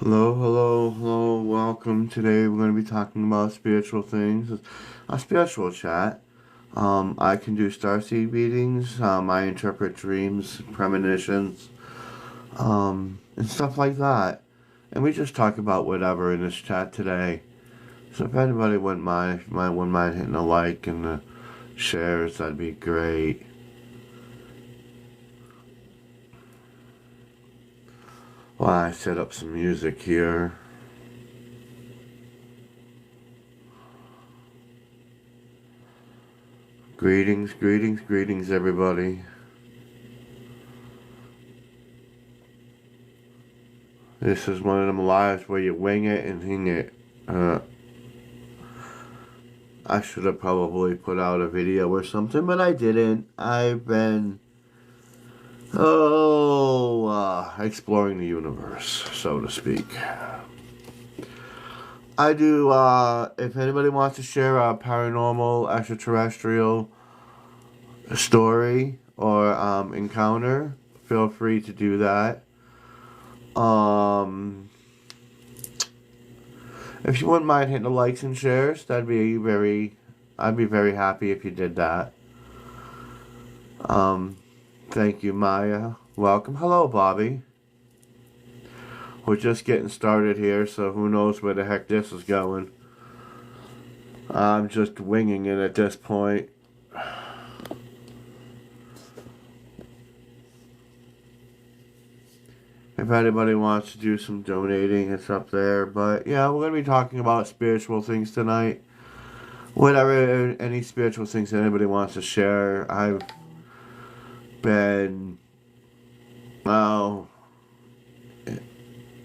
Hello, hello, hello, welcome. Today we're going to be talking about spiritual things. It's a spiritual chat. I can do starseed readings. I interpret dreams, premonitions, and stuff like that. And we just talk about whatever in this chat today. So if anybody wouldn't mind hitting a like and the shares, that'd be great. While I set up some music here. Greetings, greetings, greetings, everybody. This is one of them lives where you wing it and hing it. I should have probably put out a video or something, but I didn't. I've been, exploring the universe, so to speak. I do, if anybody wants to share a paranormal, extraterrestrial story or encounter, feel free to do that. If you wouldn't mind hitting the likes and shares, I'd be very happy if you did that. Thank you, Maya. Welcome. Hello, Bobby. We're just getting started here, so who knows where the heck this is going. I'm just winging it at this point. If anybody wants to do some donating, it's up there. But yeah, we're going to be talking about spiritual things tonight. Whatever, any spiritual things anybody wants to share. I've been, well,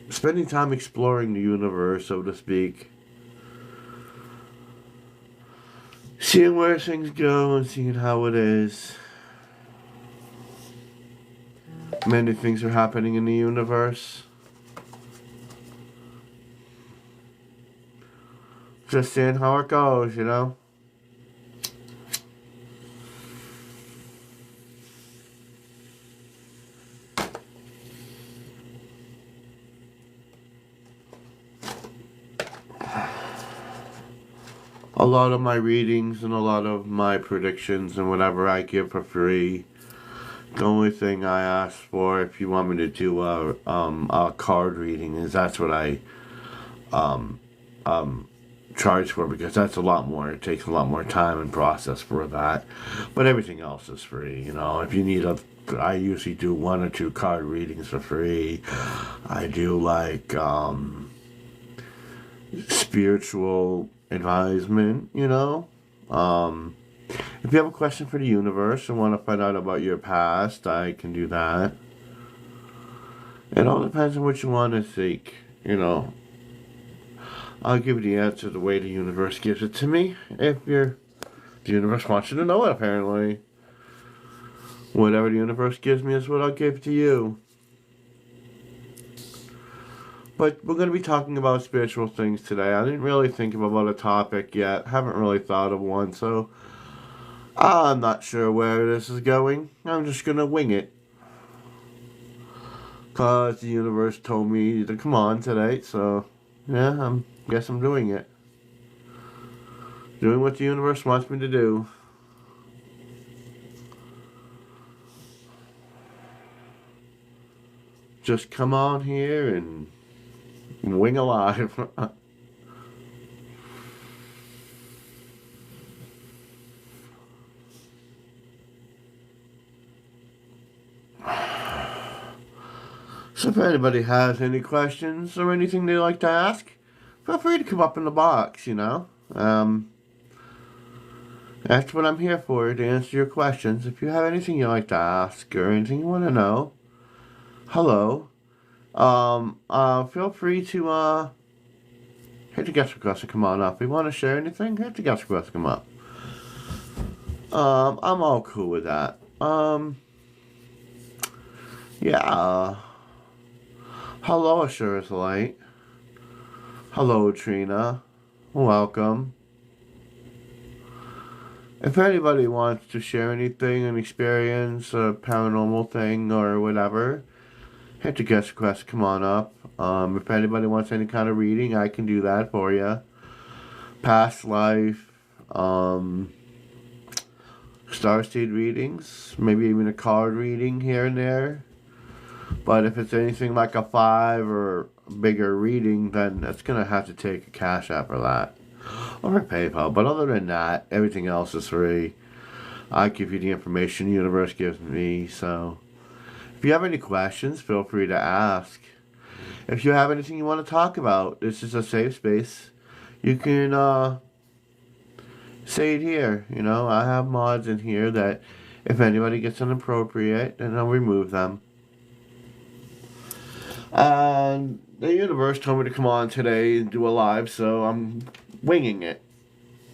spending time exploring the universe, so to speak. Seeing where things go and seeing how it is. Many things are happening in the universe. Just seeing how it goes, you know? A lot of my readings and a lot of my predictions and whatever I give for free. The only thing I ask for, if you want me to do a card reading, is that's what I um, charge for, because that's a lot more. It takes a lot more time and process for that. But everything else is free. You know, if you need I usually do one or two card readings for free. I do like spiritual advisement. You know. If you have a question for the universe and want to find out about your past, I can do that. It all depends on what you want to seek, you know. I'll give you the answer the way the universe gives it to me. The universe wants you to know it, apparently. Whatever the universe gives me is what I'll give to you. But we're going to be talking about spiritual things today. I didn't really think about a topic yet. Haven't really thought of one, so I'm not sure where this is going. I'm just going to wing it. Because the universe told me to come on today, so yeah, guess I'm doing it. Doing what the universe wants me to do. Just come on here and wing alive. So if anybody has any questions or anything they'd like to ask, feel free to come up in the box, you know. That's what I'm here for, to answer your questions. If you have anything you'd like to ask or anything you want to know, hello. Feel free to, hit the guest request to come on up. If you want to share anything, hit the guest request to come up. I'm all cool with that. Yeah. Hello, Assurance Light. Hello, Trina. Welcome. If anybody wants to share anything, an experience, a paranormal thing, or whatever, hit the guest request, come on up. If anybody wants any kind of reading, I can do that for you. Past life, star seed readings, maybe even a card reading here and there. But if it's anything like a 5 or bigger reading, then it's going to have to take a Cash App for that. Or a PayPal. But other than that, everything else is free. I give you the information the universe gives me. So if you have any questions, feel free to ask. If you have anything you want to talk about, this is a safe space. You can say it here. You know, I have mods in here that if anybody gets inappropriate, then I'll remove them. And the universe told me to come on today and do a live, so I'm winging it.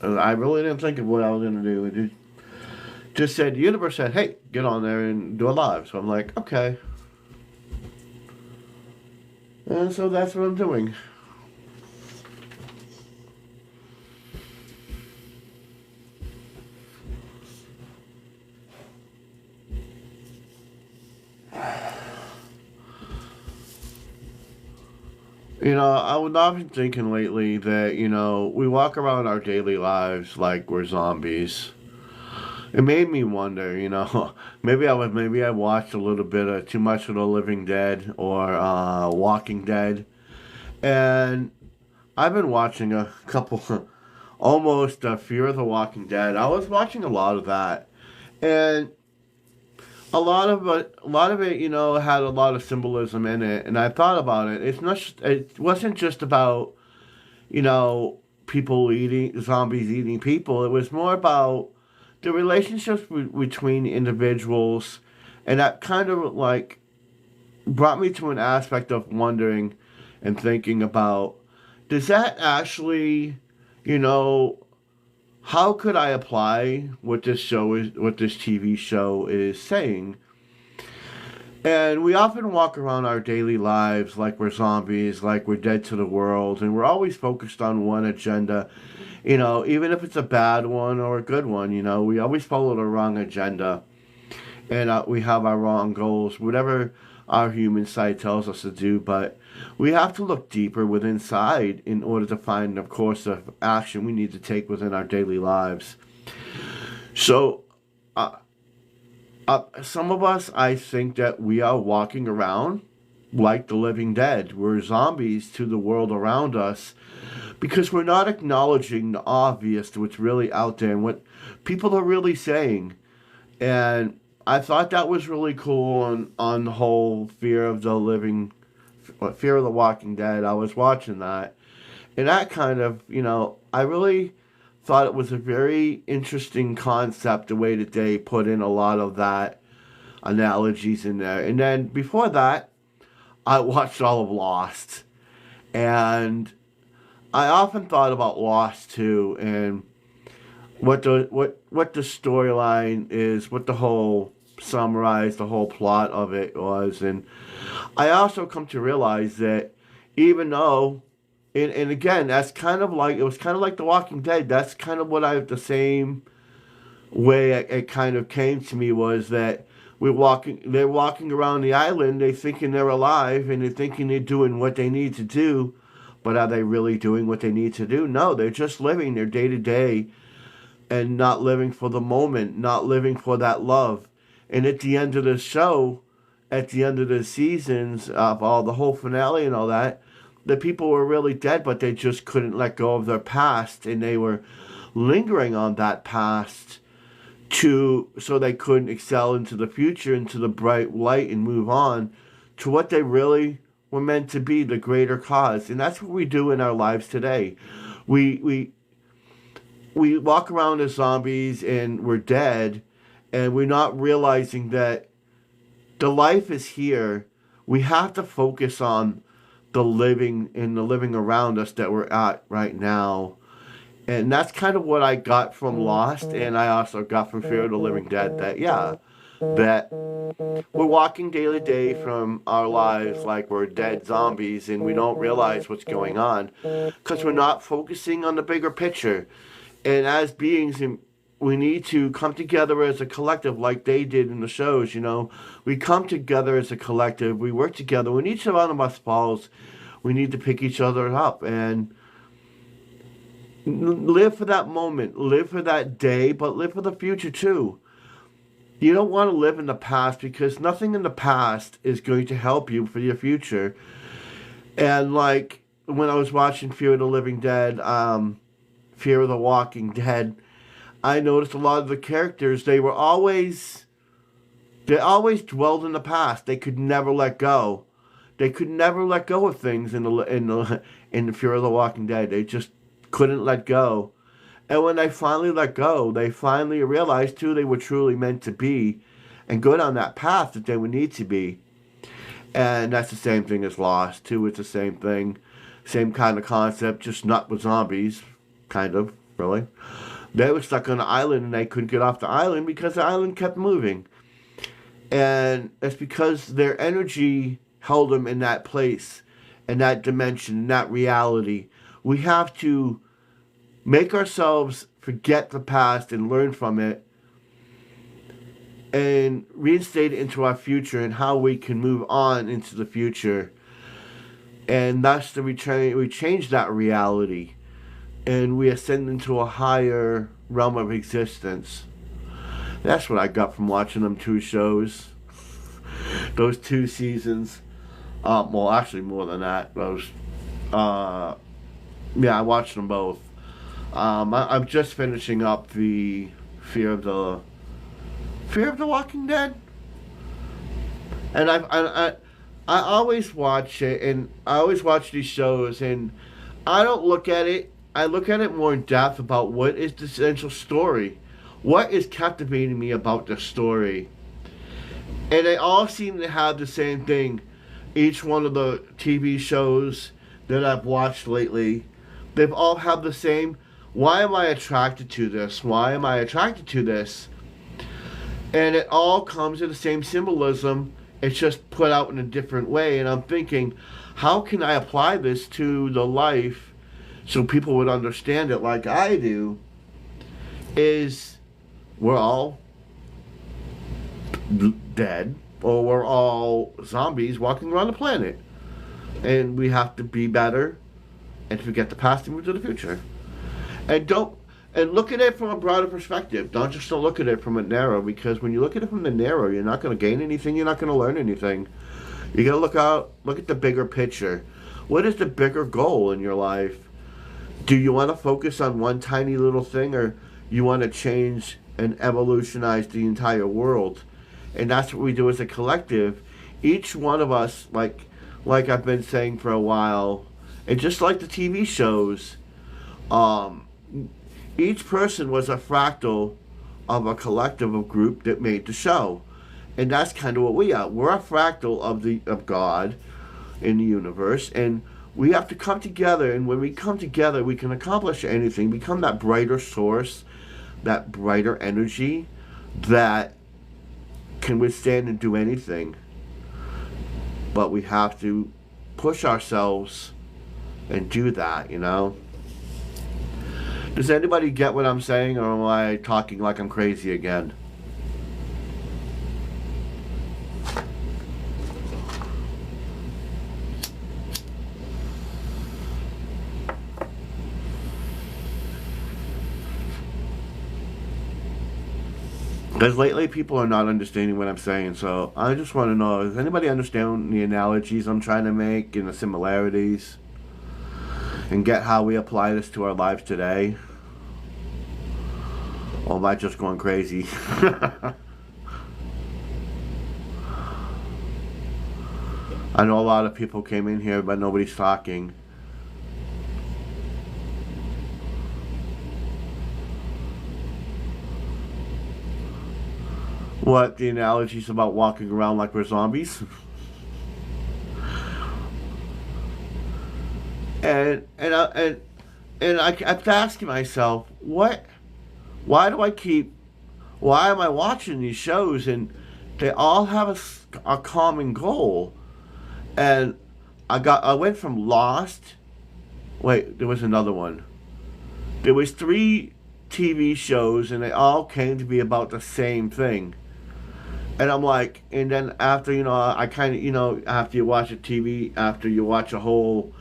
I really didn't think of what I was going to do. It just said, the universe said, hey, get on there and do a live. So I'm like, okay. And so that's what I'm doing. You know, I would not been thinking lately that, you know, we walk around our daily lives like we're zombies. It made me wonder, you know, maybe I watched a little bit of too much of The Living Dead or Walking Dead. And I've been watching a couple, almost Fear of the Walking Dead. I was watching a lot of that. And a lot of it, you know, had a lot of symbolism in it, and I thought about it. It wasn't just about, you know, people eating zombies eating people. It was more about the relationships between individuals, and that kind of like brought me to an aspect of wondering and thinking about, does that actually, you know, how could I apply what this TV show is saying? And we often walk around our daily lives like we're zombies, like we're dead to the world, and we're always focused on one agenda. You know, even if it's a bad one or a good one, you know, we always follow the wrong agenda, and we have our wrong goals, whatever our human side tells us to do. But we have to look deeper within inside in order to find the course of action we need to take within our daily lives. So, some of us, I think that we are walking around like the living dead. We're zombies to the world around us because we're not acknowledging the obvious, what's really out there and what people are really saying. And I thought that was really cool on the whole Fear of the Walking Dead. I was watching that. And that kind of, you know, I really thought it was a very interesting concept, the way that they put in a lot of that analogies in there. And then before that, I watched all of Lost. And I often thought about Lost too, and what the storyline is, what the whole summarize the whole plot of it was. And I also come to realize that even though, and again, that's kind of like, it was kind of like The Walking Dead. That's kind of what the same way it kind of came to me, was that they're walking around the island, they're thinking they're alive, and they're thinking they're doing what they need to do. But are they really doing what they need to do? No, they're just living their day to day and not living for the moment, not living for that love. And at the end of the show, at the end of the seasons, of all the whole finale and all that, the people were really dead, but they just couldn't let go of their past, and they were lingering on that past so they couldn't excel into the future, into the bright light, and move on to what they really were meant to be, the greater cause. And that's what we do in our lives today. We walk around as zombies and we're dead, and we're not realizing that the life is here. We have to focus on the living around us that we're at right now. And that's kind of what I got from Lost, and I also got from Fear of the Living Dead, that we're walking daily day from our lives like we're dead zombies, and we don't realize what's going on because we're not focusing on the bigger picture. And as beings we need to come together as a collective like they did in the shows, you know. We come together as a collective. We work together. When each one of us falls, we need to pick each other up and live for that moment, live for that day, but live for the future too. You don't want to live in the past because nothing in the past is going to help you for your future. And like when I was watching Fear of the Living Dead, Fear of the Walking Dead, I noticed a lot of the characters, they always dwelled in the past. They could never let go. They could never let go of things in the Fear of the Walking Dead. They just couldn't let go. And when they finally let go, they finally realized who they were truly meant to be and go down that path that they would need to be. And that's the same thing as Lost, too. It's the same thing. Same kind of concept, just not with zombies. Kind of, really. They were stuck on an island and they couldn't get off the island because the island kept moving. And it's because their energy held them in that place, in that dimension, in that reality. We have to make ourselves forget the past and learn from it and reinstate it into our future and how we can move on into the future. And thus we change that reality and we ascend into a higher realm of existence. That's what I got from watching them two shows. Those 2 seasons. Well, actually more than that. Yeah, I watched them both. I'm just finishing up the Fear of the Walking Dead, and I always watch it, and I always watch these shows, and I don't look at it. I look at it more in depth about what is the essential story, what is captivating me about the story, and they all seem to have the same thing. Each one of the TV shows that I've watched lately, they've all had the same. Why am I attracted to this? Why am I attracted to this? And it all comes in the same symbolism. It's just put out in a different way. And I'm thinking, how can I apply this to the life so people would understand it like I do? Is we're all dead or we're all zombies walking around the planet. And we have to be better and forget the past and move to the future. And look at it from a broader perspective. Don't just look at it from a narrow, because when you look at it from the narrow, you're not going to gain anything. You're not going to learn anything. You got to look at the bigger picture. What is the bigger goal in your life? Do you want to focus on one tiny little thing, or you want to change and evolutionize the entire world? And that's what we do as a collective. Each one of us, like I've been saying for a while, and just like the TV shows, each person was a fractal of a collective of group that made the show. And that's kind of what we are. We're a fractal of God in the universe, and we have to come together, and when we come together we can accomplish anything, become that brighter source, that brighter energy that can withstand and do anything. But we have to push ourselves and do that, you know? Does anybody get what I'm saying, or am I talking like I'm crazy again? Because lately people are not understanding what I'm saying, so I just want to know, does anybody understand the analogies I'm trying to make and the similarities? And get how we apply this to our lives today? Or am I just going crazy? I know a lot of people came in here, but nobody's talking. What, the analogies about walking around like we're zombies? And I kept asking myself, why am I watching these shows, and they all have a common goal? And I went from Lost. Wait, there was another one. There was 3 TV shows, and they all came to be about the same thing. And I'm like, and then after, I kind of, after you watch a TV, after you watch a whole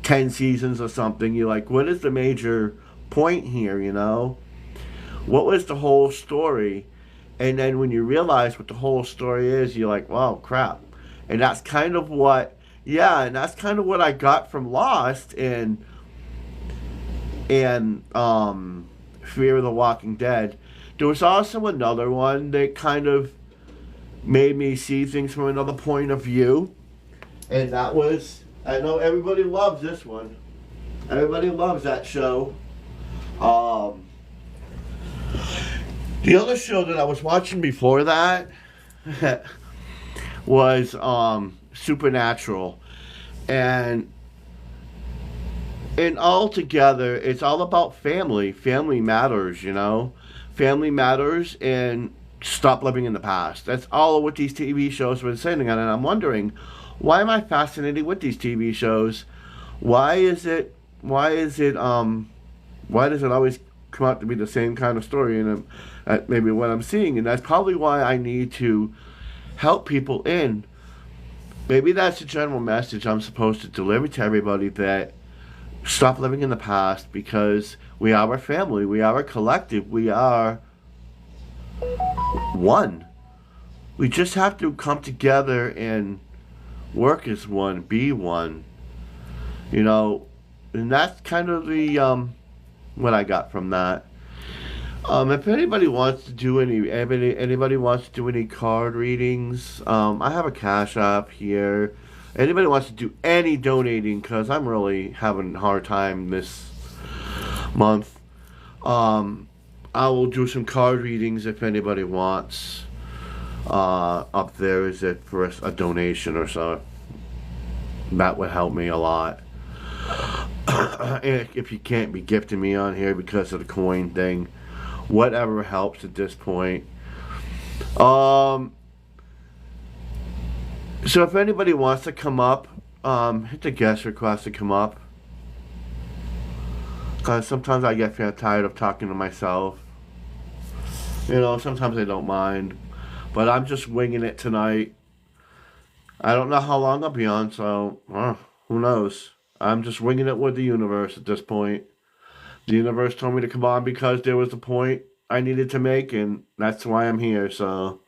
10 seasons or something, you're like, what is the major point here, What was the whole story? And then when you realize what the whole story is, you're like, wow, crap. And that's kind of what, yeah, and that's kind of what I got from Lost and Fear of the Walking Dead. There was also another one that kind of made me see things from another point of view, and that was, I know everybody loves this one. Everybody loves that show. Um, the other show that I was watching before that was Supernatural, and altogether it's all about family. Family matters, Family matters, and stop living in the past. That's all of what these TV shows have been saying, and I'm wondering, why am I fascinated with these TV shows? Why is it? Why is it? Why does it always come out to be the same kind of story? And maybe what I'm seeing, and that's probably why I need to help people in. Maybe that's the general message I'm supposed to deliver to everybody, that stop living in the past, because we are a family, we are a collective, we are one. We just have to come together and work as one, be one, and that's kind of the what I got from that. If anybody wants to do anybody wants to do any card readings, I have a Cash App here. Anybody wants to do any donating, because I'm really having a hard time this month. I will do some card readings if anybody wants. Up there, is it for a donation or so? That would help me a lot. If you can't be gifting me on here because of the coin thing, whatever helps at this point. So if anybody wants to come up, hit the guest request to come up. Because sometimes I get tired of talking to myself. Sometimes I don't mind. But I'm just winging it tonight. I don't know how long I'll be on, so who knows? I'm just winging it with the universe at this point. The universe told me to come on because there was a point I needed to make, and that's why I'm here, so.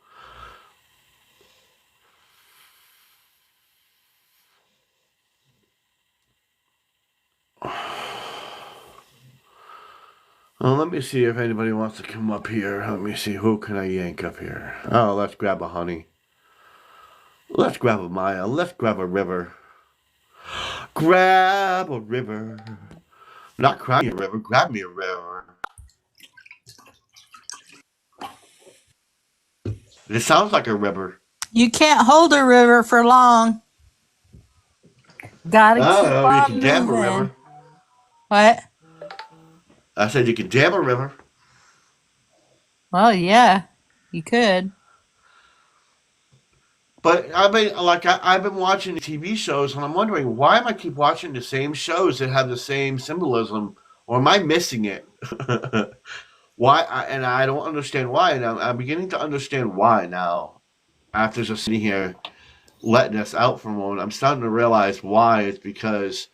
Well, let me see if anybody wants to come up here. Let me see, who can I yank up here? Oh, let's grab a honey. Let's grab a Maya. Let's grab a river. Grab a river. Not cry me a river, grab me a river. It sounds like a river. You can't hold a river for long. Gotta keep Oh, you on can dam a moving. river. What? I said you can dam a river. Well, yeah, you could. But I've been watching TV shows, and I'm wondering, why am I keep watching the same shows that have the same symbolism, or am I missing it? Why? And I don't understand why. And I'm beginning to understand why now. After just sitting here letting us out for a moment, I'm starting to realize why. It's because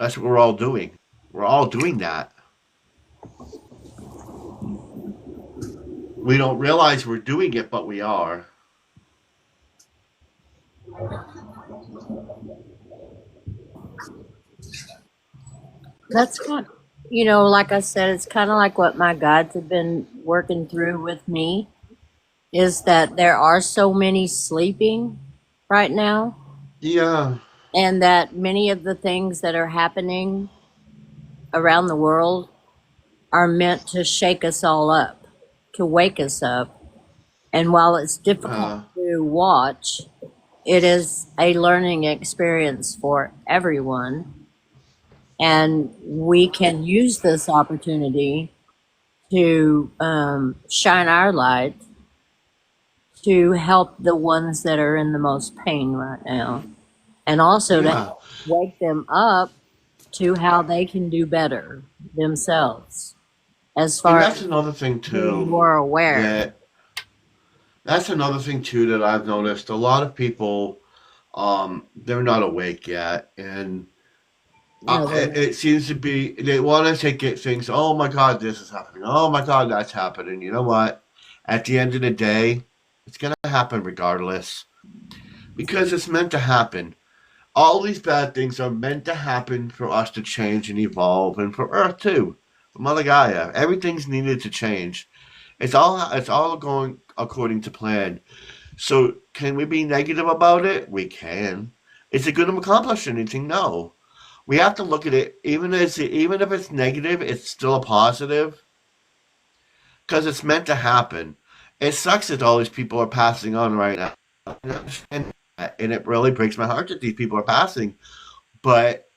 that's what we're all doing. We're all doing that. We don't realize we're doing it, but we are. That's like I said, it's kind of like what my guides have been working through with me, is that there are so many sleeping right now, Yeah. and that many of the things that are happening around the world are meant to shake us all up, to wake us up. And while it's difficult Uh, to watch, it is a learning experience for everyone. And we can use this opportunity to shine our light to help the ones that are in the most pain right now, and also to yeah. help wake them up to how they can do better themselves. as And far that's as another thing being too. more aware. That that's another thing too that I've noticed. A lot of people, they're not awake yet, and No, they're not. it seems to be they want to take it things. Oh my God, this is happening. Oh my God, that's happening. You know what? At the end of the day, it's gonna happen regardless because it's meant to happen. All these bad things are meant to happen for us to change and evolve, and for Earth too, for Mother Gaia. Everything's needed to change. It's all going according to plan. So can we be negative about it? We can. Is it going to accomplish anything? No. We have to look at it even if it's negative, it's still a positive because it's meant to happen. It sucks that all these people are passing on right now. I understand that, and it really breaks my heart that these people are passing. But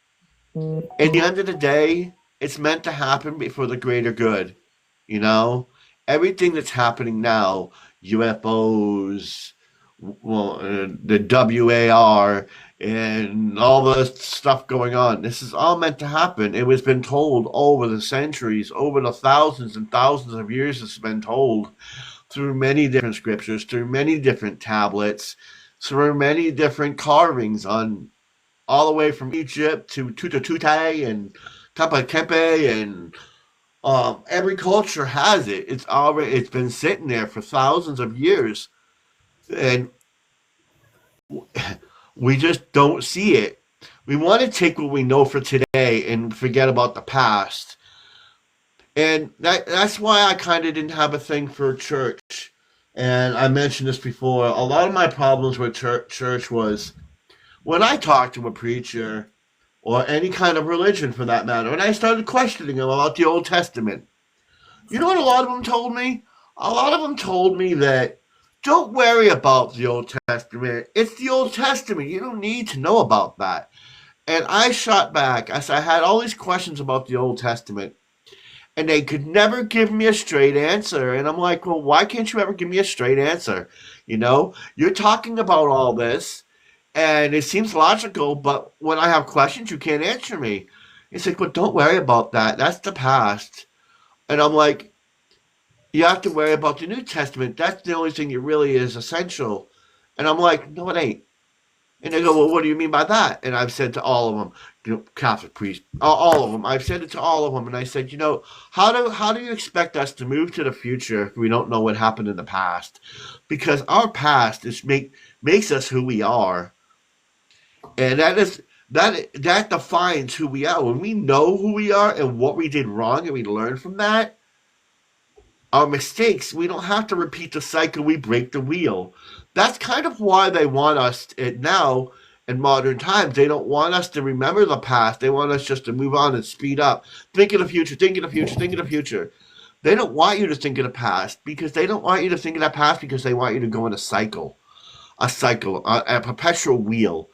at the end of the day, it's meant to happen for the greater good. You know, everything that's happening now, UFOs, the WAR, and all the stuff going on. This is all meant to happen. It was been told over the centuries, over the thousands and thousands of years. It's been told through many different scriptures, through many different tablets, through many different carvings on all the way from Egypt to Tuta Tutai and Kapa Kepe and every culture has it. It's been sitting there for thousands of years, and we just don't see it. We want to take what we know for today and forget about the past, and that's why I kind of didn't have a thing for church. And I mentioned this before. A lot of my problems with church was when I talked to a preacher or any kind of religion for that matter, and I started questioning them about the Old Testament. You know what a lot of them told me? A lot of them told me that don't worry about the Old Testament. It's the Old Testament. You don't need to know about that. And I shot back. I had all these questions about the Old Testament, and they could never give me a straight answer. And I'm like, well, why can't you ever give me a straight answer? You're talking about all this, and it seems logical, but when I have questions, you can't answer me. It's like, well, don't worry about that. That's the past. And I'm like, you have to worry about the New Testament. That's the only thing that really is essential. And I'm like, no, it ain't. And they go, well, what do you mean by that? And I've said to all of them, Catholic priests, all of them. I've said it to all of them, and I said, how do you expect us to move to the future if we don't know what happened in the past? Because our past makes us who we are, and that defines who we are. When we know who we are and what we did wrong, and we learn from that, our mistakes, we don't have to repeat the cycle. We break the wheel. That's kind of why they want us now in modern times. They don't want us to remember the past. They want us just to move on and speed up. Think of the future, think of the future, think of the future. They don't want you to think of the past because they don't want you to think of that past because they want you to go in a cycle, a perpetual wheel.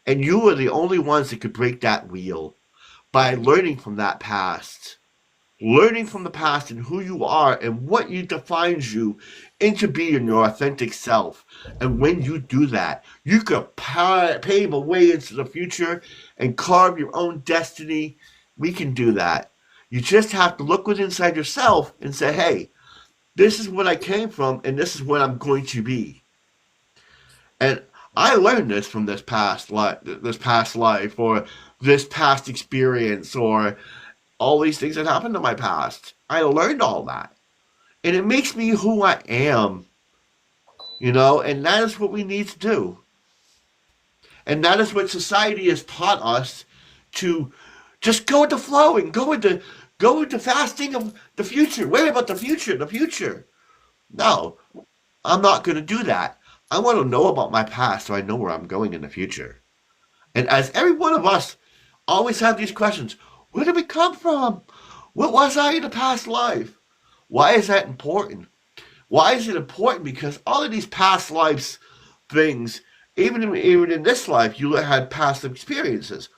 And you are the only ones that could break that wheel by learning from that past. Learning from the past and who you are and what you defines you into being your authentic self. And when you do that, you can pave a way into the future and carve your own destiny. We can do that. You just have to look within inside yourself and say, hey, this is what I came from and this is what I'm going to be. And I learned this from this past life, or this past experience, or all these things that happened in my past. I learned all that. And it makes me who I am, and that is what we need to do. And that is what society has taught us to just go with the flow and go with the fasting of the future. Worry about the future. No, I'm not going to do that. I want to know about my past so I know where I'm going in the future. And as every one of us always have these questions, where did we come from? What was I in a past life? Why is that important? Why is it important? Because all of these past lives things, even in this life, you had past experiences.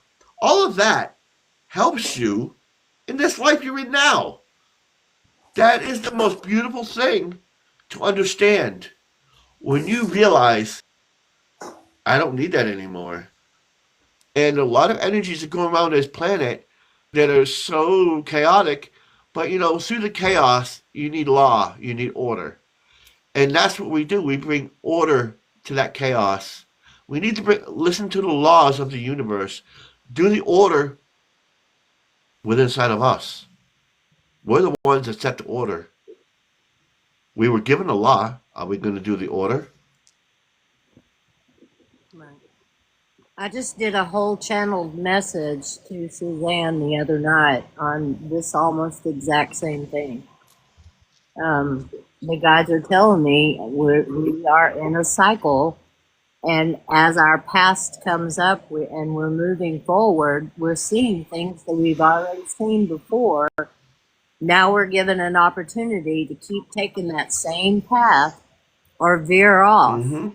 All of that helps you in this life you're in now. That is the most beautiful thing to understand. When you realize, I don't need that anymore. And a lot of energies that go around this planet that are so chaotic, But through the chaos, you need law, you need order. And that's what we do. We bring order to that chaos. We need to listen to the laws of the universe, do the order within inside of us. We're the ones that set the order. We were given a law. Are we going to do the order? Right. I just did a whole channeled message to Suzanne the other night on this almost exact same thing. The guys are telling me we are in a cycle, and as our past comes up and we're moving forward, we're seeing things that we've already seen before. Now we're given an opportunity to keep taking that same path or veer off Mm-hmm.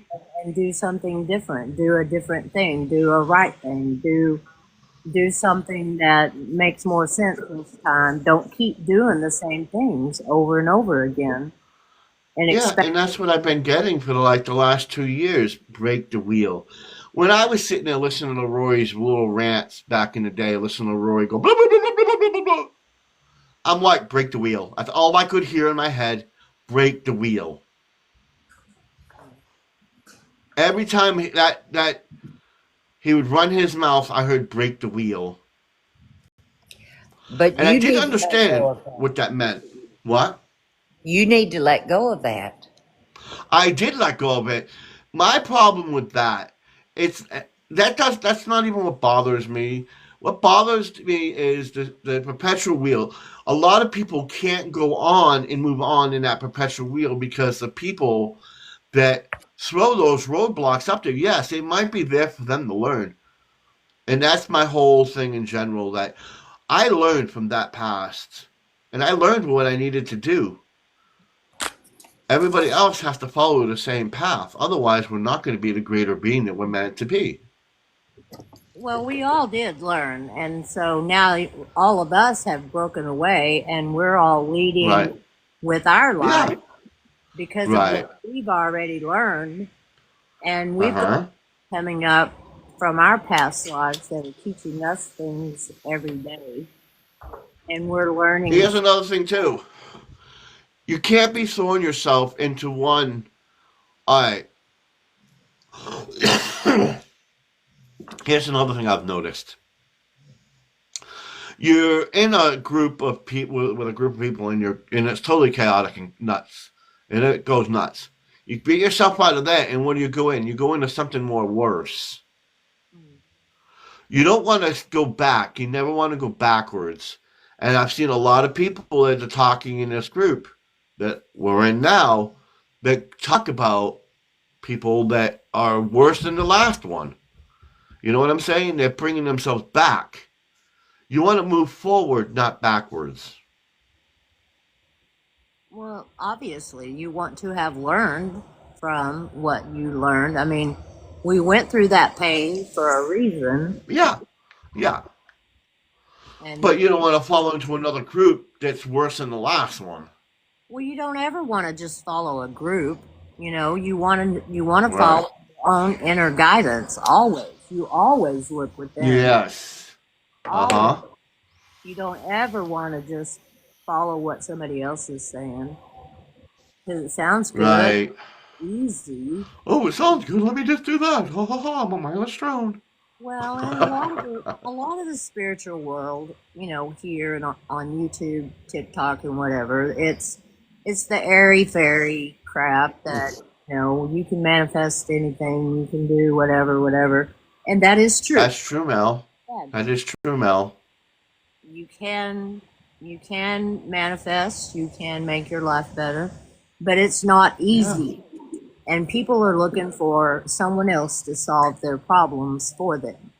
and do something different, do a different thing, do a right thing, do something that makes more sense this time. Don't keep doing the same things over and over again and Yeah, expect. and that's what I've been getting for the last 2 years. Break the wheel. When I was sitting there listening to Rory's little rants back in the day, listening to Rory go blah blah blah blah blah blah blah blah, I'm like, break the wheel. That's all I could hear in my head. Break the wheel. Every time that he would run his mouth, I heard break the wheel. But And I you didn't need to let understand go of that. what that meant. What? You need to let go of that. I did let go of it. My problem with that, that's not even what bothers me. What bothers me is the perpetual wheel. A lot of people can't go on and move on in that perpetual wheel because the people that throw those roadblocks up there, yes, it might be there for them to learn. And that's my whole thing in general, that I learned from that past. And I learned what I needed to do. Everybody else has to follow the same path. Otherwise, we're not going to be the greater being that we're meant to be. Well, we all did learn, and so now all of us have broken away, and we're all leading Right. with our Yeah. life because of Right. what we've already learned, and we've got Uh-huh. coming up from our past lives that are teaching us things every day, and we're learning. Here's another thing, too. You can't be throwing yourself into one. All right. Here's another thing I've noticed. You're in a group of people with a group of people, and it's totally chaotic and nuts, and it goes nuts. You beat yourself out of that, and when you go in? You go into something more worse. You don't want to go back. You never want to go backwards. And I've seen a lot of people that are talking in this group that we're in now that talk about people that are worse than the last one. You know what I'm saying? They're bringing themselves back. You want to move forward, not backwards. Well, obviously, you want to have learned from what you learned. I mean, we went through that pain for a reason, Yeah, yeah. and But you don't want to follow into another group that's worse than the last one. well, you don't ever want to just follow a group. You want to Right. follow your own inner guidance. Always, you always look within. Yes. Always. Uh-huh. You don't ever want to just follow what somebody else is saying because it sounds good, Right. easy. Oh, it sounds good. Let me just do that. Ha ha ha. I'm a milestone. Well, and a lot of the spiritual world, here and on YouTube, TikTok, and whatever, it's the airy fairy crap that you can manifest anything, you can do whatever, and that is true. That's true, Mel. Yeah, That is true, Mel. you can manifest, you can make your life better, but it's not easy. And people are looking for someone else to solve their problems for them.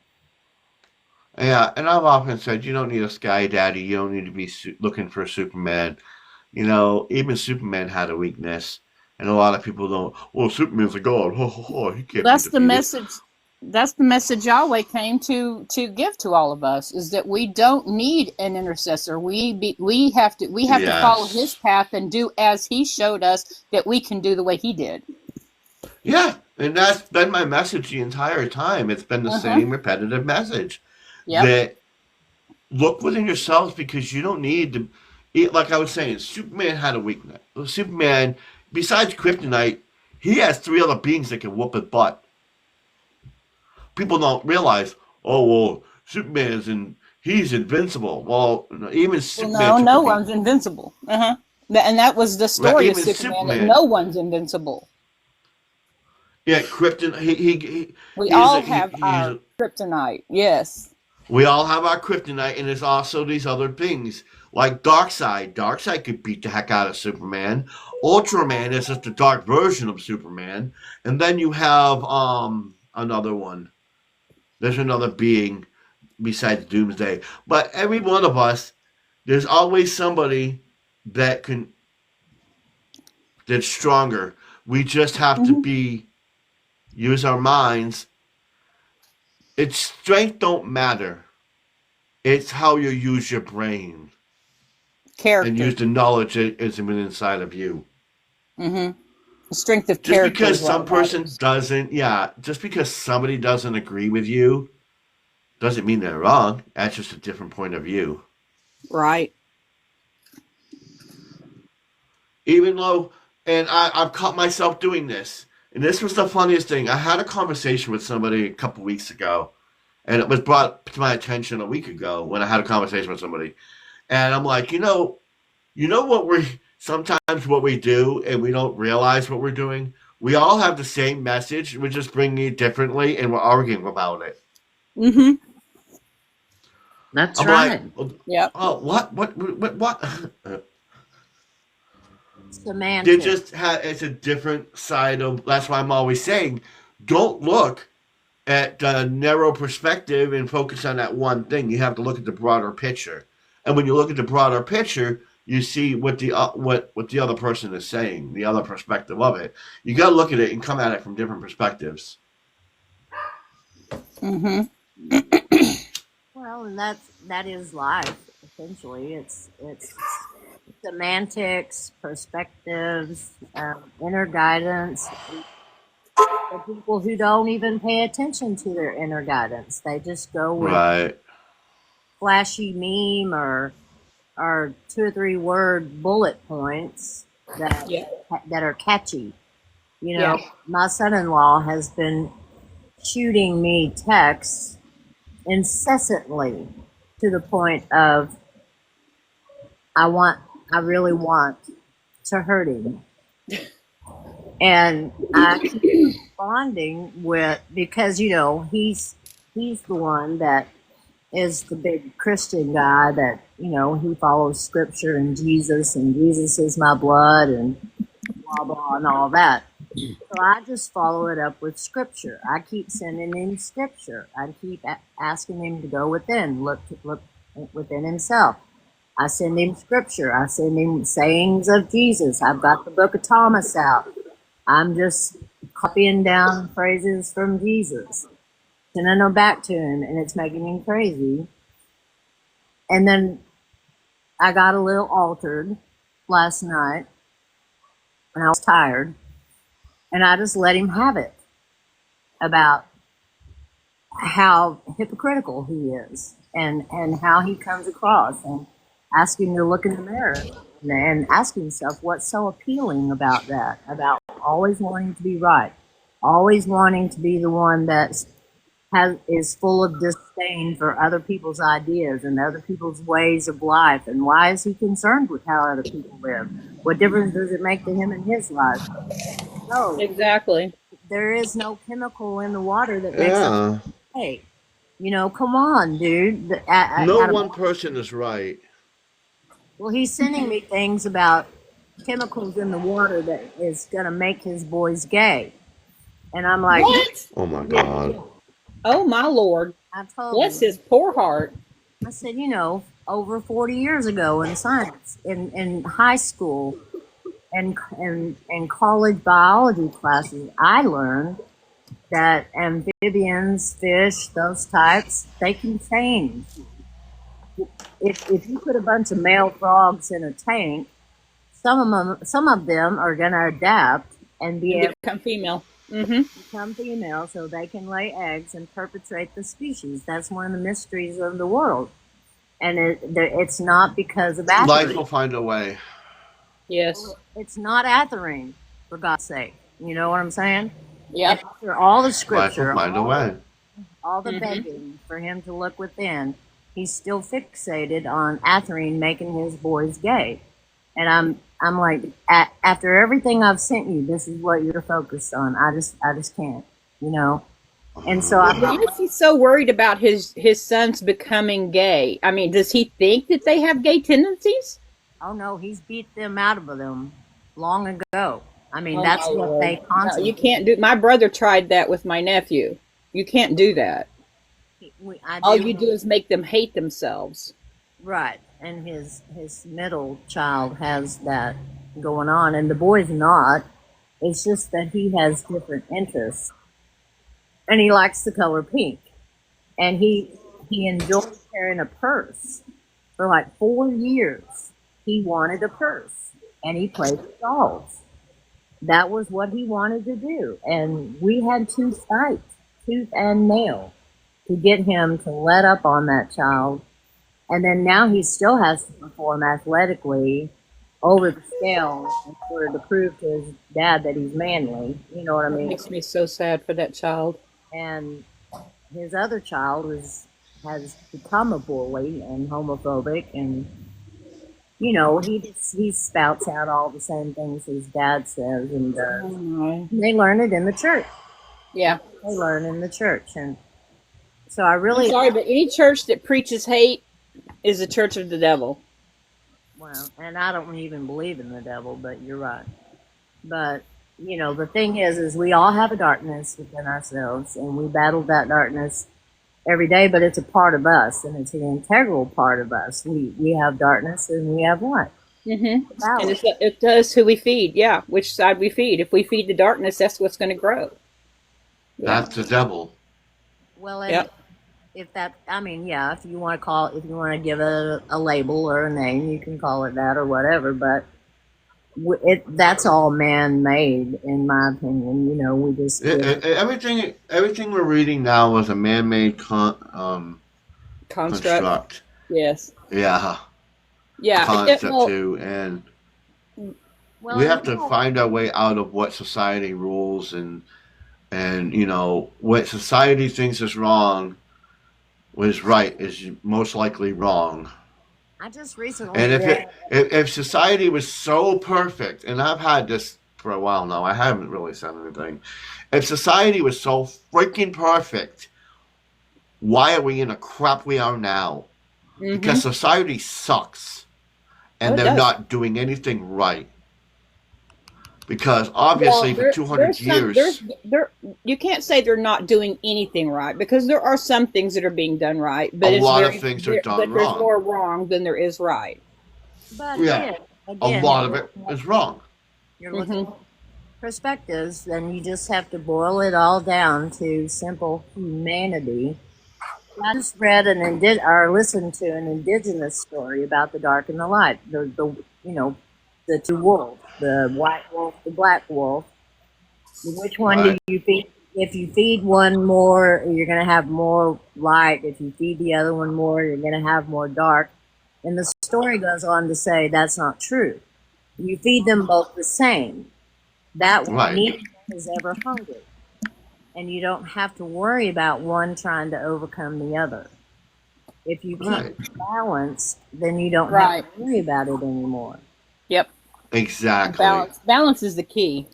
Yeah, and I've often said you don't need a sky daddy. You don't need to be looking for Superman. Even Superman had a weakness, and a lot of people don't. Well, Superman's a god. Ho ho ho. He can't That's be the defeated. message. That's the message Yahweh came to give to all of us, is that we don't need an intercessor. We have to follow Yes. his path and do as he showed us that we can do the way he did. Yeah, and that's been my message the entire time. It's been the same repetitive message. Yep. That look within yourselves because you don't need to. like I was saying, Superman had a weakness. Superman, besides Kryptonite, he has three other beings that can whoop his butt. People don't realize, oh well, Superman's in he's invincible. Well, even Well, Superman no, took no a beat. one's invincible. Uh-huh. And that was the Right, story of even Superman, that Superman. no one's invincible. Yeah, Krypton. We He's all have he's our kryptonite. Yes. we all have our kryptonite, and there's also these other things like Darkseid. Darkseid could beat the heck out of Superman. Ultraman is just a dark version of Superman, and then you have another one. There's another being besides Doomsday, but every one of us, there's always somebody that can that's stronger. We just have to Hmm. be use our minds. Its strength don't matter. It's how you use your brain and use Character. the knowledge that is inside of you. Hmm. The strength of Just character because is some what person matters. doesn't, yeah, just because somebody doesn't agree with you doesn't mean they're wrong. That's just a different point of view. Right. Even though, and I've caught myself doing this, and this was the funniest thing. I had a conversation with somebody a couple weeks ago, and it was brought to my attention a week ago when I had a conversation with somebody, and I'm like, you know what we sometimes what we do, and we don't realize what we're doing. We all have the same message. We're just bringing it differently, and we're arguing about it. Hmm. That's I'm right. like, Yep. oh, what? They Semantics. just have it's a different side of. That's why I'm always saying, don't look at the narrow perspective and focus on that one thing. You have to look at the broader picture. And when you look at the broader picture, you see what the other person is saying, the other perspective of it. You got to look at it and come at it from different perspectives. Hmm. Well, and that is life. Essentially, it's semantics, perspectives, inner guidance. The people who don't even pay attention to their inner guidance, they just go with Right. flashy meme or 2 or 3 word bullet points Yeah. that are catchy. You Yeah. know, my son-in-law has been shooting me texts incessantly to the point of I really want to hurt him. And I keep responding with because he's the one that is the big Christian guy that he follows scripture and Jesus is my blood and blah blah and all that. So I just follow it up with scripture. I keep sending him scripture. I keep asking him to go within, look within himself. I send him scripture. I send him sayings of Jesus. I've got the book of Thomas out. I'm just copying down phrases from Jesus, sending them back to him, and it's making him crazy. And then I got a little altered last night, and I was tired, and I just let him have it about how hypocritical he is and how he comes across, and ask him to look in the mirror and ask himself what's so appealing about that, about always wanting to be right, always wanting to be the one that is full of disdain for other people's ideas and other people's ways of life. And why is he concerned with how other people live? What difference does it make to him in his life? No, Exactly. there is no chemical in the water that makes us Yeah. hey. Come on, dude. No one person is right. Well, he's sending me things about chemicals in the water that is going to make his boys gay. And I'm like, What? Oh my God. Oh my Lord. I told Bless him, his poor heart. I said, over 40 years ago in science, in high school and college biology classes, I learned that amphibians, fish, those types, they can change. If you put a bunch of male frogs in a tank, some of them are going to adapt and be able to Become female. Mm-hmm. become female so they can lay eggs and perpetuate the species. That's one of the mysteries of the world. And it's not because of Life Atherine. will find a way. Yes. It's not Atherine, for God's sake. You know what I'm saying? Yep. And after all the Life will scripture, find a way. all the Mhm. begging for him to look within, he's still fixated on Atherine making his boys gay. And I'm like, after everything I've sent you, this is what you're focused on. I just can't, you know. And so Why is he so worried about his sons becoming gay? I mean, does he think that they have gay tendencies? oh no, he's beat them out of them long ago. I mean, Oh, that's my what Lord. they No, constantly. you can't do. My brother tried that with my nephew. You can't do that. All you do is make them hate themselves. Right, and his middle child has that going on, and the boy's not. It's just that he has different interests, and he likes the color pink, and he enjoys carrying a purse. For like 4 years, he wanted a purse, and he played with dolls. That was what he wanted to do, and we had to fight tooth and nail to get him to let up on that child. And then now he still has to perform athletically over the scale in order to prove to his dad that he's manly. You know what I It mean? makes me so sad for that child. And his other child has become a bully and homophobic, and you know he spouts out all the same things his dad says and does. Oh, my. They learn it in the church. Yeah. They learn in the church, and so I I'm really sorry, but any church that preaches hate is a church of the devil. well, and I don't even believe in the devil, but you're right. But you know, the thing is we all have a darkness within ourselves, and we battle that darkness every day. But it's a part of us, and it's an integral part of us. We have darkness, and we have light. Mm-hmm. And Balance. it does who we feed. Yeah, which side we feed. If we feed the darkness, that's what's going to grow. Yeah. That's the devil. Well, and Yep. if that, I mean, yeah, if you want to give it a label or a name, you can call it that or whatever. But that's all man-made, in my opinion. You know, we just Everything we're reading now was a man-made Construct. construct. Yes. Yeah, Yeah. concept well, too, and well, we have to find our way out of what society rules and you know what society thinks is wrong was right is most likely wrong. I just recently And read. if society was so perfect, and I've had this for a while now, I haven't really said anything. If society was so freaking perfect, why are we in the crap we are now? mhm. Because society sucks, and Oh, it they're does. not doing anything right. Because obviously, for 200 years, You can't say they're not doing anything right, because there are some things that are being done right, but A it's lot of very- things are there- done but there's wrong. more wrong than there is right. But Yeah. a again, lot of it is wrong. you're looking at perspectives, then you just have to boil it all down to simple humanity. I just read or listened to an indigenous story about the dark and the light. The you know, the two wolves, the white wolf, the black wolf. Which one Right. do you feed? If you feed one more, you're going to have more light. If you feed the other one more, you're going to have more dark. And the story goes on to say that's not true. You feed them both the same. That one Right. neither is ever hungry. And you don't have to worry about one trying to overcome the other. If you keep Right. it balanced, then you don't Right. have to worry about it anymore. Yep. Exactly. Balance is the key.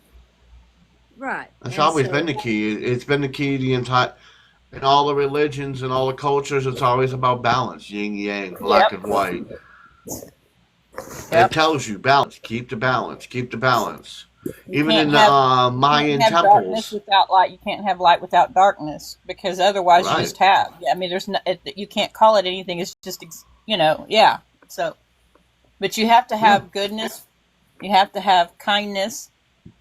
Right. It's And always so- been the key. It's been the key the entire. In all the religions and all the cultures, it's always about balance, yin yang, black Yep. and white. Yep. It tells you balance. Keep the balance. Keep the balance. Even can't in the have- Mayan You can't have darkness temples. without light. You can't have light without darkness, because otherwise Right. you just have. I mean, you can't call it anything. It's just, yeah. So, but you have to have goodness. You have to have kindness,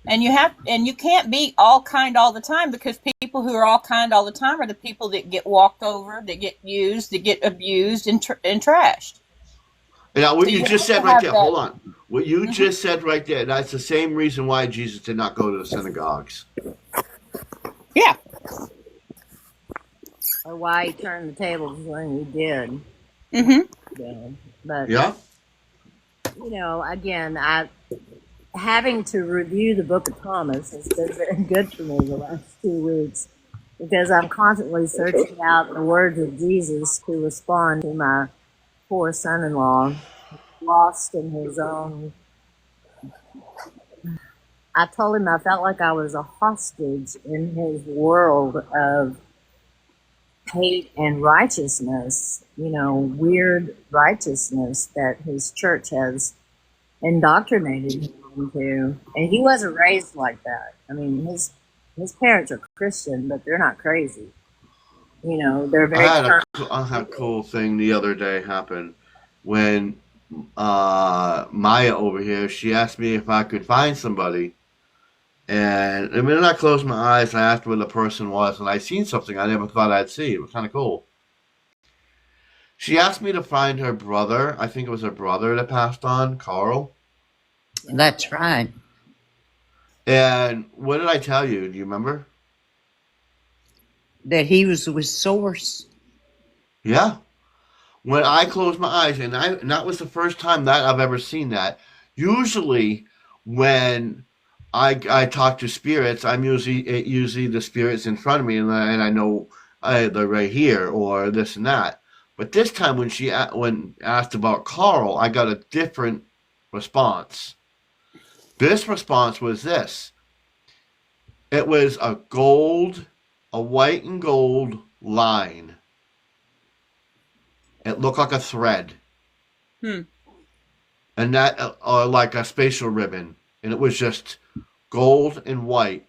and you can't be all kind all the time, because people who are all kind all the time are the people that get walked over, that get used, that get abused and trashed. You know, what So you you just have said to right have there. that- Hold on. What you just said right there. That's the same reason why Jesus did not go to the synagogues. Yeah. Or why he turned the tables when he did. Mm-hmm. ago. But Yeah. again, I having to review the Book of Thomas has been very good for me the last 2 weeks because I'm constantly searching out the words of Jesus to respond to my poor son-in-law, lost in his own. I told him I felt like I was a hostage in his world of hate and righteousness, weird righteousness that his church has indoctrinated him into. And he wasn't raised like that. I mean, his parents are Christian, but they're not crazy. They're very I had a cool thing the other day happen when Maya over here, she asked me if I could find somebody. And the minute I closed my eyes, I asked where the person was, and I seen something I never thought I'd see. It was kind of cool. She asked me to find her brother. I think it was her brother that passed on, Carl. That's right. And what did I tell you? Do you remember? That he was with Source. Yeah. When I closed my eyes, and that was the first time that I've ever seen that. Usually, when I talk to spirits, I'm usually the spirits in front of me, and I know they're right here or this and that. But this time, when asked about Carl, I got a different response. This response was this. It was a white and gold line. It looked like a thread. And that, or like a spatial ribbon. And it was just gold and white.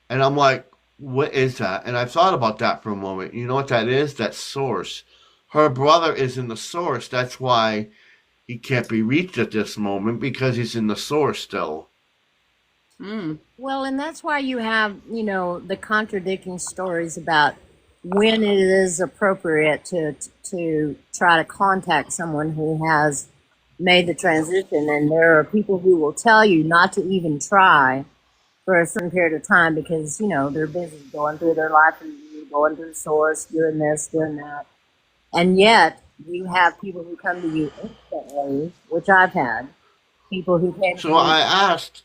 And I'm like, what is that? And I thought about that for a moment. You know what that is? That's Source. Her brother is in the Source. That's why he can't be reached at this moment, because he's in the Source still. Well, and that's why you have, the contradicting stories about when it is appropriate to try to contact someone who has made the transition. And there are people who will tell you not to even try for a certain period of time because, they're busy going through their life review, going through Source, doing this, doing that. And yet you have people who come to you instantly, which I've had, people who came to So me. I asked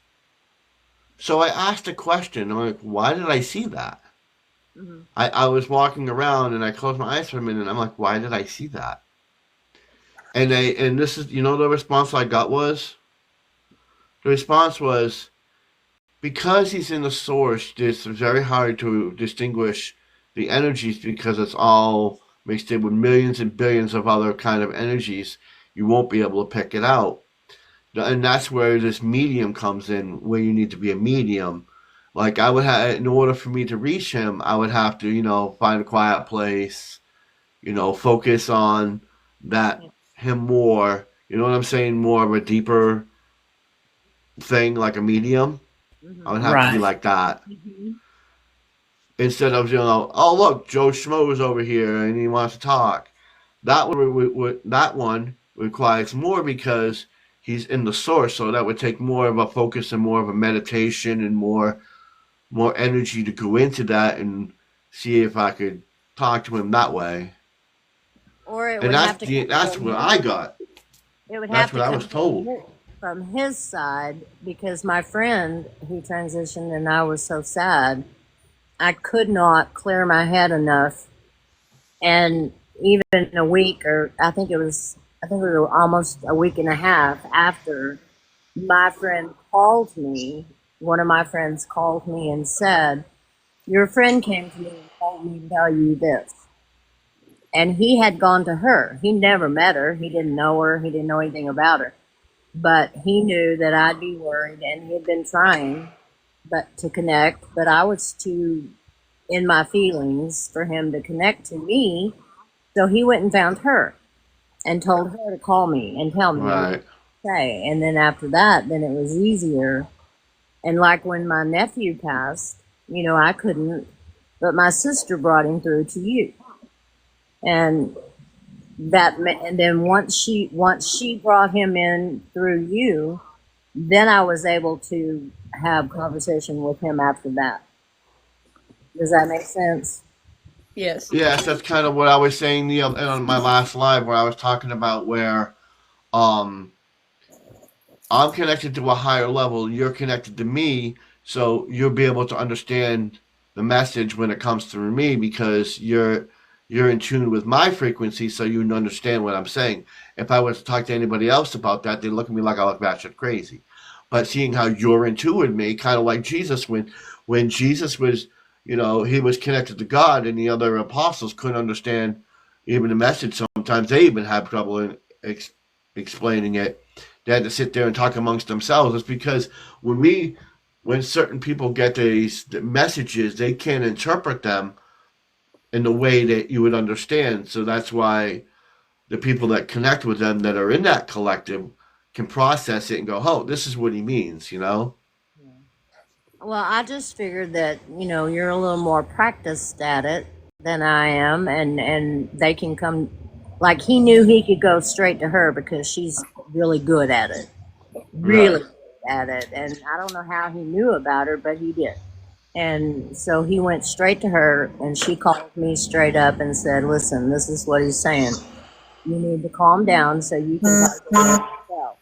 a question. I'm like, why did I see that? I was walking around and I closed my eyes for a minute and I'm like, why did I see that? And this is, the response I got was? The response was, because he's in the Source, it's very hard to distinguish the energies because it's all mixed in with millions and billions of other kind of energies. You won't be able to pick it out. And that's where this medium comes in, where you need to be a medium. Like I would have, in order for me to reach him, I would have to, find a quiet place, focus on him more. You know what I'm saying? More of a deeper thing, like a medium. I would have to be like that. Instead of, oh look, Joe Schmo is over here and he wants to talk. That one requires more because he's in the Source, so that would take more of a focus and more of a meditation and more energy to go into that and see if I could talk to him that way. Or it And would have to that's what I got. It would That's have to what I come was told. from his side because my friend who transitioned and I was so sad, I could not clear my head enough. And even a week, or I think it was almost a week and a half after my friend called me, one of my friends called me and said, your friend came to me and told me to tell you this. And he had gone to her. He never met her. He didn't know her. He didn't know anything about her. But he knew that I'd be worried, and he had been trying to connect. But I was too in my feelings for him to connect to me. So he went and found her and told her to call me and tell me what to say. And then after that, then it was easier. And like when my nephew passed, I couldn't, but my sister brought him through to you. And then once she brought him in through you, then I was able to have conversation with him after that. Does that make sense? Yes. Yes, that's kind of what I was saying on my last live, where I was talking about where um I'm connected to a higher level, you're connected to me, so you'll be able to understand the message when it comes through me because you're in tune with my frequency, so you understand what I'm saying. If I was to talk to anybody else about that, they'd look at me like I look batshit crazy. But seeing how you're in tune with me, kind of like Jesus, when Jesus was, he was connected to God, and the other apostles couldn't understand even the message. Sometimes they even had trouble in explaining it. They had to sit there and talk amongst themselves. It's because when certain people get these messages, they can't interpret them in the way that you would understand. So that's why the people that connect with them that are in that collective can process it and go, "Oh, this is what he means," you know? Well, I just figured that, you're a little more practiced at it than I am, and they can come, like he knew he could go straight to her because she's really good at it. Really Right. good at it. And I don't know how he knew about her, but he did. And so he went straight to her, and she called me straight up and said, "Listen, this is what he's saying. You need to calm down so you can talk to him yourself."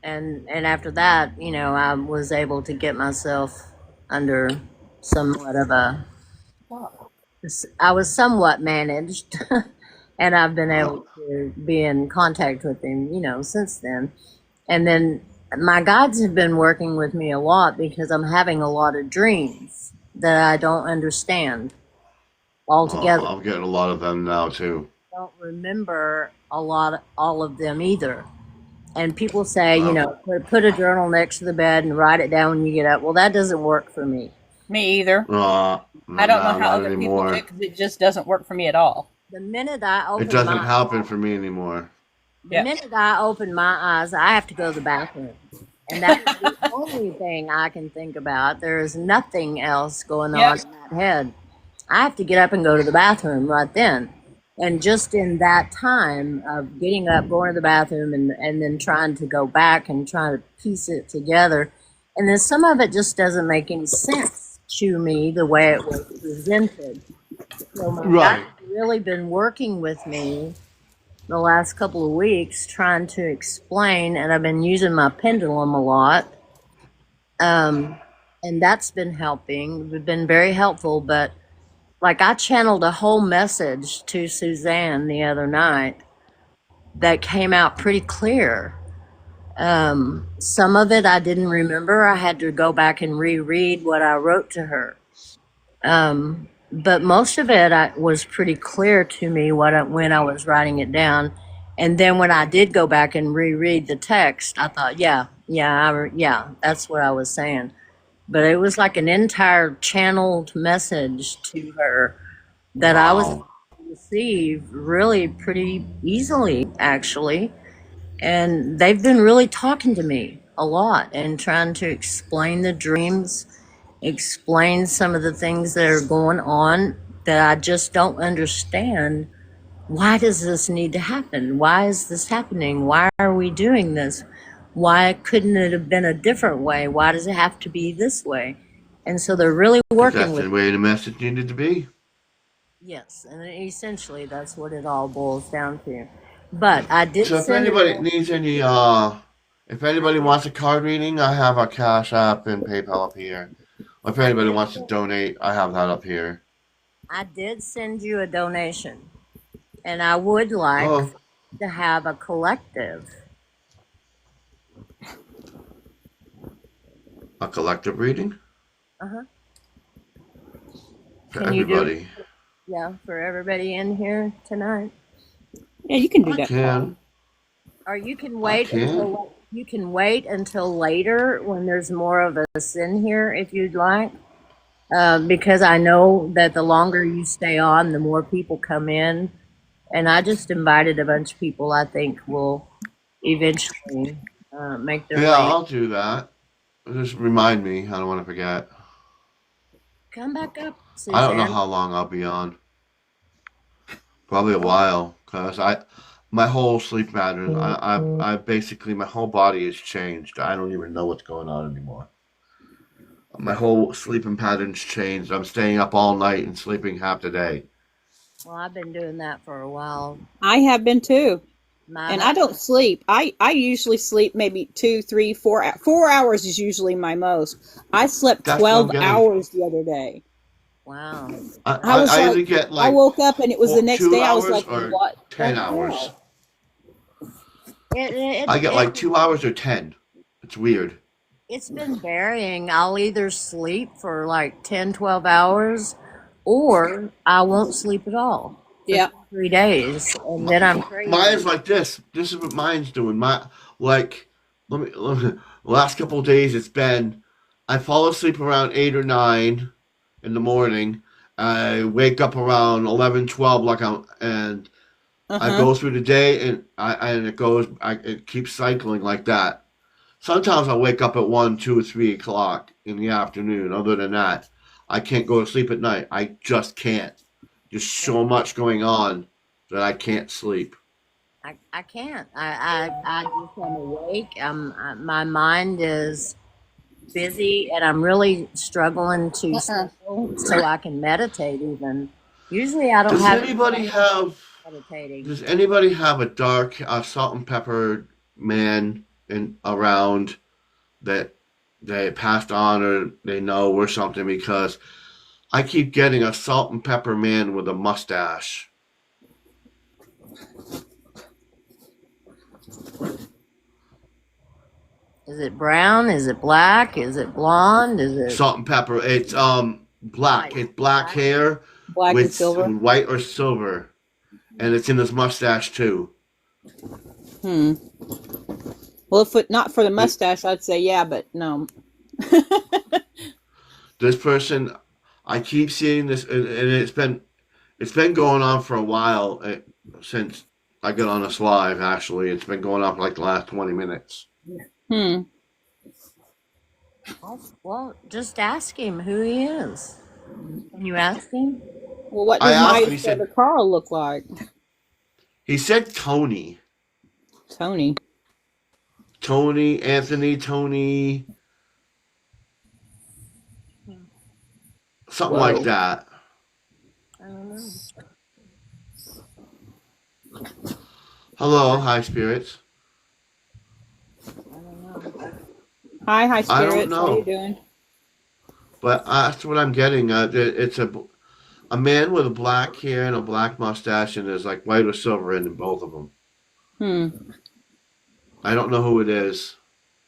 And after that, I was able to get myself under somewhat of a, I was somewhat managed, and I've been able to be in contact with him, since then. And then my guides have been working with me a lot because I'm having a lot of dreams that I don't understand altogether. I'm getting a lot of them now too. I don't remember all of them either. And people say, Wow. put a journal next to the bed and write it down when you get up. Well, that doesn't work for me. Me either. No, I don't know how not other people do anymore. it because it just doesn't work for me at all. The minute I It open doesn't my happen for me anymore. the Yeah. minute I open my eyes, I have to go to the bathroom. And that's the only thing I can think about. There is nothing else going on Yep. in that head. I have to get up and go to the bathroom right then. And just in that time of getting up, going to the bathroom, and then trying to go back and trying to piece it together. And then some of it just doesn't make any sense to me the way it was presented. So my Right. guy's really been working with me the last couple of weeks trying to explain, and I've been using my pendulum a lot. And that's been helping. It's been very helpful, but like I channeled a whole message to Suzanne the other night that came out pretty clear. Some of it I didn't remember. I had to go back and reread what I wrote to her. But most of it was pretty clear to me when I was writing it down. And then when I did go back and reread the text, I thought, yeah, that's what I was saying. But it was like an entire channeled message to her that I was able Wow. to receive really pretty easily, actually. And they've been really talking to me a lot and trying to explain the dreams, explain some of the things that are going on that I just don't understand. Why does this need to happen? Why is this happening? Why are we doing this? Why couldn't it have been a different way? Why does it have to be this way? And so they're really working That's with, the way the message needed to be. yes, and essentially that's what it all boils down to. But I did So if send anybody it. needs any, if anybody wants a card reading, I have a Cash App and PayPal up here. Or if anybody wants to donate, I have that up here. I did send you a donation, and I would like Oh, to have a collective. a collective reading Uh-huh. for Can you do it? everybody. Yeah, for everybody in here tonight. Yeah, you can do I that. can. Or you can I wait can. until later when there's more of us in here if you'd like. Because I know that the longer you stay on, the more people come in. And I just invited a bunch of people I think will eventually make their Yeah, way. I'll do that. Just remind me. I don't want to forget. Come back up, I don't know Suzanne. how long I'll be on. Probably a while, cause my whole sleep pattern, I basically my whole body has changed. I don't even know what's going on anymore. My whole sleeping pattern's changed. I'm staying up all night and sleeping half the day. Well, I've been doing that for a while. I have been too. My And I don't sleep. I usually sleep maybe 2, 3, 4 hours is usually my most. I slept That's what I'm 12 getting. hours the other day. Wow. I was I like, either get I like woke up and it was the next 2 day. I was hours like, or what? 10 the hours. hell? I get like 2 hours or 10. It's weird. It's been varying. I'll either sleep for like 10, 12 hours or I won't sleep at all Yeah. 3 days. And then I'm crazy. Mine's like this. This is what mine's doing. Like, let me the last couple of days it's been, I fall asleep around 8 or 9 in the morning. I wake up around 11, 12, and I Uh-huh. go through the day, and it keeps cycling like that. Sometimes I wake up at 1, 2, 3 o'clock in the afternoon. Other than that, I can't go to sleep at night. I just can't. There's so much going on that I can't sleep. I can't. I just am awake. My mind is busy and I'm really struggling to settle so I can meditate even. Usually I don't Does have anybody have meditating. Does anybody have a dark salt and pepper man around that they passed on or they know or something? Because I keep getting a salt and pepper man with a mustache. Is it brown? Is it black? Is it blonde? Is it Salt and pepper. It's black. It's black hair Black and with silver. white or silver, and it's in his mustache too. Well, if it not for the mustache, I'd say yeah, but no. This person, I keep seeing this, and it's been going on for a while since I got on this live. Actually, it's been going on for like the last 20 minutes. well, just ask him who he is. Can you ask him? Well, what I does asked my him, he said- brother Carl look like? He said Tony, Tony. Anthony, Tony, something Whoa. like that. I don't know. Hello, high spirits. I don't know. Hi, I don't spirits. How know. you doing? But that's what I'm getting. It's a man with a black hair and a black mustache, and there's like white or silver in both of them. I don't know who it is.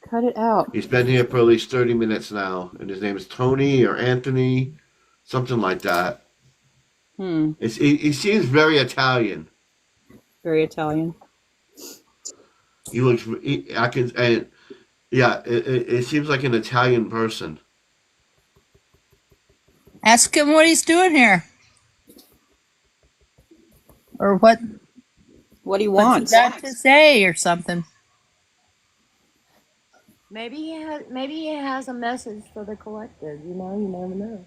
Cut it out. He's been here for at least 30 minutes now, and his name is Tony or Anthony, something like that. He seems very Italian. Very Italian. He looks. It seems like an Italian person. Ask him what he's doing here. Or what What he what's he wants. got to say or something. Maybe he has a message for the collective. You never know.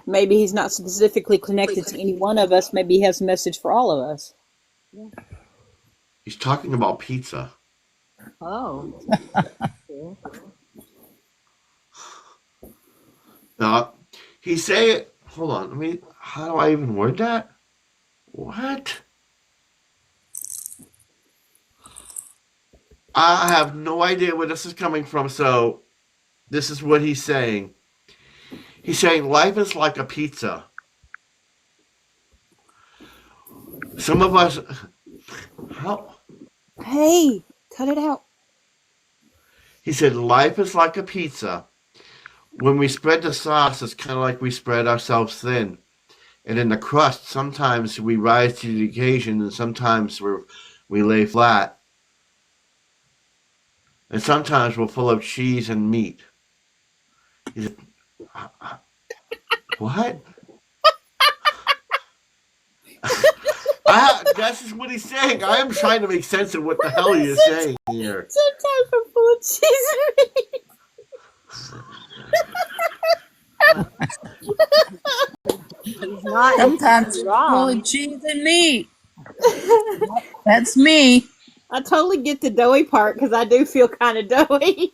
Maybe he's not specifically connected to any one of us. Maybe he has a message for all of us. He's talking about pizza. Oh. Cool. He say, hold on, how do I even word that? What? I have no idea where this is coming from, so this is what he's saying. He's saying life is like a pizza. Some of us, how? Hey, cut it out. He said life is like a pizza. When we spread the sauce, it's kind of like we spread ourselves thin. And in the crust, sometimes we rise to the occasion, and sometimes we lay flat. And sometimes we're full of cheese and meat. He said, what? That's just what he's saying. I am trying to make sense of what the hell he is saying here. Sometimes we're full of cheese and meat. He's not Sometimes it's wrong. full of cheese and meat. That's me. I totally get the doughy part because I do feel kind of doughy.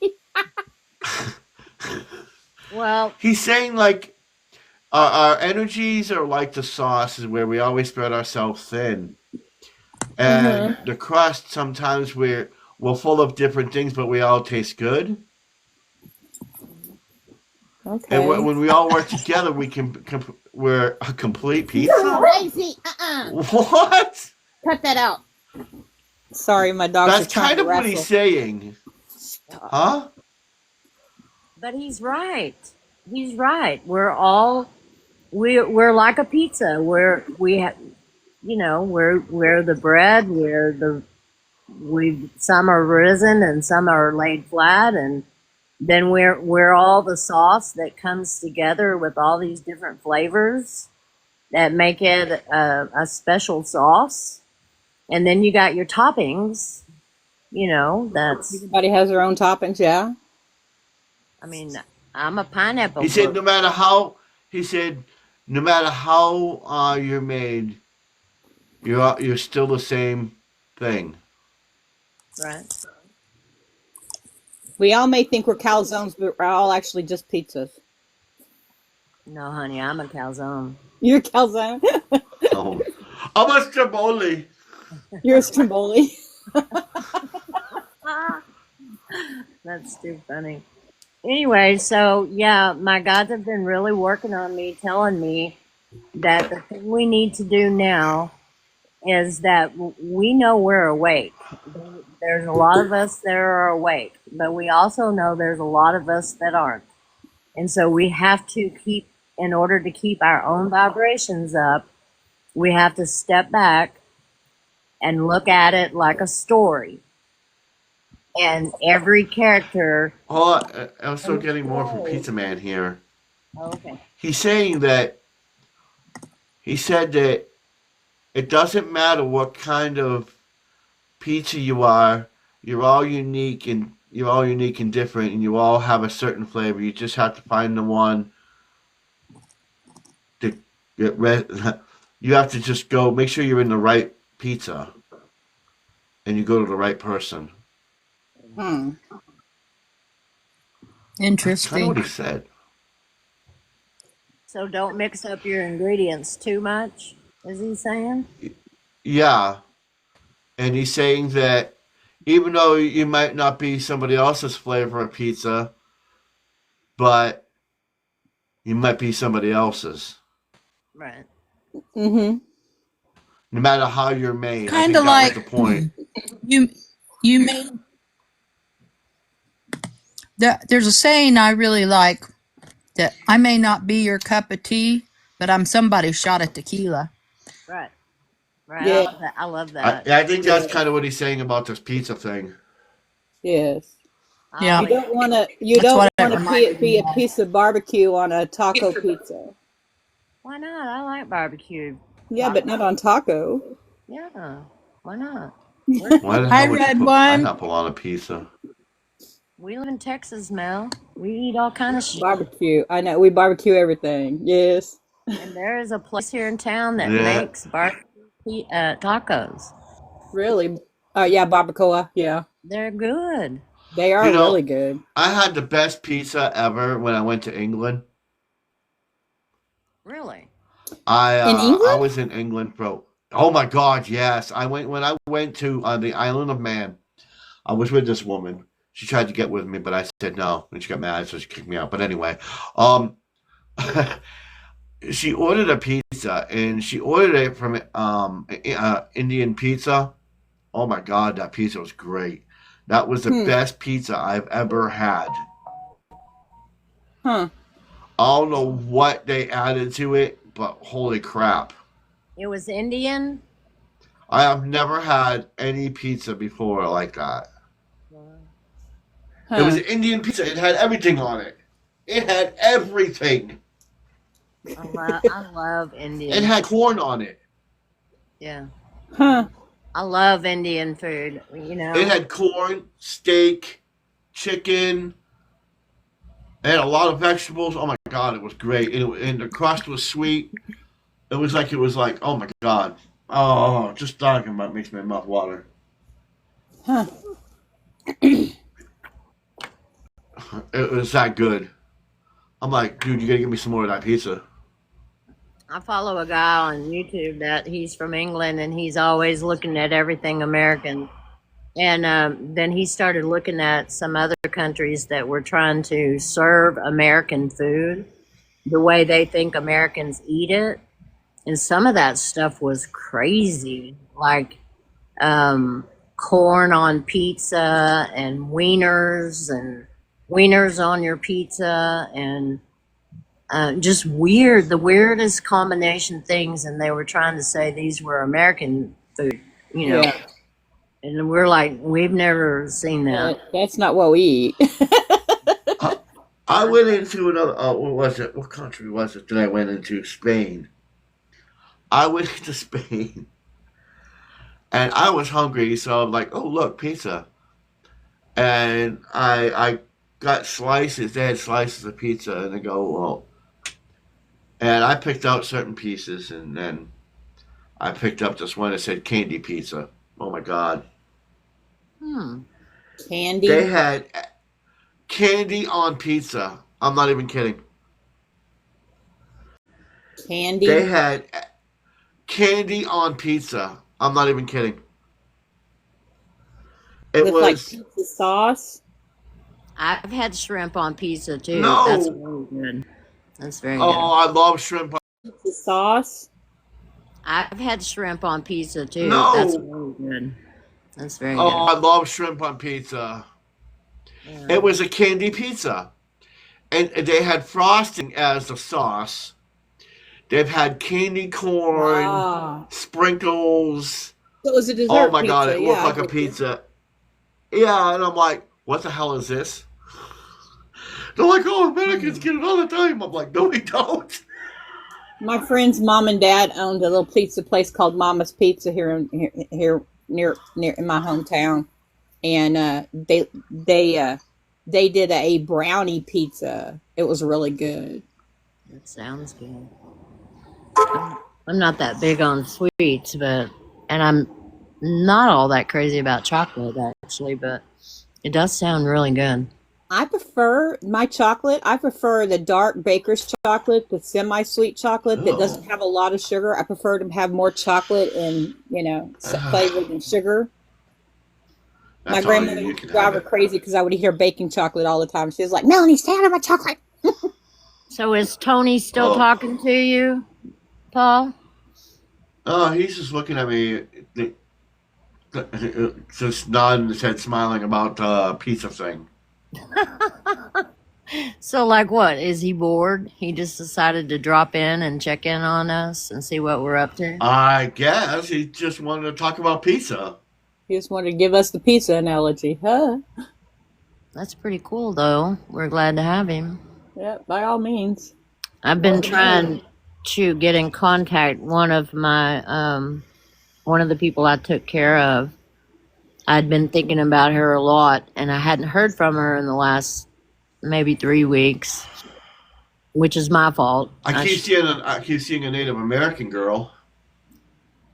Well, He's saying like our energies are like the sauce, is where we always spread ourselves thin, and the crust sometimes we're full of different things, but we all taste good. And Okay. when we all work together, we're a complete pizza. Crazy. What? Cut that out. Sorry, my dogs That's are trying kind to of what he's wrestle. saying, huh? But he's right. He's right. We're like a pizza. We have, you know, we're the bread. We some are risen and some are laid flat, and then we're all the sauce that comes together with all these different flavors that make it a special sauce. And then you got your toppings. You know, that's. Everybody has their own toppings, yeah. I mean, I'm a pineapple. He said, no matter how you're made, you're still the same thing. Right. We all may think we're calzones, but we're all actually just pizzas. No, honey, I'm a calzone. You're a calzone. Oh, I'm a stromboli. You're a stromboli. That's too funny. Anyway, so yeah, my gods have been really working on me, telling me that the thing we need to do now is that we know we're awake. There's a lot of us that are awake, but we also know there's a lot of us that aren't. And so we have to keep, in order to keep our own vibrations up, we have to step back and look at it like a story. And every character. Oh, I'm still getting more from Pizza Man here. Oh, okay. He said that it doesn't matter what kind of pizza you are. You're all unique and different, and you all have a certain flavor. You just have to find the one to get You have to just go. Make sure you're in the right pizza, and you go to the right person. Hmm. That's kind of Interesting. what he said. So don't mix up your ingredients too much, is he saying? Yeah, and he's saying that even though you might not be somebody else's flavor of pizza, but you might be somebody else's. Right. Mm-hmm. No matter how you're made. I Kind think of that was like the point. you made. There's a saying I really like that I may not be your cup of tea, but I'm somebody's shot at tequila. Right. Right. I Yeah. love that. I love I, that. I think Yeah. that's kind of what he's saying about this pizza thing. Yes. Yeah. You don't want to. You That's don't what it want to reminded be me a of. piece of barbecue on a taco pizza. Why not? I like barbecue. Yeah, but not on taco. Yeah. Why not? Why the I hell would you read put one. pineapple on a pizza? We live in Texas, Mel. We eat all kind of shit. Barbecue. I know we barbecue everything. Yes. And there is a place here in town that Yeah. makes barbecue tacos. Really. Yeah, barbacoa. Yeah, They're good. they are You know, really good. I had the best pizza ever when I went to England. Really. In I England? was in England, bro. Oh my God, yes. I went to the island of Man. I was with this woman. She tried to get with me, but I said no, and she got mad, so she kicked me out. But anyway, she ordered a pizza, and she ordered it from Indian Pizza. Oh my God, that pizza was great. That was the best pizza I've ever had. Huh. I don't know what they added to it, but holy crap. It was Indian. I have never had any pizza before like that. It was Huh. an Indian pizza. It had everything on it. It had everything. I love It Indian. had corn on it. Yeah. Huh. I love Indian food. You know. It had corn, steak, chicken. It had a lot of vegetables. Oh my God, it was great. And the crust was sweet. It was like, oh my God. Oh, just talking about it makes my mouth water. Huh. It was that good. I'm like, dude, you gotta give me some more of that pizza. I follow a guy on YouTube that he's from England and he's always looking at everything American. And then he started looking at some other countries that were trying to serve American food the way they think Americans eat it. And some of that stuff was crazy, like corn on pizza and wieners on your pizza and just weird, the weirdest combination things. And they were trying to say these were American food, you know. Yeah. And we're like, we've never seen that. That's not what we eat. I went into another. What was it? What country was it that I went into? Spain. I went into Spain, and I was hungry, so I'm like, "Oh, look, pizza!" And I got slices. They had slices of pizza, and I go, "Well," and I picked out certain pieces, and then I picked up this one that said candy pizza. Oh my God! Candy. They had candy on pizza. I'm not even kidding. Candy. They had candy on pizza. I'm not even kidding. It With like was pizza sauce. I've had shrimp on pizza too. No. That's very good. That's very oh, good. I love shrimp. Pizza sauce. I've had shrimp on pizza too. No. That's very good. That's very Oh, good. I love shrimp on pizza. Yeah. It was a candy pizza, and they had frosting as the sauce. They've had candy corn, Ah. sprinkles. So it was a dessert. Oh my pizza. God, it Yeah, looked I like a get you. pizza. Yeah, and I'm like, what the hell is this? They're like, oh, Americans get it all the time. I'm like, no, we don't. My friend's mom and dad owned a little pizza place called Mama's Pizza here near in my hometown, and they did a brownie pizza. It was really good. That sounds good. I'm not that big on sweets, and I'm not all that crazy about chocolate actually, but it does sound really good. I prefer my chocolate. I prefer the dark baker's chocolate, the semi-sweet chocolate that doesn't have a lot of sugar. I prefer to have more chocolate and flavor than sugar. My That's all grandmother you used to can drive have her it. crazy because I would hear baking chocolate all the time. She was like, "Melanie, stay out of my chocolate." So is Tony still Oh. talking to you, Paul? Oh, he's just looking at me, just nodding his head, smiling about the pizza thing. So like what? Is he bored? He just decided to drop in and check in on us and see what we're up to? I guess he just wanted to talk about pizza. He just wanted to give us the pizza analogy, huh? That's pretty cool though. We're glad to have him. Yeah, by all means. I've been trying to get in contact one of the people I took care of. I'd been thinking about her a lot and I hadn't heard from her in the last maybe 3 weeks, which is my fault. I keep seeing a Native American girl.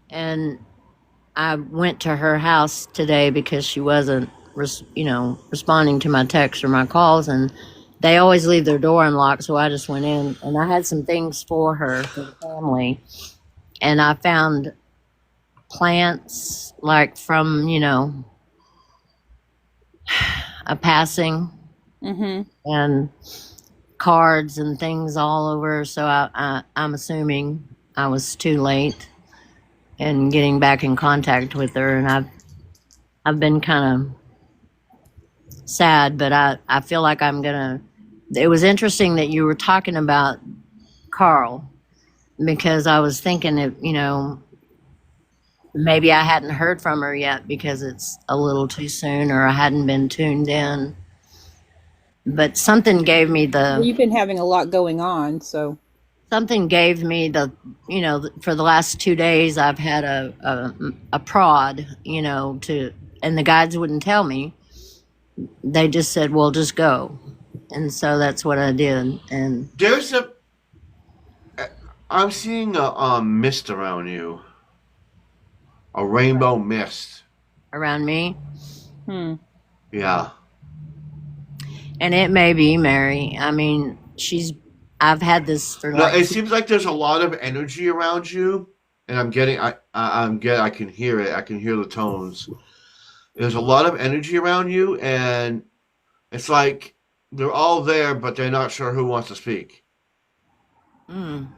And I went to her house today because she wasn't, responding to my texts or my calls, and they always leave their door unlocked. So I just went in, and I had some things for her, for the family, and I found plants like from a passing, and cards and things all over. So I'm assuming I was too late in getting back in contact with her, and I've been kind of sad, but I feel like I'm gonna. It was interesting that you were talking about Carl, because I was thinking if maybe I hadn't heard from her yet because it's a little too soon, or I hadn't been tuned in. But something gave me Well, you've been having a lot going on, so something gave me for the last 2 days I've had a prod, and the guides wouldn't tell me. They just said, well, just go. And so that's what I did. And I'm seeing a mist around you. A rainbow mist. around me, Yeah. and it may be Mary. I mean, I've had this for No, like it seems like there's a lot of energy around you, and I can hear it. I can hear the tones. There's a lot of energy around you, and it's like they're all there, but they're not sure who wants to speak. mm,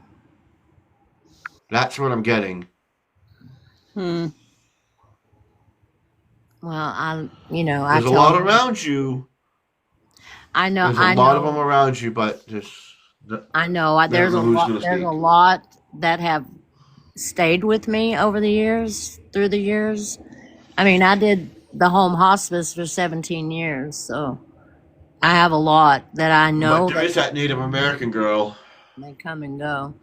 That's what I'm getting. Hmm. well, I There's a tell lot them, around you. I know, There's a I lot of them know, around you, but just I know. they don't There's a know who's lot. going to There's a speak. lot that have stayed with me over the years, through the years. I mean, I did the home hospice for 17 years, so I have a lot that I But know there that is that Native American girl. they come and go.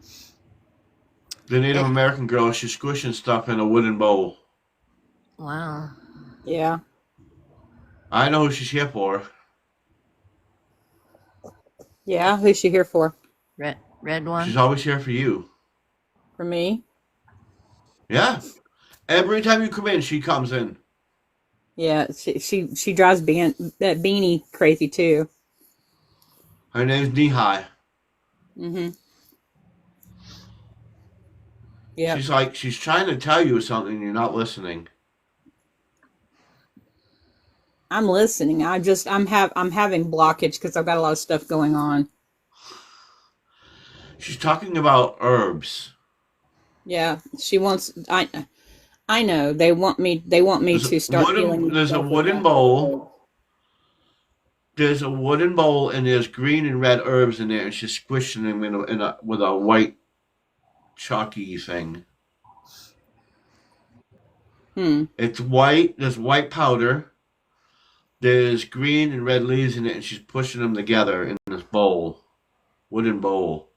The Native It, American girl, she's squishing stuff in a wooden bowl. wow. Yeah. I know who she's here for. Yeah. Who's she here for? Red She's one? always here for you. For me? Yeah. Every time you come in, she comes in. Yeah. She drives that beanie crazy too. Her name's Knee-High. Mm-hmm. Yeah. She's like, she's trying to tell you something, and you're not listening. I'm listening. I'm having blockage because I've got a lot of stuff going on. She's talking about herbs. Yeah. She wants. I know they want me. They want me to start healing There's a myself with wooden natural bowl. herbs. There's a wooden bowl, and there's green and red herbs in there, and she's squishing them with a white chalky thing. Hmm. It's white. There's white powder. There's green and red leaves in it, and she's pushing them together in this bowl, wooden bowl.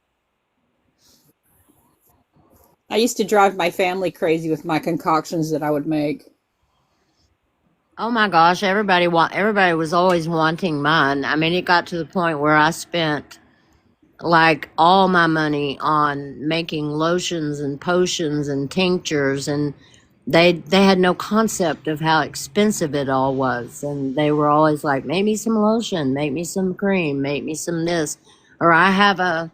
I used to drive my family crazy with my concoctions that I would make. Oh my gosh, everybody was always wanting mine. I mean, it got to the point where I spent like all my money on making lotions and potions and tinctures, and they had no concept of how expensive it all was, and they were always like, make me some lotion, make me some cream, make me some this, or I have a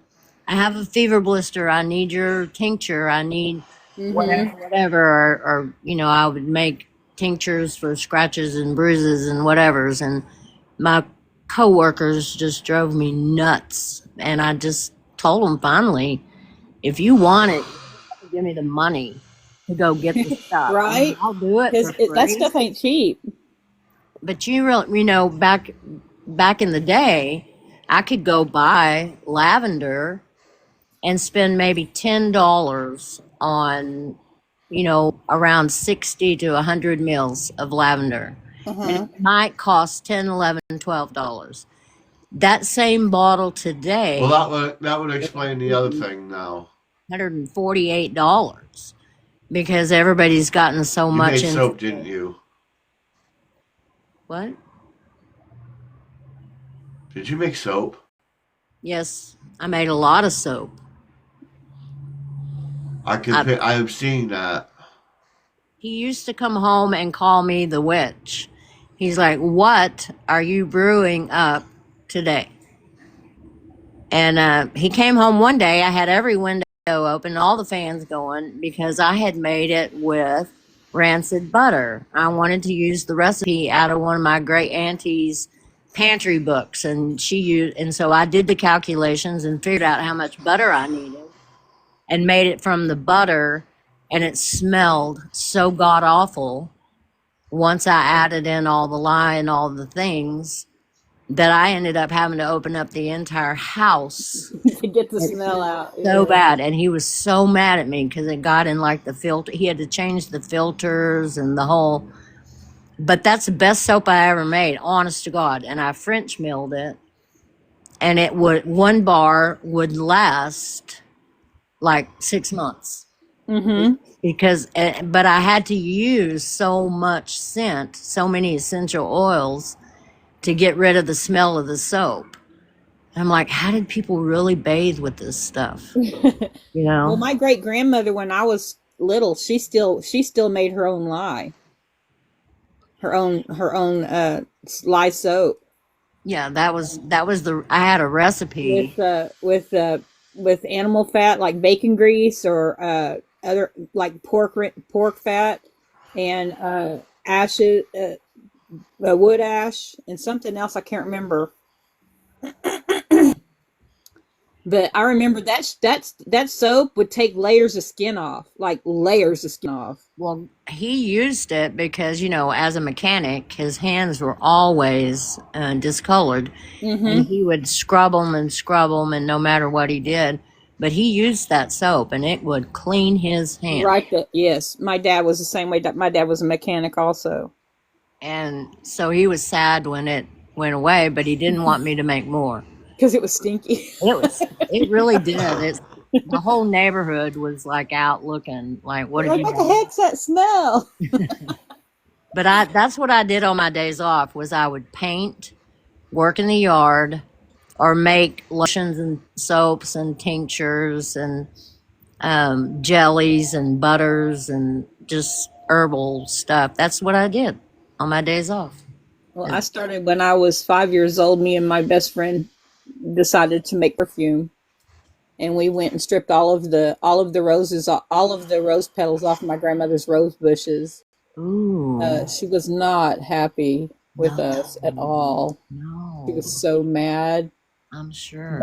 fever blister, I need your tincture, I need whatever, Mm-hmm. whatever, or I would make tinctures for scratches and bruises and whatevers, and my coworkers just drove me nuts, and I just told them finally, if you want it, you have to give me the money to go get the stuff. I mean, Right? I'll do it Because for that free. stuff ain't cheap. But back in the day, I could go buy lavender and spend maybe $10 on, around 60 to 100 mils of lavender. And Uh-huh. it might cost 10, 11, $12. That same bottle today, Well, that would explain the other thing now. $148, because everybody's gotten so You much made into soap, didn't you? what? Did you make soap? Yes, I made a lot of soap. I, I'm seeing that. he used to come home and call me the witch. He's like, "What are you brewing up today?" And he came home one day. I had every window open, all the fans going, because I had made it with rancid butter. I wanted to use the recipe out of one of my great auntie's pantry books, and so I did the calculations and figured out how much butter I needed, and made it from the butter, and it smelled so god awful once I added in all the lye and all the things, that I ended up having to open up the entire house. To get the smell out. So Yeah. bad. And he was so mad at me because it got in like the filter. He had to change the filters and the whole. But that's the best soap I ever made, honest to God. And I French milled it, and one bar would last like 6 months, Mm-hmm. but I had to use so much scent, so many essential oils to get rid of the smell of the soap. I'm like, how did people really bathe with this stuff? Well, my great grandmother, when I was little, she still made her own lye, her own lye soap. Yeah, that was the I had a recipe. with animal fat like bacon grease or other like pork fat and ashes, wood ash, and something else I can't remember. But I remember that soap would take layers of skin off, like layers of skin off. Well, he used it because, as a mechanic, his hands were always discolored, and Mm-hmm. he would scrub them, and no matter what he did. But he used that soap, and it would clean his hands. Right. Yes, my dad was the same way. My dad was a mechanic also. And so he was sad when it went away, but he didn't want me to make more. Because it was stinky. It really did. The whole neighborhood was like out looking like, what did Like, you what the do? heck's that smell? But that's what I did on my days off was I would paint, work in the yard, or make lotions and soaps and tinctures and jellies and butters and just herbal stuff. That's what I did on my days off. Well, I started when I was 5 years old. Me and my best friend decided to make perfume, and we went and stripped all of the roses, all of the rose petals off my grandmother's rose bushes. Ooh, She was not happy with no, us at all. She no, was so mad. I'm sure.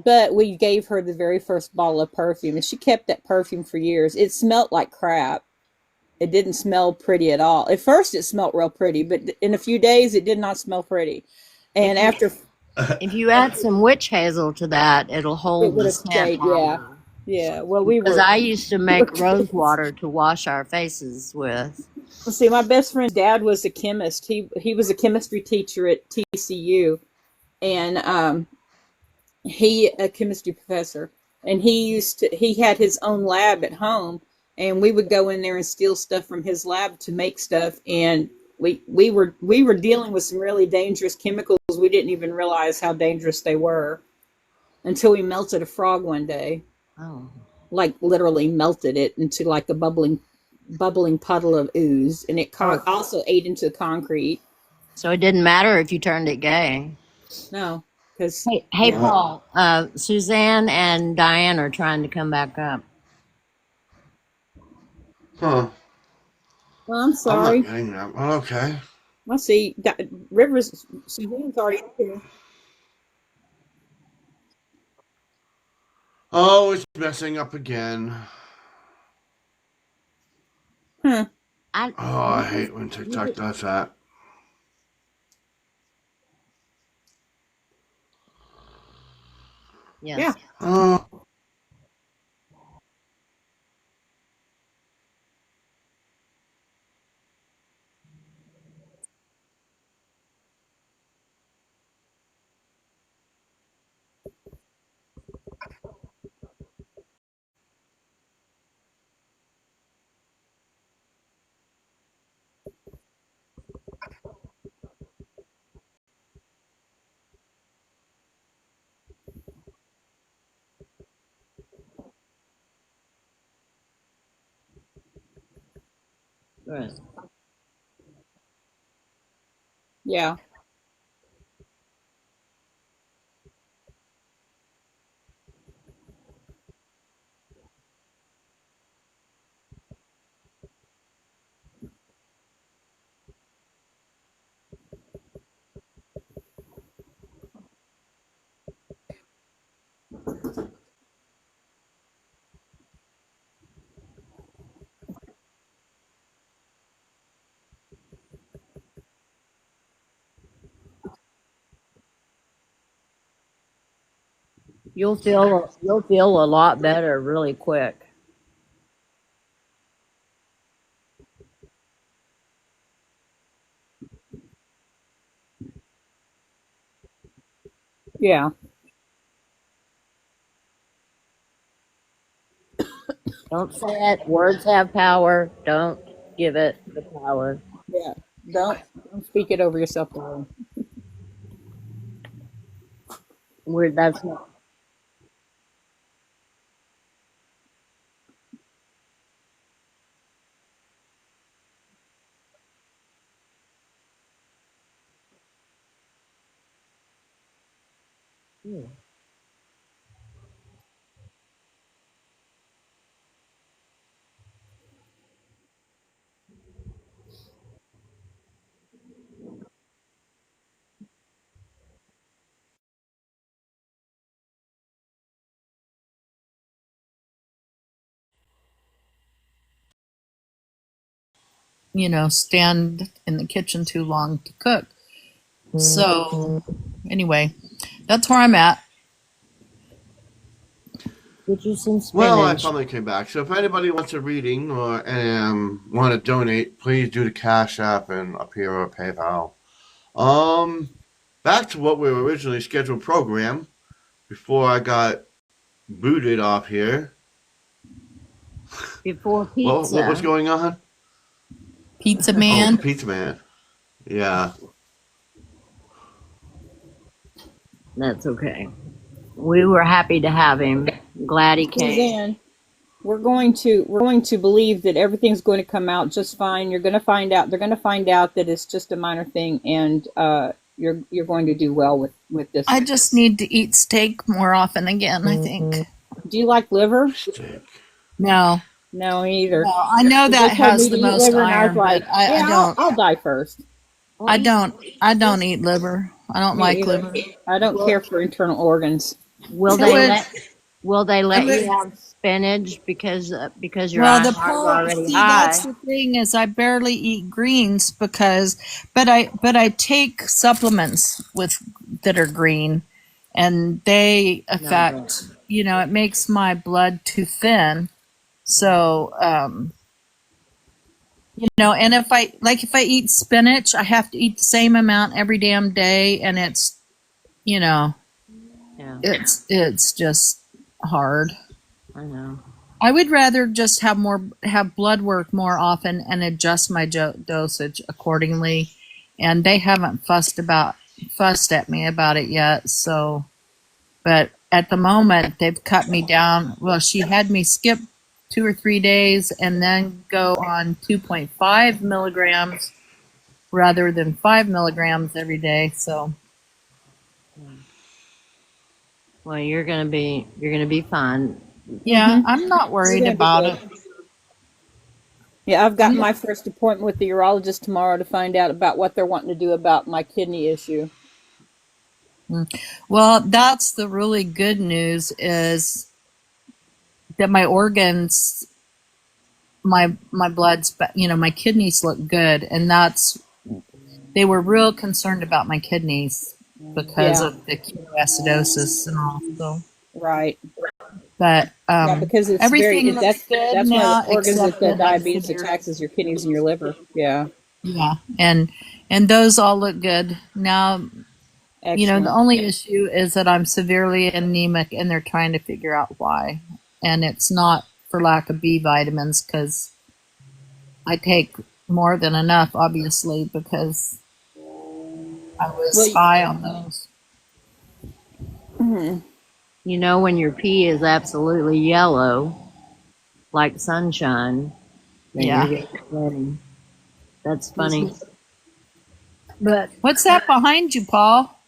But we gave her the very first bottle of perfume, and she kept that perfume for years. It smelled like crap. It didn't smell pretty at all. At first, it smelled real pretty, but in a few days, it did not smell pretty. And after If you add some witch hazel to that, it'll it hold would the have scent stayed, yeah, longer. yeah. Well, Because I used to make rose water to wash our faces with. see, my best friend's dad was a chemist. He was a chemistry teacher at TCU, and he a chemistry professor, and he had his own lab at home, and we would go in there and steal stuff from his lab to make stuff, and we were dealing with some really dangerous chemicals. We didn't even realize how dangerous they were until we melted a frog one day, Oh, like literally melted it into like a bubbling puddle of ooze, and it also ate into the concrete. so it didn't matter if you turned it gay. No, because Hey, Paul. Suzanne and Diane are trying to come back up. Huh. well, I'm I'm not sorry. getting that. Well, okay. Let's see. Rivers, Suzanne's already here. Oh, it's messing up again. Huh. I Oh, I hate when TikTok does that. Yeah. yes. Oh, Right. Yeah. You'll feel a lot better really quick. Yeah. Don't say it. Words have power. Don't give it the power. Yeah. Don't speak it over yourself, Lauren. That's not. stand in the kitchen too long to cook. So, anyway, that's where I'm at. Get you some Well, I spinach. finally came back. So if anybody wants a reading or want to donate, please do the Cash App and up here or PayPal. Back to what we were originally scheduled program before I got booted off here. Before Well, what was pizza. going on? Pizza Oh, Man. Pizza Man. Yeah. That's okay. We were happy to have him. Glad he came. Suzanne, we're going to believe that everything's going to come out just fine. You're going to find out. They're going to find out that it's just a minor thing, and you're going to do well with this. I just need to eat steak more often again, I think. Do you like liver? Steak. No. No, either. No, I know They that told has me the to eat most liver, and I iron, was like, but I yeah, don't. I'll die first. I don't eat liver. I don't Me like either. liver. I don't care for internal organs. Will It they would- let Will they let I would- you have spinach because your Well, iron's the problem, already see, high? that's the thing is I barely eat greens but I take supplements that are green, and they affect, it makes my blood too thin. So, and if I eat spinach, I have to eat the same amount every damn day, and it's, Yeah, it's just hard. I know. I would rather just have blood work more often and adjust my dosage accordingly. And they haven't fussed at me about it yet. So, but at the moment they've cut me down. Well, she had me skip 2 or 3 days and then go on 2.5 milligrams rather than 5 milligrams every day. So, Well, you're gonna be fine. yeah, I'm not worried You're gonna be about good. it. Yeah, I've got my first appointment with the urologist tomorrow to find out about what they're wanting to do about my kidney issue. Well, that's the really good news is that my organs, my bloods, my kidneys look good, and they were real concerned about my kidneys because Yeah. of the ketoacidosis and all. So, Right. but Yeah, because it's everything looks that's good one now of the organs except that that I'm diabetes severe. attacks is your kidneys and your liver. Yeah. Yeah, and those all look good now. Excellent. The only issue is that I'm severely anemic, and they're trying to figure out why. And it's not for lack of B vitamins, because I take more than enough, obviously, because I was Well, high on those. You know, when your pee is absolutely yellow, like sunshine, then Yeah. you're getting ready. That's funny. But what's that behind you, Paul?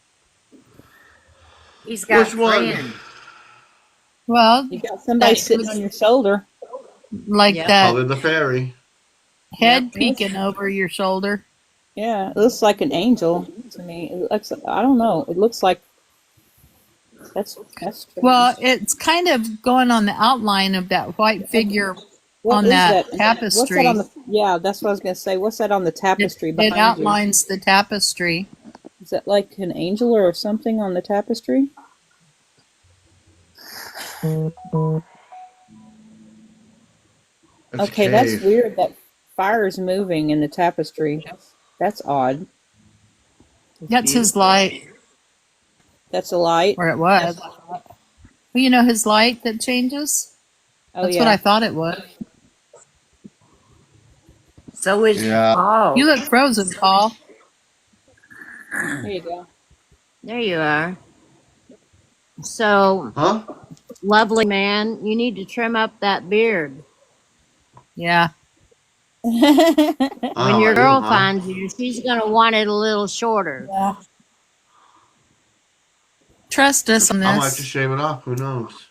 He's got Which one? friends. Well, you got somebody that sitting was- on your shoulder. like Yeah. that Probably the fairy. head Yep. peeking over your shoulder. Yeah, it looks like an angel to me. It looks, I don't know. It looks like that's strange. Well, it's kind of going on the outline of that white figure What on is that What's tapestry. that on the? Yeah, that's what I was gonna say. What's that on the tapestry It behind outlines the tapestry. you? Is that like an angel or something on the tapestry? That's a Okay, that's cave. weird. That fire is moving in the tapestry. That's odd. That's his light, That's a light. or it was. Well, his light that changes? Oh That's yeah. what I thought it was. So is Yeah. Paul. You look frozen, Paul. There you go. There you are. So, Huh? lovely man, you need to trim up that beard. Yeah. When Oh, your I girl do, huh? finds you, she's going to want it a little shorter. Yeah. trust us on I might just this. shave it off. Who knows?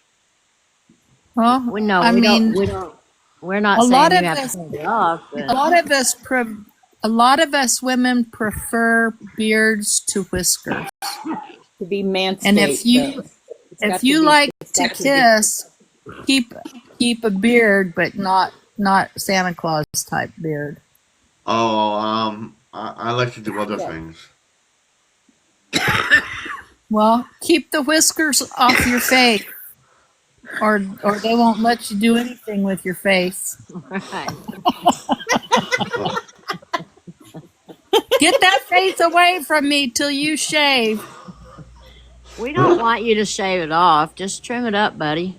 Well, We know I we mean, don't. We don't. We're not a saying lot you of have to us, take it off, a but lot of us, a lot of us women prefer beards to whiskers. To be manscaped. And if you though. It's got if you be- like it's to got be- kiss, keep a beard, but not Santa Claus type beard. Oh, I like to do other things. Well, keep the whiskers off your face, or they won't let you do anything with your face. right. Get that face away from me till you shave. We don't want you to shave it off. Just trim it up, buddy.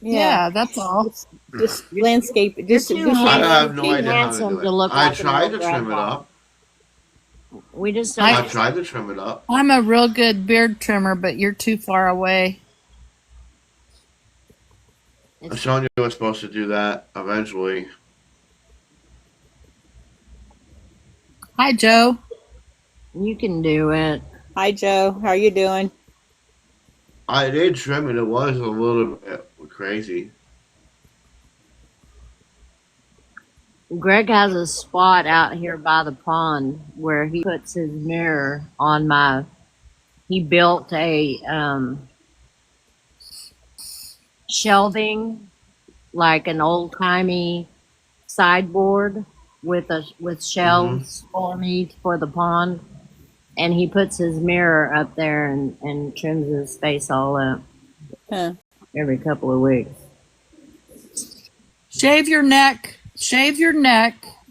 Yeah, that's all. Just landscape. Just You're too I handsome. have no Too idea how to handsome do to it. look I like an tried old to trim it grandpa. up. We just I- don't. I tried to trim it up. I'm a real good beard trimmer, but you're too far away. I'm showing you we're supposed to do that eventually. Hi, Joe. You can do it. Hi, Joe. How you doing? I did trim it. It was a little bit crazy. Greg has a spot out here by the pond where he puts his mirror on my. He built a shelving, like an old timey sideboard with shelves for me for the pond, and he puts his mirror up there and trims his face all up Huh. every couple of weeks. Shave your neck,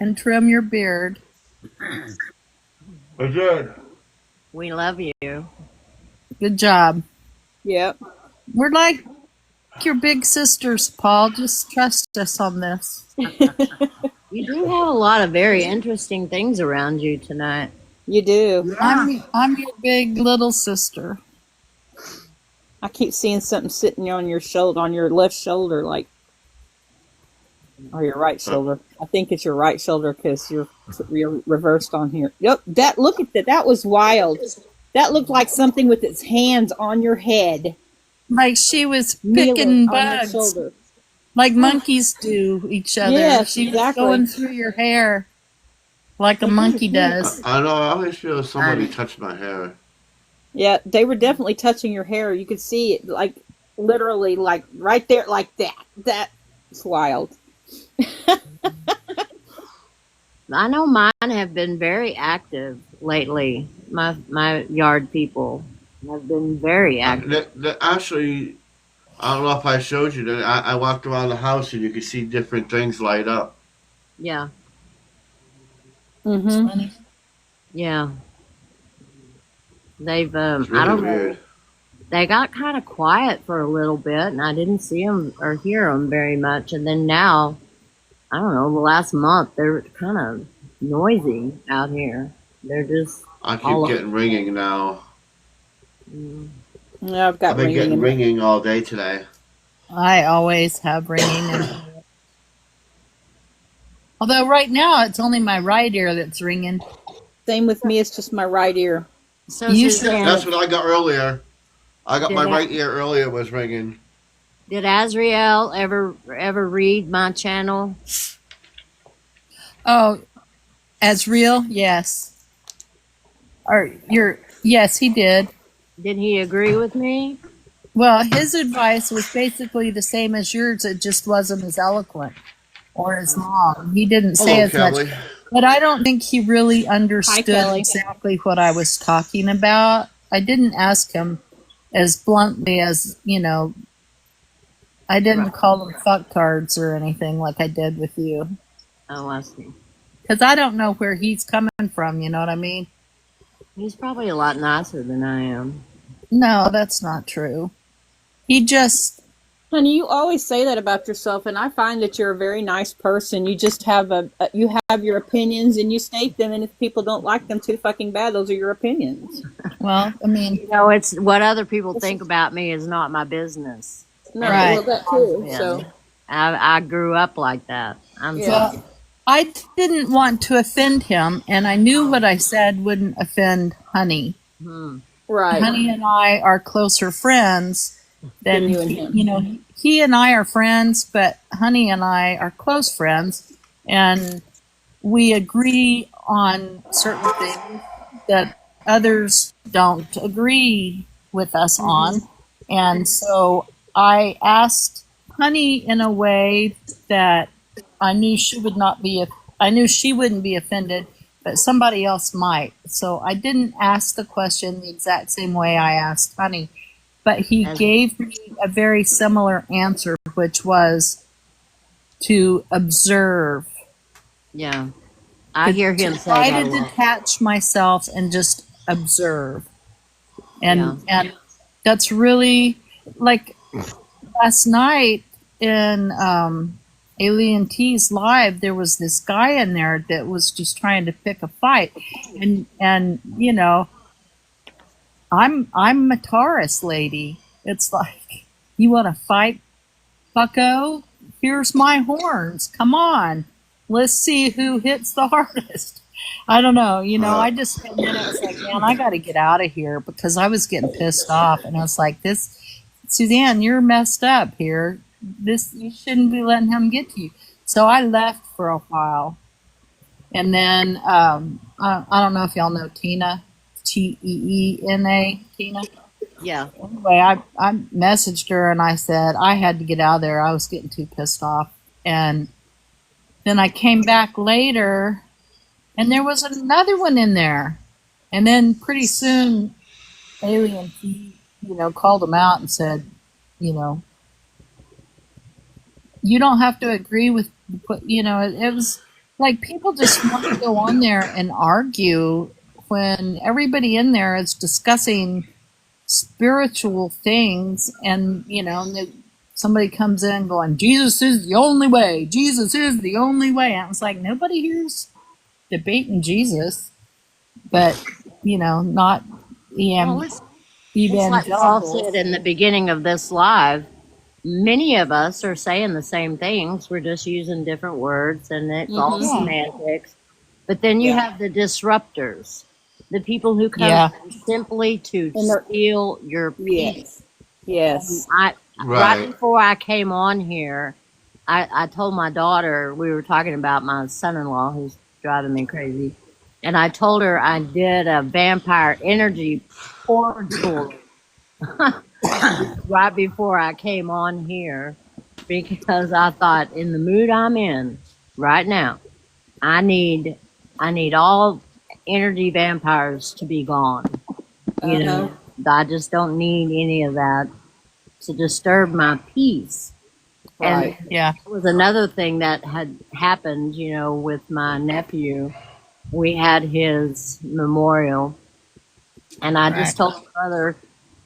and trim your beard. I did. We love you. Good job. Yep. We're like your big sisters, Paul. Just trust us on this. You do have a lot of very interesting things around you tonight. You do. I'm your big little sister. I keep seeing something sitting on your shoulder, on your left shoulder, like, or your right shoulder. I think it's your right shoulder because you're reversed on here. Yep. That look at that. That was wild. That looked like something with its hands on your head, Like she was kneeling picking on your bugs, shoulder. like monkeys do each other. Yes, she exactly. was going through your hair like a monkey does. I know. I always feel somebody touched my hair. Yeah, they were definitely touching your hair. You could see it, like literally, like right there, like that. That's wild. I know mine have been very active lately. My yard people have been very active. Actually, I don't know if I showed you that. I walked around the house and you could see different things light up. Yeah, Mm-hmm. Funny. yeah. They've It's I really don't know. weird. They got kind of quiet for a little bit, and I didn't see them or hear them very much. And then now, I don't know, the last month they're kind of noisy out here. They're just I keep all getting ringing now. Yeah, I've got I've been ringing. getting ringing all day today. I always have ringing. Although right now it's only my right ear that's ringing. Same with me. It's just my right ear. so. You Suzanne, That's what I got earlier. I got Did my that- right ear earlier was ringing. did Azriel ever read my channel? Oh, as real? Yes. Yes, he did. Did he agree with me? Well, his advice was basically the same as yours. It just wasn't as eloquent or as long. He didn't say Hello, as Kelly. much. But I don't think he really understood Kelly. exactly what I was talking about. I didn't ask him as bluntly as, I didn't call them fuck cards or anything like I did with you. Oh, I see. Because I don't know where he's coming from, you know what I mean? He's probably a lot nicer than I am. No, that's not true. He just, Honey, you always say that about yourself, and I find that you're a very nice person. You just have you have your opinions and you state them, and if people don't like them too fucking bad, those are your opinions. well, I mean, You know, it's what other people think about me is not my business. No, Right. well, that too. Yeah. So I grew up like that. I'm Yeah. sorry. I didn't want to offend him, and I knew what I said wouldn't offend Honey. Hmm. Right. Honey and I are closer friends than Than you and him. you know. He and I are friends, but Honey and I are close friends, and we agree on certain things that others don't agree with us on. And so I asked Honey in a way that I knew she would not be, I knew she wouldn't be offended, but somebody else might. So I didn't ask the question the exact same way I asked Honey, but he As- gave me a very similar answer, which was to observe. Yeah. I hear him To say try that to a lot. detach myself and just observe. Yeah. And that's really like last night in Alien T's live, there was this guy in there that was just trying to pick a fight, and you know, I'm a Taurus lady. It's like, you want to fight, bucko? Here's my horns. Come on, let's see who hits the hardest. I don't know, you know. I just, and then it was like, man, I got to get out of here because I was getting pissed off, and I was like, this, Suzanne, you're messed up here. This, you shouldn't be letting him get to you. So I left for a while, and then I don't know if y'all know Tina, Teena, Tina. Yeah. Anyway, I messaged her and I said I had to get out of there. I was getting too pissed off, and then I came back later, and there was another one in there, and then pretty soon, Alien T, you know, called him out and said, you know, you don't have to agree with, you know, it was like people just want to go on there and argue when everybody in there is discussing spiritual things, and you know, somebody comes in going, Jesus is the only way, Jesus is the only way, and I was like, nobody here's debating Jesus, but you know, not Well, it's like Paul evangelical. said in the beginning of this live. Many of us are saying the same things. We're just using different words, and it's all Mhm. Yeah. semantics. But then you Yeah. have the disruptors, the people who come Yeah. simply to And they're- steal your Yes. peace. Yes. Right Right. before I came on here, I told my daughter, we were talking about my son-in-law who's driving me crazy, and I told her I did a vampire energy portal right before I came on here because I thought, in the mood I'm in right now, I need all energy vampires to be gone. You know, I just don't need any of that to disturb my peace. Right. And Yeah. it was another thing that had happened, you know, with my nephew. We had his memorial, and I just told my brother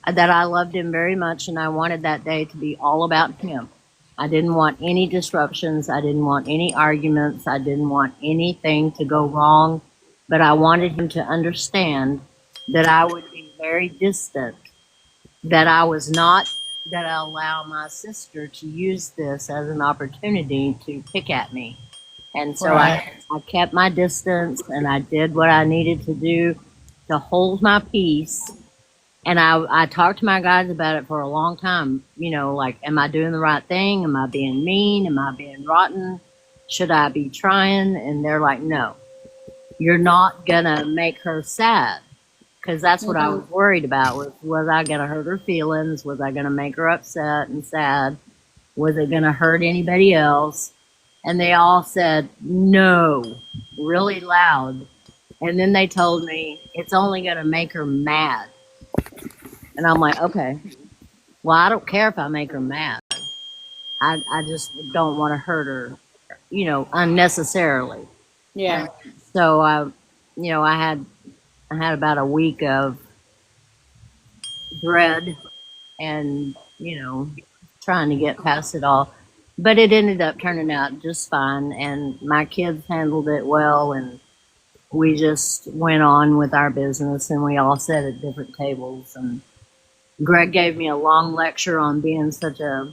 that I loved him very much, and I wanted that day to be all about him. I didn't want any disruptions. I didn't want any arguments. I didn't want anything to go wrong. But I wanted him to understand that I would be very distant, that I was not going to allow my sister to use this as an opportunity to pick at me. And so Right. I kept my distance, and I did what I needed to do to hold my peace. And I talked to my guys about it for a long time. You know, like, am I doing the right thing? Am I being mean? Am I being rotten? Should I be trying? And they're like, no, you're not going to make her sad. Because that's what I was worried about. Was I going to hurt her feelings? Was I going to make her upset and sad? Was it going to hurt anybody else? And they all said, no, really loud. And then they told me, it's only going to make her mad. And I'm like, okay, well, I don't care if I make her mad. I just don't want to hurt her, you know, unnecessarily. Yeah. So you know, I had about a week of dread and, you know, trying to get past it all. But it ended up turning out just fine, and my kids handled it well, and we just went on with our business, and we all sat at different tables. And Greg gave me a long lecture on being such a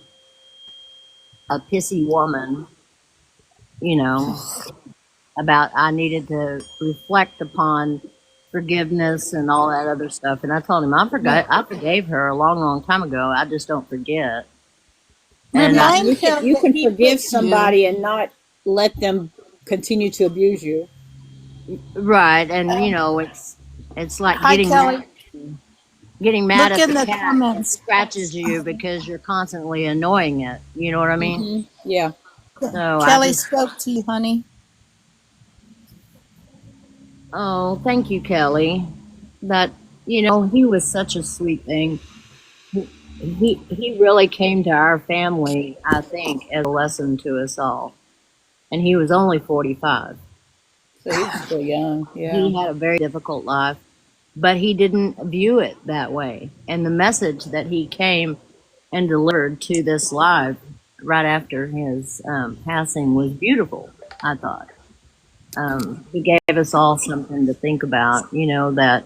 pissy woman, you know, about I needed to reflect upon forgiveness and all that other stuff. And I told him I forgave her a long, long time ago. I just don't forget. And I, Remind him You that can he forgive picked you. somebody and not let them continue to abuse you. right, and it's like Hi, Kelly. getting mad Look at in the the cat that comments. scratches you because you're constantly annoying it. You know what I mean? Mm-hmm. Yeah. So I Kelly just, spoke to you, honey. oh, thank you, Kelly. But he was such a sweet thing. He really came to our family, I think, as a lesson to us all. And he was only 45. So he's still young. Yeah. He had a very difficult life, but he didn't view it that way. And the message that he came and delivered to this live right after his passing was beautiful, I thought. He gave us all something to think about, that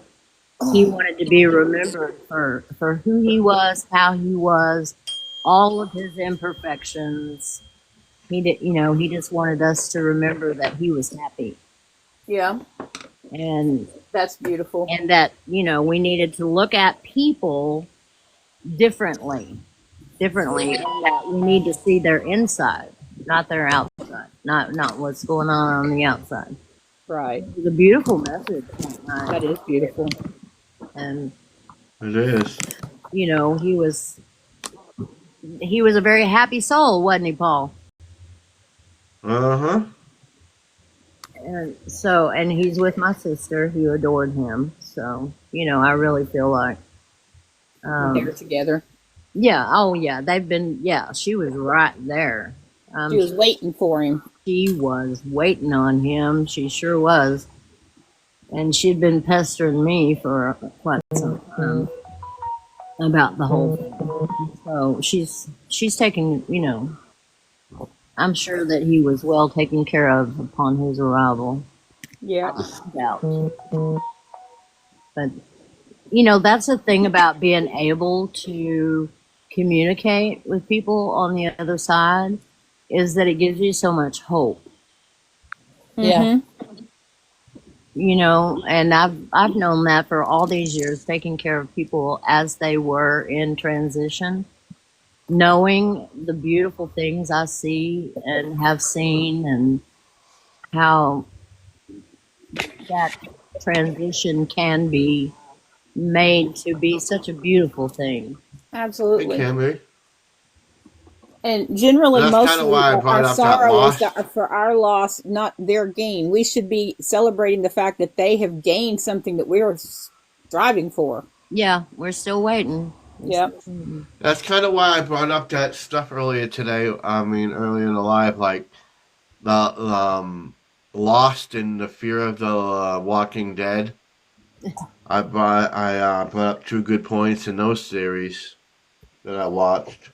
he wanted to be remembered for who he was, how he was, all of his imperfections. He did, he just wanted us to remember that he was happy. Yeah. And That's beautiful. and that we needed to look at people differently, and that we need to see their inside, not their outside, not what's going on the outside. Right. It was a beautiful message that night. That is beautiful. And It is. he was a very happy soul, wasn't he, Paul? Uh-huh. And he's with my sister who adored him. So I really feel like They're together. yeah, oh yeah, she was right there. She was waiting for him. She was waiting on him. She sure was. And she'd been pestering me for quite some time about the whole thing. So she's taken, I'm sure that he was well taken care of upon his arrival. Yeah. Doubt. But that's the thing about being able to communicate with people on the other side, is that it gives you so much hope. Yeah. And I've known that for all these years, taking care of people as they were in transition, knowing the beautiful things I see and have seen, and how that transition can be made to be such a beautiful thing. It Absolutely. can be. And generally, That's mostly kinda why I brought our up that sorrow loss. is for our loss, not their gain. We should be celebrating the fact that they have gained something that we're striving for. Yeah, we're still waiting. Yep. That's kind of why I brought up that stuff earlier today. I mean, earlier in the live, like the Lost and the Fear of the Walking Dead. I brought up 2 good points in those series that I watched.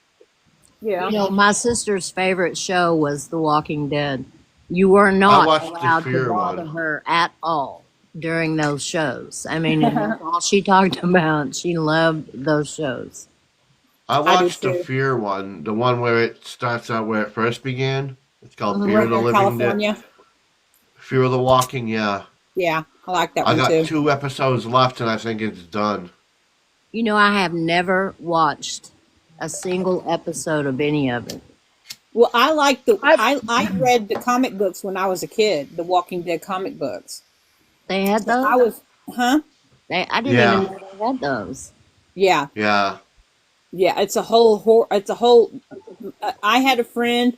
Yeah. My sister's favorite show was The Walking Dead. You were not watched the allowed to Fear bother one. her at all during those shows. I mean, that's all she talked about. She loved those shows. I do watched the too. Fear one, the one where it starts out where it first began. It's called Fear Right of the here in Living Dead. California. Fear of the Walking, yeah. Yeah, I like that I one got too. 2 episodes left and I think it's done. I have never watched a single episode of any of it. Well, I like I read the comic books when I was a kid, the Walking Dead comic books. They had those? I was, huh? I didn't Yeah. even know they had those. Yeah, Yeah. yeah. It's a whole. It's a whole. I had a friend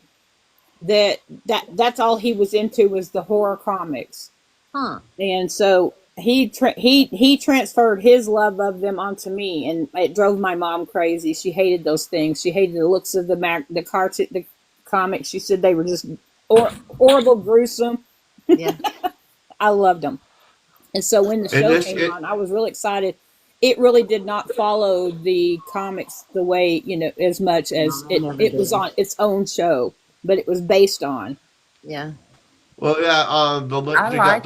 that's all he was into was the horror comics, Huh. and so he transferred his love of them onto me, and it drove my mom crazy. She hated those things. She hated the looks of the comics. She said they were just horrible, gruesome. Yeah. I loved them. And so when the show came on, I was really excited. It really did not follow the comics the way, as much as it was on its own show, but it was based on. Yeah. Well, yeah, they got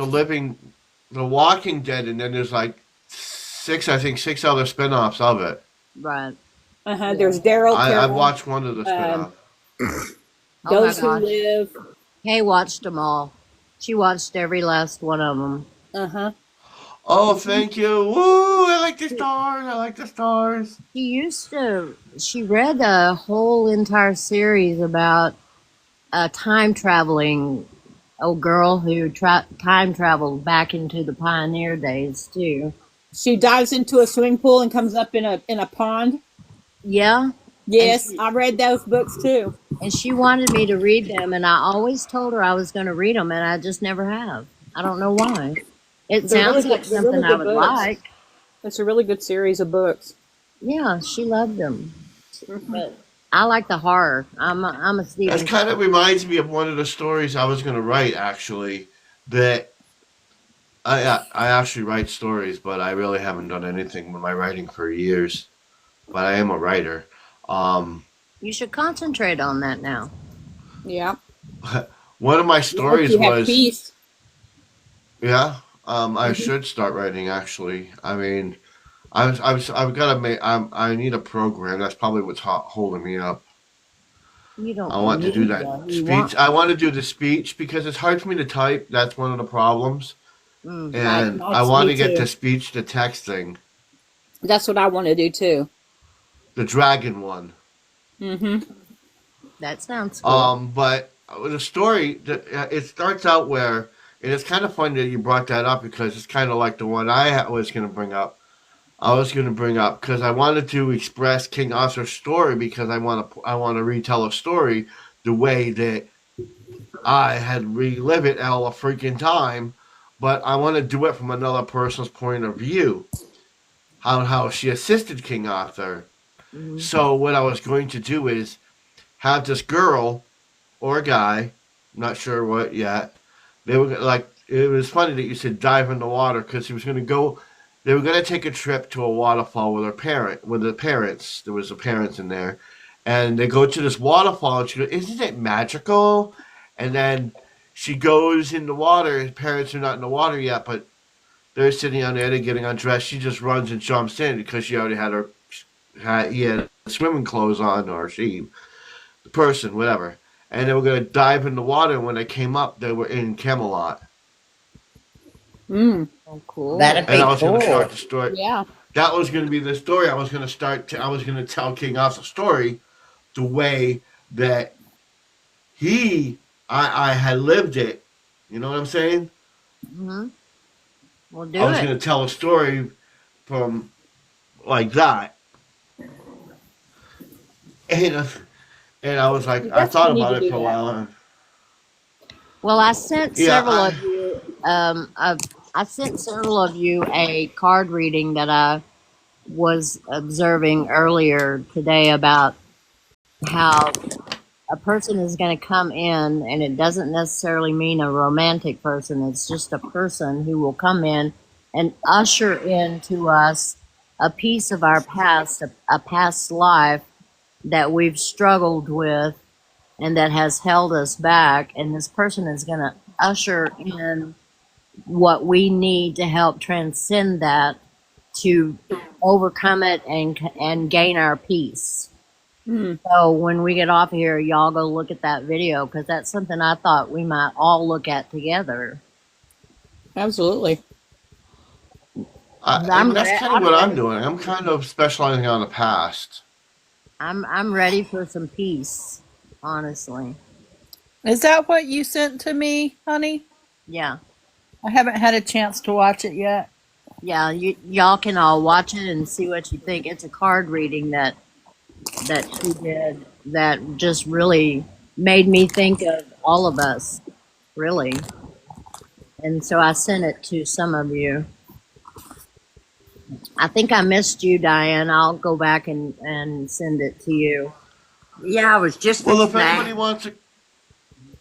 The Walking Dead, and then there's like 6 other spin-offs of it. Right. Uh-huh. There's Daryl. I've watched one of the spin-offs. Those Oh my Who gosh. Live. Kay watched them all. She watched every last one of them. Uh-huh. Oh, thank you. Woo! I like the stars. I like the stars. She read a whole entire series about a time traveling old girl who time traveled back into the pioneer days too. She dives into a swimming pool and comes up in a pond. Yeah. Yes, I read those books too. And she wanted me to read them, and I always told her I was going to read them, and I just never have. I don't know why. It sounds like something I would like. It's a really good series of books. Yeah, she loved them. But I like the horror. I'm a Stephen. That kind of reminds me of one of the stories I was going to write, actually. That I actually write stories, but I really haven't done anything with my writing for years. But I am a writer. You should concentrate on that now. Yeah. One of my stories You have was peace. yeah. I should start writing. Actually, I mean, I've got to make. I need a program. That's probably what's holding me up. You don't. I want to do that You speech. I want to do the speech because it's hard for me to type. That's one of the problems. And I want to get the speech to text thing, That's what I want to do too. the dragon one. Mm-hmm. That sounds cool. But the story, it starts out where, and it's kind of funny that you brought that up because it's kind of like the one I was going to bring up. I was going to bring up because I wanted to express King Arthur's story because I want to retell a story the way that I had relived it all a freaking time, but I want to do it from another person's point of view. How she assisted King Arthur. So what I was going to do is have this girl or a guy, not sure what yet. They were like, it was funny that you said dive in the water because he was going to go. They were going to take a trip to a waterfall with the parents. There was the parents in there, and they go to this waterfall, and she goes, "Isn't it magical?" And then she goes in the water. His parents are not in the water yet, but they're sitting on there. They're getting undressed. She just runs and jumps in because she already he had swimming clothes on, or the person, whatever. And they were going to dive in the water. And when they came up, they were in Camelot. Mm. Oh, cool. That'd be And I was going to cool. start the story. Yeah. That was going to be the story. I was going to tell King Arthur's story the way that I had lived it. You know what I'm saying? Mm-hmm. We'll do I was it. going to tell a story from like that. And I was like, I That's thought what you about need to it do for a that. while. Well, I sent Yeah, several of you. I sent several of you a card reading that I was observing earlier today about how a person is going to come in, and it doesn't necessarily mean a romantic person. It's just a person who will come in and usher into us a piece of our past, a past life that we've struggled with and that has held us back. And this person is going to usher in what we need to help transcend that, to overcome it and gain our peace. So when we get off here, y'all go look at that video because that's something I thought we might all look at together. Absolutely. And that's kind of what I'm doing. I'm kind of specializing on the past. I'm ready for some peace, honestly. Is that what you sent to me, honey? Yeah. I haven't had a chance to watch it yet. Yeah, y'all can all watch it and see what you think. It's a card reading that she did that just really made me think of all of us, really. And so I sent it to some of you. I think I missed you, Diane. I'll go back and send it to you. Yeah, I was just Well, thinking that.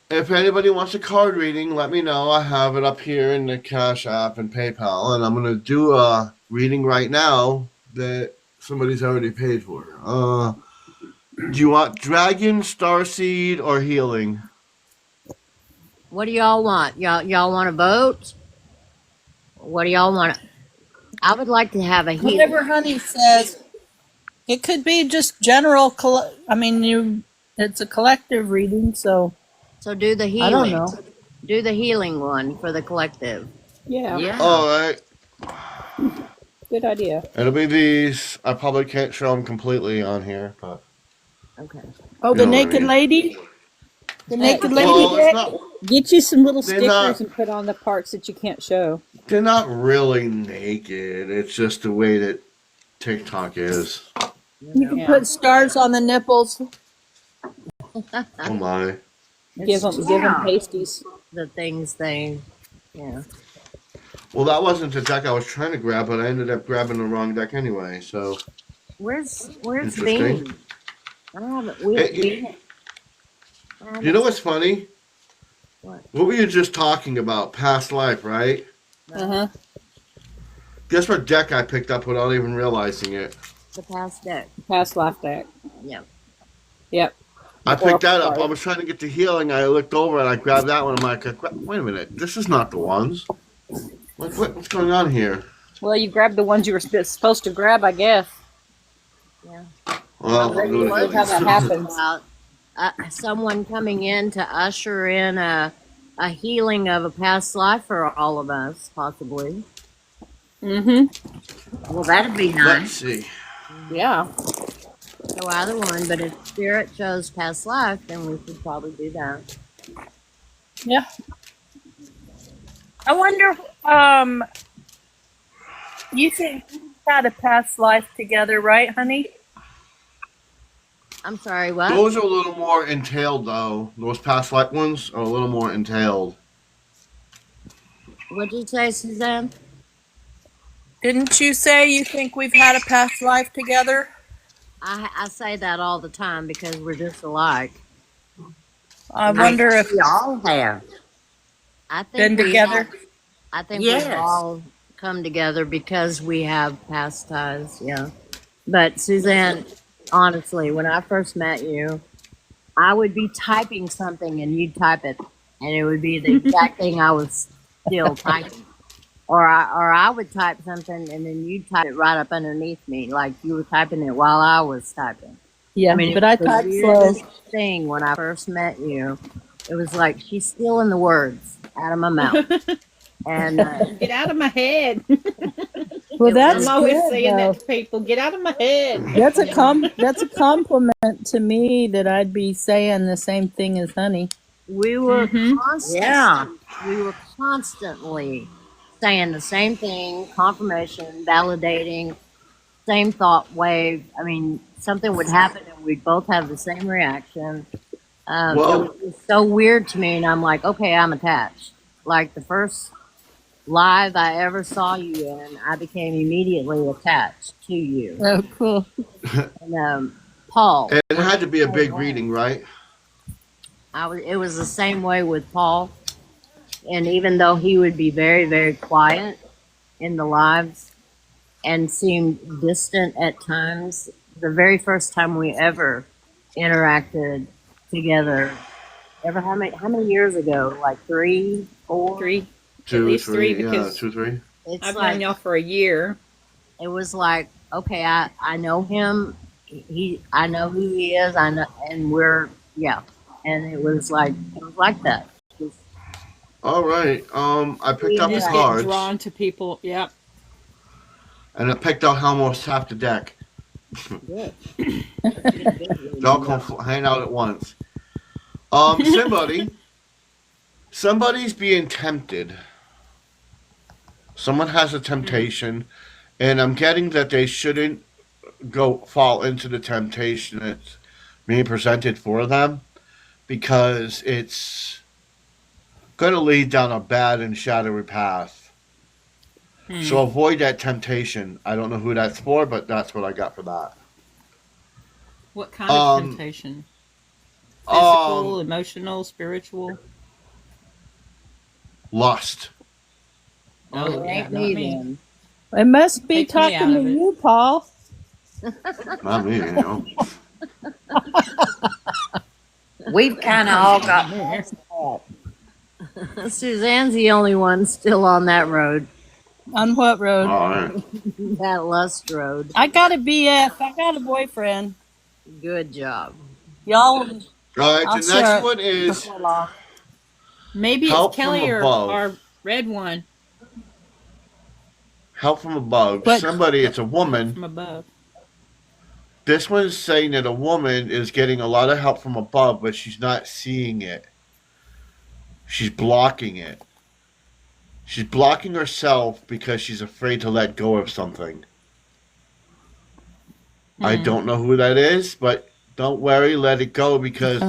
if anybody wants a card reading, let me know. I have it up here in the Cash App and PayPal, and I'm gonna do a reading right now that somebody's already paid for. Do you want Dragon, Starseed, or Healing? What do y'all want? Y'all want to vote? What do y'all want? I would like to have a healing. Whatever honey says. It could be just general. It's a collective reading, so So do the healing. I don't know. Do the healing one for the collective. Yeah. Yeah. All right. Good idea. It'll be these. I probably can't show them completely on here, but Okay. Oh, you the know what I naked mean. lady? The naked lady? Well, it's not. Get you some little They're stickers not. and put on the parts that you can't show. They're not really naked. It's just the way that TikTok is. You can Yeah. put stars on the nipples. Oh my. Give them pasties. The things they, yeah. Well, that wasn't the deck I was trying to grab, but I ended up grabbing the wrong deck anyway. So Where's Interesting. Bean? I haven't. you know what's funny? What? What were you just talking about? Past life, right? Uh-huh. Guess what deck I picked up without even realizing it? The past deck. Past life deck. Yeah. Yep. I picked that up. Sorry. I was trying to get to healing. I looked over and I grabbed that one. I'm like, wait a minute. This is not the ones. What's going on here? Well, you grabbed the ones you were supposed to grab, I guess. Yeah. Well, Well, I'm doing That's how that it. happens. About someone coming in to usher in a healing of a past life for all of us, possibly. Mm-hmm. Well, that'd be Let's nice. see. Yeah. So either one, but if spirit chose past life, then we should probably do that. Yeah. I wonder, you think we had a past life together, right, honey? I'm sorry, what? Those are a little more entailed, though. Those past life ones are a little more entailed. What'd you say, Suzanne? Didn't you say you think we've had a past life together? I say that all the time because we're just alike. I wonder if We all have. I think been we together. have- I think Yes. we've all come together because we have past ties. Yeah, but Suzanne, honestly, when I first met you, I would be typing something and you'd type it, and it would be the exact thing I was still typing. Or I would type something and then you'd type it right up underneath me, like you were typing it while I was typing. Yeah, I mean, but it I was the type slow. weirdest thing when I first met you. It was like she's stealing the words out of my mouth, and Get out of my head. Well, It that's was- I'm always good, saying though. that to people. Get out of my head. That's a compliment to me that I'd be saying the same thing as honey. we were Mhm. constantly, Yeah. we were constantly saying the same thing, confirmation, validating, same thought wave. I mean, something would happen and we'd both have the same reaction. Well- It was so weird to me, and I'm like, okay, I'm attached. Like the first live I ever saw you in, I became immediately attached to you. Oh, cool. And Paul, It had to be a big reading, right? it was the same way with Paul. And even though he would be very, very quiet in the lives and seemed distant at times, the very first time we ever interacted together, how many years ago? Like 3, 4? 3. Two, least three, yeah, because- 2, 3. It's I've like known y'all for a year. it was like, okay, I know him. I know who he is. I know, and and it was like that. All right. I picked up the Just get cards, drawn to people. Yep. and I picked out almost half the deck. Good. They all come hang out at once. Somebody's being tempted. Someone has a temptation, and I'm getting that they shouldn't fall into the temptation that's being presented for them, because it's going to lead down a bad and shadowy path. So avoid that temptation. I don't know who that's for, but that's what I got for that. What kind of temptation? Physical, emotional, spiritual? Lust. Oh, It yeah, ain't not me me. then. It must be Take me talking out to of it. you, Paul. Not me, you know. We've kind of all got. Suzanne's the only one still on that road, On what road? All right. that lust road. I got a BF. I got a boyfriend. Good job. Y'all, All right, I'll the share next it one is before long. Maybe Help it's Kelly from or above. our red one. Help from above. But Somebody, it's a woman. From above. This one's saying that a woman is getting a lot of help from above, but she's not seeing it. She's blocking it. She's blocking herself because she's afraid to let go of something. I don't know who that is, but don't worry, let it go because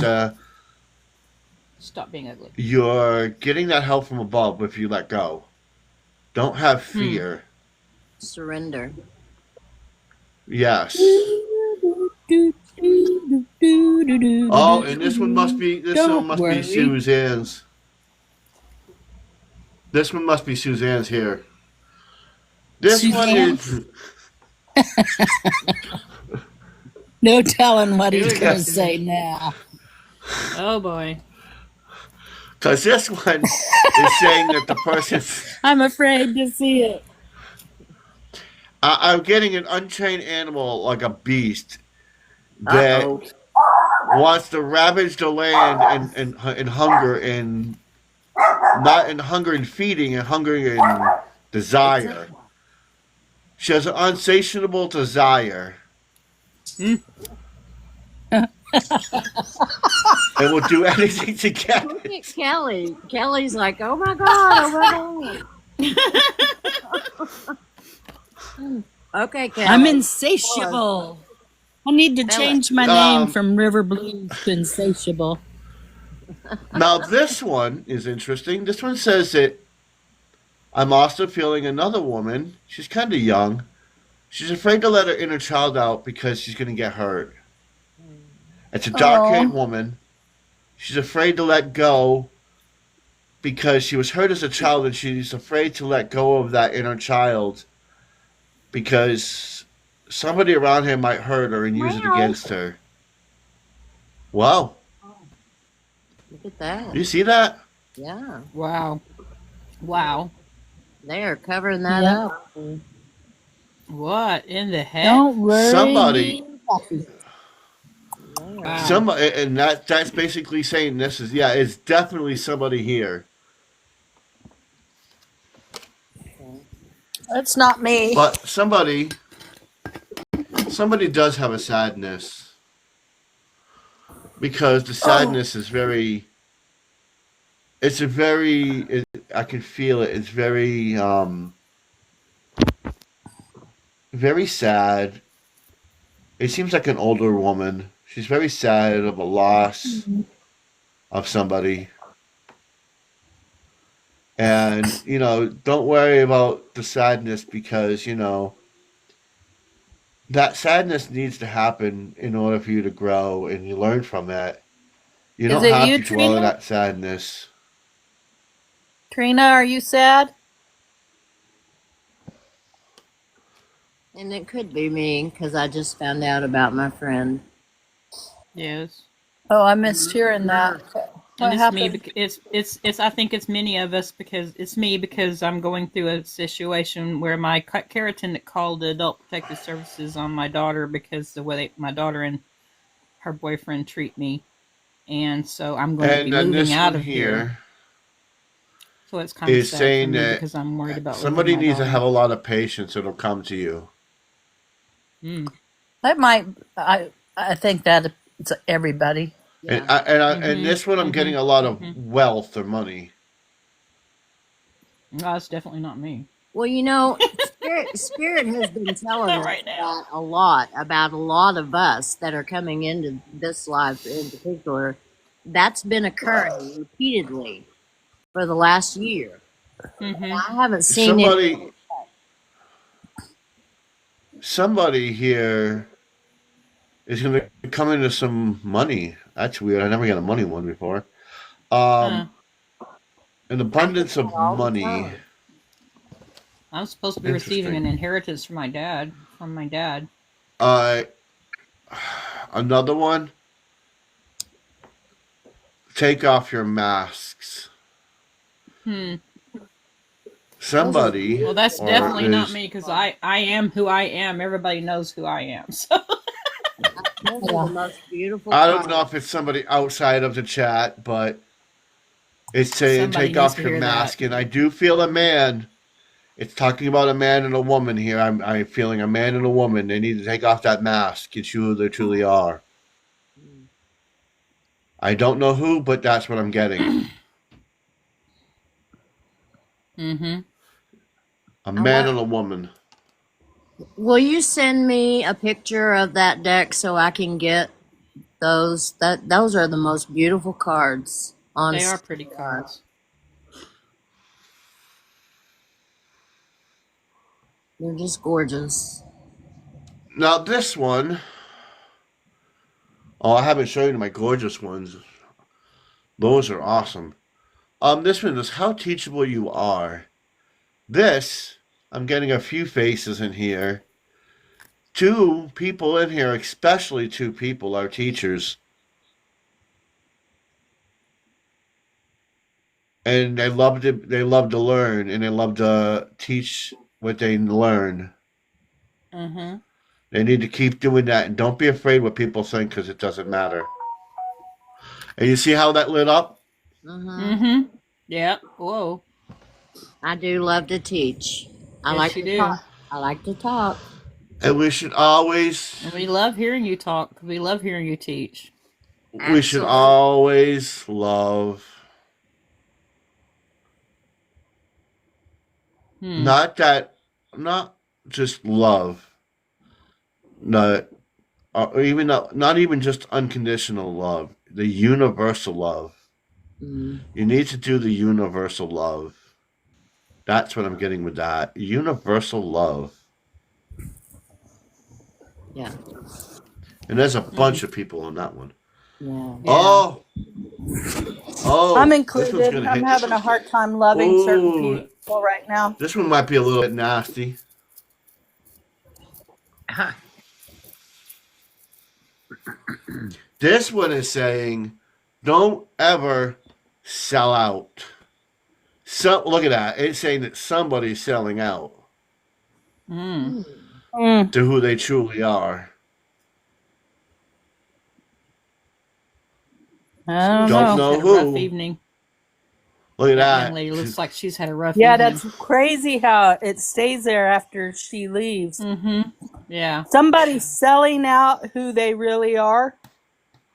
Stop being ugly. you're getting that help from above if you let go. Don't have fear. Surrender. Yes. oh, Oh, and this one must be Don't be worry. Suzanne's. This one must be Suzanne's here. This one is no telling what he's Here we going go. to say now. Oh boy. because this one is saying that the person. I'm afraid to see it. I'm getting an untrained animal like a beast that Uh-oh. wants to ravage the land and hunger and not in hunger and feeding and hunger and desire. She has an unsatiable desire. And will do anything to get Look it. at Kelly. Kelly's like, oh my God, oh my God. Okay, Kelly. I'm insatiable. I need to change my name from River Blues to Insatiable. Now this one is interesting. This one says that I'm also feeling another woman. She's kind of young. She's afraid to let her inner child out because she's going to get hurt. It's a dark-haired woman. She's afraid to let go because she was hurt as a child and she's afraid to let go of that inner child because somebody around her might hurt her and use it against her. Wow. Look at that. You see that? Yeah. Wow. Wow. They are covering that Yeah. up. What in the heck? Don't worry. Somebody- Wow. Somebody, and that's basically saying this is, yeah, it's definitely somebody here. That's not me. But somebody does have a sadness because the sadness is very. It's a very. I can feel it. It's very. Very sad. It seems like an older woman. She's very sad of a loss of somebody. And, don't worry about the sadness because, that sadness needs to happen in order for you to grow and you learn from it. You Is don't it have you, to dwell in Trina? that sadness. Trina, are you sad? And it could be me because I just found out about my friend. Yes. Oh, I missed hearing that. What And it's me. happened? It's. I think it's many of us because it's me because I'm going through a situation where my care attendant called the Adult Protective Services on my daughter because the way my daughter and her boyfriend treat me, and so I'm going to And be then this moving out one of here. here So it's kind of is sad saying for me that because I'm worried about somebody losing my needs to daughter. have a lot of patience. It'll come to you. That might. I think that it's everybody. Yeah. And this one, I'm getting a lot of wealth or money. No, it's definitely not me. Well, Spirit has been telling Not us right now. about a lot of us that are coming into this life in particular. That's been occurring repeatedly for the last year. Mm-hmm. I haven't seen it. Somebody here is going to come into some money. That's weird. I never got a money one before. An abundance of all the money. time. I'm supposed to be receiving an Interesting. inheritance from my dad. Another one. Take off your masks. Somebody. Well, that's or definitely not is- me because I am who I am. Everybody knows who I am. So Those are the most beautiful. I don't cards. know if it's somebody outside of the chat, but it's saying Somebody take needs off to your hear mask, that. and I do feel a man It's talking about a man and a woman here. I'm feeling a man and a woman. They need to take off that mask and show who they truly are. I don't know who, but that's what I'm getting. Mm-hmm. A man and a woman. Will you send me a picture of that deck so I can get those? Those are the most beautiful cards. They are Honestly, pretty cards. they're just gorgeous. Now this one, oh, I haven't shown you my gorgeous ones. Those are awesome. This one is how teachable you are. This, I'm getting a few faces in here. Two people in here, especially two people, are teachers. And they love to learn, and they love to teach what they learn. Mm-hmm. They need to keep doing that, and don't be afraid what people think, because it doesn't matter. And you see how that lit up? Mm-hmm. Yeah. Whoa. I do love to teach. I Yes, like you to do. talk. I like to talk. And we should always, And we love hearing you talk. We love hearing you teach. we should Absolutely. always love, not just love, not, or even not even just unconditional love, the universal love. Mm, You need to do the universal love. That's what I'm getting with that. Universal love. yeah. And there's a bunch of people on that one. Yeah. Yeah. Oh, I'm this one's included. gonna I'm hit. having a hard time loving certain Ooh, people right now. this one might be a little bit nasty. This one is saying, don't ever sell out. So look at that. It's saying that somebody's selling out Mm. Mm, to who they truly are. I don't Don't know. know Had a rough who. evening. Look at That young that. lady looks like she's had a rough Yeah, evening. that's crazy how it stays there after she leaves. Mm-hmm. Yeah. Somebody's selling out who they really are.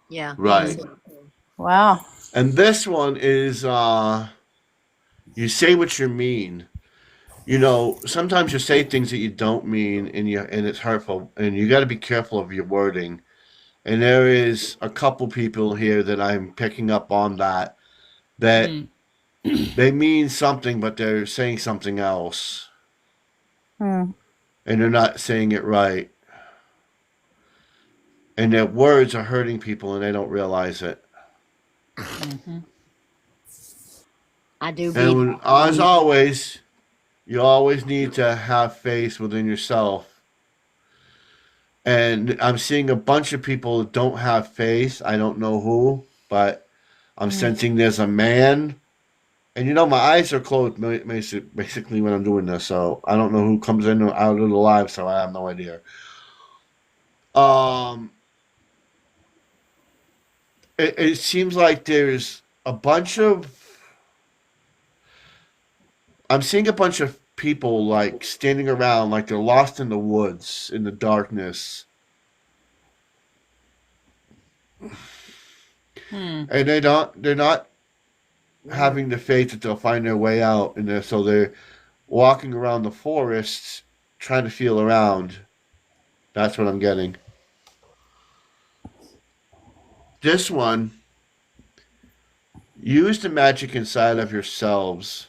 Yeah. Right. Wow. And this one is you say what you mean. You know, sometimes you say things that you don't mean, and it's hurtful, and you got to be careful of your wording. And there is a couple people here that I'm picking up on that Mm. they mean something, but they're saying something else, Hmm. and they're not saying it right. And their words are hurting people, and they don't realize it. Mm-hmm. I do And be. when, as always, you always need to have faith within yourself. And I'm seeing a bunch of people that don't have faith. I don't know who, but I'm sensing there's a man. And you know, my eyes are closed basically when I'm doing this, so I don't know who comes in or out of the live, so I have no idea. It seems like there's a bunch of. I'm seeing a bunch of people like standing around like they're lost in the woods in the darkness. Hmm. And they're not having the faith that they'll find their way out, and so they're walking around the forests trying to feel around. That's what I'm getting. This one, use the magic inside of yourselves.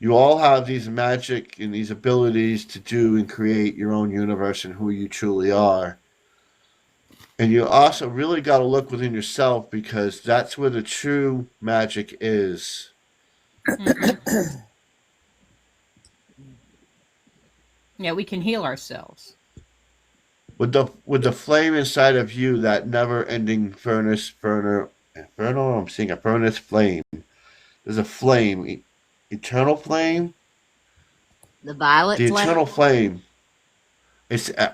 You all have these magic and these abilities to do and create your own universe and who you truly are. And you also really got to look within yourself, because that's where the true magic is. Mm-hmm. Yeah, we can heal ourselves. With the flame inside of you, that never-ending infernal. I'm seeing a furnace flame. There's a flame, eternal flame. The violet The flame. eternal flame.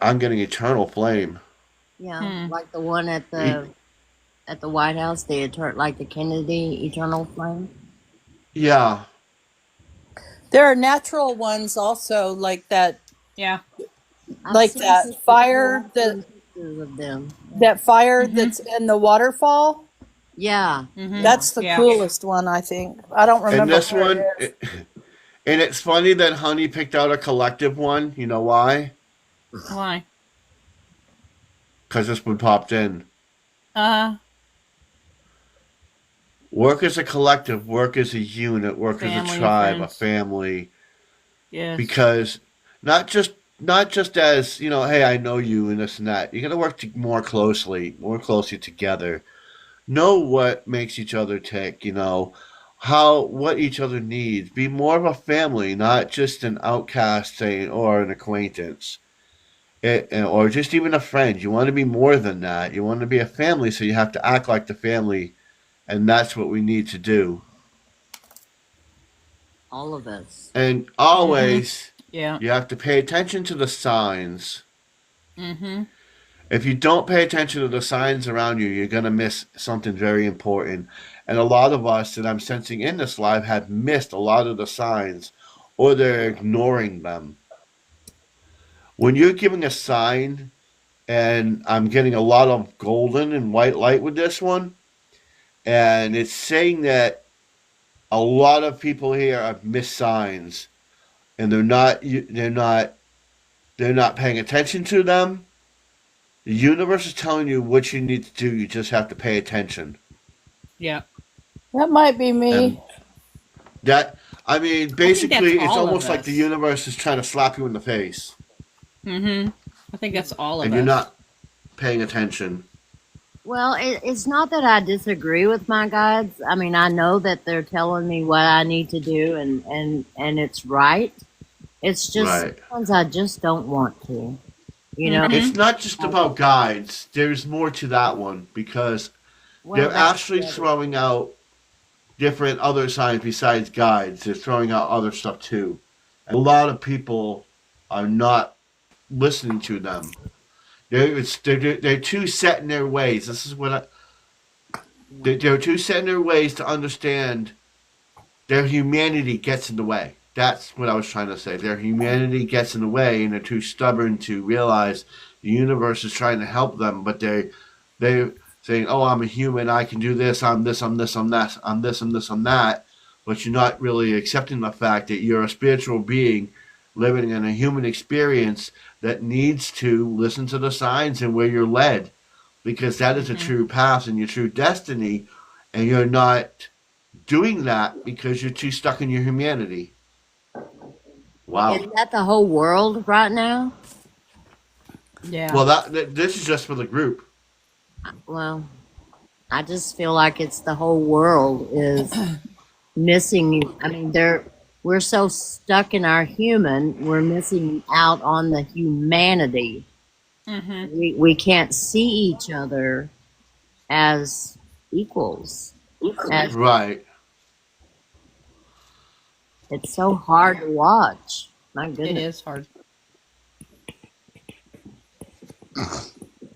I'm getting eternal flame. Yeah, like the one at the White House, like the Kennedy Eternal Flame. Yeah. There are natural ones also, like that, Yeah. I've like seen that pictures fire and pictures of them. that's in the waterfall. Yeah. Mm-hmm. That's the Yeah. coolest one, I think. I don't And remember this where one, it is. and it's funny that Honey picked out a collective one. You know why? Why? Because this one popped in. Uh, Work as a collective, work as a unit, work as Family a and tribe, a friends. family. yes. Because not just as, you know, hey, I know you and this and that. You got to work more closely together. Know what makes each other tick. You know what each other needs. Be more of a family, not just an outcast saying or an acquaintance. Or just even a friend. You want to be more than that. You want to be a family, so you have to act like the family, and that's what we need to do. All of us. And always, Yeah. you have to pay attention to the signs. Mm-hmm. If you don't pay attention to the signs around you, you're going to miss something very important. And a lot of us that I'm sensing in this live have missed a lot of the signs, or they're ignoring them. When you're giving a sign, and I'm getting a lot of golden and white light with this one, and it's saying that a lot of people here have missed signs, and they're not paying attention to them. The universe is telling you what you need to do. You just have to pay attention. Yeah. That might be me. And that, I mean, basically, that's it's all of almost like us. the universe is trying to slap you in the face, Mm-hmm. I think that's all of and us. you're not paying attention. Well, it's not that I disagree with my guides. I mean, I know that they're telling me what I need to do, and it's right. It's just Right. sometimes I just don't want to. You know, Mhm. It's not just about guides. There's more to that one because Well, they're that's actually the other- throwing out different other signs besides guides. They're throwing out other stuff too. And a lot of people are not listening to them. They're too set in their ways. This is what they're too set in their ways to understand. Their humanity gets in the way. That's what I was trying to say. Their humanity gets in the way, and they're too stubborn to realize the universe is trying to help them. But they're saying, "Oh, I'm a human. I can do this. I'm this. I'm this. I'm that. I'm this. I'm this. I'm that." But you're not really accepting the fact that you're a spiritual being living in a human experience that needs to listen to the signs and where you're led, because that is a true path and your true destiny, and you're not doing that because you're too stuck in your humanity. Wow. Is that the whole world right now? Yeah. Well, this is just for the group. Well, I just feel like it's the whole world is missing. I mean, we're so stuck in our human, we're missing out on the humanity. Mm-hmm. We can't see each other as equals. As, Right. it's so hard to watch. My It goodness. is hard.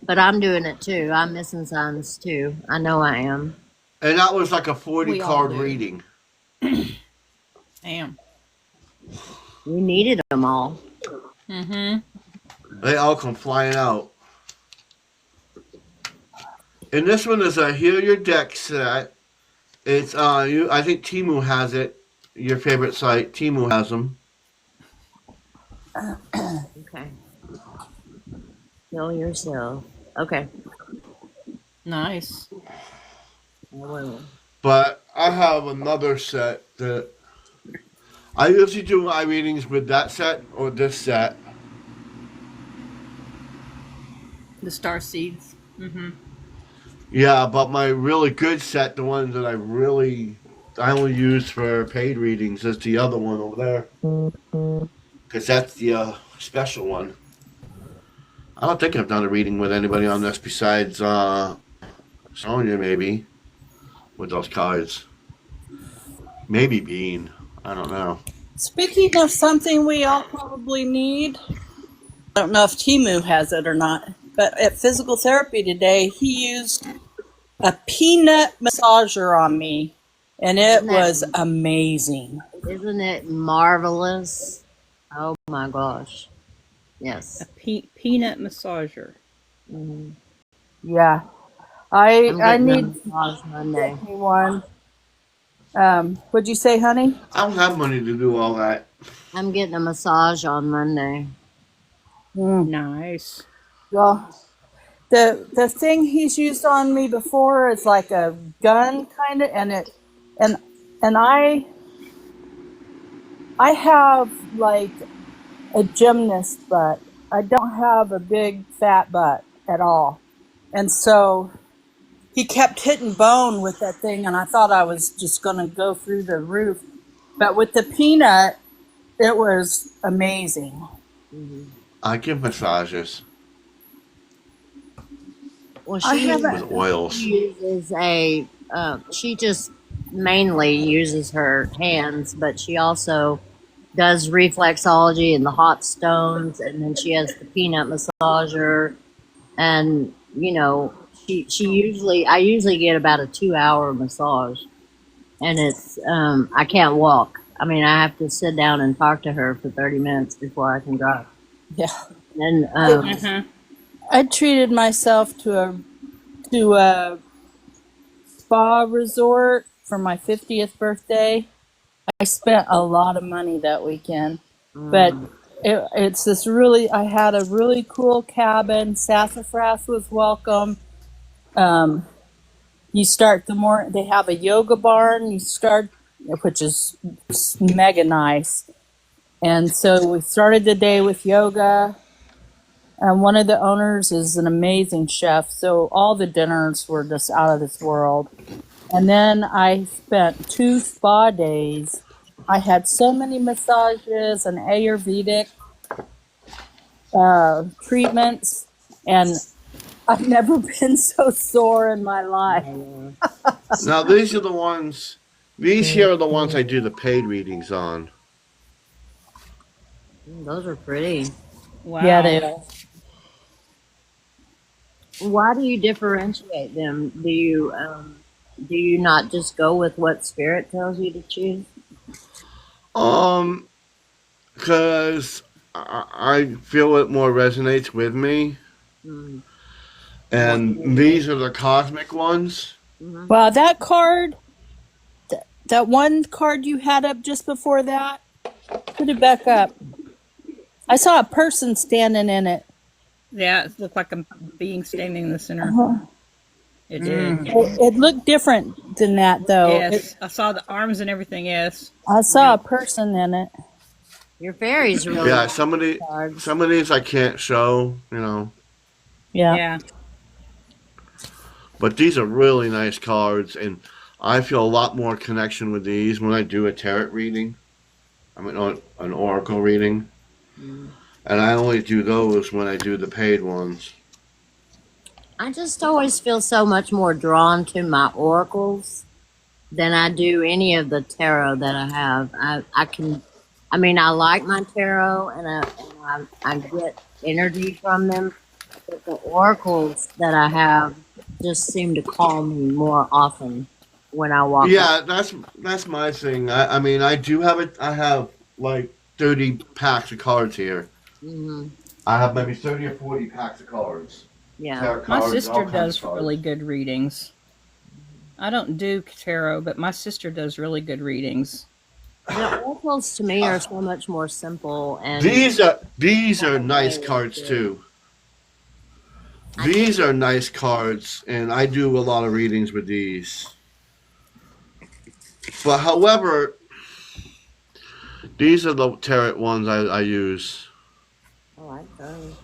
But I'm doing it too. I'm missing signs too. I know I am. And that was like a 40 We all card do. reading. Damn. We needed them all. Mm-hmm. They all come flying out. And this one is a Heal Your Deck set. It's I think Timu has it. Your favorite site, Timu has them. Okay. Kill yourself. Okay. Nice. I will. But I have another set that I usually do my readings with that set or this set. The star seeds. Mm-hmm. Yeah, but my really good set, the one that I only use for paid readings, is the other one over there. Because that's the special one. I don't think I've done a reading with anybody on this besides Sonia, maybe, with those cards. Maybe Bean. I don't know. Speaking of something we all probably need, I don't know if Timu has it or not, but at physical therapy today, he used a peanut massager on me, and it was amazing. Isn't it marvelous? Oh my gosh. Yes. A peanut massager. Mhm. Yeah. I'm I getting a need massage Monday. me one. What'd you say, honey? I don't have money to do all that. I'm getting a massage on Monday. Nice. Well, the thing he's used on me before is like a gun kind of, and I have like a gymnast butt. I don't have a big fat butt at all, and so he kept hitting bone with that thing, and I thought I was just going to go through the roof. But with the peanut, it was amazing. I give massages Well, I she haven't. with oils. uses she just mainly uses her hands, but she also does reflexology and the hot stones, and then she has the peanut massager, and I usually get about a 2 hour massage, and it's I can't walk. I mean, I have to sit down and talk to her for 30 minutes before I can drive. Yeah. And I treated myself to a spa resort for my 50th birthday. I spent a lot of money that weekend, but it's this really. I had a really cool cabin. Sassafras was welcome. You start they have a yoga barn. Which is mega nice. And so we started the day with yoga. And one of the owners is an amazing chef, so all the dinners were just out of this world. And then I spent 2 spa days. I had so many massages and Ayurvedic treatments, and I've never been so sore in my life. Now these are the ones. These here are the ones I do the paid readings on. those are pretty. Wow. Yeah, they are. Why do you differentiate them? Do you not just go with what spirit tells you to choose? Because I feel it more resonates with me, Mm. and these are the cosmic ones. Wow, that card, that one card you had up just before that, put it back up. I saw a person standing in it. Yeah, it looked like a being standing in the center. It Mm. did. It looked different than that, though. Yes, I saw the arms and everything. Yes. I saw a person in it. Your fairies really Yeah, like some of cards. these I can't show, Yeah. Yeah. but these are really nice cards, and I feel a lot more connection with these when I do a tarot reading. I mean, an oracle reading, and I only do those when I do the paid ones. I just always feel so much more drawn to my oracles than I do any of the tarot that I have. I like my tarot, and I get energy from them, but the oracles that I have just seem to call me more often when I walk. Yeah, that's my thing. I mean, I do have it. I have like 30 packs of cards here. Hmm. I have maybe 30 or 40 packs of cards. Yeah. Tarot My cards, all sister kinds does of cards. really good readings. I don't do tarot, but my sister does really good readings. The oracles to me are so much more simple and These are nice cards too. These are nice cards, and I do a lot of readings with these. But however, these are the tarot ones I use. I like those.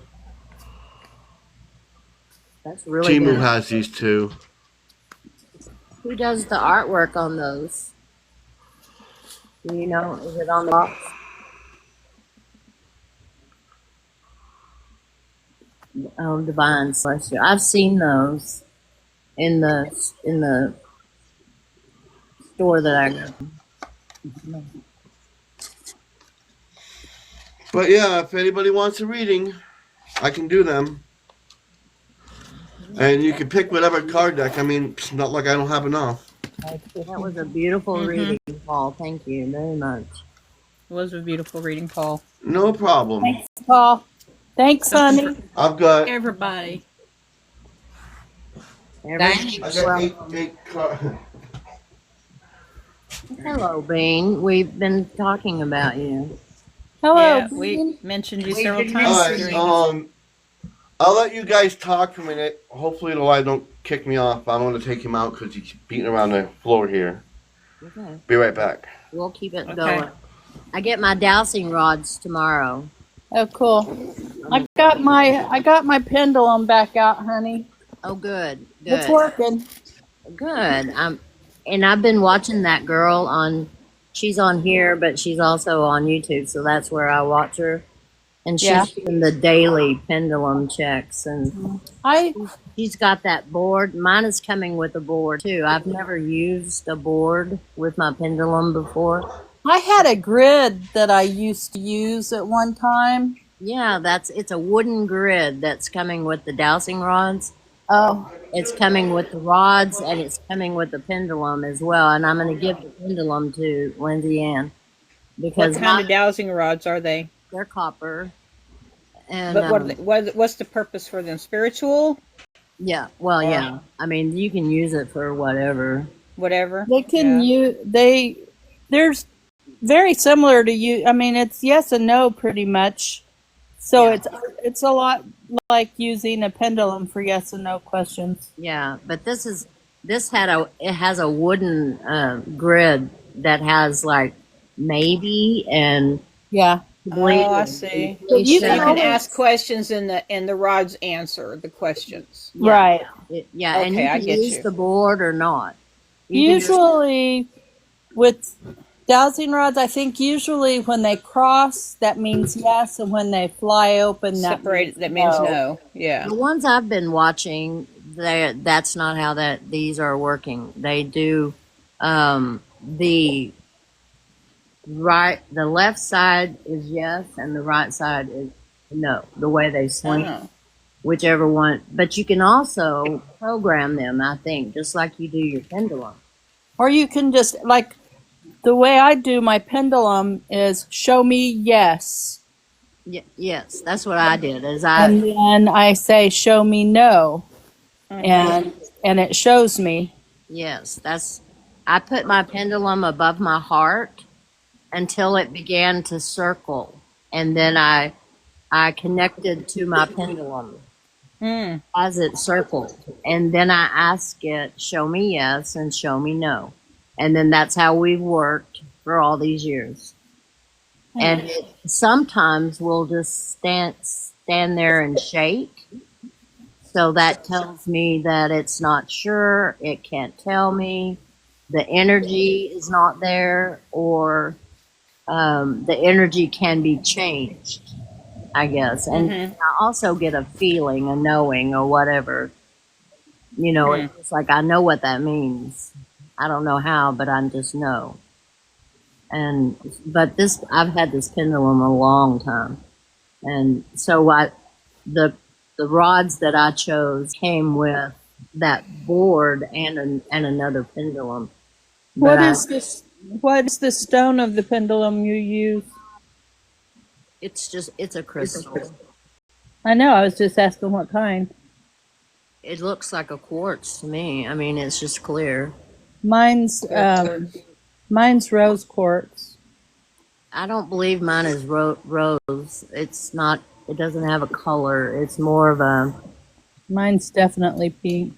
That's really Timu good. has these too. Who does the artwork on those? Do you know? Is it on the box? Oh, Divine Celestial. I've seen those in the store that I go. But yeah, if anybody wants a reading, I can do them. And you can pick whatever card deck. I mean, it's not like I don't have enough. That was a beautiful Mm-hmm. reading, Paul. Thank you very much. It was a beautiful reading, Paul. No problem. Thanks, Paul. Thanks, honey. I've got. Everybody. Every- I got well, eight hello, Bean. We've been talking about you. Hello, Yeah, Bean. we mentioned you We've several been times. All right. during- I'll let you guys talk for a minute. Hopefully, the light don't kick me off. I don't want to take him out because he's beating around the floor here. Okay, Be right back. we'll keep it Okay. going. I get my dowsing rods tomorrow. Oh, cool. I got my pendulum back out, honey. Oh, good, It's good, working. good. And I've been watching that girl on. She's on here, but she's also on YouTube, so that's where I watch her. And she's Yeah. doing the daily pendulum checks, and I she's got that board. Mine is coming with a board too. I've never used a board with my pendulum before. had a grid that I used to use at one time. Yeah, it's a wooden grid that's coming with the dowsing rods. Oh, It's coming with the rods and it's coming with the pendulum as well. And I'm going to give the pendulum to Lindsay Ann What because kind of dowsing rods are they? they're copper. And But what's the purpose for them? Spiritual? yeah, well, yeah. I mean, you can use it for whatever. Whatever? they can Yeah. there's very similar to you. I mean, it's yes and no pretty much. So Yeah. it's a lot like using a pendulum for yes and no questions. Yeah, but this has a wooden grid that has like maybe and Yeah. Oh, I see. So you So can you can always- ask questions and the rods answer the questions. Yeah. Right. Yeah, and Okay, you I can get use you. the board or not. You can just- Usually with dowsing rods, I think usually when they cross, that means yes, and when they fly open, that Separate, that means no. Yeah. the ones I've been watching, that's not how these are working. They do the left side is yes and the right side is no. The way they swing, Oh. whichever one. But you can also program them, I think, just like you do your pendulum. Or you can just, like, the way I do my pendulum is show me yes. Yes, that's what I did. And then I say show me no. And it shows me. Yes, I put my pendulum above my heart until it began to circle, and then I connected to my pendulum Hmm. as it circled, and then I asked it, show me yes and show me no, and then that's how we've worked for all these years. And it sometimes we'll just stand there and shake. So that tells me that it's not sure. It can't tell me. The energy is not there, or the energy can be changed, I guess. And I also get a feeling, a knowing, or whatever. You know, it's like I know what that means. I don't know how, but I just know. But I've had this pendulum a long time, and so the rods that I chose came with that board and another pendulum. What But is this? What is the stone of the pendulum you use? it's a crystal. I know. I was just asking what kind. It looks like a quartz to me. I mean, it's just clear. Mine's rose quartz. I don't believe mine is rose. It's not. It doesn't have a color. It's more of a. Mine's definitely pink.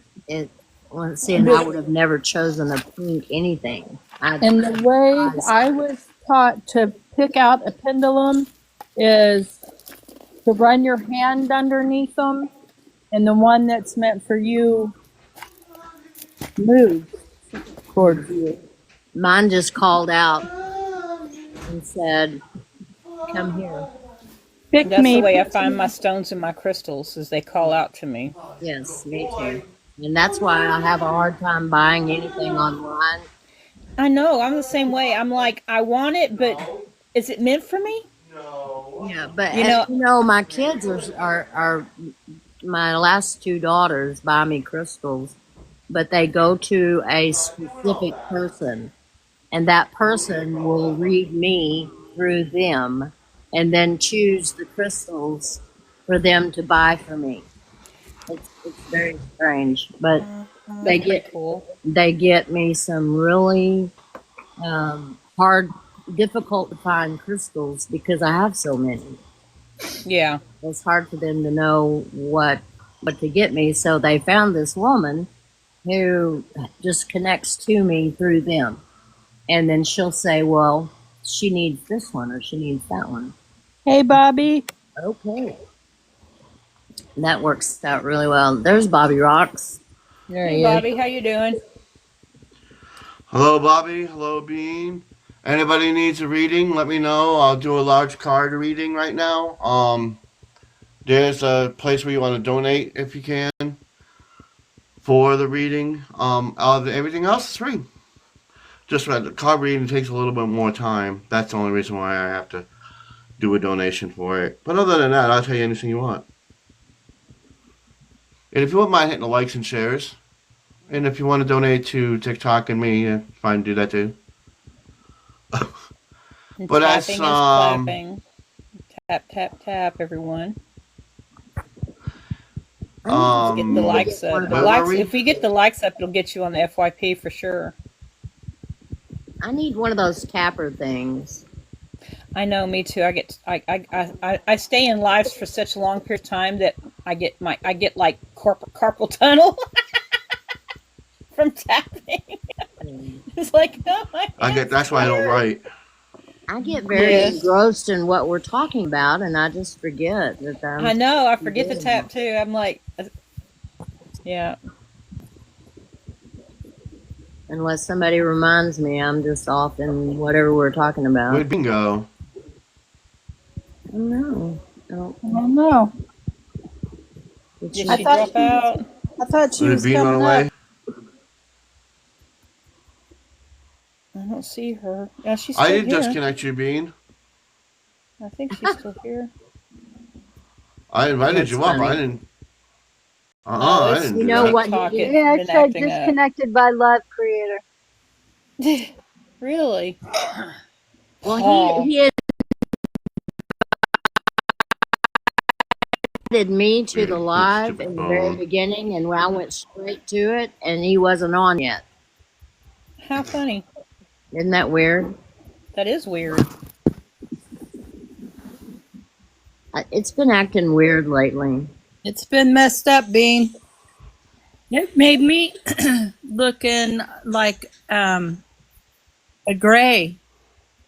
Let's see, and I would have never chosen a pink anything. And the way I was taught to pick out a pendulum is to run your hand underneath them, and the one that's meant for you moves towards you. Mine just called out and said, "Come here." Pick That's me. the way I find my stones and my crystals, is they call out to me. Yes, me too. And that's why I have a hard time buying anything online. I know, I'm the same way. I'm like, I want it, but is it meant for me? Yeah, but You as you know, my kids are my last two daughters buy me crystals, but they go to a specific person, and that person will read me through them and then choose the crystals for them to buy for me. It's very strange, but they That's pretty get cool. they get me some really hard, difficult to find crystals because I have so many. Yeah. It's hard for them to know what to get me. So they found this woman who just connects to me through them, and then she'll say, "Well, she needs this one or she needs that one." Hey, Bobby. Okay, that works out really well. There's Bobby Rocks. There Hey, he is. Bobby, how you doing? Hello, Bobby. Hello, Bean. Anybody needs a reading, let me know. I'll do a large card reading right now. There's a place where you want to donate if you can for the reading. Everything else is free. Just the card reading takes a little bit more time. That's the only reason why I have to do a donation for it. But other than that, I'll tell you anything you want. And if you wouldn't mind hitting the likes and shares, and if you want to donate to TikTok and me, fine, do that too. And But that's, tapping is clapping. Tap, tap, tap, everyone. Let's get the likes up. The where likes, were we? if we get the likes up, it'll get you on the FYP for sure. I need one of those tapper things. I know, me too. I stay in lives for such a long period of time that I get like carpal tunnel from tapping. It's like, oh my That's why I don't write. I get very Yes. engrossed in what we're talking about, and I just forget that I know. I forget to tap too. I'm like, yeah. unless somebody reminds me, I'm just off in whatever we're talking about. Where'd Bean go? I don't know. I don't- I don't know. Did Did she- she drop out? I thought she Did was Bean run coming away? up. I don't see her. Yeah, she's I still didn't here. disconnect you, Bean. I think she's still here. I invited That's you up. funny. I didn't. No, I it's didn't You do know that. what? TikTok. It's Yeah, it been said acting up. disconnected by live creator. Really? Well, Oh. he added me to the live Stupid in the very phone. beginning, and I went straight to it, and he wasn't on yet. How funny. Isn't that weird? That is weird. It's been acting weird lately. It's been messed up, Bean. It made me looking like a gray.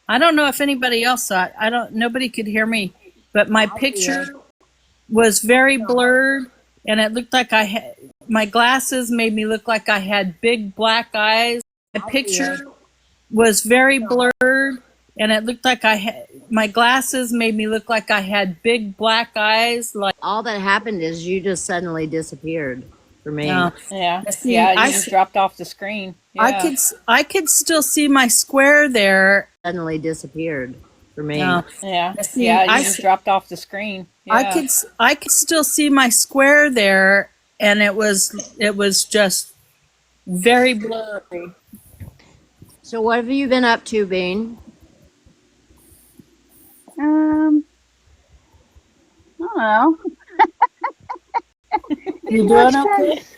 I don't know if anybody else saw it. Nobody could hear me, but my picture was very blurred, and it looked like my glasses made me look like I had big black eyes. My picture was very blurred, and it looked like my glasses made me look like I had big black eyes. Like, All that happened is you just suddenly disappeared for me. no. Yeah. See, Yeah, you I just s- dropped off the screen. Yeah. I could still see my square there. Suddenly disappeared for me. No. Yeah. See, Yeah, you I just s- dropped off the screen. Yeah. I could still see my square there, and it was just very blurry. So what have you been up to, Bean? I don't know. You In doing what okay? sense?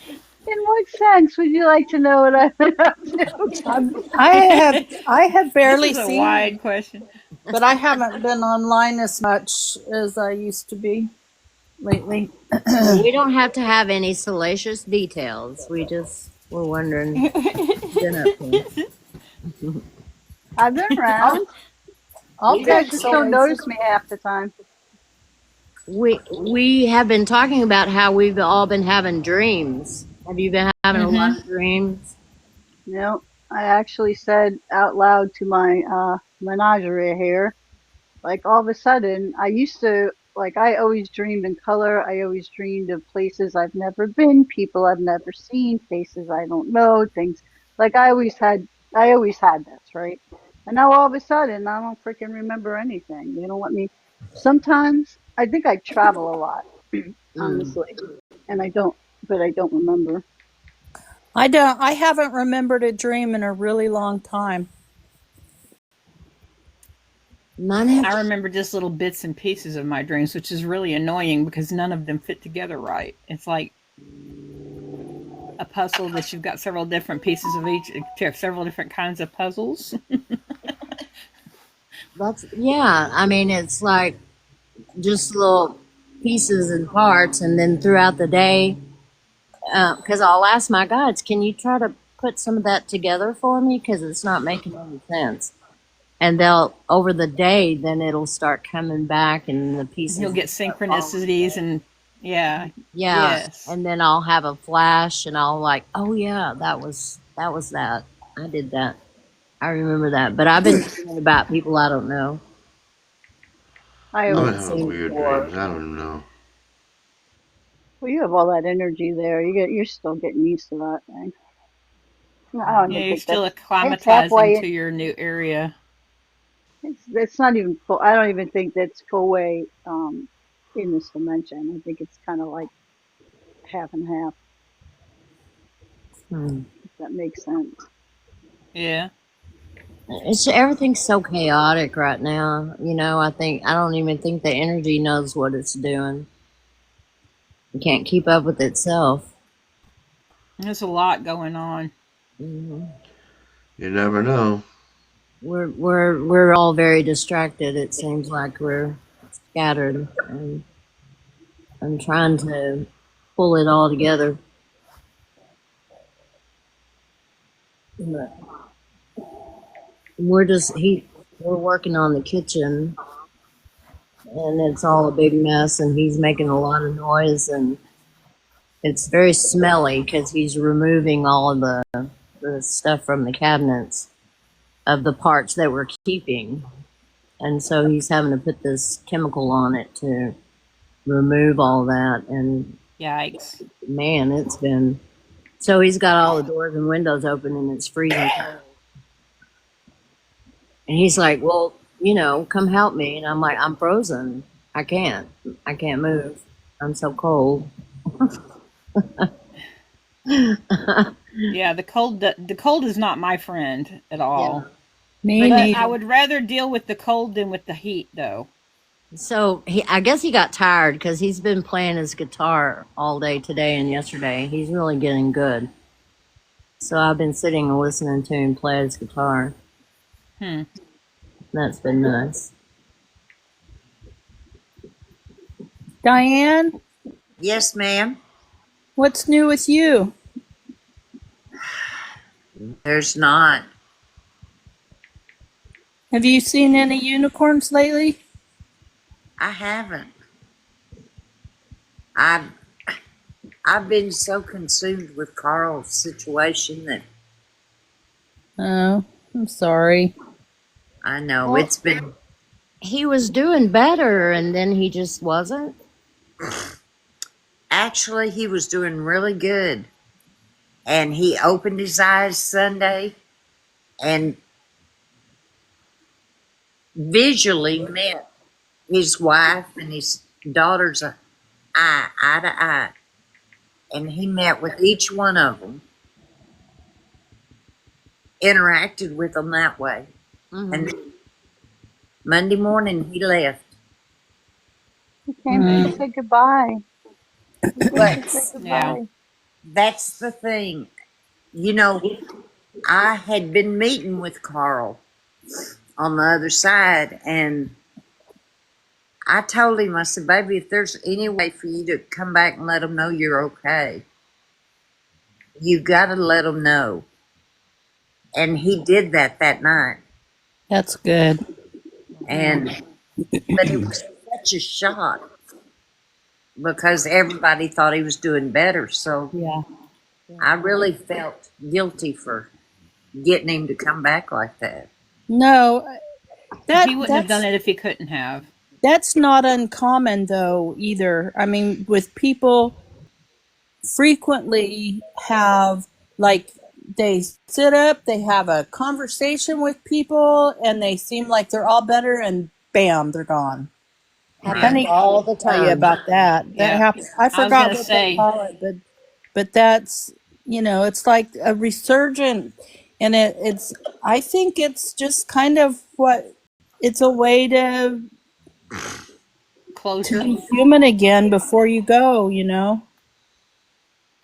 In what sense would you like to know what I've been up to? I have barely This is a seen, wide question. but I haven't been online as much as I used to be lately. We don't have to have any salacious details. We just were wondering what you've been up to. I've been around. I'll You guys take just some. don't notice me half the time. We have been talking about how we've all been having dreams. Have you been having a lot of dreams? No, I actually said out loud to my menagerie here, like all of a sudden, I used to, like, I always dreamed in color. I always dreamed of places I've never been, people I've never seen, faces I don't know, things. Like I always had this, right? And now all of a sudden, I don't freaking remember anything. They don't let me. Sometimes I think I travel a lot, honestly, and I don't remember. I haven't remembered a dream in a really long time. Mine I have, remember just little bits and pieces of my dreams, which is really annoying because none of them fit together right. It's like a puzzle that you've got several different pieces of each, several different kinds of puzzles. that's, yeah, I mean, it's like just little pieces and parts, and then throughout the day, because I'll ask my guides, can you try to put some of that together for me? Because it's not making any sense. And they'll, over the day, then it'll start coming back, and the pieces. You'll get synchronicities and yeah, Yeah, yes. and then I'll have a flash, and I'll like, oh yeah, that was that. I did that. I remember that. But I've been thinking about people I don't know. I I'm always, having weird dreams. I don't know. well, you have all that energy there. You're still getting used to that thing. I don't Yeah, even you're think still it's acclimatizing halfway. to your new area. It's not even full. I don't even think that's full way in this dimension. I think it's kind of like half and half. Hmm. If that makes sense. Yeah. It's everything's so chaotic right now. I don't even think the energy knows what it's doing. It can't keep up with itself. There's a lot going on. hmm You never know. We're all very distracted. It seems like we're scattered, and I'm trying to pull it all together. But we're working on the kitchen, and it's all a big mess, and he's making a lot of noise, and it's very smelly because he's removing all of the stuff from the cabinets of the parts that we're keeping. And so he's having to put this chemical on it to remove all that. And Yikes. man, it's been. So he's got all the doors and windows open, and it's freezing cold. And he's like, well, come help me. And I'm like, I'm frozen. I can't move. I'm so cold. Yeah, the cold is not my friend at all. Yeah. Me But neither. I would rather deal with the cold than with the heat, though. So I guess he got tired because he's been playing his guitar all day today and yesterday. He's really getting good. So I've been sitting and listening to him play his guitar. Hmm. That's been nice. Diane, Yes, ma'am. what's new with you? There's not. Have you seen any unicorns lately? I haven't. I've I've been so consumed with Carl's situation that Oh, I'm sorry. I know Well, it's been. he was doing better, and then he just wasn't. Actually, he was doing really good, and he opened his eyes Sunday and visually met his wife and his daughter's eye to eye, and he met with each one of them, interacted with them that way, hmm and then Monday morning he left. He came to say goodbye. He came But to say Yeah. goodbye. that's the thing, you know. I had been meeting with Carl on the other side, and I told him, I said, baby, if there's any way for you to come back and let them know you're okay, you got to let them know. And he did that night. That's good. And but it was such a shock because everybody thought he was doing better. So Yeah. I really felt guilty for getting him to come back like that. No, He wouldn't have done that's it if he couldn't have. that's not uncommon though either. I mean, with people frequently have like they sit up, they have a conversation with people, and they seem like they're all better, and bam, they're gone. Happens Penny all will the tell you time. about that. That Yeah. happens. I I was forgot gonna what they say, call it, but that's you know, it's like a resurgent, and it's, I think it's just kind of what, it's a way to Closure. be human again before you go, you know?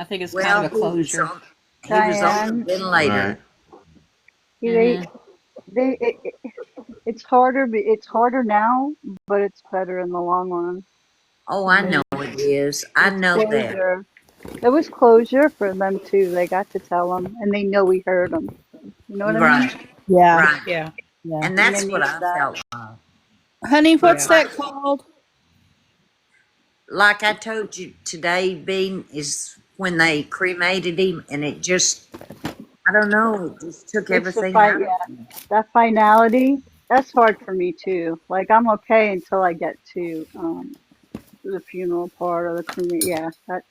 I think it's kind Well, of a closure. he was on the Diane, ventilator. Right. they, Hmm. they, it's harder, it's harder now, but it's better in the long run. Oh, I know it is. I It's know that. closure. It was closure for them too. They got to tell them, and they know we heard them. You know what I mean? Right, Yeah, right. Yeah. yeah. And And they that's what needed I that. felt Honey, what's like. Yeah. that called? Like I told you today, Bean, is when they cremated him, and it just, I don't know, it just took It's the everything fight. out of me. That finality, that's hard for me too. Like I'm okay until I get to the funeral part or the cremate. Yeah, that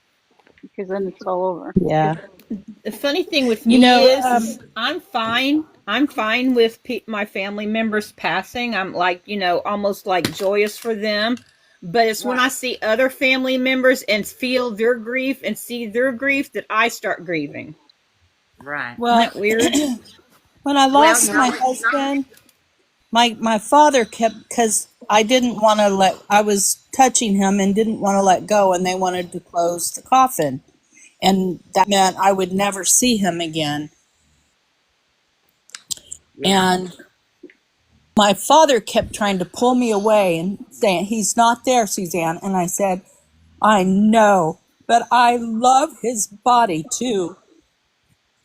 because then it's all over. Yeah. The funny thing with You me know, is I'm fine. I'm fine with my family members passing. I'm like, almost like joyous for them. But it's when I Right, see other family members and feel their grief and see their grief that I start grieving. right. Isn't well, that weird? when I Well, lost my no, it's not. husband, my father kept, because I didn't want to let, I was touching him and didn't want to let go, and they wanted to close the coffin, and that meant I would never see him again. Yeah, And my father kept trying to pull me away and saying, "He's not there, Suzanne." And I said, "I know, but I love his body too."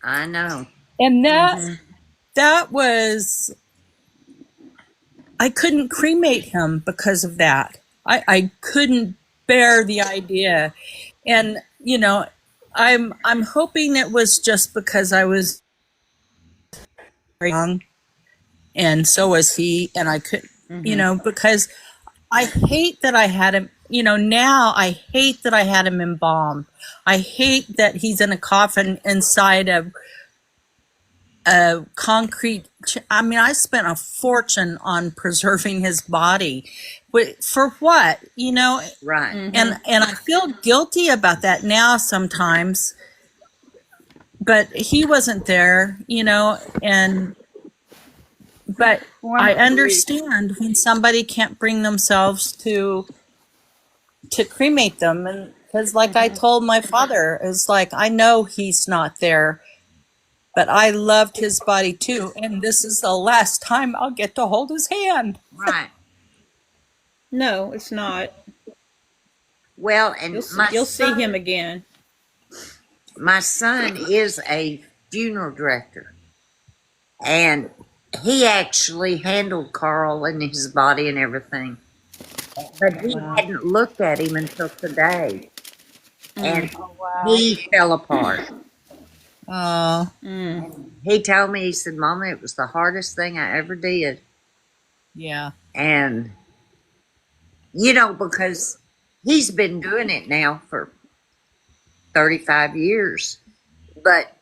I know. And Mm-hmm. that was, I couldn't cremate him because of that. I couldn't bear the idea. And, you know, I'm hoping it was just because I was very young, and so was he, and I could, you Mm-hmm. know, because I hate that I had him, you know, now I hate that I had him embalmed. I hate that he's in a coffin inside of a concrete. I mean, I spent a fortune on preserving his body. But for what? You know, Right. Mm-hmm. and I feel guilty about that now sometimes, but he wasn't there, you know, and but Form I of grief. understand when somebody can't bring themselves to cremate them, and because like I Mm-hmm. told my father, it's like, I know he's not there, but I loved his body too, and this is the last time I'll get to hold his hand. Right. No, it's not. Well, You'll and see, you'll see him again. my son is a funeral director, and he actually handled Carl and his body and everything. But he Wow. hadn't looked at him until today, and Mm. Oh wow. he fell apart. Oh, Mm. And he told me, he said, "Mama, it was the hardest thing I ever did." yeah. And, because he's been doing it now for 35 years, but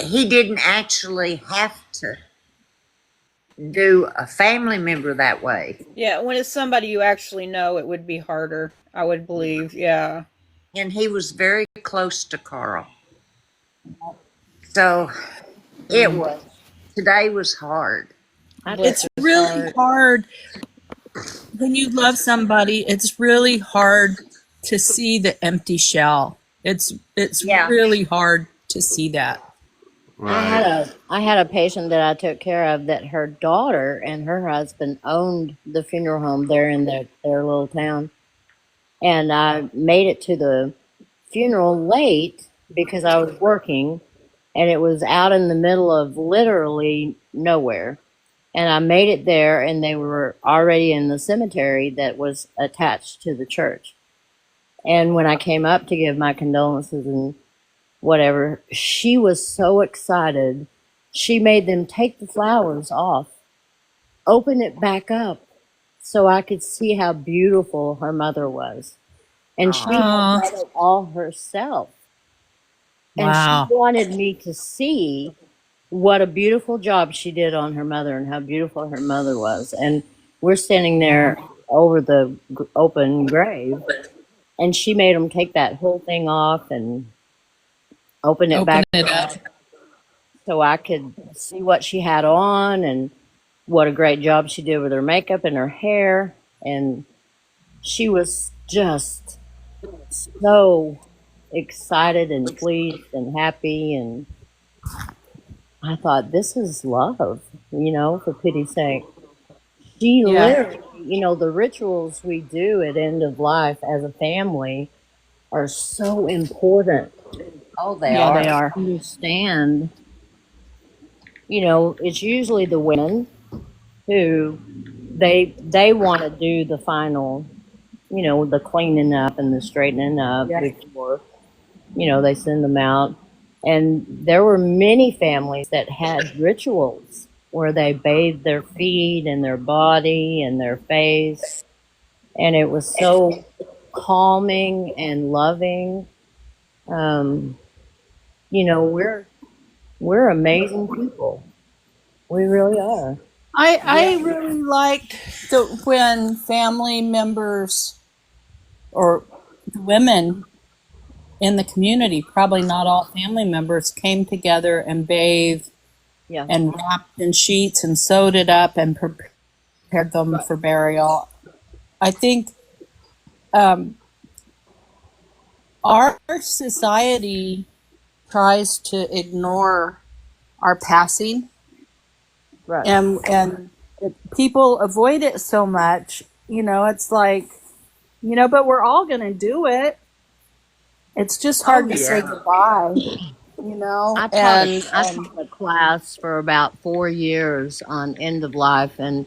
he didn't actually have to do a family member that way. Yeah, when it's somebody you actually know, it would be harder, I would believe. Yeah. And he was very close to Carl. So Mm. today was hard. Bless It's his really heart. hard when you love somebody. It's really hard to see the empty shell. It's Yeah. really hard to see that. Right. I had a patient that I took care of that her daughter and her husband owned the funeral home there in their little town. And I made it to the funeral late because I was working, and it was out in the middle of literally nowhere. And I made it there, and they were already in the cemetery that was attached to the church. And when I came up to give my condolences and whatever, she was so excited. She made them take the flowers off, open it back up so I could see how beautiful her mother was. And she had Oh, done it all herself. And she wow. wanted me to see what a beautiful job she did on her mother and how beautiful her mother was. And we're standing there over the open grave, and she made them take that whole thing off. And open it Open back it up. so I could see what she had on and what a great job she did with her makeup and her hair. And she was just so excited and pleased and happy. And I thought, this is love, for pity's sake. She Yeah. literally, the rituals we do at end of life as a family are so important. Oh, they Yeah, are. they are. Understand, it's usually the women who they want to do the final, the cleaning up and the straightening up before, they send them out. And there were many families that had rituals where they bathed their feet and their body and their face. And it was so calming and loving. We're amazing people. We really are. I really liked when family members or women in the community, probably not all family members, came together and bathed Yeah. and wrapped in sheets and sewed it up and prepared them for burial. I think our society tries to ignore our passing, Right. and people avoid it so much. It's like, but we're all going to do it. It's just hard to say goodbye, I and taught a class for about 4 years on end of life, and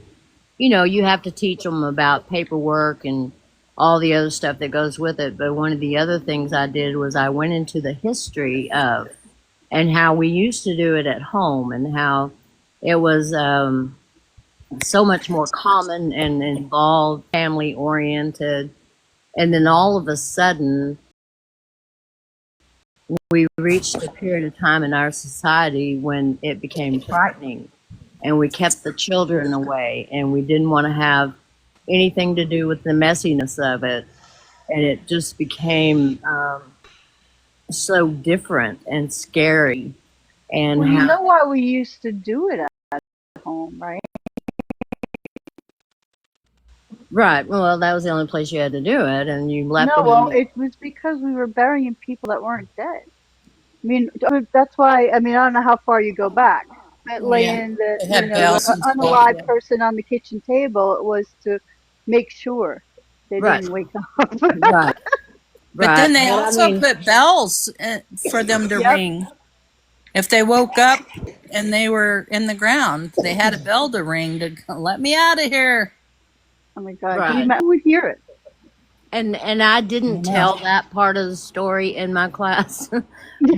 you have to teach them about paperwork and all the other stuff that goes with it. But one of the other things I did was I went into the history of and how we used to do it at home and how it was so much more common and involved, family oriented. And then all of a sudden, we reached a period of time in our society when it became frightening, and we kept the children away, and we didn't want to have anything to do with the messiness of it. And it just became so different and scary. And Well, you know why we used to do it at home, right? right, well, that was the only place you had to do it, and you left No, them. well, it was because we were burying people that weren't dead. I mean, that's why. I mean, I don't know how far you go back, but laying They the had bells and stuff, unalive yeah. person on the kitchen table, it was to make sure they Right. didn't wake up. Right. But then they But I also mean, put bells for them to Yep. ring. If they woke up and they were in the ground, they had a bell to ring to let me out of here. Oh my God, Right. can you imagine? Who would hear it? and I didn't I know. tell that part of the story in my class, but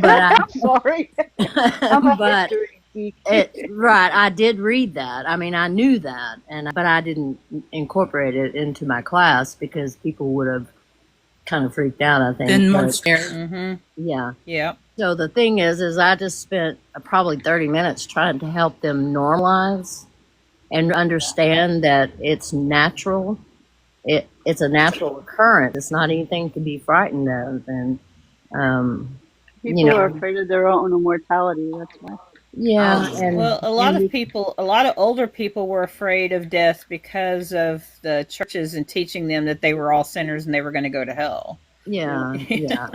I'm sorry. I'm a but history geek. right, I did read that. I mean, I knew that, but I didn't incorporate it into my class because people would have kind of freaked out, I think. Been more But, scared. Mm-hmm. yeah. Yep. So the thing is I just spent probably 30 minutes trying to help them normalize and understand that it's natural. It's a natural occurrence. It's not anything to be frightened of. And, People are afraid of their own immortality. That's why. yeah. And, Well, a lot and of older people were afraid of death because of the churches and teaching them that they were all sinners and they were going to go to hell. yeah, yeah.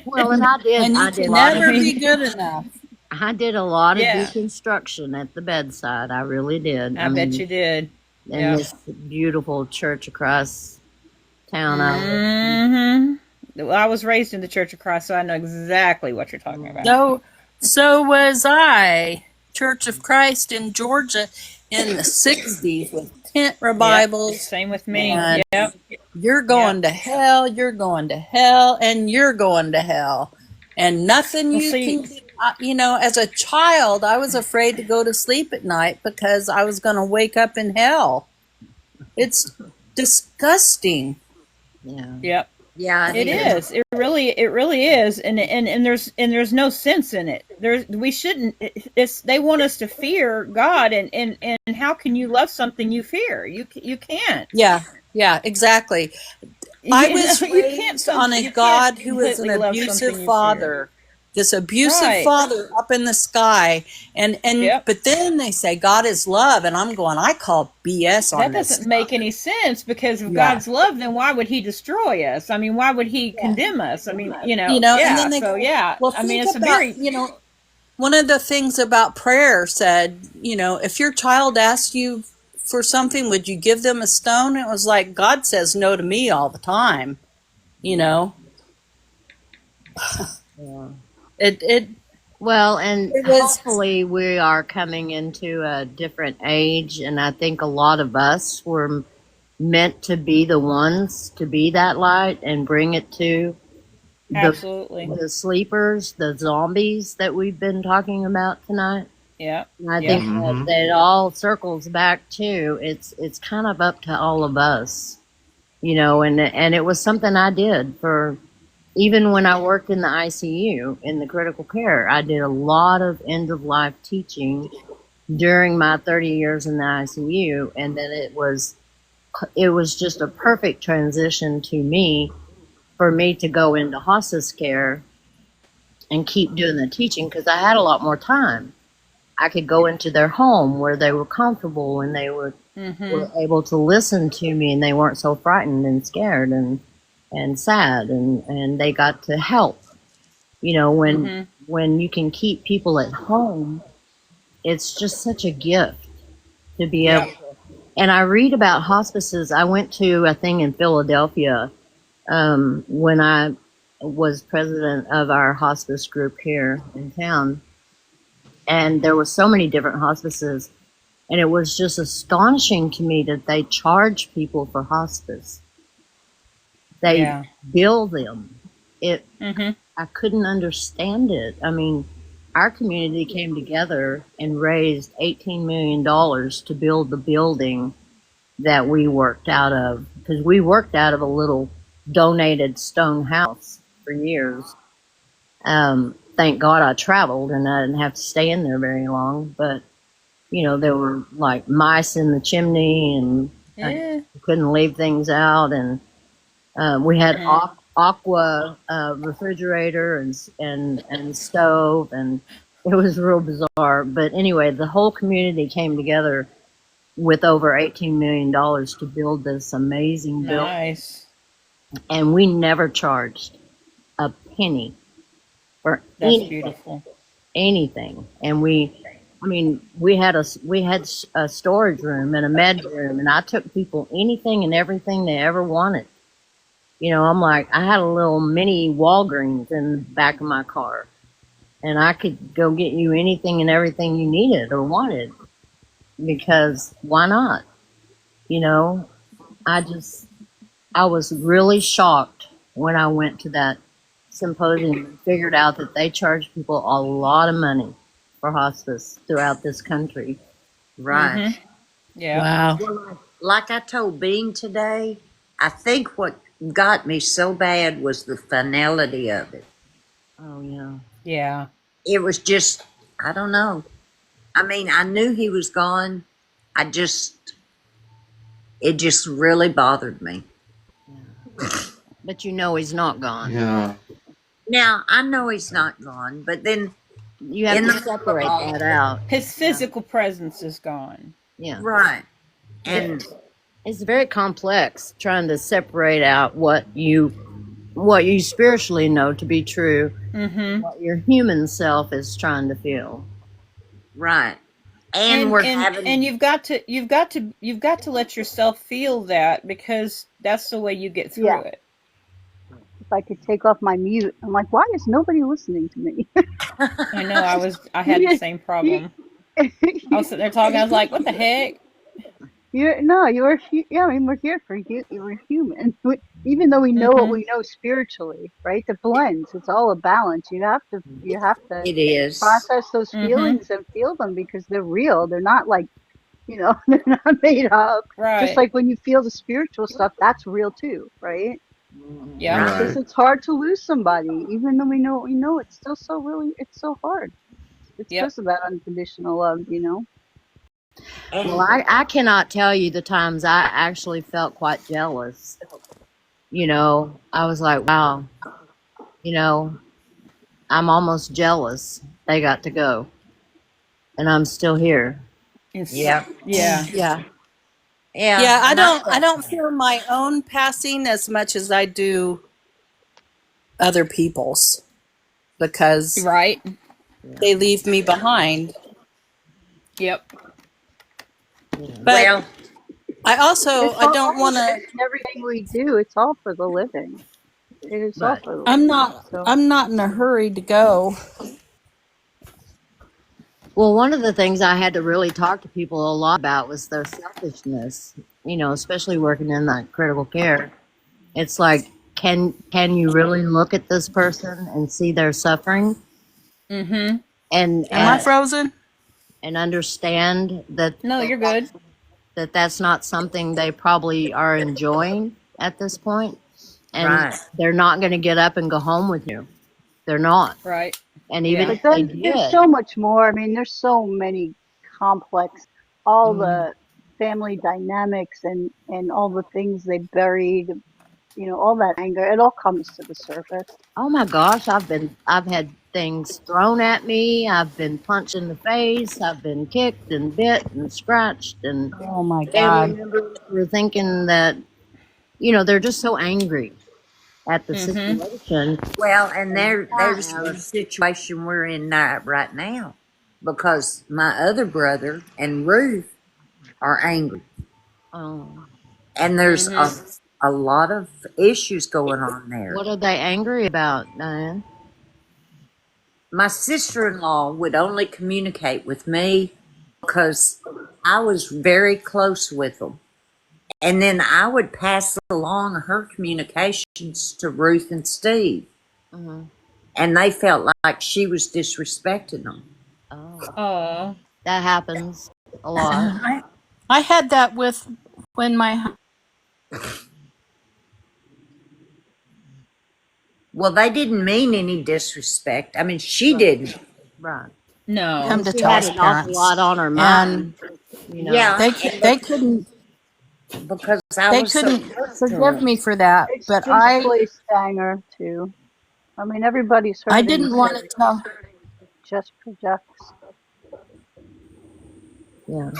Well, and I did. And I you did can a lot never of. be good enough. I did a lot of Yeah. deconstruction at the bedside. I really did. I bet you did. In yeah. this beautiful church across town. Mm-hmm. Well, I was raised in the Church of Christ, so I know exactly what you're talking about. So was I. Church of Christ in Georgia in the 60s with tent revivals. Yep. Same with me. And Yep. You're going to hell, you're going to hell, and you're going to hell. And nothing Well, you see- can as a child, I was afraid to go to sleep at night because I was going to wake up in hell. It's disgusting. Yeah. Yep. Yeah. It is. It really is. And there's no sense in it. We shouldn't. They want us to fear God, and how can you love something you fear? You can't. Yeah, exactly. I was You can't raised on a you God can't who is an completely love abusive something you father. this abusive Right. father up in the sky, and Yep. but then they say God is love, and I'm going, I call BS on That this doesn't stuff. make any sense, because if Yeah. God's love, then why would he destroy us? I mean, why would he condemn us? I mean, And yeah. then they So go, yeah, well, I mean, think it's a about, very, one of the things about prayer said, if your child asks you for something, would you give them a stone? It was like, God says no to me all the time, you know. Yeah. It Well, and it was hopefully we are coming into a different age, and I think a lot of us were meant to be the ones to be that light and bring it to absolutely. the sleepers, the zombies that we've been talking about tonight. Yeah. And I Yeah. think that it all circles back to it's kind of up to all of us, and it was something I did for even when I worked in the ICU in the critical care. I did a lot of end of life teaching during my 30 years in the ICU, and then it was just a perfect transition to me for me to go into hospice care and keep doing the teaching because I had a lot more time. I could go into their home where they were comfortable and they were able to listen to me, and they weren't so frightened and scared and sad, and they got to help. When you can keep people at home, it's just such a gift to be able to. And I read about hospices. I went to a thing in Philadelphia when I was president of our hospice group here in town. And there were so many different hospices. And it was just astonishing to me that they charge people for hospice. They bill them. I couldn't understand it. I mean, our community came together and raised $18 million to build the building that we worked out of, because we worked out of a little donated stone house for years. Thank God I traveled and I didn't have to stay in there very long, but there were like mice in the chimney, and couldn't leave things out, and we had aqua refrigerator and stove, and it was real bizarre. But anyway, the whole community came together with over $18 million to build this amazing building. Nice. And we never charged a penny for anything. And we had a storage room and a med room, and I took people anything and everything they ever wanted. I'm like, I had a little mini Walgreens in the back of my car, and I could go get you anything and everything you needed or wanted, because why not? I was really shocked when I went to that symposium and figured out that they charge people a lot of money for hospice throughout this country. Right. Yeah. wow. Well, like I told Bean today, I think what got me so bad was the finality of it. Oh yeah. Yeah. It was just, I don't know. I mean, I knew he was gone. It just really bothered me. But he's not gone. Yeah. Now, I know he's not gone, but then, You have to separate that out. His physical presence is gone. Yeah. right. And It's very complex trying to separate out what you spiritually know to be true, what your human self is trying to feel. right. And we're having, and you've got to let yourself feel that, because that's the way you get through Yeah. it. If I could take off my mute, I'm like, why is nobody listening to me? I know. I had the same problem. I was sitting there talking. I was like, "What the heck?" Yeah, I mean, we're here for you. We're human. Even though we know what we know spiritually, right? The blends. It's all a balance. You have to it is. process those feelings and feel them because they're real. They're not like, they're not made up. Right. Just like when you feel the spiritual stuff, that's real too, right? Yeah. Right. Because it's hard to lose somebody, even though we know what we know. It's still it's so hard. It's just about unconditional love, Well, I cannot tell you the times I actually felt quite jealous. I was like, wow, I'm almost jealous they got to go, and I'm still here. It's, Yeah. yeah. Yeah. Yeah. Yeah, I And don't feel my own passing as much as I do other people's because Right. they leave me behind. Yep. Yeah. But well, I don't want to everything we do, it's all for the living. It is all Right. for the living. So I'm not in a hurry to go. Well, one of the things I had to really talk to people a lot about was their selfishness, especially working in that critical care. It's like, can you really look at this person and see their suffering Mm-hmm. and Am I frozen? and understand that No, you're good. that's not something they probably are enjoying at this point, and right. they're not going to get up and go home with you. They're not. Right. And even Yeah. if but they then there's did, so much more. I mean, there's so many complex, all mm, the family dynamics and all the things they buried, all that anger, it all comes to the surface. oh my gosh, I've had things thrown at me. I've been punched in the face. I've been kicked and bit and scratched, and Oh my family God. members were thinking that they're just so angry at the Mm-hmm. situation. Well, and And there's the situation we're in right now because my other brother and Ruth are angry, oh, and there's Mm-hmm. a lot of issues going on there. what are they angry about, Diane? My sister-in-law would only communicate with me because I was very close with them. And then I would pass along her communications to Ruth and Steve. Hmm. And they felt like she was disrespecting them. Oh, Oh. that happens a lot. I had that with when my Well, they didn't mean any disrespect. I mean, she didn't. Right. No. come to She tell had us an awful parents, lot on her and mind. Yeah, they couldn't because I they was so couldn't close to forgive her. me for that. It's But displaced anger too. I mean, everybody's I hurting, didn't want so to tell. just projects. Yeah.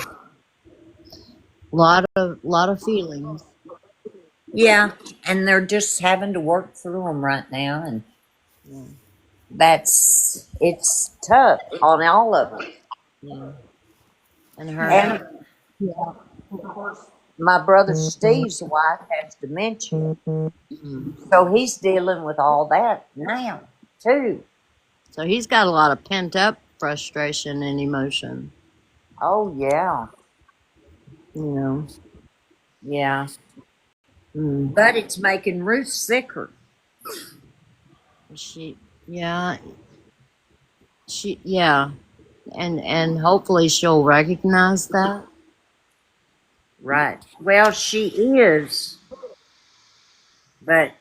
Lot of feelings. Yeah, and they're just having to work through them right now. And Yeah. it's tough on all of them. Yeah. And her. And of course, my brother Steve's wife has dementia. Mhm. So he's dealing with all that now, too. So he's got a lot of pent up frustration and emotion. Oh, yeah. You know. Yeah. Mm. But it's making Ruth sicker. Yeah, yeah, and hopefully she'll recognize that. Right. Well, she is, but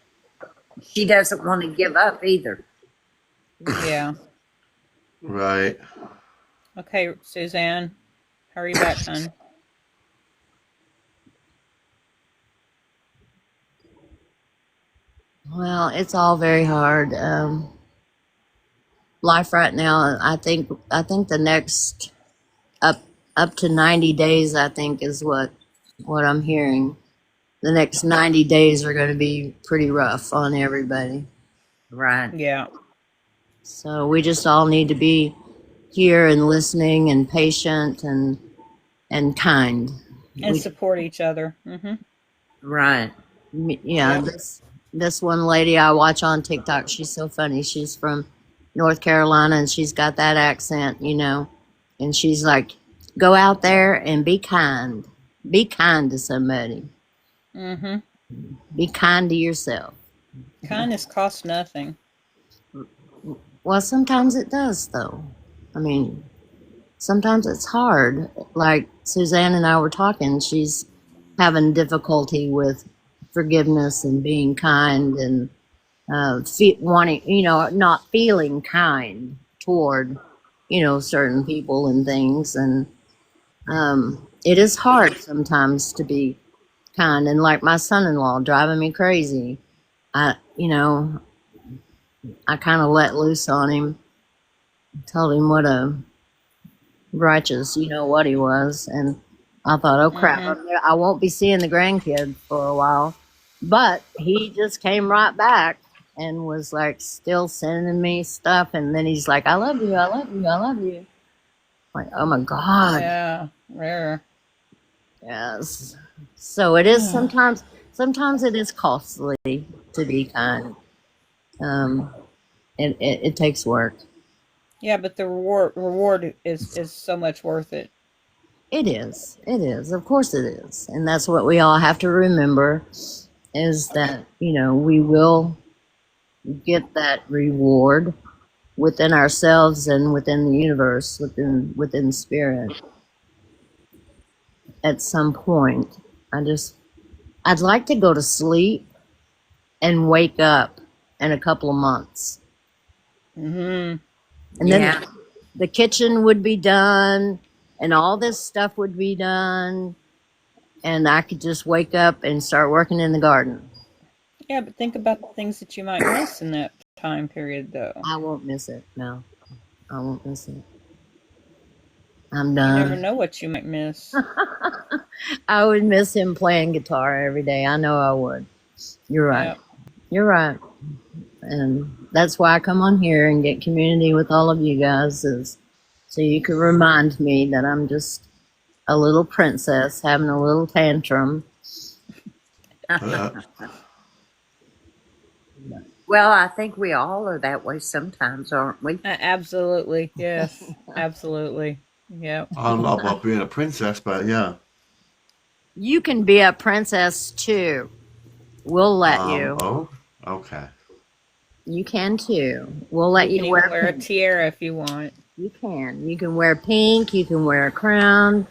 she doesn't want to give up either. Yeah. Right. Okay, Suzanne. Hurry back, hon. Well, it's all very hard. Life right now, I think the next up up to 90 days, I think is what I'm hearing. The next 90 days are going to be pretty rough on everybody. Right. Yeah. So we just all need to be here and listening and patient and kind. And support each other. Mm-hmm. Right. Yeah, this one lady I watch on TikTok, she's so funny. She's from North Carolina and she's got that accent, and she's like, go out there and be kind. Be kind to somebody. Mm-hmm. Be kind to yourself. Kindness costs nothing. Well, sometimes it does, though. I mean, sometimes it's hard. Like Suzanne and I were talking, she's having difficulty with forgiveness and being kind and wanting, not feeling kind toward, certain people and things. And it is hard sometimes to be kind. And like my son-in-law driving me crazy. I, I kind of let loose on him, told him what a righteous, you know what he was, and I thought, oh crap, Mm-hmm. I won't be seeing the grandkids for a while. But he just came right back and was like still sending me stuff, and then he's like, I love you, I love you, I love you. Like, oh my God. Yeah, rare. Yes. So it is sometimes it is costly to be kind. Um, it takes work. Yeah, but the reward is so much worth it. It is. It is. Of course it is. And that's what we all have to remember is that, you know, we will get that reward within ourselves and within the universe, within spirit at some point. I'd like to go to sleep and wake up in a couple of months. Mm-hmm. And then Yeah. the kitchen would be done and all this stuff would be done and I could just wake up and start working in the garden. Yeah, but think about the things that you might miss in that time period, though. I won't miss it. No, I won't miss it. I'm You never done. know what you might miss. I would miss him playing guitar every day. I know I would. You're right. Yep. You're right. And that's why I come on here and get community with all of you guys is so you can remind me that I'm just a little princess having a little tantrum. Well, I think we all are that way sometimes, aren't we? Absolutely. Yes. Absolutely. Yep. I don't know about being a princess, but yeah. You can be a princess too. We'll let you. Oh, okay. You can too. We'll let You you can wear even wear a pink. tiara if you want. You can. You can wear pink. You can wear a crown.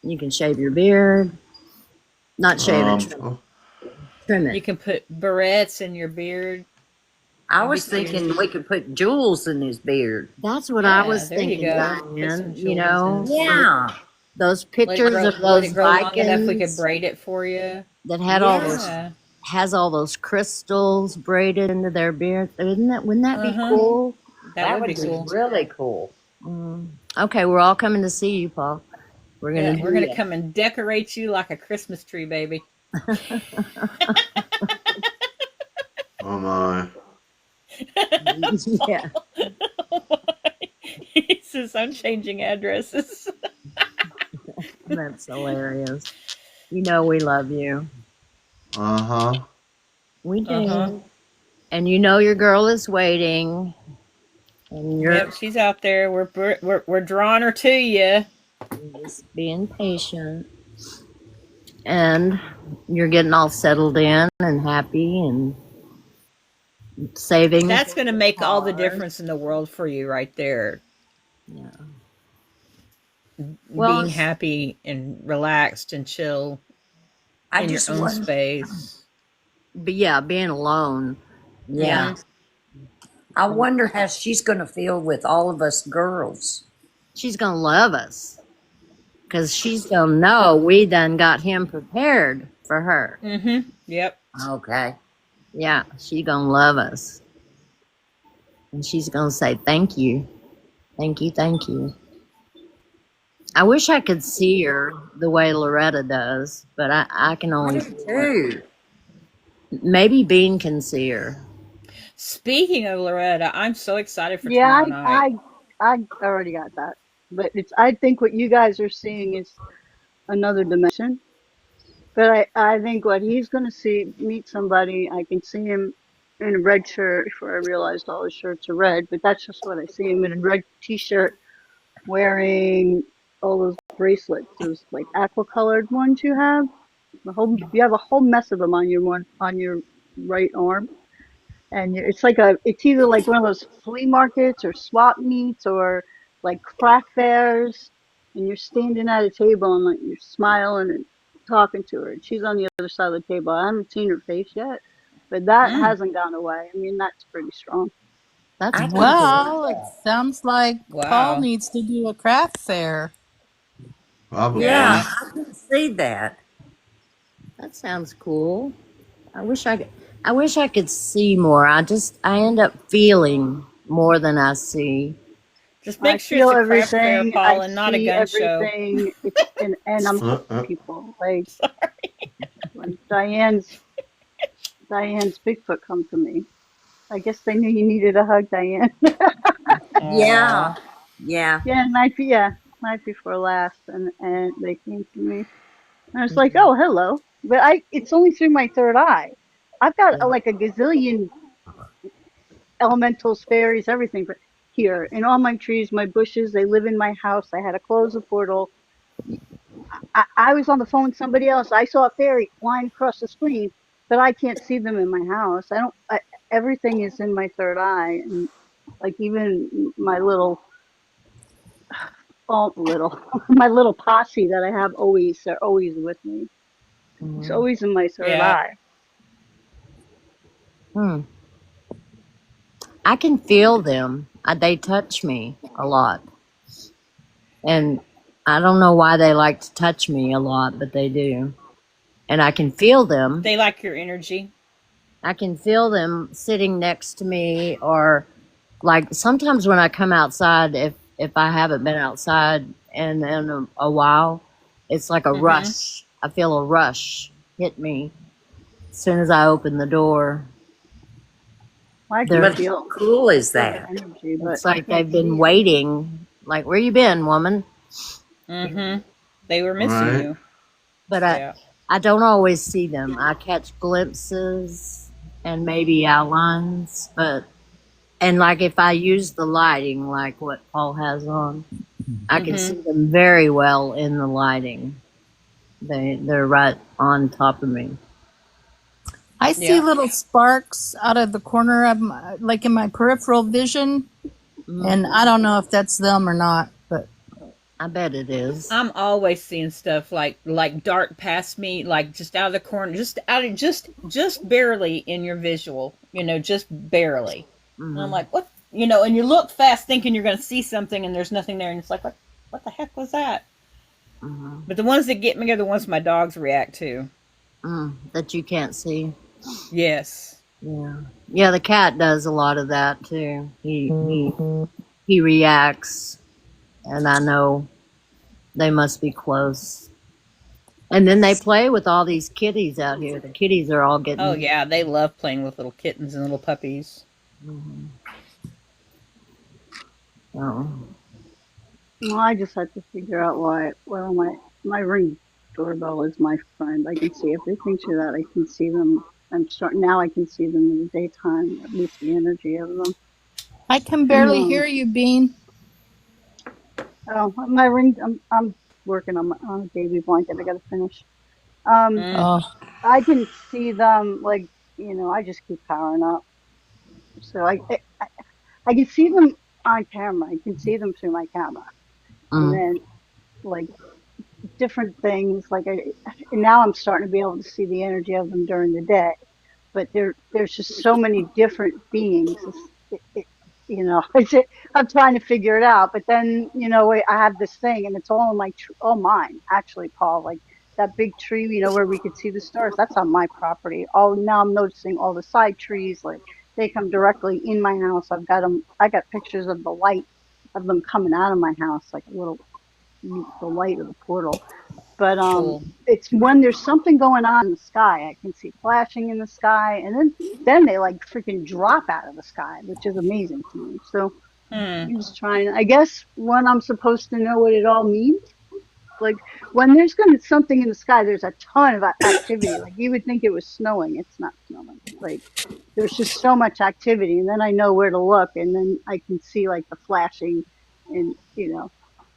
You can shave your beard. Not shave it, trim You it. can put barrettes in your beard. I That'd be was cute. thinking we could put jewels in his beard. That's what I Yeah, was there you thinking, go. Put some Diane. You jewels know, in. Yeah. those Let pictures of let those it grow long enough we could Vikings braid it for you. that had all those Yeah. has all those crystals braided into their beard. Wouldn't that be Uh-huh. cool? That would be be cool. really cool. Okay, we're all coming to see you, Paul. We're gonna Yeah, do we're gonna that. come and decorate you like a Christmas tree, baby. Oh my. Yeah, He says I'm changing addresses. that's hilarious. You know we love you. Uh-huh. We do. Uh-huh. And you know your girl is waiting. And you're Yep, she's out there. We're drawing her to you. just being patient. And you're getting all settled in and happy and saving. That's gonna make all the hard. difference in the world for you right there. Yeah. Well, Being happy and relaxed and chill I in your just own wonder. space. but yeah, being alone. Yeah. I wonder how she's going to feel with all of us girls. She's gonna love us. Because she's gonna know we done got him prepared for her. Mm-hmm. Yep. Okay. Yeah, she's gonna love us. And she's gonna say thank you. Thank you, thank you. I wish I could see her the way Loretta does, but I can only Too. maybe Bean can see her. Speaking of Loretta, I'm so excited for Yeah, tomorrow night. I already got that. But I think what you guys are seeing is another dimension. But I think what he's going to meet somebody, I can see him in a red shirt before I realized all his shirts are red, but that's just what I see him in a red t-shirt wearing all those bracelets, those like aqua colored ones you have. You have a whole mess of them on your right arm. And it's either like one of those flea markets or swap meets or like craft fairs, and you're standing at a table and like you're smiling and talking to her, and she's on the other side of the table. I haven't seen her face yet, but that hasn't gone away. I mean, that's pretty strong. That's I can wonderful. Well, it sounds like Wow. Paul needs to do a craft fair. Probably. Yeah, Yeah. I can see that. That sounds cool. I wish I could. I wish I could see more. I end up feeling more than I see. Just I make sure it's feel a craft fair, everything. Paul, I and not a see gun show. everything. It's and I'm Uh, hugging uh, people. Like when Diane's Bigfoot come to me. I guess they knew you needed a hug, Diane. Yeah, Aw. yeah. Yeah, night before last, and they came to me. And I was like, oh, hello. But it's only through my third eye. I've got like a gazillion elementals, fairies, everything here in all my trees, my bushes. They live in my house. I had to close the portal. I was on the phone with somebody else. I saw a fairy flying across the screen, but I can't see them in my house. I don't. Everything is in my third eye, and like even my little, oh, little, my little posse that I have always, they're always with me. It's Mhm. always in my third Yeah. eye. Hmm. I can feel them. They touch me a lot. And I don't know why they like to touch me a lot, but they do. And I can feel them. They like your energy. I can feel them sitting next to me, or like sometimes when I come outside, if I haven't been outside in a while, it's like a Mm-hmm. rush. I feel a rush hit me as soon as I open the door. I can They're But how feel cool is feel the that? energy, but It's I like can't they've see been them. waiting. Like, where you been, woman? Mm-hmm. They were missing right. you. But Yeah. I don't always see them. I catch glimpses and maybe outlines, and like if I use the lighting, like what Paul has on, I can Mm-hmm. see them very well in the lighting. They're right on top of me. I see Yeah. little sparks out of the corner of my, like in my peripheral vision, Mm, and I don't know if that's them or not, but I bet it is. I'm always seeing stuff like dark past me, like just out of the corner, just out of just barely in your visual, just barely. And I'm Hmm. like, what? And you look fast thinking you're going to see something and there's nothing there, and it's like, what the heck was that? Hmm. But the ones that get me are the ones my dogs react to. That you can't see. Yes. Yeah, yeah. The cat does a lot of that too. He reacts, and I know they must be close. And then they play with all these kitties out here. The kitties are all Oh getting. yeah, they love playing with little kittens and little puppies. Mhm. Oh. Well, I just had to figure out why. Well, my Ring doorbell is my friend. I can see everything through that. I can see them. I'm starting now. I can see them in the daytime. At least the energy of them. I can And barely hear you, Bean. oh, my Ring. I'm working on a baby blanket. I got to finish. Um, Mm. Oh, I can see them like I just keep powering up. So I can see them on camera. I can see them through my camera, and Mm. then like different things. Like and now I'm starting to be able to see the energy of them during the day. But there's just so many different beings. I'm trying to figure it out. But then wait, I have this thing, and it's all in all mine actually, Paul. Like that big tree, where we could see the stars. That's on my property. All now I'm noticing all the side trees, like they come directly in my house. I've got them. I got pictures of the light of them coming out of my house, like a little the light of the portal. But Cool. it's when there's something going on in the sky. I can see flashing in the sky, and then they like freaking drop out of the sky, which is amazing to me. So Hmm. I'm just trying. I guess when I'm supposed to know what it all means. Like when there's going to something in the sky, there's a ton of activity. Like you would think it was snowing. It's not snowing. Like there's just so much activity, and then I know where to look, and then I can see like the flashing, and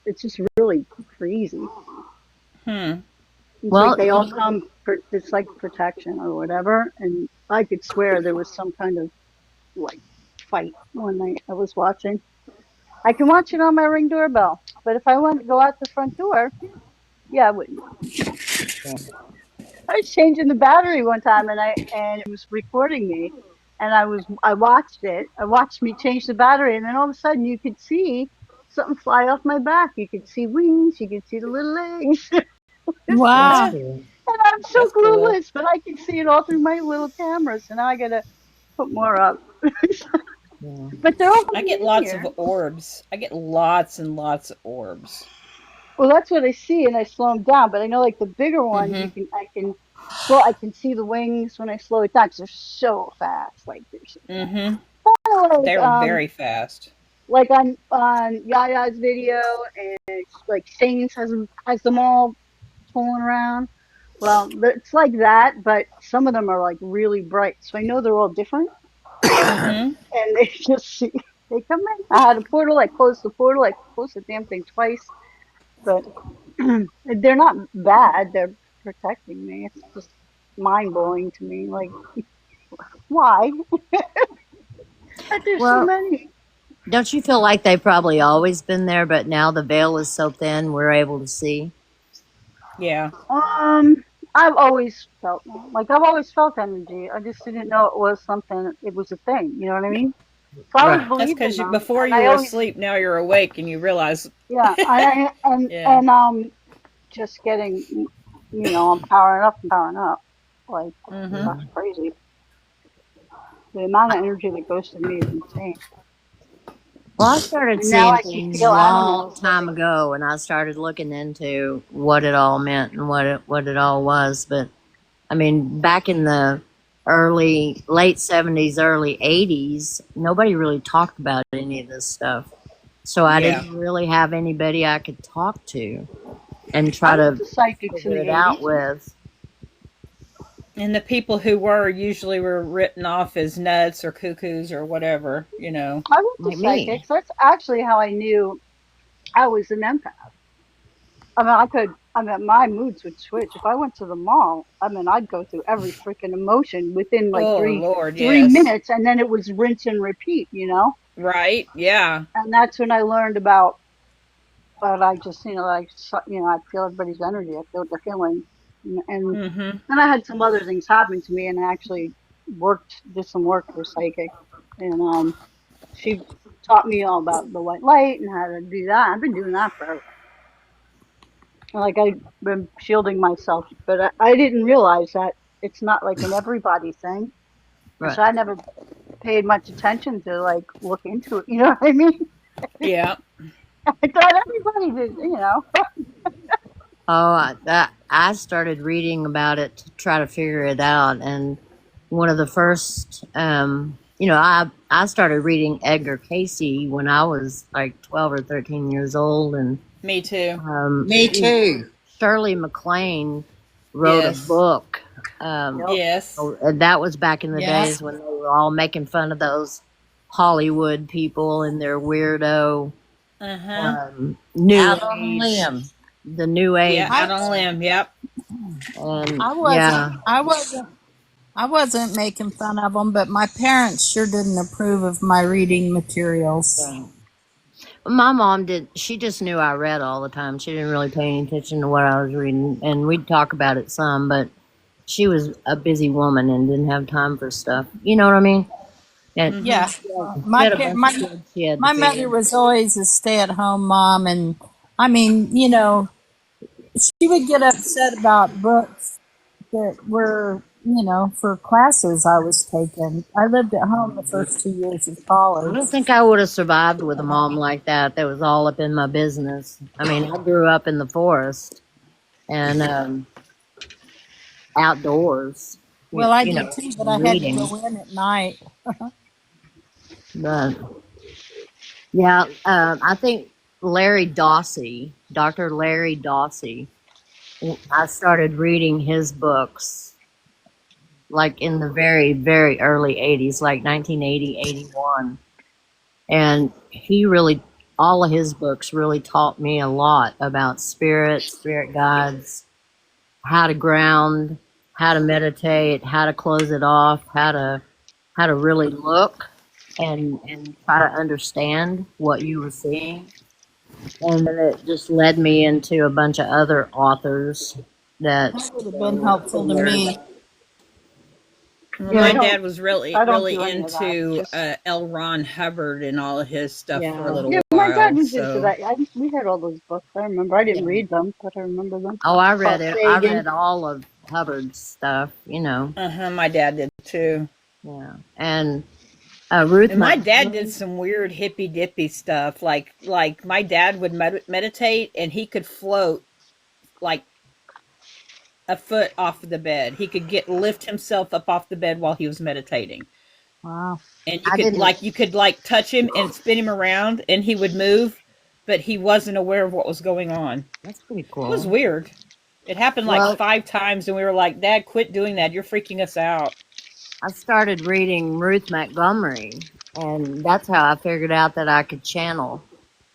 it's just really crazy. Hmm. It's like Well, they all come for it's like protection or whatever. And I could swear there was some kind of like fight one night I was watching. I can watch it on my Ring doorbell, but if I want to go out the front door, yeah, I wouldn't. I was changing the battery one time, and it was recording me, and I watched it. I watched me change the battery, and then all of a sudden you could see something fly off my back. You could see wings. You could see the little legs. It's that's wow. cool. And I'm so That's cool. clueless, but I can see it all through my little camera. So now I gotta put more up. Yeah. But they're all I coming get in lots of here. orbs. I get lots and lots of orbs. Well, that's what I see, and I slow them down. But I know like the bigger ones, Mm-hmm. I can see the wings when I slow it down 'cause they're so fast. Like they're so Mm-hmm. kind of They're very fast. like on Yaya's video, and it's like Saints has them all pulling around. Well, it's like that, but some of them are like really bright, so I know they're all different, Mm-hmm. and they just they come in. I had a portal. I closed the portal. I closed the damn thing twice, but they're not bad. They're protecting me. It's just mind blowing to me. Like, why? But there's so Well, many. don't you feel like they've probably always been there, but now the veil is so thin we're able to see? Yeah. I've always felt like I've always felt energy. I just didn't know it was something. It was a thing. You know what I mean? So I always Right. That's believed in because them, before and you I were always, asleep, now you're awake and you realize, yeah, I yeah. just getting, I'm powering up and powering up. Like Mm-hmm. that's crazy. The amount of energy that goes to me is insane. Well, I started And now seeing I can things feel long animals. time Like, ago, and I started looking into what it all meant and what it all was. But I mean, back in the late '70s, early '80s, nobody really talked about any of this stuff. So I Yeah. didn't really have anybody I could talk to and I try went to to psychics in figure the it out 80s. with. And the people who were usually were written off as nuts or cuckoos or whatever, you know. I went to Like me. psychics. That's actually how I knew I was an empath. My moods would switch. If I went to the mall, I'd go through every freaking emotion within like Oh three, Lord, three yes. minutes, and then it was rinse and repeat. Right? Yeah. And that's when I learned about, but I just, I feel everybody's energy. I feel what they're feeling. And Mm-hmm. then I had some other things happen to me, and I actually did some work for psychic. And she taught me all about the white light and how to do that. I've been doing that forever. Like I've been shielding myself, but I didn't realize that it's not like an everybody thing. And Right. so I never paid much attention to like look into it. You know what I mean? Yeah. I thought everybody did. Oh, I started reading about it to try to figure it out, and one of the first, I started reading Edgar Casey when I was like 12 or 13 years old, and Me too. Me too. Shirley MacLaine wrote a Yes. book. Yes. And that was back in the Yes. days when they were all making fun of those Hollywood people and their weirdo Uh-huh. new Out on a age, limb. the new age, Yeah, out on a limb. Yep. and I wasn't. yeah. I wasn't making fun of them, but my parents sure didn't approve of my reading materials. My mom did. She just knew I read all the time. She didn't really pay any attention to what I was reading, and we'd talk about it some. But she was a busy woman and didn't have time for stuff. You know what I mean? And Yeah, she my had a pa- bunch my of kids she had to my feed. mother was always a stay-at-home mom, and I mean, she would get upset about books that were, for classes I was taking. I lived at home the first 2 years of I college. don't think I would have survived with a mom like that. That was all up in my business. I mean, I grew up in the forest and outdoors. Well, I You did know, too, but I had to reading. go in at night. But yeah, I think Larry Dawsey, Dr. Larry Dawsey, I started reading his books like in the very, very early 80s, like 1980, 81. And all of his books really taught me a lot about spirit guides, how to ground, how to meditate, how to close it off, how to really look and try to understand what you were seeing. And then it just led me into a bunch of other authors that That would have been helpful to me. Well, Yeah, my I don't. dad was really, I don't really do any of that. into Just L. Ron Hubbard and all of his stuff for a yeah. little yeah, my dad while. was into So, that. We had all those books. I remember. I didn't yeah. read them, but I remember them. Oh, I read Carl it. I Sagan. read all of Hubbard stuff, you know. My dad did too. Yeah. And Ruth And my dad Montgomery. did some weird hippy dippy stuff. Like my dad would meditate, and he could float like a foot off of the bed. He could lift himself up off the bed while he was meditating. Wow. And I didn't. you could like touch him and spin him around, and he would move, but he wasn't aware of what was going on. That's pretty It was cool. weird. It happened like Well, 5 times, and we were like, "Dad, quit doing that. You're freaking us out." I started reading Ruth Montgomery, and that's how I figured out that I could channel,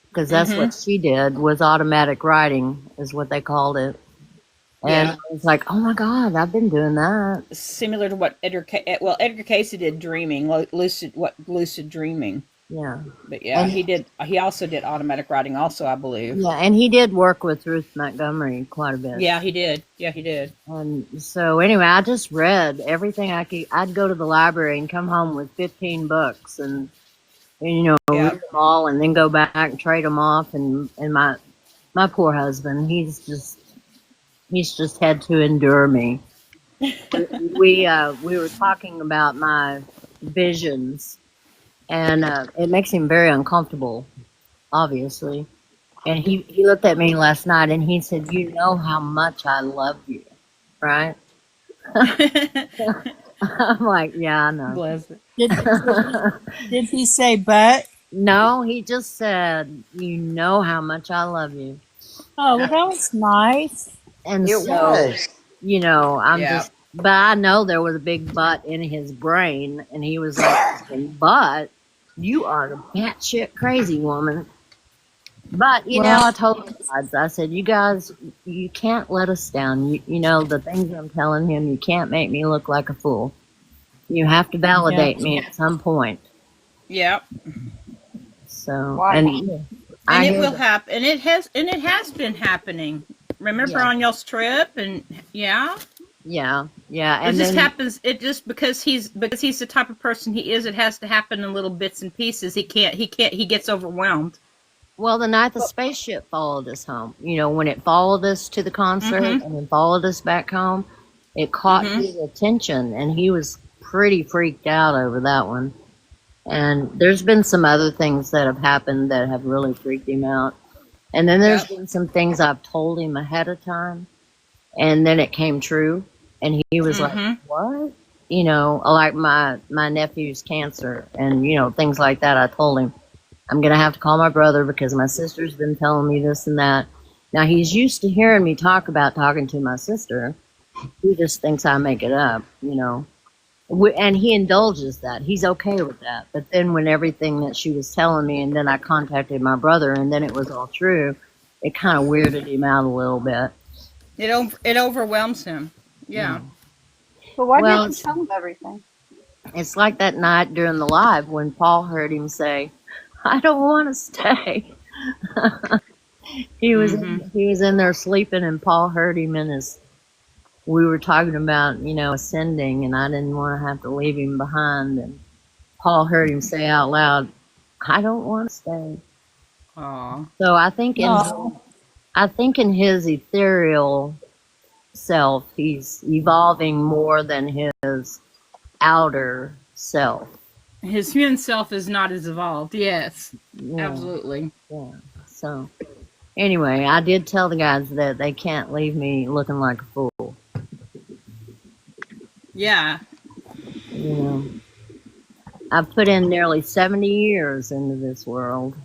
because that's Mm-hmm. what she did, was automatic writing, is what they called it. And Yeah. I was like, oh my God, I've been doing that. Similar to what Edgar Casey did, dreaming, lucid dreaming. Yeah. But yeah, And he also did automatic writing also, I believe. yeah, and he did work with Ruth Montgomery quite a bit. Yeah, he did. Yeah, he did. And so anyway, I just read everything I could. I'd go to the library and come home with 15 books and you know, Yeah. read them all and then go back and trade them off. And my poor husband, he's just had to endure me. We were talking about my visions, and it makes him very uncomfortable, obviously. And he looked at me last night and he said, "You know how much I love you, right?" I'm like, "Yeah, I know." Bless it. Did he say but? No, he just said, "You know how much I love you." Oh, well, that was nice. And It so, was. you know, Yeah. but I know there was a big but in his brain, and he was like, "But you are a batshit crazy woman." But, you know, Well, I told the guys, I said, "You guys, you can't let us down. You know, the things I'm telling him, you can't make me look like a fool. You have to yeah. validate me at some point." Yeah. So, Why? and I And it hear will that. happen. And it has been happening. Remember Yeah, on y'all's trip, and yeah. yeah. It And just then, happens. It just because he's the type of person he is. It has to happen in little bits and pieces. He can't. He gets overwhelmed. well, the night the spaceship followed us home, you know, when it followed us to the concert Mm-hmm. and then followed us back home, it caught Mm-hmm. his attention and he was pretty freaked out over that one. And there's been some other things that have happened that have really freaked him out. And then there's Yep. been some things I've told him ahead of time and then it came true and he was like, Mm-hmm. "What?" You know, like my nephew's cancer and, you know, things like that. I told him, "I'm going to have to call my brother because my sister's been telling me this and that." Now, he's used to hearing me talk about talking to my sister. He just thinks I make it up, you know. And he indulges that. He's okay with that. But then when everything that she was telling me, and then I contacted my brother, and then it was all true, it kind of weirded him out a little bit. It overwhelms him. Yeah. Yeah. But why Well, didn't you tell him everything? it's like that night during the live when Paul heard him say, "I don't want to stay." Mm-hmm. He was in there sleeping, and Paul heard him in his. We were talking about, you know, ascending, and I didn't want to have to leave him behind. And Paul heard him say out loud, "I don't want to stay." Aw. So No. I think in his ethereal self, he's evolving more than his outer self. His human self is not as evolved. Yes. Yeah, Absolutely. yeah. So anyway, I did tell the guys that they can't leave me looking like a fool. Yeah. You know, I've put in nearly 70 years into this world.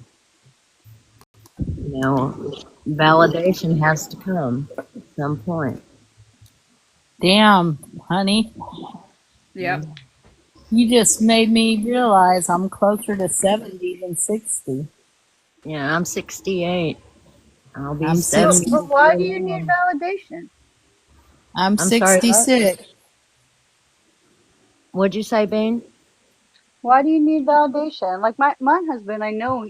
You know, validation has to come at some point. Damn, honey. Yep. You just made me realize I'm closer to 70 than 60. Yeah, I'm 68. I'll be I'm 70. But why do you need validation? I'm I'm sorry, what? 66. What'd you say, Bean? Why do you need validation? Like my husband, I know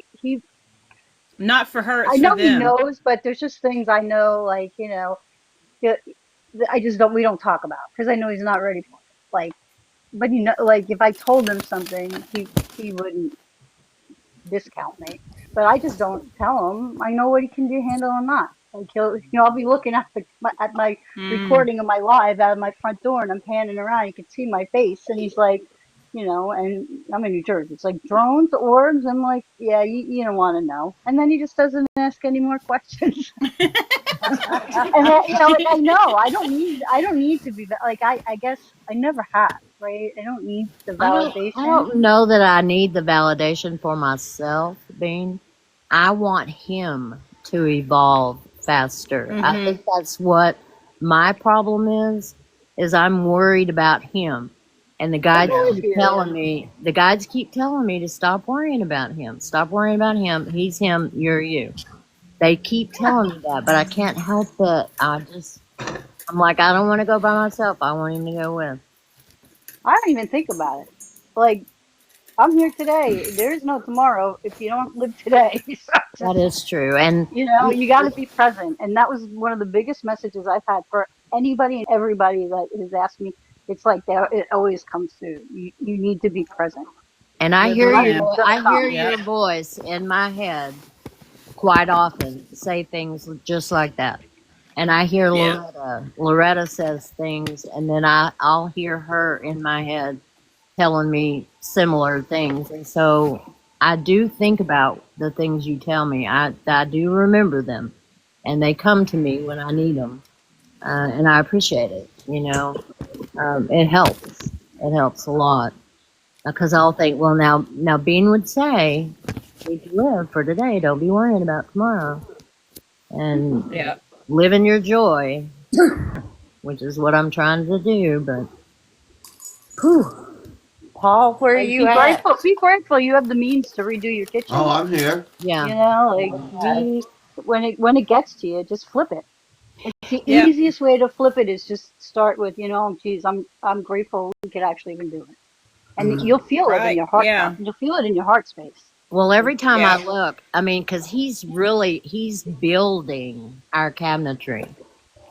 Not for her. I It's know for he them. knows, but there's just things I know, like, you know, that I just don't, we don't talk about because I know he's not ready for it. Like, but you know, like if I told him something, he wouldn't discount me. but I just don't tell him. I know what he can do, handle or not. Like I'll be looking at my Mm. recording of my live out of my front door, and I'm panning around. You can see my face, and he's like, and I'm in New Jersey. It's like drones, orbs. I'm like, yeah, you don't want to know. And then he just doesn't ask any more questions. And like I know I don't need to be like I guess I never have, right? I don't need the I validation. don't know that I need the validation for myself, Bean. I want him to evolve faster. I Mm-hmm. think that's what my problem is I'm worried about him. And the guides I'm with keep you. telling me, to stop worrying about him. Stop worrying about him. He's him, you're you. They keep telling me that, but I can't help it. I'm like, I don't want to go by myself. I want him to go with. I don't even think about it. Like I'm here today. There is no tomorrow if you don't live today. So That just is true. And you got to be present. And that was one of the biggest messages I've had for anybody and everybody that has asked me. It's like that. It always comes through. You need to be present. And I The hear Yeah. blessing's gonna I hear come. Yeah. your voice in my head quite often say things just like that. And I hear Yeah. Loretta. Loretta says things, and then I'll hear her in my head telling me similar things. And so I do think about the things you tell me. I do remember them, and they come to me when I need them, and I appreciate it. It helps. It helps a lot. Because I'll think, well, now Bean would say, need to live for today. Don't be worrying about tomorrow. And Yeah. live in your joy, which is what I'm trying to do. But, whew, Paul, where are Like you at? be grateful you have the means to redo your Oh, kitchen. I'm here. yeah, Like when it gets to you, just flip it. It's the Yep. easiest way to flip it is just start with, geez, I'm grateful we could actually even do it. And you'll feel it in Right. your heart. Yeah. You'll feel it in your heart space. well, every time I Yeah. look, I mean, because he's building our cabinetry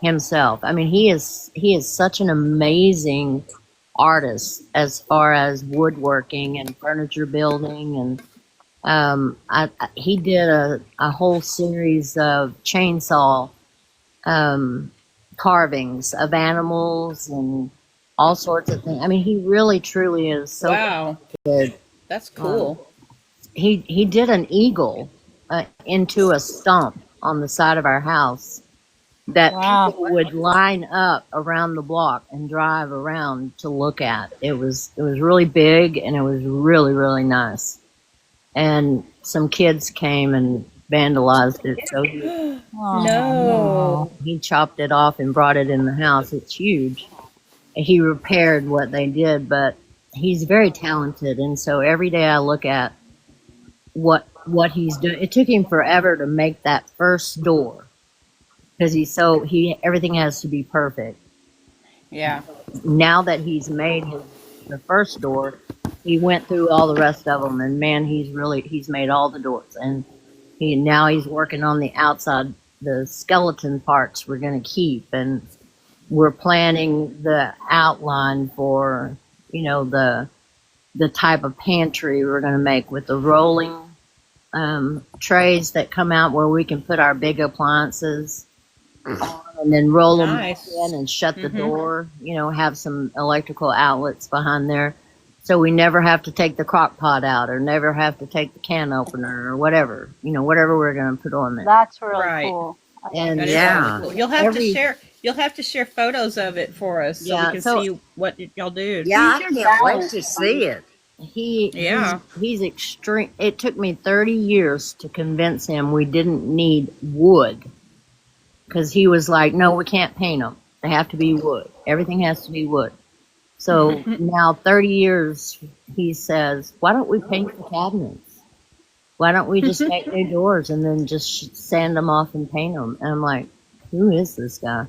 himself. I mean, he is such an amazing artist as far as woodworking and furniture building. And he did a whole series of chainsaw carvings of animals and all sorts of things. I mean, he really truly is so Wow. good. That's cool. He did an eagle into a stump on the side of our house that Wow. people would line up around the block and drive around to look at. It was really big, and it was really, really nice. And some kids came and vandalized it, so No. he chopped it off and brought it in the house. It's huge. He repaired what they did, but he's very talented, and so every day I look at what he's doing. It took him forever to make that first door because everything has to be perfect. Yeah. Now that he's made the first door, he went through all the rest of them, and man, he's made all the doors, and he's working on the outside, the skeleton parts we're going to keep, and we're planning the outline for the type of pantry we're going to make with the rolling trays that come out where we can put our big appliances on and then roll them Nice. in and shut the Mhm. door, have some electrical outlets behind there. So we never have to take the crock pot out or never have to take the can opener or whatever, whatever we're going to put on there. That's really Right. cool. And That is Yeah. really cool. You'll have to share. You'll have to share photos of it for us so Yeah, we can so- see what y'all do. Yeah, I Use your can't wait balance. to see it. Yeah. He's extreme. It took me 30 years to convince him we didn't need wood because he was like, no, we can't paint them. They have to be wood. Everything has to be wood. So now 30 years, he says, why don't we paint the cabinets? Why don't we just make new doors and then just sand them off and paint them? And I'm like, who is this guy?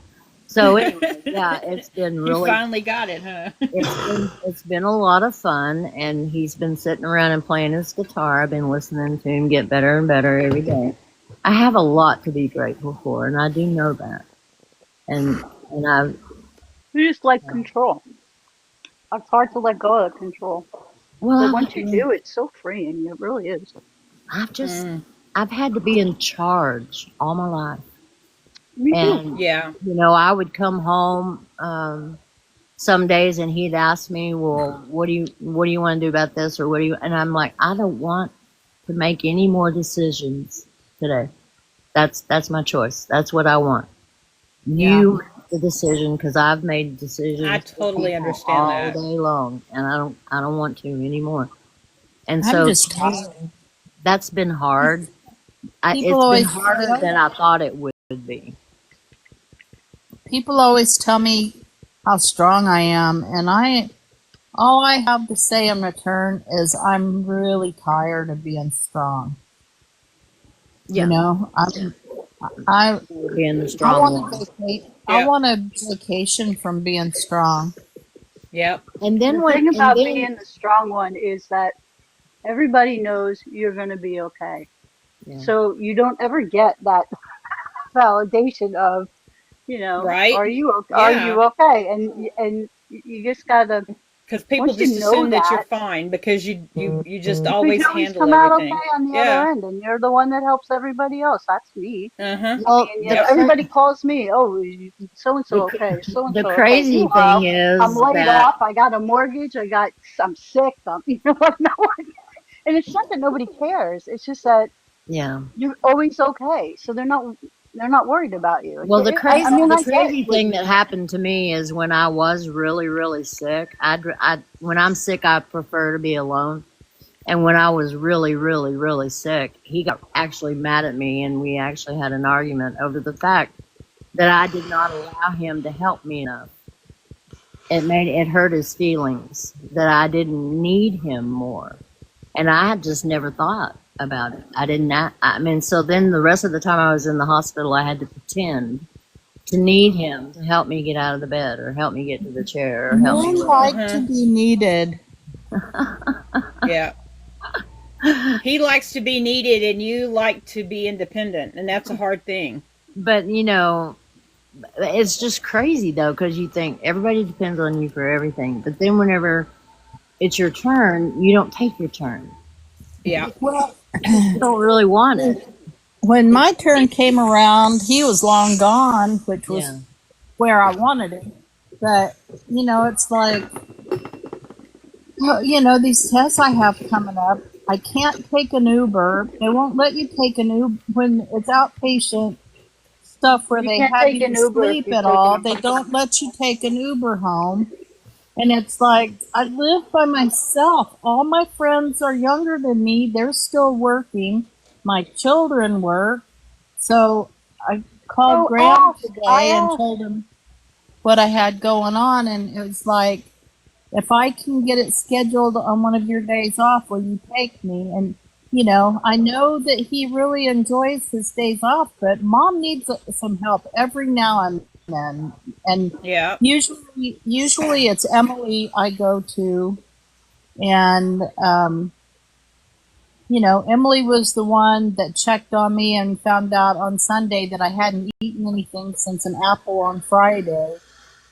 So anyway, yeah, it's been You really finally got it, huh? it's been a lot of fun, and he's been sitting around and playing his guitar. I've been listening to him get better and better every day. I have a lot to be grateful for, and I do know that. And I You just like control. It's hard to let go of the control. well, But once you do, it's so freeing. It really is. I've just Mm. I've had to be in charge all my life. Me too. And, Yeah. I would come home some days and he'd ask me, well, what do you want to do about this? Or and I'm like, I don't want to make any more decisions today. That's my choice. That's what I want. Yeah. You make the decision, because I've made decisions I for totally people understand all that. day long, and I don't want to anymore. And I'm so just to me, tired. that's been hard. People It's been always harder than I thought it would be. people always tell me how strong I am, and all I have to say in return is I'm really tired of being strong. Yeah, You know, I being the I strong want one. to vacate. I Yeah. want a vacation from being strong. Yep. And then The thing about then being the strong one is that everybody knows you're going to be okay. yeah. So you don't ever get that validation of, Right. are you okay? Are Yeah. you okay? And you just gotta, Because people once you just know assume that you're that, fine because you just because always you always handle come out everything. okay on the other Yeah. end, and you're the one that helps everybody else. That's me. Uh-huh. I Well, mean, Yep. everybody calls me, oh, so and the so okay, so and the so okay. crazy Meanwhile, thing I'm is laid that off. I got a mortgage. I'm sick. Like no one. And it's not that nobody cares. It's just that yeah. you're always okay, so they're not worried about you. Well, I mean, the I get crazy what thing you that mean. happened to me is when I was really, really sick. When I'm sick, I prefer to be alone. And when I was really, really, really sick, he got actually mad at me, and we actually had an argument over the fact that I did not allow him to help me enough. It hurt his feelings that I didn't need him more, and I had just never thought about it. I didn't. I mean, so then the rest of the time I was in the hospital, I had to pretend to need him to help me get out of the bed, or help me get to the chair, or help me Men whatever. like to Uh-huh. be needed. Yeah. He likes to be needed and you like to be independent, and that's a hard thing. But it's just crazy though, because you think everybody depends on you for everything, but then whenever it's your turn, you don't take your turn. Yeah. Well, You don't really want it. when my turn came around, he was long gone, which was Yeah. where I wanted it. But it's like, these tests I have coming up. I can't take an Uber. They won't let you take an Uber when it's outpatient stuff where You they can't have take you an to Uber if sleep you're at taking all. a They bus. don't let you take an Uber home. And it's like, I live by myself. All my friends are younger than me. They're still working. My children work. So I called So Graham ask. I today and asked. told him what I had going on. And it was like, if I can get it scheduled on one of your days off, will you take me? And, I know that he really enjoys his days off, but mom needs some help every now and then. And Yeah. usually it's Emily I go to. And, Emily was the one that checked on me and found out on Sunday that I hadn't eaten anything since an apple on Friday.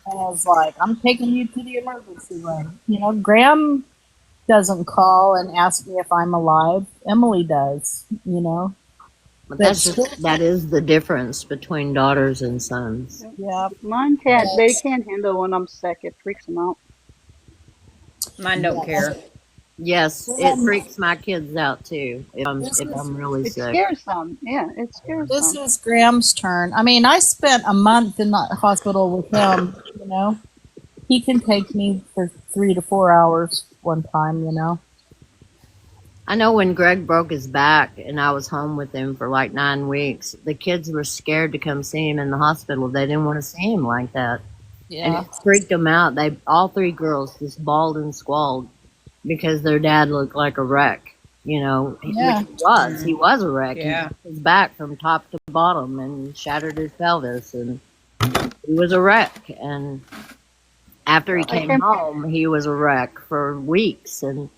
And I was like, I'm taking you to the emergency room. Graham doesn't call and ask me if I'm alive. Emily does, But But that is the difference between daughters and sons. yeah, Mine can't. They can't handle when I'm sick. It freaks them out. Mine don't care. Yes, it freaks my kids out too if I'm really It sick. scares them. Yeah, it scares this them. is Graham's turn. I mean, I spent a month in the hospital with him, He can take me for 3 to 4 hours one time, I know when Greg broke his back and I was home with him for like 9 weeks, the kids were scared to come see him in the hospital. They didn't want to see him like that. And Yeah. it freaked them out. All 3 girls just bawled and squalled because their dad looked like a wreck, Yeah. which he was a wreck. Yeah. He broke his back from top to bottom and shattered his pelvis, and he was a wreck. And after he came home, he was a wreck for weeks, and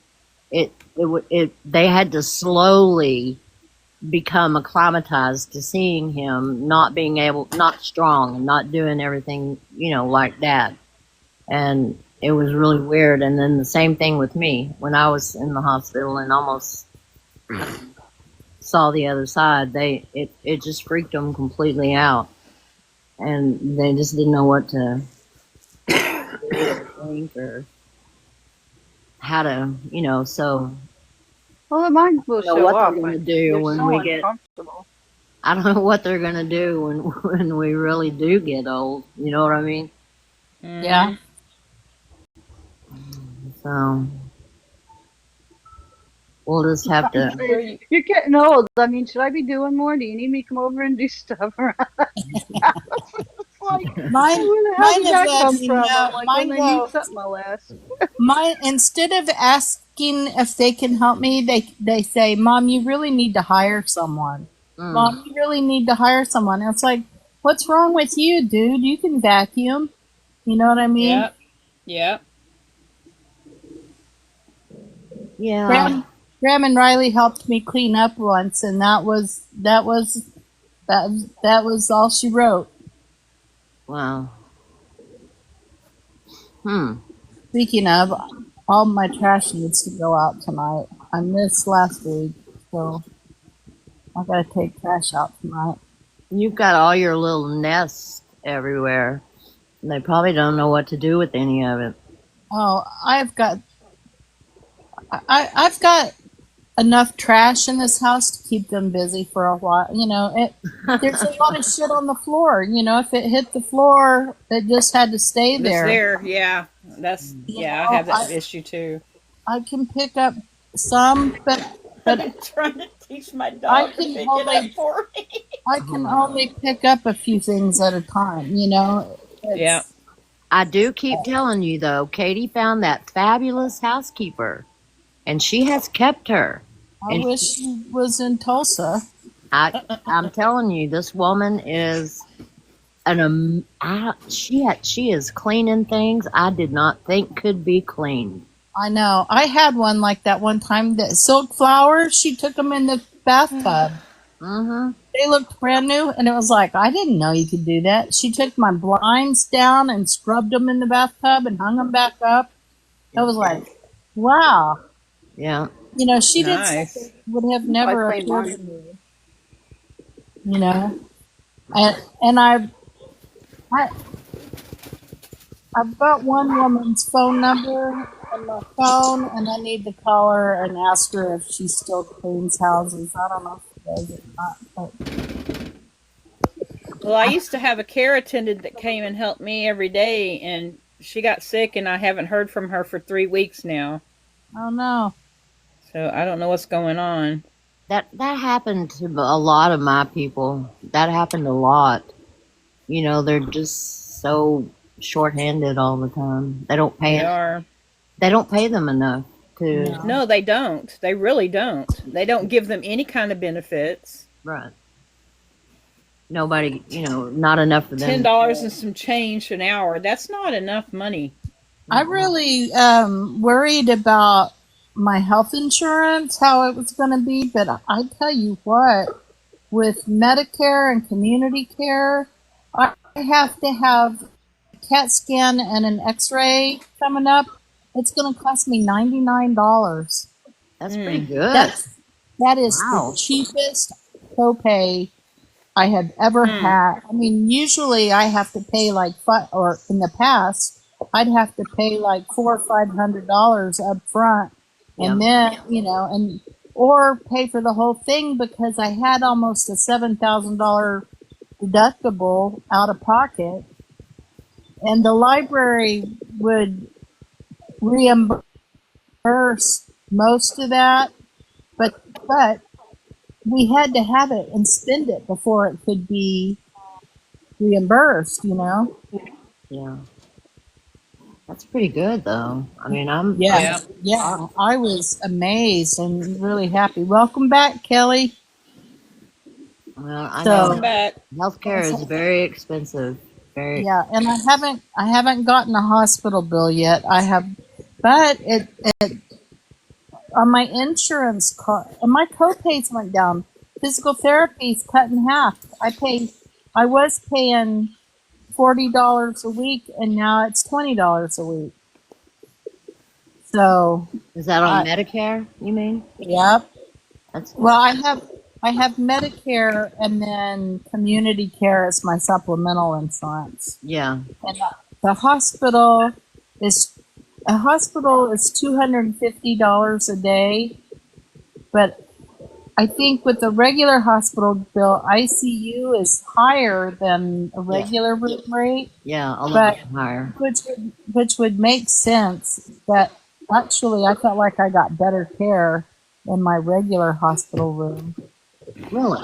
they had to slowly become acclimatized to seeing him not strong and not doing everything, like dad. And it was really weird. And then the same thing with me when I was in the hospital and almost saw the other side, it just freaked them completely out, and they just didn't know what to think or how to, so Well, mine will I don't know show what up, they're but gonna do they're when so we get. uncomfortable. I don't know what they're gonna do when we really do get old. You know what I mean? Yeah. So we'll just have to. Where you, You're getting old. I mean, should I be doing more? Do you need me to come over and do stuff around the house? It's like, Mine, where the hell mine did is that come letting from? know. I'm like, when Mine they need go. something, I'll ask. Mine, instead of asking if they can help me, they say, "Mom, you really need to hire someone. Mm, Mom, you really need to hire someone." And it's like, what's wrong with you, dude? You can vacuum. You know what I mean? yep, yep. yeah. Graham and Riley helped me clean up once, and that was all she wrote. Wow. Speaking of, all my trash needs to go out tonight. I missed last week, so I gotta take trash out tonight. You've got all your little nests everywhere. And they probably don't know what to do with any of it. Oh, I've got enough trash in this house to keep them busy for a while. There's a lot of shit on the floor. If it hit the floor, it just had to stay It's there. there. Yeah, that's yeah. I have that issue too. I can pick up some, but I'm trying to teach my I dog to can pick it only up for me. I can only pick up a few things at a time. Yeah. I do keep telling you, though, Katie found that fabulous housekeeper, and she has kept her. I And wish she was in Tulsa. I'm telling you, this woman is she is cleaning things I did not think could be cleaned. I know. I had one like that one time. That silk flowers. She took them in the bathtub. Mm-hmm. They looked brand new, and it was like, I didn't know you could do that. She took my blinds down and scrubbed them in the bathtub and hung them back up. I was like, wow. Yeah. She did Nice. something that would have never I cleaned occurred mine. to me. And I've got one woman's phone number on my phone, and I need to call her and ask her if she still cleans houses. I don't know if she does or not. But Well, I used to have a care attendant that came and helped me every day, and she got sick, and I haven't heard from her for 3 weeks now. oh no. So I don't know what's going on. That happened to a lot of my people. That happened a lot. They're just so shorthanded all the time. They don't They pay. are. They don't pay them enough to. No, they don't. They really don't. They don't give them any kind of benefits. Right. Nobody, not enough for them. $10 and some change an hour. That's not enough money. I really worried about my health insurance, how it was going to be, but I tell you what, with Medicare and community care, I have to have a CAT scan and an X-ray coming up. It's going to cost me $99. That's pretty good. That is Wow. the cheapest copay I have ever had. I mean, usually I have to pay or in the past, I'd have to pay like $400 or $500 up front, and then or pay for the whole thing because I had almost a $7,000 deductible out of pocket, and the library would reimburse most of that, but we had to have it and spend it before it could be reimbursed. Yeah. That's pretty good, though. I mean, Yeah. I was amazed and really happy. Welcome back, Kelly. Well, I So- know Come back. healthcare is very expensive. Very. Yeah, and I haven't gotten a hospital bill yet. I have, but it on my insurance card, and my copays went down. Physical therapy's cut in half. I was paying $40 a week, and now it's $20 a week. So, Is that on Medicare? You mean? yep. That's Well, I have Medicare and then community care as my supplemental insurance. Yeah. And the hospital is $250 a day, but I think with the regular hospital bill, ICU is higher than a Yeah. regular room rate, Yeah. A little but bit higher. which would make sense. That actually, I felt like I got better care in my regular hospital room. Really?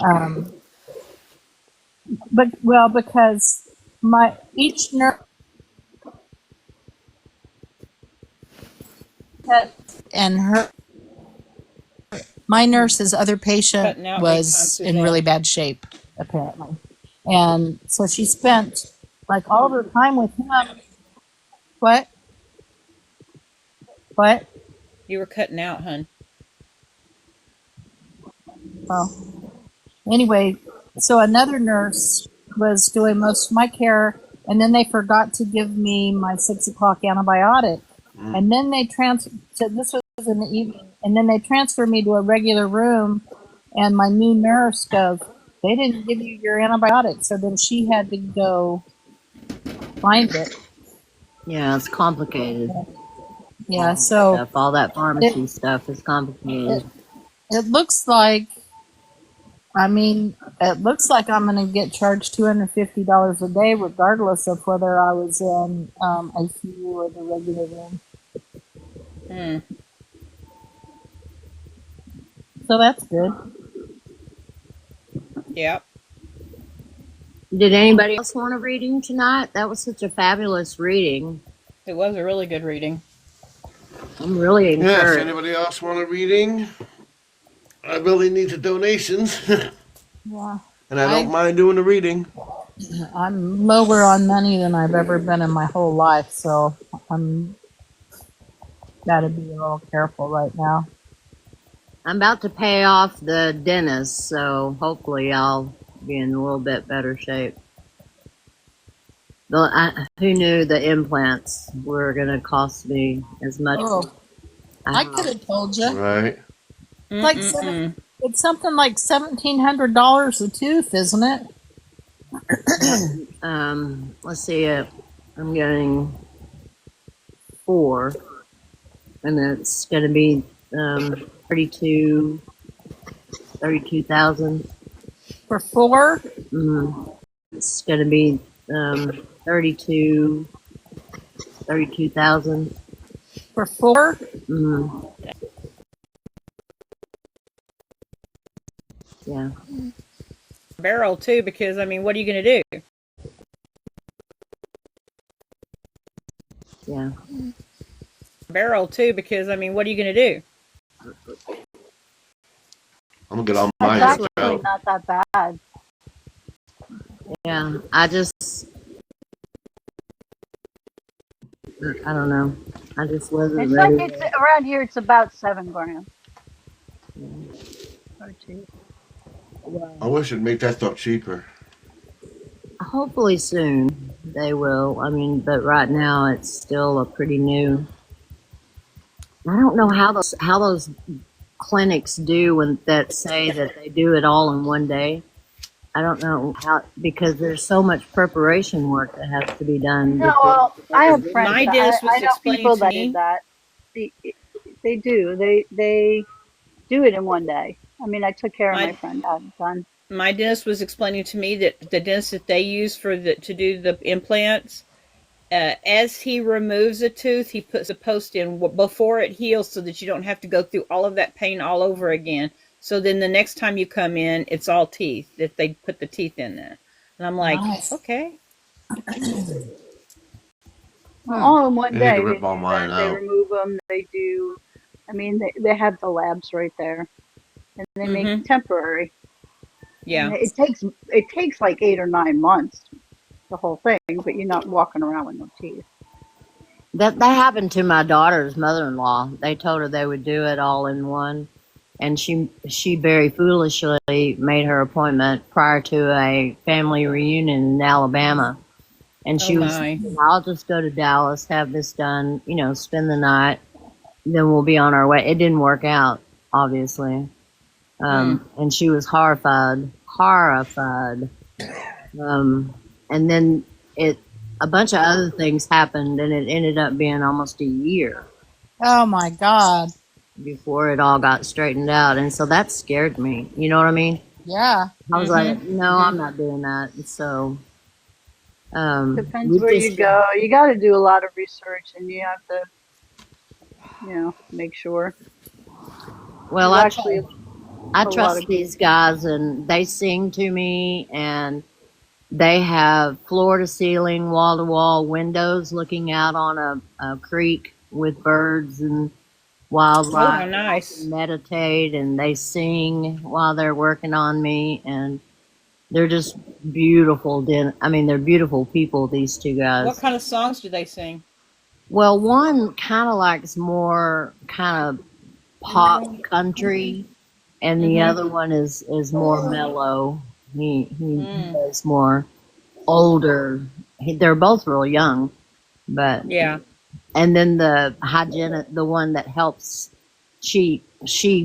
Because each nurse and my nurse's other patient Cutting out big time, was in Suzanne. really bad shape, apparently. And so she spent like all of her time with him. What? What? You were cutting out, hun. Oh. Anyway, so another nurse was doing most of my care, and then they forgot to give me my 6 o'clock antibiotic. And then they so this was in the evening, and then they transferred me to a regular room, and my new nurse goes, "They didn't give you your antibiotic," so then she had to go find it. Yeah, it's complicated. Yeah, so Stuff, all that pharmacy stuff is complicated. it looks like, I'm going to get charged $250 a day, regardless of whether I was in ICU or the regular room. So that's good. Yep. Did anybody else want a reading tonight? That was such a fabulous reading. It was a really good reading. I'm really Yes, encouraged. anybody else want a reading? I really need the donations. Yeah, And I don't mind doing the reading. I'm lower on money than I've ever been in my whole life, so I'm got to be a little careful right now. I'm about to pay off the dentist, so hopefully I'll be in a little bit better shape. Who knew the implants were going to cost me as much? Oh, I could have told you. Right. Like it's something like $1,700 a tooth, isn't it? Let's see. I'm getting 4, and it's going to be 32,000. For 4? It's going to be 32,000. For 4? Yeah. Barrel too, because I mean, what are you going to do? Yeah. Barrel too, because I mean, what are you going to do? I'm gonna get all It's mine actually checked out. not that bad. Yeah. I don't know. I just wasn't It's ready. like around here. It's about 7 grand. Or 2. I wish it'd make that stuff cheaper. Hopefully soon they will. I mean, but right now it's still a pretty new. I don't know how those clinics do when that say that they do it all in one day. I don't know how, because there's so much preparation work that has to be done. No, well, I have friends. My dentist was I know explaining people to that me- did that. They do. They do it in one day. I mean, I took care of my friend had it done. My dentist was explaining to me that the dentist that they use to do the implants, as he removes a tooth, he puts a post in before it heals so that you don't have to go through all of that pain all over again. So then the next time you come in, it's all teeth, that they put the teeth in there. And I'm like, Nice. okay. All in one I need day. to rip They all do mine that, they out. remove them. They do. I mean, they have the labs right there, and they make it temporary. Yeah. And it takes like 8 or 9 months, the whole thing. But you're not walking around with no teeth. That happened to my daughter's mother-in-law. They told her they would do it all in one, and she very foolishly made her appointment prior to a family reunion in Alabama. And she was thinking, I'll just go to Dallas, have this done, spend the night, then we'll be on our way. It didn't work out, obviously. And she was horrified. And then a bunch of other things happened, and it ended up being almost a year Oh my God. before it all got straightened out. And so that scared me. You know what I mean? Yeah. I was like, no, I'm not doing that. And so, Depends we where you just- go. You got to do a lot of research, and you have to, make sure. well, There's I actually I a lot trust of these guys, and they sing to me, and they have floor to ceiling, wall to wall windows looking out on a creek with birds and Oh, wildlife. how nice. Meditate, and they sing while they're working on me, and they're just beautiful. They're beautiful people, these two guys. What kind of songs do they sing? Well, one kind of likes more kind of pop country, and the other one is more mellow. He does more older. They're both real young, but Yeah. and then the hygienist, the one that helps, she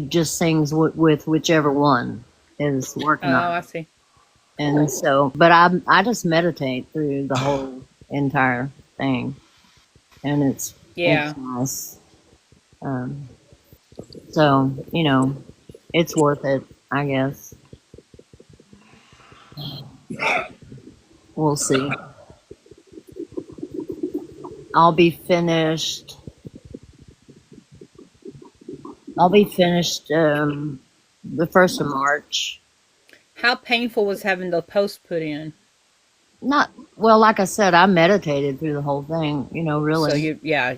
just sings with whichever one is working Oh, on. I see. And so, but I just meditate through the whole entire thing, and it's Yeah. nice. So it's worth it, I guess. We'll see. I'll be finished. The 1st of March. How painful was having the post put in? Not well, like I said, I meditated through the whole thing. Really. So yeah.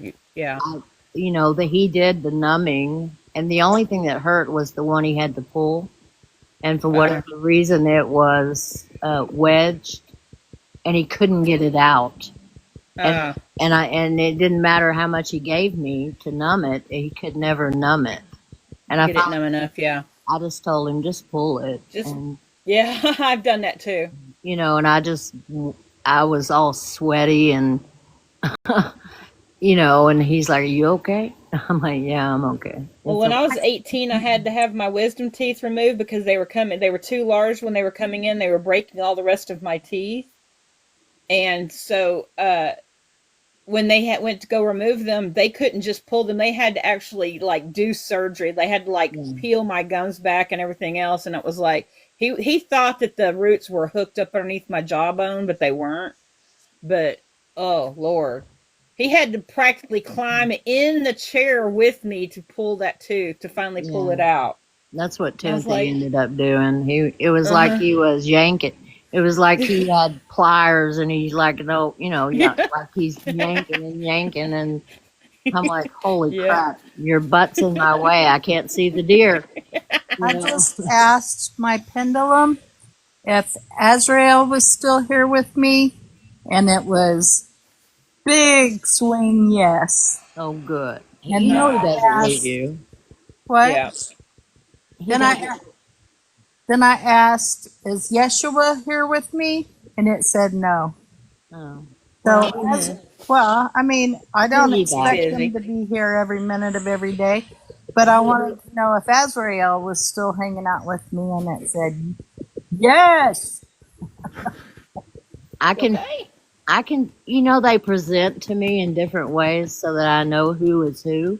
He did the numbing, and the only thing that hurt was the one he had to pull, and for whatever reason it was wedged, and he couldn't get it out. And it didn't matter how much he gave me to numb it, he could never numb it. And get it numb enough, yeah. I just told him, just pull it. Yeah, I've done that too. And I was all sweaty and, and he's like, "Are you okay?" I'm like, "Yeah, I'm okay." Well, when I was 18, I had to have my wisdom teeth removed because they were too large when they were coming in. They were breaking all the rest of my teeth. And so when they went to go remove them, they couldn't just pull them. They had to actually do surgery. They had to peel my gums back and everything else. And it was like, he thought that the roots were hooked up underneath my jawbone, but they weren't. But, oh, Lord. He had to practically climb in the chair with me to pull that tooth, to finally pull it out. That's what I was Timothy like- ended up doing. It was like he was yanking. It was like he had pliers, and he's like, like he's yanking and yanking, and I'm like, "Holy crap, your butt's in my way. I can't see the deer." I just asked my pendulum if Azrael was still here with me, and it was big swing yes. Oh, good. And He no, doesn't asked- need you. What? Yeah. Then I asked, "Is Yeshua here with me?" And it said no. Oh. So, I don't He's expect busy. him to be here every minute of every day, but I wanted to know if Azrael was still hanging out with me, and it said yes. I can, they present to me in different ways so that I know who is who.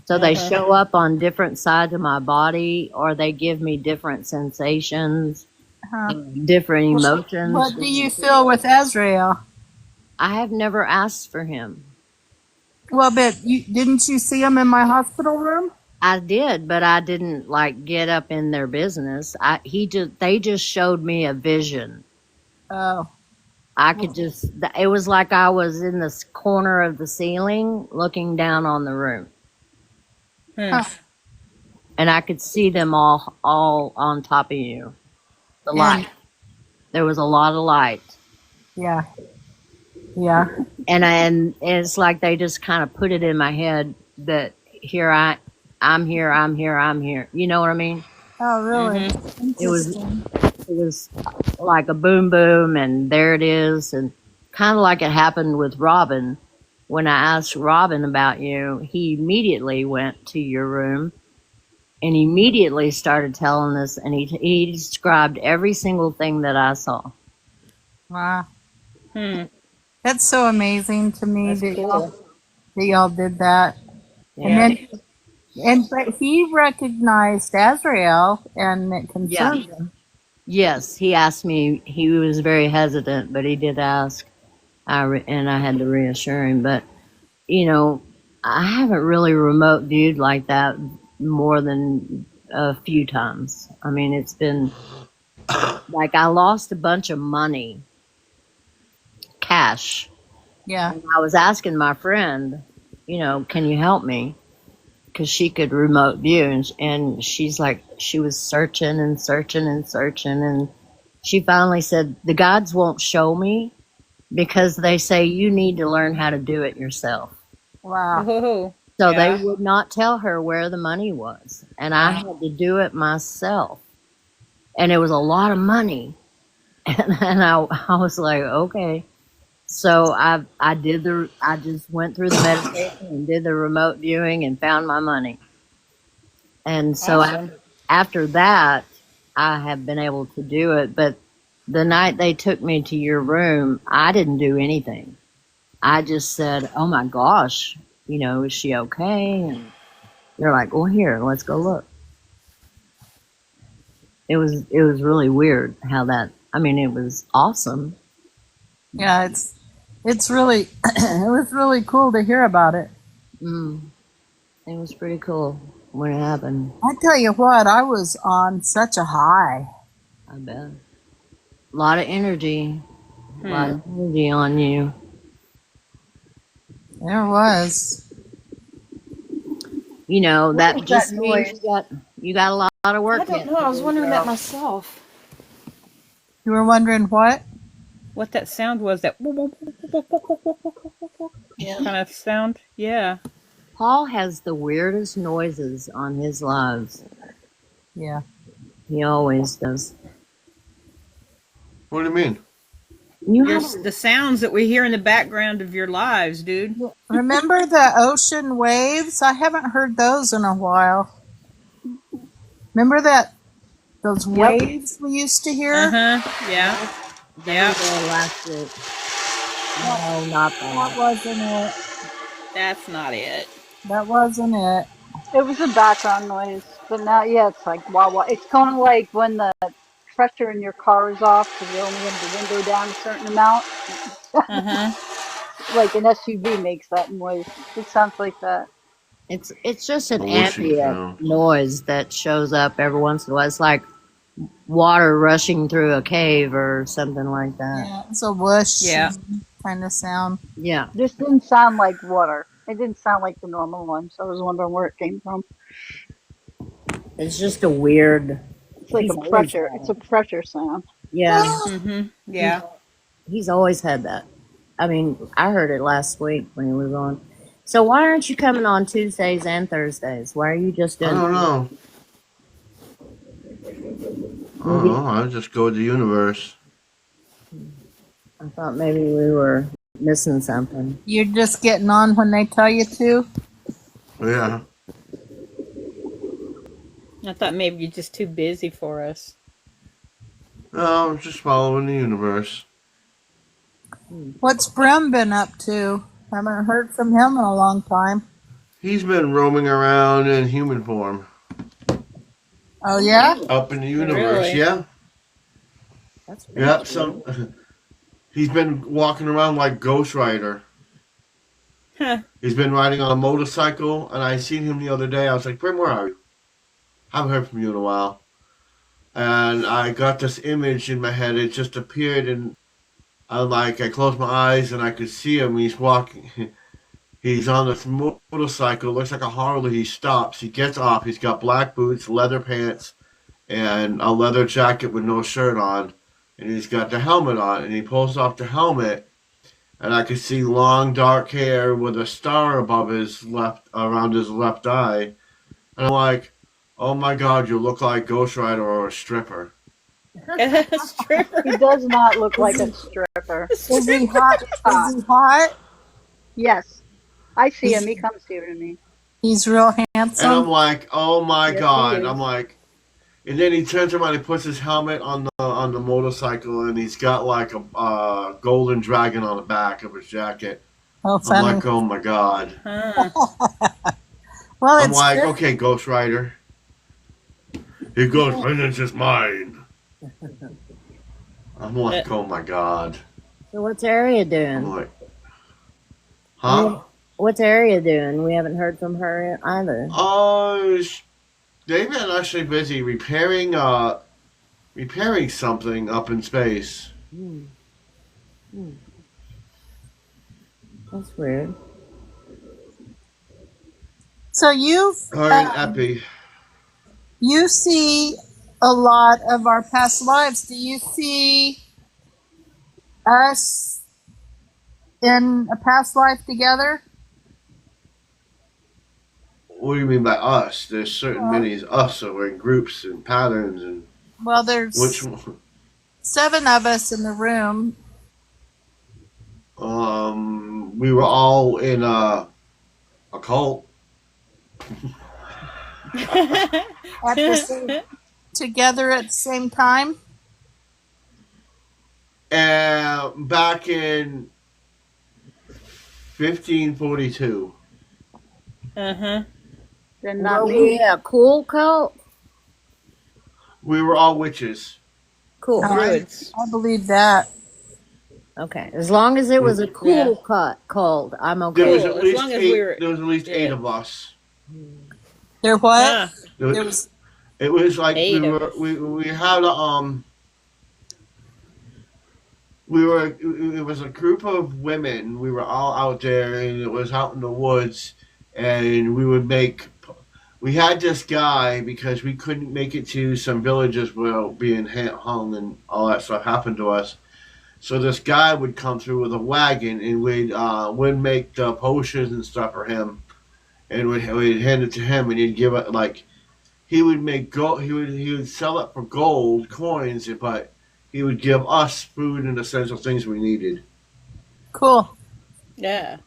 So they show up on different sides of my body, or they give me different sensations, different emotions. What do you feel with Azrael? I have never asked for him. Well, but didn't you see him in my hospital room? I did, but I didn't get up in their business. They just showed me a vision. Oh, I could it was like I was in this corner of the ceiling looking down on the room. Huh. And I could see them all on top of you. The light. There was a lot of light. yeah. And it's like they just kind of put it in my head that I'm here. You know what I mean? Oh, really? It was like a boom boom, and there it is, and kind of like it happened with Robin. When I asked Robin about you, he immediately went to your room, and immediately started telling us, and he described every single thing that I saw. Wow. Hmm. That's so amazing to me That's that cool. y'all did that. And Yeah. then, but he recognized Azrael and it Yeah. concerned him. Yes, he asked me. He was very hesitant, but he did ask. And I had to reassure him. But you know, I haven't really remote viewed like that more than a few times. I mean, it's been like I lost a bunch of money, cash. Yeah. And I was asking my friend, you know, can you help me? Because she could remote view, and she's like, she was searching and searching and searching, and she finally said, the gods won't show me because they say you need to learn how to do it yourself. Wow. Oh, So yeah. they would not tell her where the money was, and I had to do it myself, and it was a lot of money, and I was like, okay. So I just went through the meditation and did the remote viewing and found my money. And so Awesome. after that, I have been able to do it. But the night they took me to your room, I didn't do anything. I just said, oh my gosh, you know, is she okay? And they're like, well, here, let's go look. It was really weird how that, I mean, it was awesome. Yeah, it's really it was really cool to hear about it. It was pretty cool when it happened. I tell you what, I was on such a high. I bet. A lot of energy. A lot of energy on you. There was. You know, that was just that means noise? you got a lot of work. I don't yet know. to I was do, wondering that girl. myself. You were wondering what? What that sound was, that kind of sound. Yeah. Paul has the weirdest noises on his lives. Yeah. He always does. What do you mean? You have The sounds that we hear in the background of your lives, dude. Remember the ocean waves? I haven't heard those in a while. Remember those waves we used to hear? Yeah. Yeah. last week. No, not That that. wasn't it. That's not it. That wasn't it. It was a background noise, but now, yeah, it's like wah wah. It's kind of like when the pressure in your car is off because you only have the window down a certain amount. Like an SUV makes that noise. It sounds like that. It's just an The whooshing ambient sound. noise that shows up every once in a while. It's like water rushing through a cave or something like that. Yeah, it's a whoosh Yeah. kind of sound. Yeah. This didn't sound like water. It didn't sound like the normal one, so I was wondering where it came from. It's just a weird. It's like He's a always pressure. had It's a pressure sound. Yeah. Yeah. He's always had that. I mean, I heard it last week when he was on. So why aren't you coming on Tuesdays and Thursdays? Why are you just I doing? don't know. I don't know. I just go with the universe. I thought maybe we were missing something. You're just getting on when they tell you to? Yeah. I thought maybe you're just too busy for us. No, I'm just following the universe. What's Brim been up to? Haven't heard from him in a long time. He's been roaming around in human form. Oh, yeah? Up in the universe, Really? yeah. That's Yeah, he's been walking around like Ghost Rider. Huh. He's been riding on a motorcycle, and I seen him the other day. I was like, Brim, where are you? Haven't heard from you in a while. And I got this image in my head. It just appeared, and I closed my eyes, and I could see him. He's walking. He's on this motorcycle. Looks like a Harley. He stops. He gets off. He's got black boots, leather pants, and a leather jacket with no shirt on. And he's got the helmet on. And he pulls off the helmet, and I could see long dark hair with a star above his around his left eye. And I'm like, oh my God, you look like Ghost Rider or a stripper. Stripper. He does not look like a stripper. Is he hot? Is he hot? Yes. I see him. He comes here to me. He's real And I'm handsome. like, oh my Yes, he god. is. I'm like, and then he turns around and puts his helmet on the motorcycle, and he's got like a golden dragon on the back of his jacket. Oh, I'm funny. like, oh my god. Huh. Well, I'm it's like, good. okay, Ghost Rider. He goes, vengeance is mine. I'm like, oh my god. So what's Aria I'm doing? like, huh? What's Aria doing? We haven't heard from her either. They've been actually busy repairing something up in space. Hmm. Hmm. That's weird. So Her and Epi. you see a lot of our past lives. Do you see us in a past life together? What do you mean by us? There's certain many us, so we're in groups and patterns and Well, which there's 7 of us in the room. we were all in a cult. At the same, together at the same time. And back in 1542. Uh-huh. Then not Were me. we a cool cult? We were all witches. Cool. Druids. I believe that. Okay. As long as it was a cool cult, I'm There okay. was Cool, at as least long as eight. we were- There was at least 8 yeah. of us. There what? Huh. There was It was like 8 we of were us. we had a we were it was a group of women. We were all out there, and it was out in the woods, and we had this guy because we couldn't make it to some villages without being hung and all that stuff happened to us. So this guy would come through with a wagon, and we'd make the potions and stuff for him, and we'd hand it to him, and he'd give it like he would make gold. He would sell it for gold coins, but he would give us food and essential things we needed. cool. Yeah.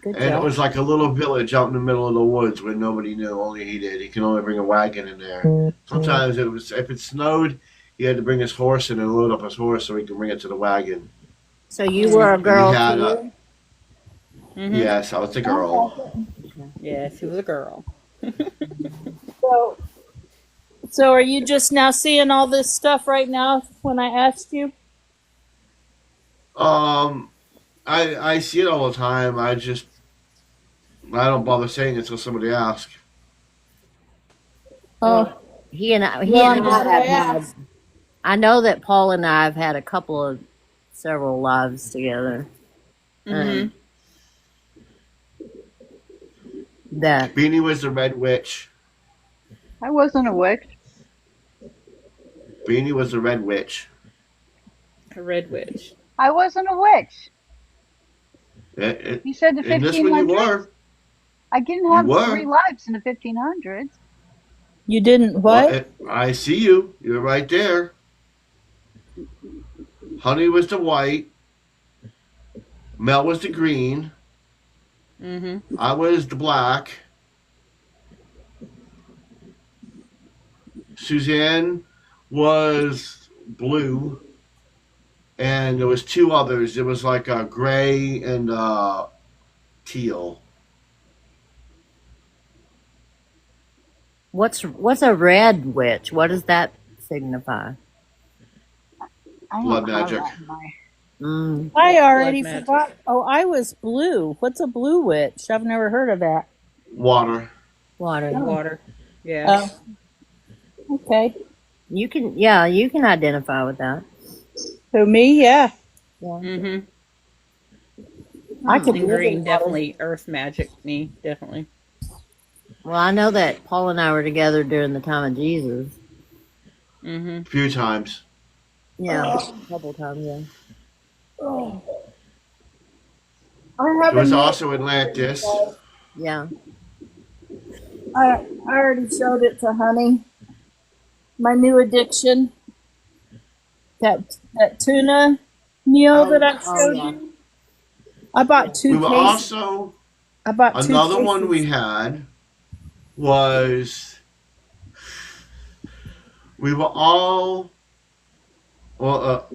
Good And it job. was like a little village out in the middle of the woods where nobody knew. Only he did. He could only bring a wagon in there. Sometimes if it snowed, he had to bring his horse in and load up his horse so he could bring it to the wagon. So you were a girl had too? Mm-hmm. Yes, I was a girl. Yes, he was a girl. So are you just now seeing all this stuff right now when I asked you? I see it all the time. I don't bother saying it until somebody asks. Oh, He and I Well, have I had. I know that Paul and I have had several lives together. Mm-hmm. That Beanie was the Red Witch. I wasn't a witch. Beanie was the Red Witch. A red witch. I wasn't a witch. It, You said the and this one you 1500s. were. I didn't have You were. 3 lives in the 1500s. you didn't Well, what? I see you. You're right there. Honey was the white. Mel was the green. Mm-hmm. I was the black. Suzanne was blue. And there was 2 others. It was like a gray and teal. what's a red witch? What does that signify? I Blood don't have magic. that in my- I already Blood magic. forgot. Oh, I was blue. What's a blue witch? I've never heard of that. Water. Water. Water. Yeah. Okay. You can identify with that. Who, me? Yeah. Mm-hmm. I could And live green, in water. definitely earth magic. Me, definitely. Well, I know that Paul and I were together during the time of Jesus. Mm-hmm. A few times. Yeah, a couple times. Yeah. I There haven't. was also Atlantis. Yeah. I already showed it to Honey. My new addiction. That tuna meal that I showed yeah. you. I bought 2 We were cases. also I bought 2 another one cases. we had was we were all of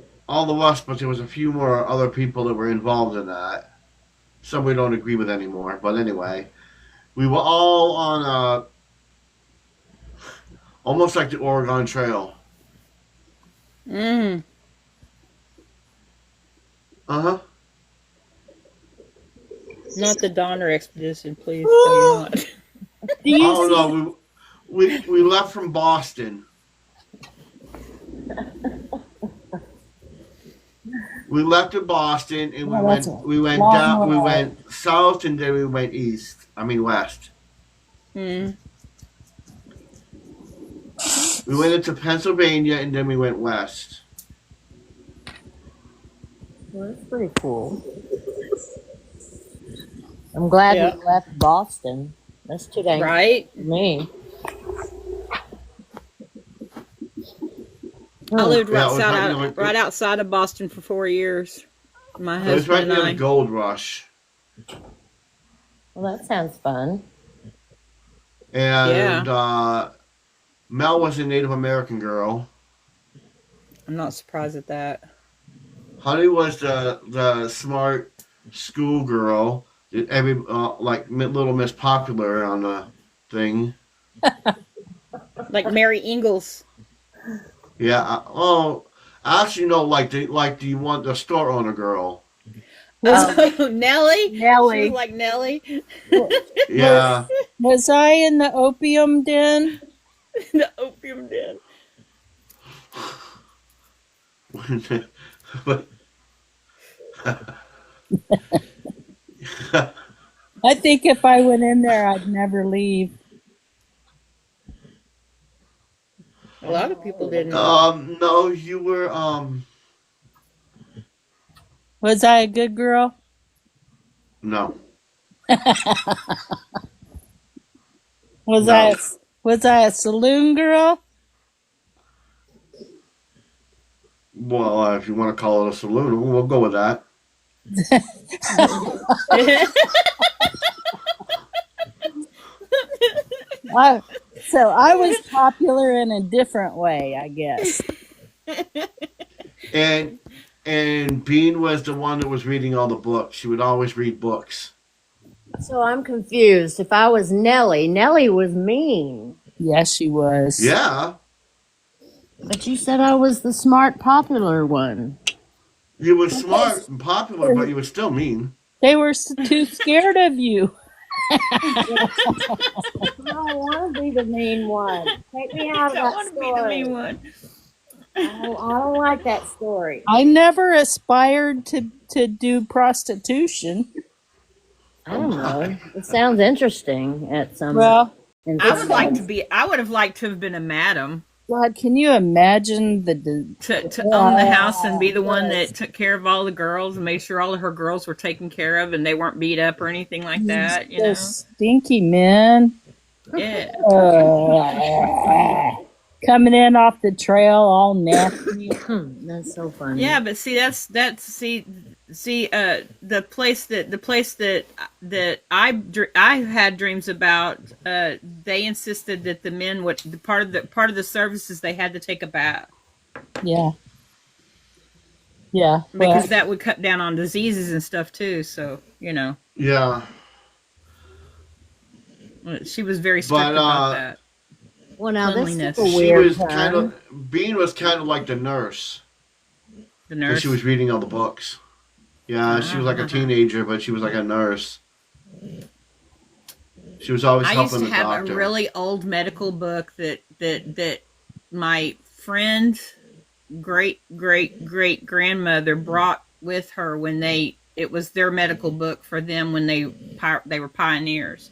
us, but there was a few more other people that were involved in that. Some we don't agree with anymore, but anyway, we were all on almost like the Oregon Trail. Mm. Uh huh. Not the Donner Expedition, please. Tell me not. Do you Oh see? no, we left from Boston. We left in Boston and Well, that's a we went long down, we ride. went south and then we went east. I mean west. Mm. We went into Pennsylvania and then we went west. Well, that's pretty cool. I'm glad Yeah. we left Boston. That's too dang Right? for me. I lived Yeah, it was right outside of Boston for 4 years. My It was right husband near and the I. gold rush. Well, that sounds fun. And Mel was a Native American girl. I'm not surprised at that. Honey was the smart schoolgirl. Every like Little Miss Popular on the thing. Like Mary Ingalls. Yeah. Actually, no. Like do you want the store owner girl? Oh, Nellie? She Nellie. was like Nellie. Yeah. Was I in the opium den? The opium den. But I think if I went in there, I'd never leave. A lot of people didn't. no, you were Was I a good girl? no. Was No. was I a saloon girl? Well, if you want to call it a saloon, we'll go with that. So I was popular in a different way, I guess. And Bean was the one that was reading all the books. She would always read books. So I'm confused. If I was Nellie, Nellie was mean. Yes, she was. Yeah, But you said I was the smart, popular one. you were smart and popular, but you were still mean. They were too scared of you. I don't want to be the mean one. Take me out of that story. one. I don't like that story. I never aspired to do prostitution. I don't know. It sounds interesting at some. Well, in I some would like ways. to be. I would have liked to have been a madam God, can you imagine the to own the house and be the one that took care of all the girls and made sure all of her girls were taken care of and they weren't beat up or anything like that. You know, those stinky men yeah. coming in off the trail all nasty? That's so funny. Yeah, but see, that's the place that I had dreams about. They insisted that the men would part of the services they had to take a bath Yeah. Yeah. because Well, that would cut down on diseases and stuff too. So Yeah, she was very strict But, about that. Well, now this is Cleanliness. a she weird was kind turn. of Bean was kind of like the nurse The because nurse. she was reading all the books. Yeah, she was like a teenager, but she was like a nurse. She was always I used helping to the have doctor. a really old medical book that my friend great grandmother brought with her when it was their medical book for them when they were pioneers,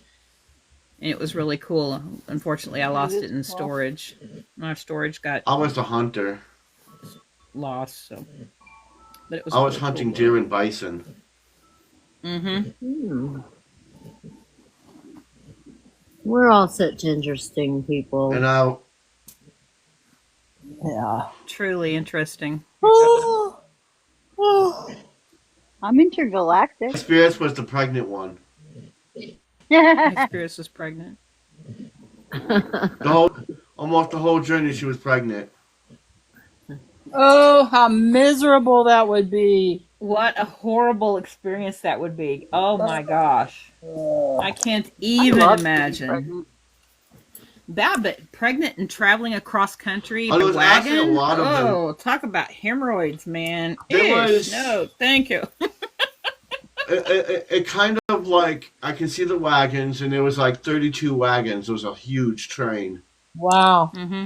and it was really cool. Unfortunately, I lost it in storage. My storage got I was a hunter. lost, so but it was. I was really hunting cool. deer and bison. Hmm. We're all such interesting people. And I yeah. Truly interesting. I'm intergalactic. Spirits was the pregnant one. My Spirits was pregnant. Almost the whole journey she was pregnant. Oh, how miserable that would be. What a horrible experience that would be. Oh my gosh. I can't I even love to be imagine. pregnant. That, but pregnant and traveling across country in There a was actually a wagon? lot of them. Oh, talk about hemorrhoids, man. There Ish. was- No, thank you. It kind of like I can see the wagons, and there was like 32 wagons. It was a huge train, Wow. Mm-hmm.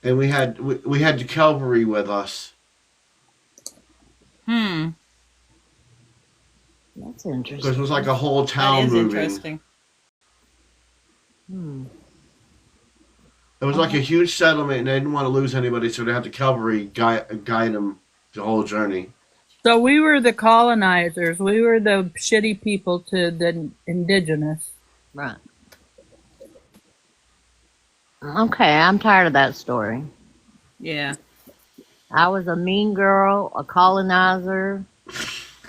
and we had the cavalry with us. Hmm. That's Because interesting. it was like a whole That town is moving. interesting. Hmm. It was like a huge settlement, and they didn't want to lose anybody, so they had the cavalry guide them the whole journey. So we were the colonizers. We were the shitty people to the indigenous. Right. Okay, I'm tired of that story. Yeah. I was a mean girl, a colonizer.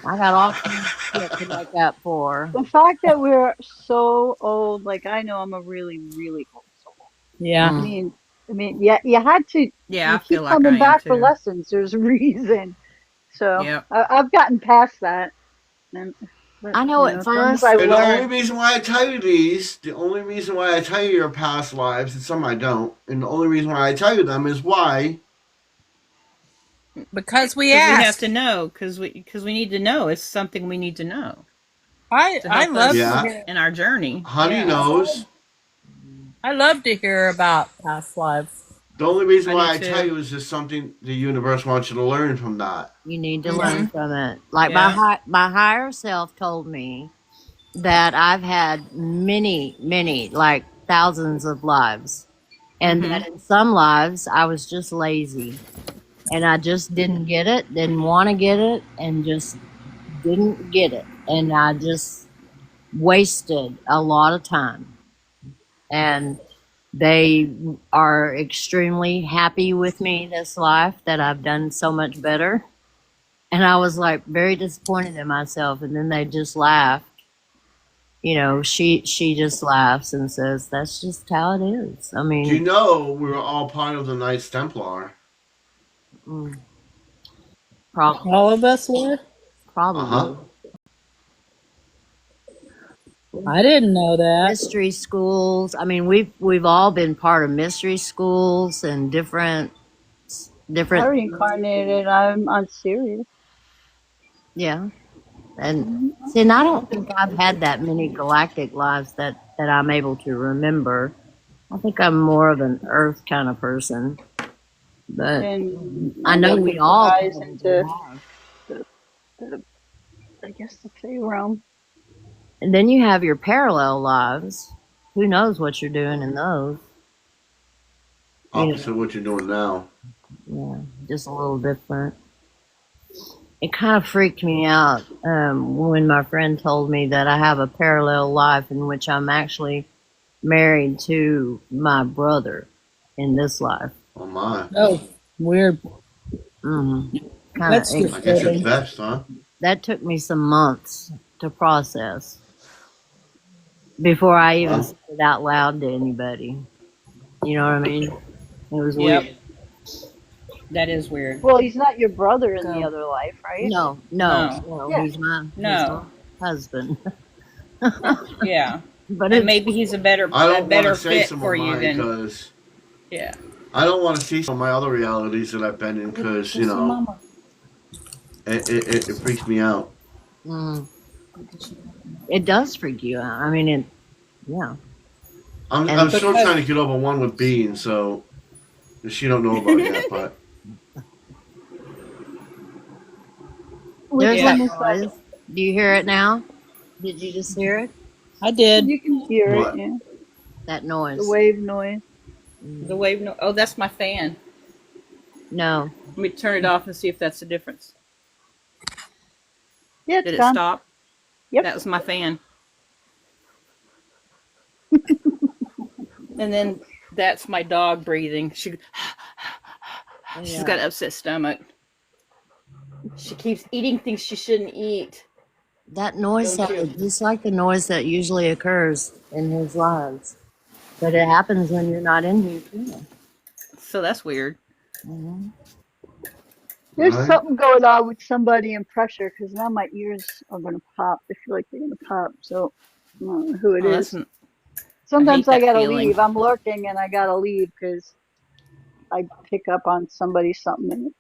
I got all kinds of shit to make up for. The fact that we're so old, like I know I'm a really, really old soul. Yeah. Mm. I mean, yeah, you had to. Yeah, I You keep feel like coming I am back for too. lessons. There's a reason. So Yep. I've gotten past that. And, but, I know you at as long as first- I And the only learn. reason why I tell you these, the only reason why I tell you your past lives, and some I don't, and the only reason why I tell you them is why. Because we We have asked. to know, because we need to know. It's something we need to know I to help love us Yeah. to hear, in our journey. Honey Yeah. knows. I love to hear about past lives. The only reason I why do I tell too. you is just something the universe wants you to learn from that. You need to Mhm. learn from it. Like Yeah. my higher self told me that I've had many, like thousands of lives, and Mhm. that in some lives I was just lazy, and I just didn't get it, didn't want to get it, and just didn't get it, and I just wasted a lot of time. And they are extremely happy with me this life that I've done so much better. And I was like very disappointed in myself. And then they just laughed. You know, she just laughs and says, "That's just how it is." I Do you mean, know we were all part of the Knights Templar? mm, prob- All of us were? probably. Uh-huh. I didn't know that. Mystery schools. I mean, we've all been part of mystery schools and different. I reincarnated. I'm on Sirius. Yeah. And see, and I don't think I've had that many galactic lives that I'm able to remember. I think I'm more of an Earth kind of person. But And I know that we all ties probably into have. the, I guess the Fey realm. And then you have your parallel lives. Who knows what you're doing in those? Opposite what you're doing now. Yeah, just a little different. It kind of freaked me out when my friend told me that I have a parallel life in which I'm actually married to my brother in this life. Oh my. Oh, weird. Mm-hmm. That's Kinda, just- I guess it's best, huh? that took me some months to process before I even Wow. said it out loud to anybody. You know what I mean? It was Yep. weird. That is weird. Well, he's not your brother in the Go. other life, right? No, Yeah. he's my No. husband. Yeah. But And it's, maybe he's a better I don't want better to say fit some for of you mine than because yeah. I don't want to see some of my other realities that I've been in because, you know, it freaks me out. mm, it does freak you out. I mean, yeah. I'm And still because- trying to get over one with Bean, so she don't know about it yet, but There's Which that one is that? noise. Do you hear it now? Did you just hear it? I did. You can hear What? it, yeah. That noise. The wave noise. The wave no oh, that's my fan. No. Let me turn it off and see if that's the difference. Yeah, Did it's it gone. stop? Yep. That was my fan. And then that's my dog breathing. She's Yeah. got an upset stomach. She keeps eating things she shouldn't eat. That noise Don't you? sounded just like the noise that usually occurs in his lives. But it happens when you're not in here too. So that's weird. Mhm. There's Right? something going on with somebody in pressure because now my ears are going to pop. I feel like they're going to pop. So I don't know who it Oh, that's is. I Sometimes hate I that gotta feeling. leave. I'm lurking and I gotta leave because I pick up on somebody's something and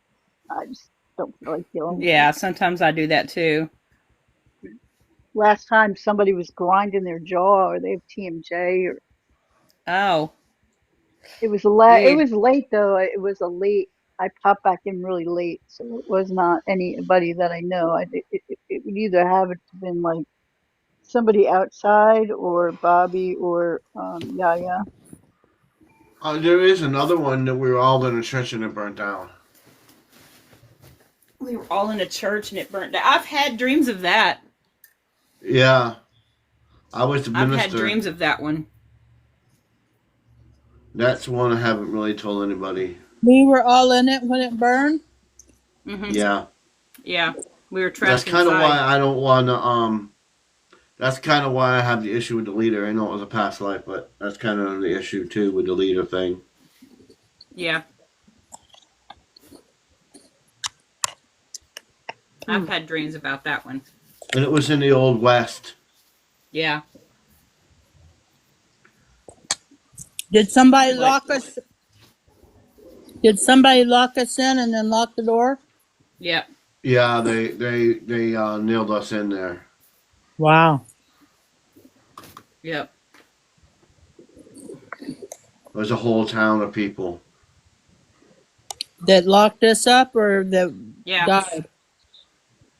I just don't feel like dealing with it. Yeah, sometimes I do that too. Last time somebody was grinding their jaw or they have TMJ or Oh, it weird. was late though. It was a late. I popped back in really late, so it was not anybody that I know. It would either have it been like somebody outside or Bobby or Yaya. There is another one that we were all in a church and it burnt down. We were all in a church and it burnt down. I've had dreams of that. Yeah, I was the I've had minister. dreams of that one. That's one I haven't really told anybody. We were all in it when it burned. Hmm. Yeah, Yeah, we were that's trapped kind of why inside. I don't want to. That's kind of why I have the issue with the leader. I know it was a past life, but that's kind of the issue too with the leader thing. Yeah, I've had dreams about that one. And it was in the old west. Yeah, Did somebody but lock us? Did somebody lock us in and then lock the door? yeah, Yeah, they nailed us in there. Wow. yep, There was a whole town of people. That locked us up or that yeah. died?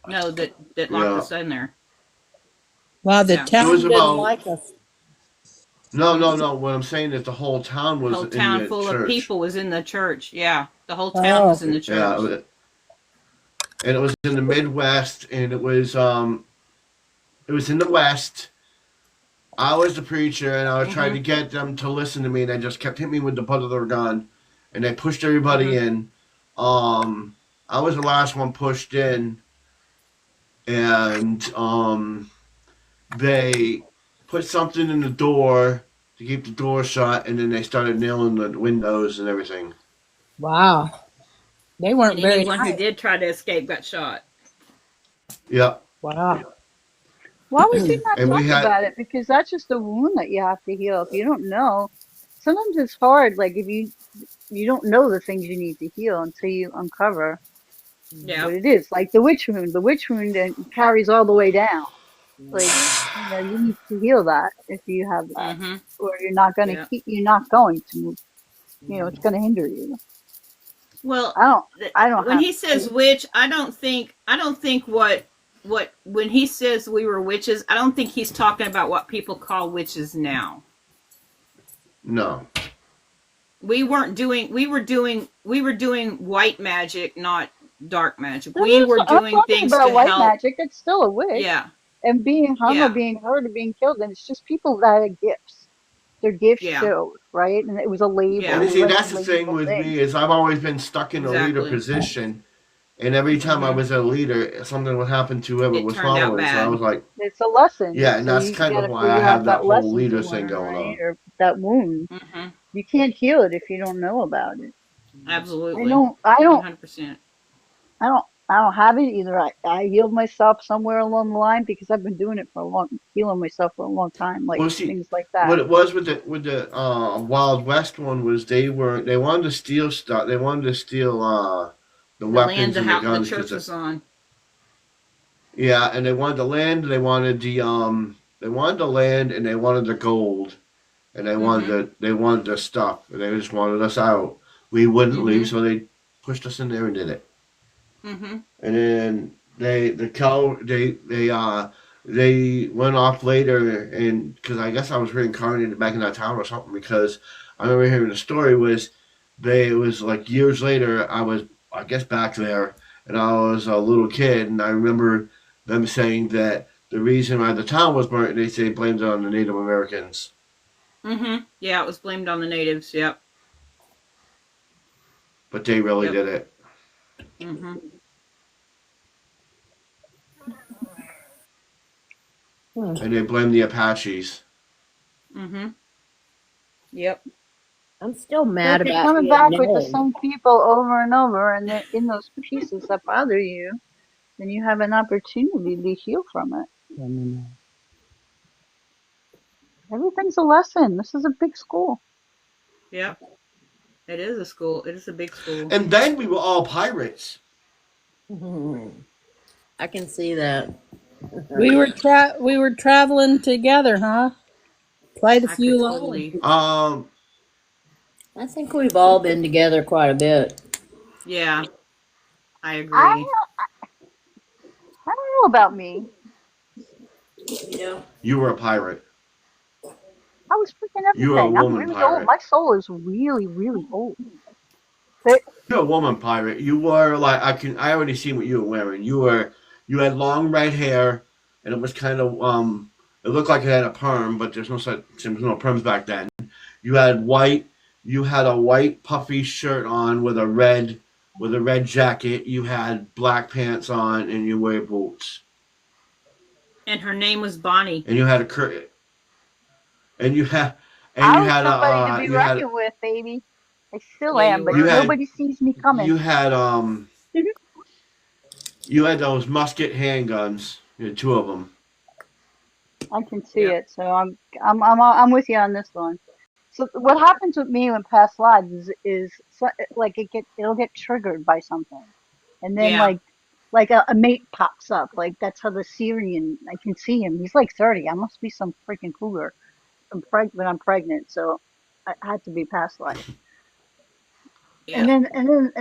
No, that locked Yeah, us in there. Wow, the Yeah, it was town didn't about like us. no. What I'm saying is the whole town the was whole in town the full of church. people was in the church. Yeah, the whole town Oh, was in the Yeah, church. and it was in the Midwest, and it was in the West. I was the preacher, and I was trying Mhm, to get them to listen to me, and they just kept hitting me with the butt of their gun, and they pushed everybody mhm, in. Um, I was the last one pushed in, and they put something in the door to keep the door shut, and then they started nailing the windows and everything. wow. They and weren't very anyone who nice. did try to escape got shot. Yep, Wow. Why would you not and we talk had about it? Because that's just a wound that you have to heal. If you don't know, sometimes it's hard. Like if you don't know the things you need to heal until you uncover Yeah. what it is. Like the witch wound. The witch wound carries all the way down. Like you need to heal that if you have that, Mhm. or you're not going to Yeah. keep. You're not going to move. It's going to hinder you. Well, I don't. I don't when have. he says witch, I don't think what when he says we were witches, I don't think he's talking about what people call witches now. no. We were doing white magic, not dark magic. That We is, were I'm doing talking things about to white help. magic. It's still a witch. Yeah. And being hung or Yeah. being hurt or being killed, and it's just people that had gifts. Their gifts Yeah. showed, right? And it was a And label. Yeah. you It see, was that's a the thing label with thing. me is I've always been stuck in a leader Exactly. position, and every time I Mhm. was a leader, something would happen to whoever It was turned out following. So I bad. was like, It's a lesson. yeah, and So that's you kind got of to why I figure have out that that whole lesson to leader thing learn, going right? on. Or that wound. Mhm. You can't heal it if you don't know about it. I Absolutely. don't. I don't. 100%. I don't. I don't have it either. I healed myself somewhere along the line because I've been doing it for healing myself for a long time, like Well, see, things like what that. it was with the Wild West one was they wanted to steal stuff. They wanted to steal the The land weapons the and the house the guns church because was on. yeah, and they wanted the land. They wanted the land and they wanted the gold and Mhm. they wanted the stuff and they just wanted us out. We wouldn't leave, Mhm. so they pushed us in there and did it. Mhm. And then they went off later and because I guess I was reincarnated back in that town or something because I remember hearing the story was it was like years later I was I guess back there and I was a little kid and I remember them saying that the reason why the town was burnt they say blamed it on the Native Americans, Mhm. Yeah, it was blamed on the natives. Yep. but they really Yep. did it Mhm. Hmm. and they blamed the Apaches. Mhm. Yep. I'm still So mad if you're about coming being back with the named. same people over and over, and they're in those pieces that bother you, then you have an opportunity to heal from it. Everything's a lesson. This is a big school. Yep. It is a school. It is a big school. And then we were all pirates. I can see that. We were traveling together, huh? Quite a I few could lines. totally. I think we've all been together quite a bit. Yeah, I I agree. I don't know about me. You were a pirate. I was freaking You were a everything. I'm woman really old. pirate. My soul is really, really old. But You're a woman pirate. You were like I already seen what you were wearing. You had long red hair, and it was kind of it looked like it had a perm, but there was no perms back then. You had a white puffy shirt on with a red jacket. You had black pants on, and you wear boots. And her name was Bonnie. And you had a cur- and you had and I you was had a somebody to be you had reckoned with, baby. I still Yeah, am, you but you were. had nobody sees me coming. you had you had those musket handguns. You had two of them. I can see Yep. it, so I'm with you on this one. So what happens with me when past lives is so, like it'll get triggered by something, and then Yeah. like a mate pops up. Like that's how the Syrian, I can see him. He's like 30. I must be some freaking cougar. When I'm pregnant, so I had to be past life. And Yeah.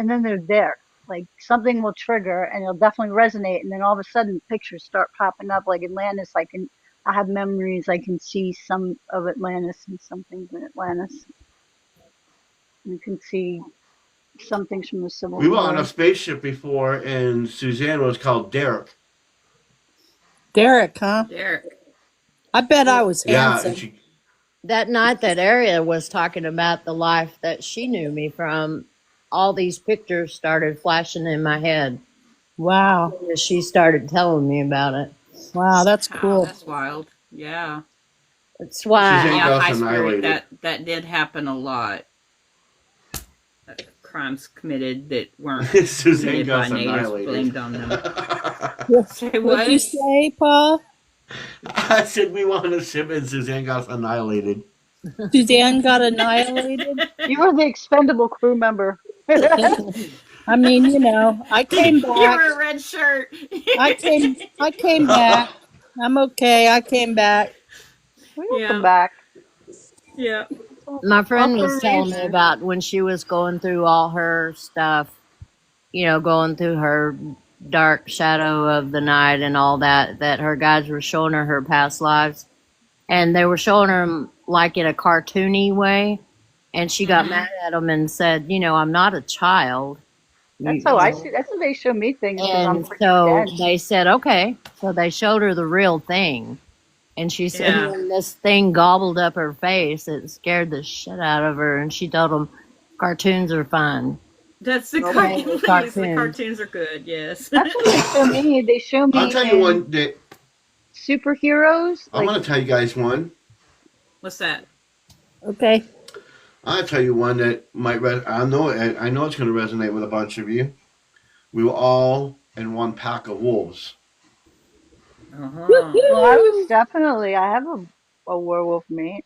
then they're there. Like something will trigger and it'll definitely resonate, and then all of a sudden pictures start popping up like Atlantis. I have memories. I can see some of Atlantis and some things in Atlantis. You can see some things from the Civil We were on a War. spaceship before, and Suzanne was called Derek. Derek, huh? Derek. I bet I was Yeah, and handsome. she That night that Aria was talking about the life that she knew me from, all these pictures started flashing in my head Wow. as she started telling me about it. Wow, that's Wow, cool. that's wild. Yeah. That's why Suzanne Yeah, got high us spirit. annihilated. That did happen a lot. Crimes committed that weren't Suzanne committed got by us natives annihilated. blamed on them. Say What'd you what? say, Paul? I said we were on a ship, and Suzanne got us annihilated. Suzanne got annihilated? You were the expendable crew member. I mean, you know, I came You back. were a red shirt. I came back. I'm okay. I came back. We'll come Yeah. back. Yeah. My friend Up for was a telling me reason. about when she was going through all her stuff, going through her dark shadow of the night and all that, that her guides were showing her past lives. And they were showing her 'em, like in a cartoony way. And she got mad at them and said, I'm not a child. That's how I see. That's how they show me things because I'm And freaking so dead. they said, okay. So they showed her the real thing. And she said Yeah. when this thing gobbled up her face, it scared the shit out of her. And she told them, cartoons are fine. That's the Okay, cartoons. The cartoons. cartoons are good. Yes. That's what they show me. They show I'll me tell you in one that superheroes. I'm Like gonna tell you guys one. What's that? Okay. I'll tell you one that might. I know it's gonna resonate with a bunch of you. We were all in one pack of wolves. Uh-huh. well, I was definitely. I have a werewolf mate.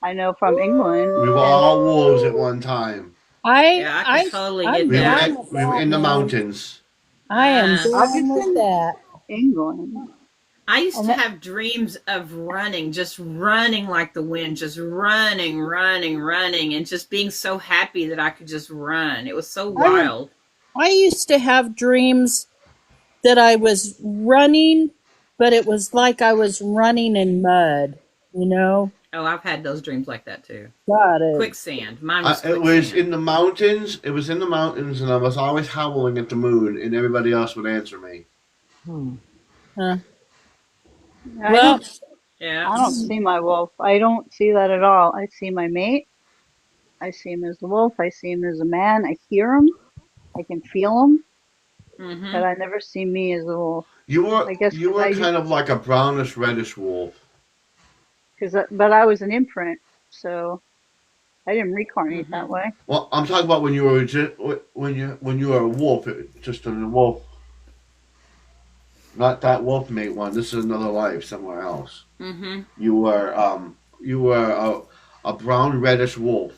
I know from England. We were all wolves at one time. Yeah, I can totally I'm get We were that. down with we were that, in the man. mountains. I am Uh, I've down with been that. England. I used And to that, have dreams of running, just running like the wind, just running, and just being so happy that I could just run. It was so wild. I used to have dreams that I was running, but it was like I was running in mud, you know? Oh, I've had those dreams like that too. God, it, Quicksand. Mine was It was quicksand. in the mountains. It was in the mountains, and I was always howling at the moon, and everybody else would answer me. huh. I Well, don't. Yeah. I don't see my wolf. I don't see that at all. I see my mate. I see him as the wolf. I see him as a man. I hear him. I can feel him. Mm-hmm. But I never see me as the wolf. You I guess you 'cause were I kind of like a brownish reddish wolf. but I was an imprint, so I didn't reincarnate that way. Well, I'm talking about when you were when you were a wolf, just a wolf, not that wolf mate one. This is another life somewhere else. Mm-hmm. You were a brown reddish wolf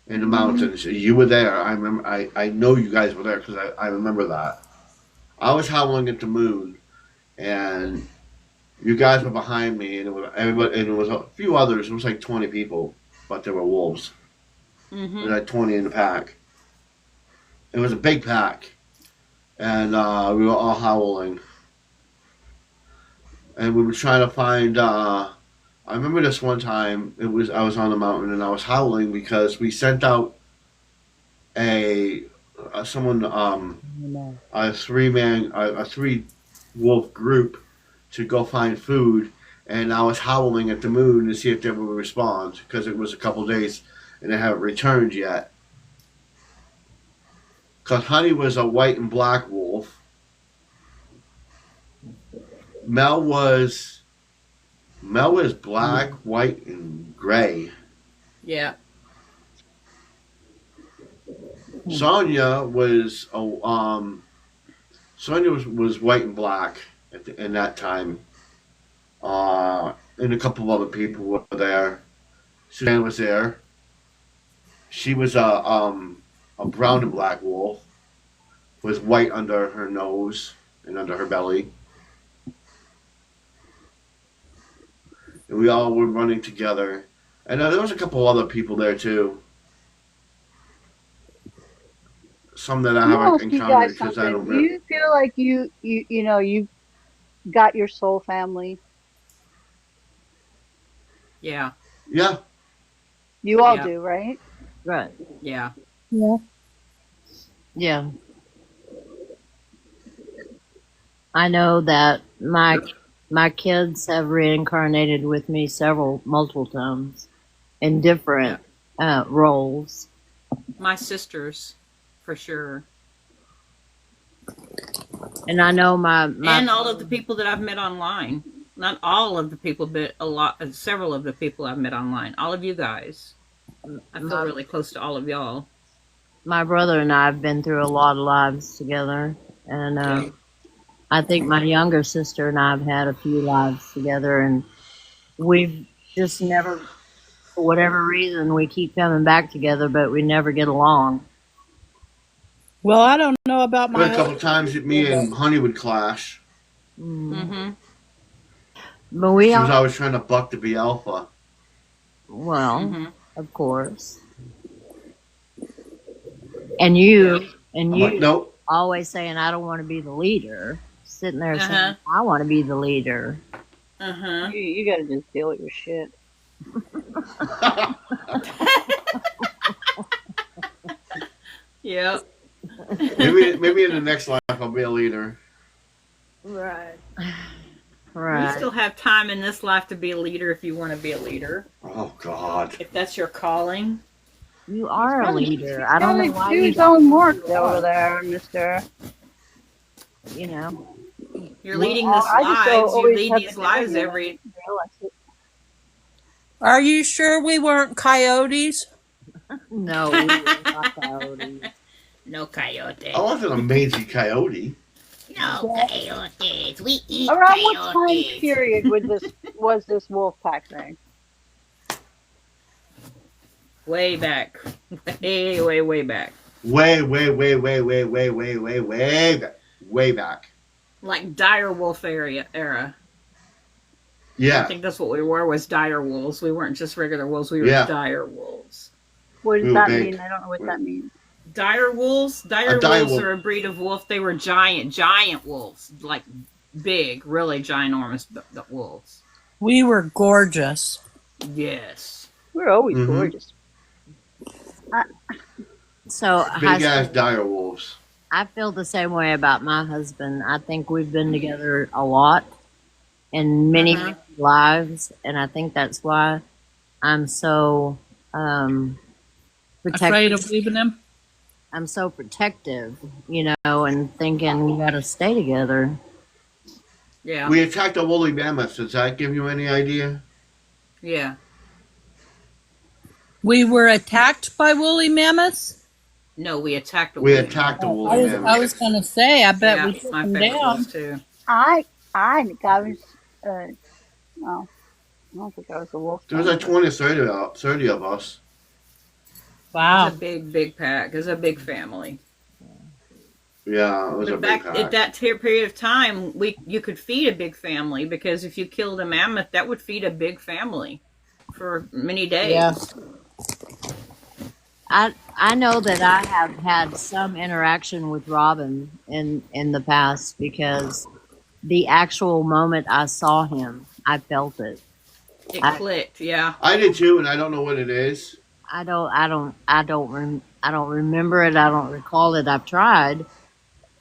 in the mountains. You were there. I remember. I know you guys were there because I remember that. I was howling at the moon, and you guys were behind me, and it was everybody, and it was a few others. It was like 20 people, but there were wolves. Mm-hmm. There were like 20 in the pack. It was a big pack, and we were all howling, and we were trying to find. I remember this one time. I was on the mountain and I was howling because we sent out a three wolf group to go find food, and I was howling at the moon to see if they would respond because it was a couple days and they haven't returned yet. Because Honey was a white and black wolf. Mel was black, white, and gray. Yeah. Sonia was was white and black in that time. And a couple of other people were there. Suzanne was there. She was a brown and black wolf with white under her nose and under her belly. And we all were running together. And there was a couple other people there too. Some that I Let me haven't ask you encountered guys because I something. don't Do really. you feel like you know you got your soul family? Yeah. Yeah. You all Yeah. do, right? Right. Yeah. Yeah. Yeah. I know that my kids have reincarnated with me multiple times in different roles. My sisters, for sure. And I know my And all of the people that I've met online. Not all of the people, but several of the people I've met online. All of you guys. I feel really close to all of y'all. my brother and I have been through a lot of lives together, and Yeah. I think my younger sister and I have had a few lives together, and we've just never, for whatever reason, we keep coming back together, but we never get along. Well, I don't know about There were a my couple of times that me and Honey would clash. Mm-hmm. But we She was all, always trying to buck to be alpha. well, Mm-hmm. of course. And you I'm like, nope. always saying, I don't want to be the leader. Sitting there Uh-huh. saying, I want to be the leader. Uh-huh. You got to just deal with your shit. Yep. maybe in the next life I'll be a leader. right. You Right. still have time in this life to be a leader if you want to be a leader. Oh God. If that's your calling. You are a leader. I don't know why do you his own work over there, Mister. you know. You're Well, leading this I just lives. You always lead have these been lives doing it. every. Are you sure we weren't coyotes? No, we were not coyotes. No coyote. I wasn't a mangy coyote. No coyotes. We eat Around what time period was this wolf pack thing? Way back. Way back. Way back. Like dire wolf era. I Yeah. think that's what we were, was dire wolves. We weren't just regular wolves, we were Yeah. dire wolves. What does Ooh, that big. mean? I don't know what that means. Dire wolves? Dire dire wolves wolf. are a breed of wolf. They were giant wolves. Like big, really ginormous wolves. We were gorgeous. Yes. We're always Mhm. gorgeous. So Big ass dire wolves. I feel the same way about my husband. I think we've been together a lot in many Uh-huh. lives, and I think that's why I'm so Afraid protective. of leaving them? I'm so protective, and thinking we got to stay together. Yeah. We attacked a woolly mammoth. Does that give you any idea? Yeah. We were attacked by woolly mammoths. No, we attacked a We woolly attacked the mammoth. woolly I mammoth. was gonna say, I bet Yeah, we took my them favorite down. was too. I was, no, I don't think I was a wolf. There was like 20 or 30 of us. Wow. It's a big pack. It's a big family. Yeah, it was a But big back at pack. that period of time, you could feed a big family, because if you killed a mammoth, that would feed a big family for many days. Yeah. I know that I have had some interaction with Robin in the past, because the actual moment I saw him, I felt it. It I- clicked. Yeah. I did too, and I don't know what it is. I don't remember it. I don't recall it. I've tried,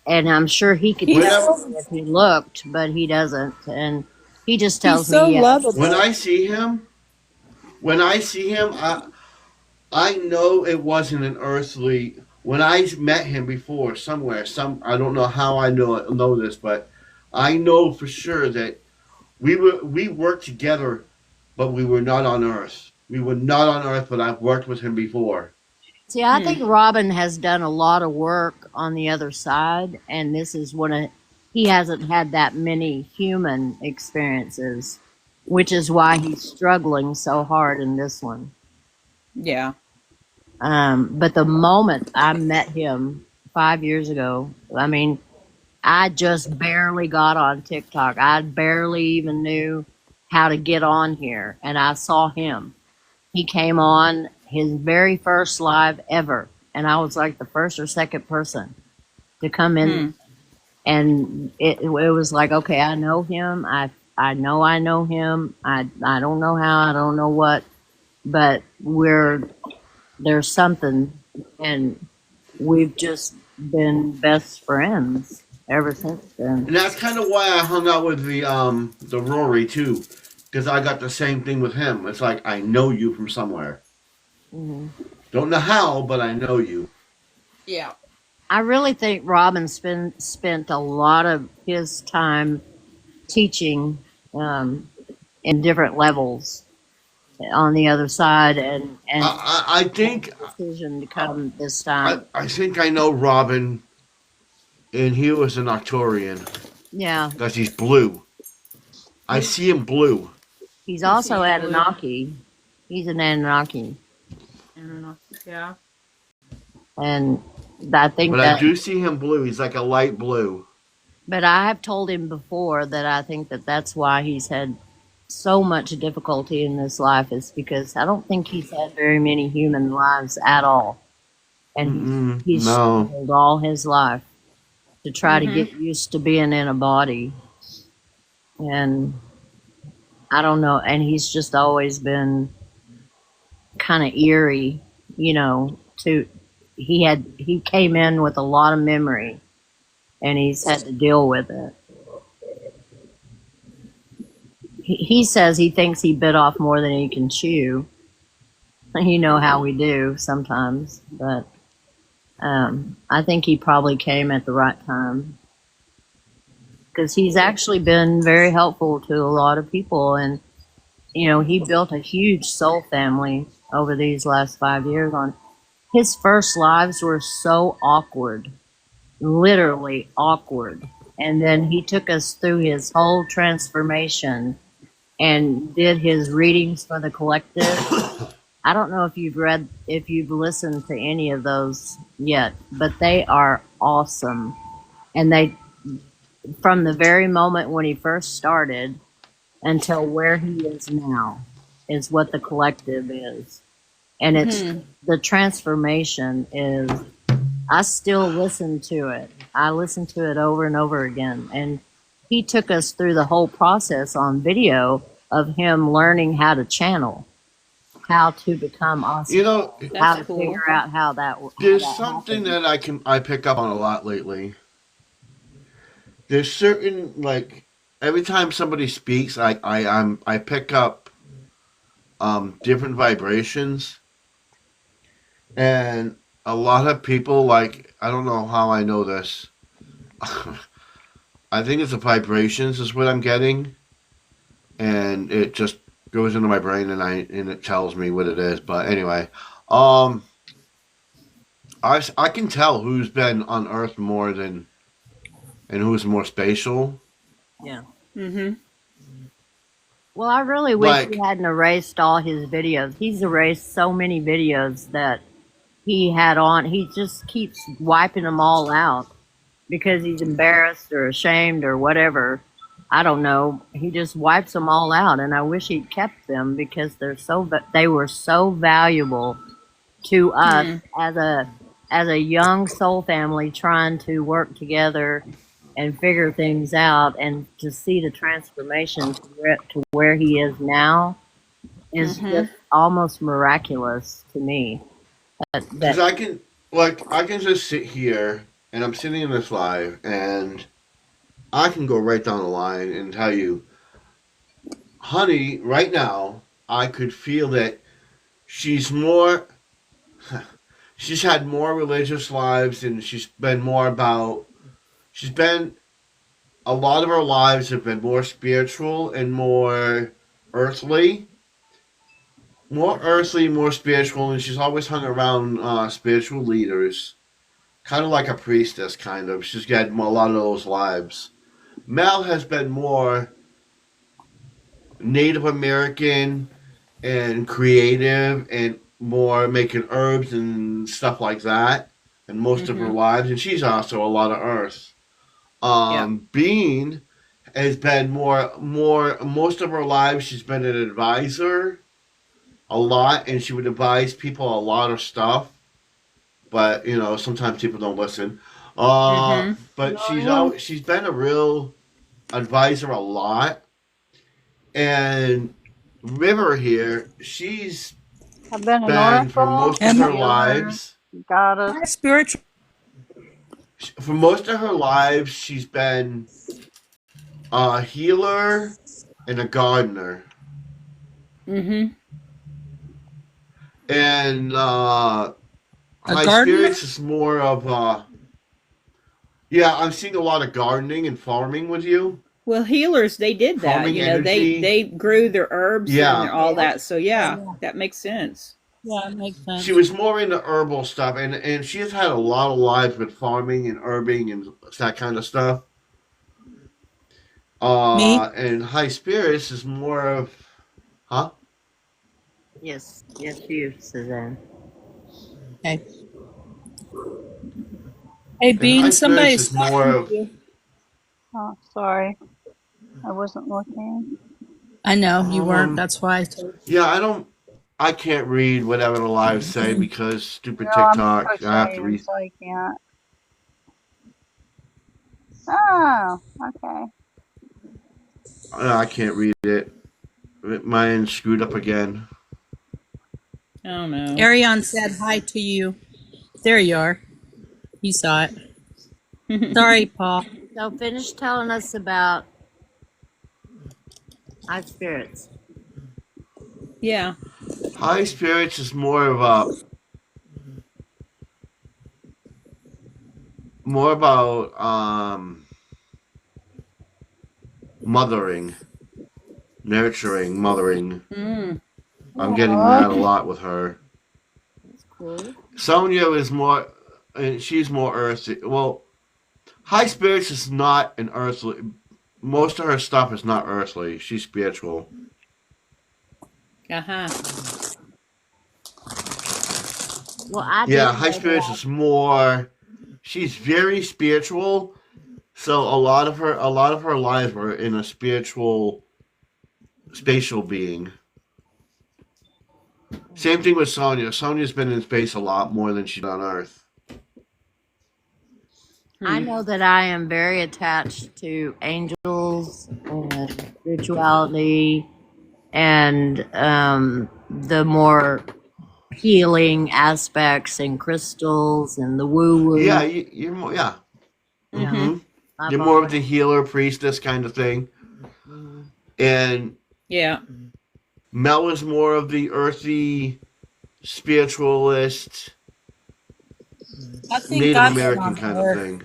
and I'm sure he could He's tell so, me if he looked, but he doesn't, and he just he's tells so me, yeah. lovable. When I see him, I know it wasn't an earthly. When I met him before somewhere, I don't know how I know this, but I know for sure that we worked together, but we were not on Earth. We were not on Earth, but I've worked with him before. See, I think Robin has done a lot of work on the other side, and this is he hasn't had that many human experiences, which is why he's struggling so hard in this one. Yeah. But the moment I met him 5 years ago, I mean, I just barely got on TikTok. I barely even knew how to get on here, and I saw him. He came on his very first live ever, and I was like the first or second person to come in, and it was like, okay, I know him. I know him. I don't know how. I don't know what, but there's something, and we've just been best friends ever since then. And that's kind of why I hung out with the Rory too, because I got the same thing with him. It's like I know you from somewhere. Mhm. Don't know how, but I know you. Yeah. I really think Robin spent a lot of his time teaching in different levels on the other side, and I think decision to come this time. I think I know Robin, and he was an Octorian Yeah, because he's blue. I see him blue. he's also see blue. Anunnaki. He's an Anunnaki, I don't know. Yeah. and I think But that. I do see him blue. He's like a light blue. But I have told him before that I think that that's why he's had so much difficulty in this life, is because I don't think he's had very many human lives at all. And he's No. struggled all his life to try to get used to being in a body. And I don't know. And he's just always been kind of eerie, he came in with a lot of memory, and he's had to deal with it. He says he thinks he bit off more than he can chew. You know how we do sometimes, but I think he probably came at the right time, because he's actually been very helpful to a lot of people, and he built a huge soul family over these last 5 years. On his first lives were so awkward, literally awkward, and then he took us through his whole transformation and did his readings for the collective. I don't know if you've listened to any of those yet, but they are awesome. And from the very moment when he first started until where he is now, is what the collective is. And the transformation is, I still listen to it. I listen to it over and over again. And he took us through the whole process on video of him learning how to channel, how to become awesome, how That's to cool. figure out how that. There's how that something happens. that I pick up on a lot lately. There's certain, like, every time somebody speaks, I pick up different vibrations, and a lot of people, like, I don't know how I know this. I think it's the vibrations is what I'm getting, and it just goes into my brain and it tells me what it is. But anyway, um, I can tell who's been on Earth more than and who's more spatial. Yeah. Mm-hmm. Well, I really wish he Like, hadn't erased all his videos. He's erased so many videos that he had on. He just keeps wiping them all out because he's embarrassed or ashamed or whatever. I don't know. He just wipes them all out, and I wish he'd kept them because they were so valuable to us as a young soul family trying to work together and figure things out, and to see the transformation to where he is now is just almost miraculous to me. because I can just sit here and I'm sitting in this live and I can go right down the line and tell you, honey, right now I could feel that she's more. She's had more religious lives and she's been more about. She's been. A lot of her lives have been more spiritual and more earthly. More earthly, more spiritual, and she's always hung around spiritual leaders. Kind of like a priestess, kind of. She's got a lot of those lives. Mel has been more Native American and creative and more making herbs and stuff like that and most of her lives, and she's also a lot of earth. Yeah. Bean has been more most of her life she's been an advisor a lot, and she would advise people a lot of stuff, but you know sometimes people don't listen. But she's been a real advisor a lot. And River here, she's I've been an been for oracle, most of her healer, lives. goddess. Spiritual. For most of her lives, she's been a healer and a gardener. Mm-hmm. And High gardener? Spirits is more of yeah, I'm seeing a lot of gardening and farming with you. Well, healers, they did that. Farming You know, energy. they grew their herbs Yeah. and all that. So yeah, that makes sense. Yeah, it makes sense. She was more into herbal stuff, and she has had a lot of lives with farming and herbing and that kind of stuff. Me? And High Spirits is more of, huh? Yes, you, Suzanne. Okay. Hey, And High Bean, Spirits somebody's is more talking of, to you. Oh, sorry. I wasn't looking. I know you weren't. Um, That's why I told yeah, I can't read whatever the lives say because stupid No, I'm TikTok. I have to crocheting, read. so I can't. Oh, okay. I can't read it. Mine's screwed up again. Oh no. Ariane said hi to you. There you are. You saw it. Sorry, Paul. So finish telling us about High Spirits. Yeah. High Spirits is more of a more about mothering, nurturing, mothering. Mm. I'm getting that a lot with her. That's cool. Sonia is more, and she's more earthy. Well, High Spirits is not an earthly. Most of her stuff is not earthly. She's spiritual. Uh-huh. Well, I Yeah, didn't High know Spirits that. is more. She's very spiritual. So a lot of her lives were in a spiritual, spatial being. Same thing with Sonia. Sonia's been in space a lot more than she's on Earth. I know that I am very attached to angels and spirituality and the more healing aspects and crystals and the woo woo. Yeah, you're more. Yeah, Mm-hmm. you're more of the healer, priestess kind of thing. And Yeah. Mel is more of the earthy, spiritualist, I think Native I've been American on kind of Earth. thing.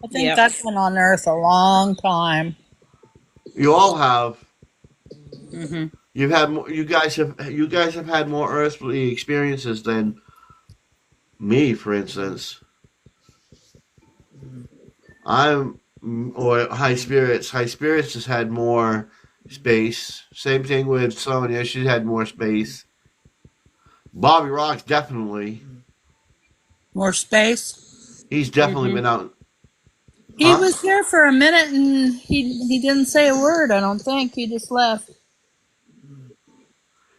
I think Yep. I've been on Earth a long time. You all have. Mm-hmm. You guys have had more earthly experiences than me, for instance. I'm or high spirits. High spirits has had more space. Same thing with Sonia. She's had more space. Bobby Rock's definitely. More space. He's definitely Mm-hmm. been out. He Huh? was here for a minute and he didn't say a word. I don't think he just left.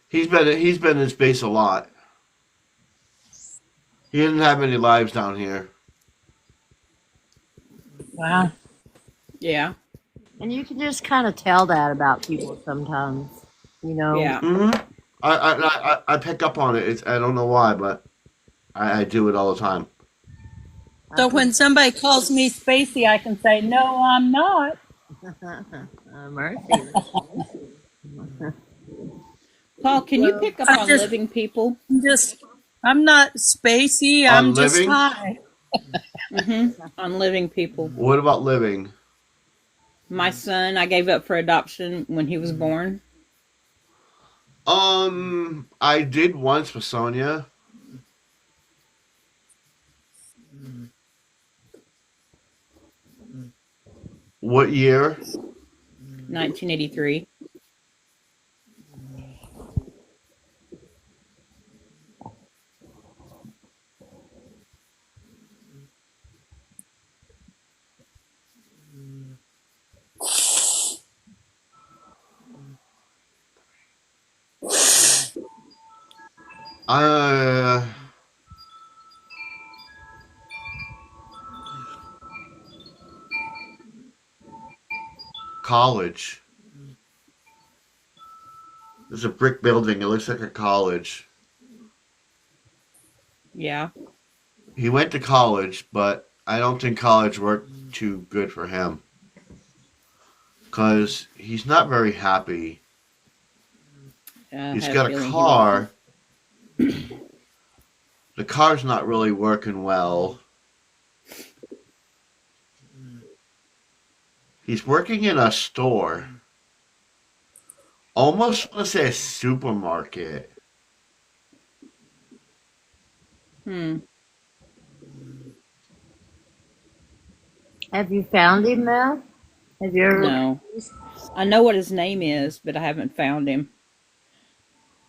He's been in space a lot. He didn't have any lives down here. Wow. Yeah. And you can just kind of tell that about people sometimes, you know. Yeah. Hmm. I pick up on it. I don't know why, but I do it all the time. So when somebody calls me spacey, I can say, "No, I'm not." Mercy. Paul, can you pick up I on just- living people? I'm not spacey. On I'm just living? high. Mm-hmm. On living people. What about living? My son, I gave up for adoption when he was born. I did once for Sonia. What year? 1983. Uh, college. There's a brick building. It looks like a college. Yeah. He went to college, but I don't think college worked too good for him. Because he's not very happy. He's got a car. The car's not really working well. He's working in a store. Almost want to say a supermarket. Hmm. Have you found him now? Have you ever? No. I know what his name is, but I haven't found him.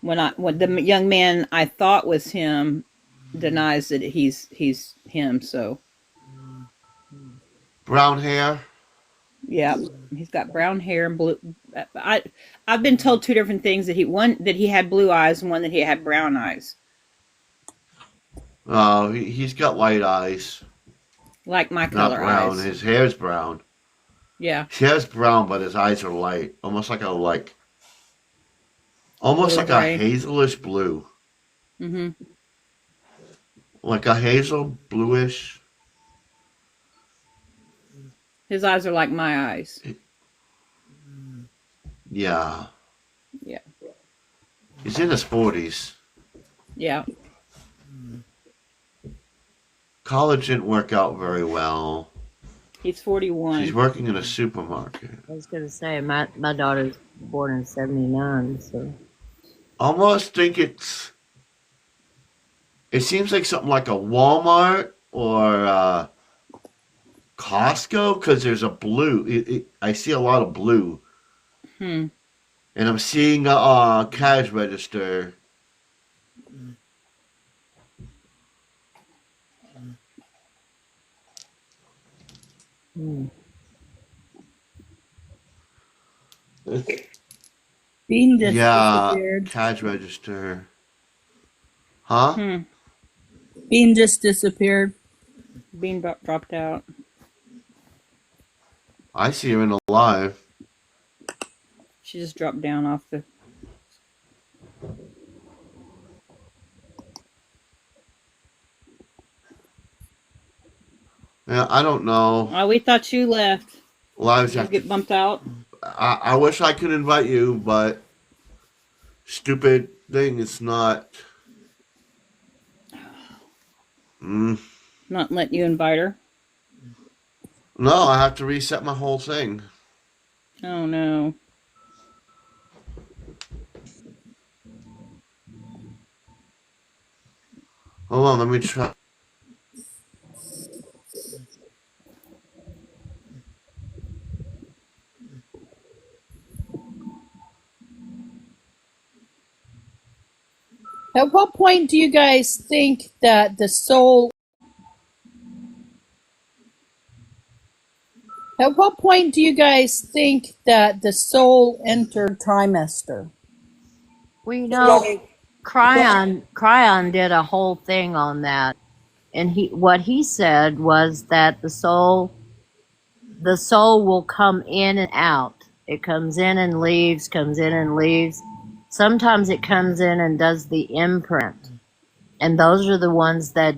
When the young man I thought was him denies that he's him, so Brown hair. yeah, he's got brown hair and blue. I've been told two different things, that he had blue eyes and one that he had brown eyes, Oh, he's got light eyes. like my Not color brown. eyes. His hair's brown. Yeah. His hair's brown, but his eyes are light. Almost like a Gray. hazelish blue. Mm-hmm. Like a hazel bluish. His eyes are like my eyes. Yeah. Yeah. He's in his 40s. Yeah. College didn't work out very well. He's 41. She's working in a supermarket. I was gonna say my daughter's born in '79, so Almost think it seems like something like a Walmart or Costco, because there's a blue. I see a lot of blue. Hmm. And I'm seeing a cash register. hmm. Bean just Yeah, disappeared. cash register. Huh? Hmm. Bean just disappeared. Bean dropped out. I see her in the live. She just dropped down off the. Yeah, I don't know. Oh, we thought you left. Lives Did you have get bumped out? I wish I could invite you, but stupid thing, it's not. Mm. Not letting you invite her? No, I have to reset my whole thing. Oh no. Hold on, let me try. At what point do you guys think that the soul? At what point do you guys think that the soul entered trimester? Well, you know, Cryon did a whole thing on that, and what he said was that the soul will come in and out. It comes in and leaves, comes in and leaves. Sometimes it comes in and does the imprint, and those are the ones that,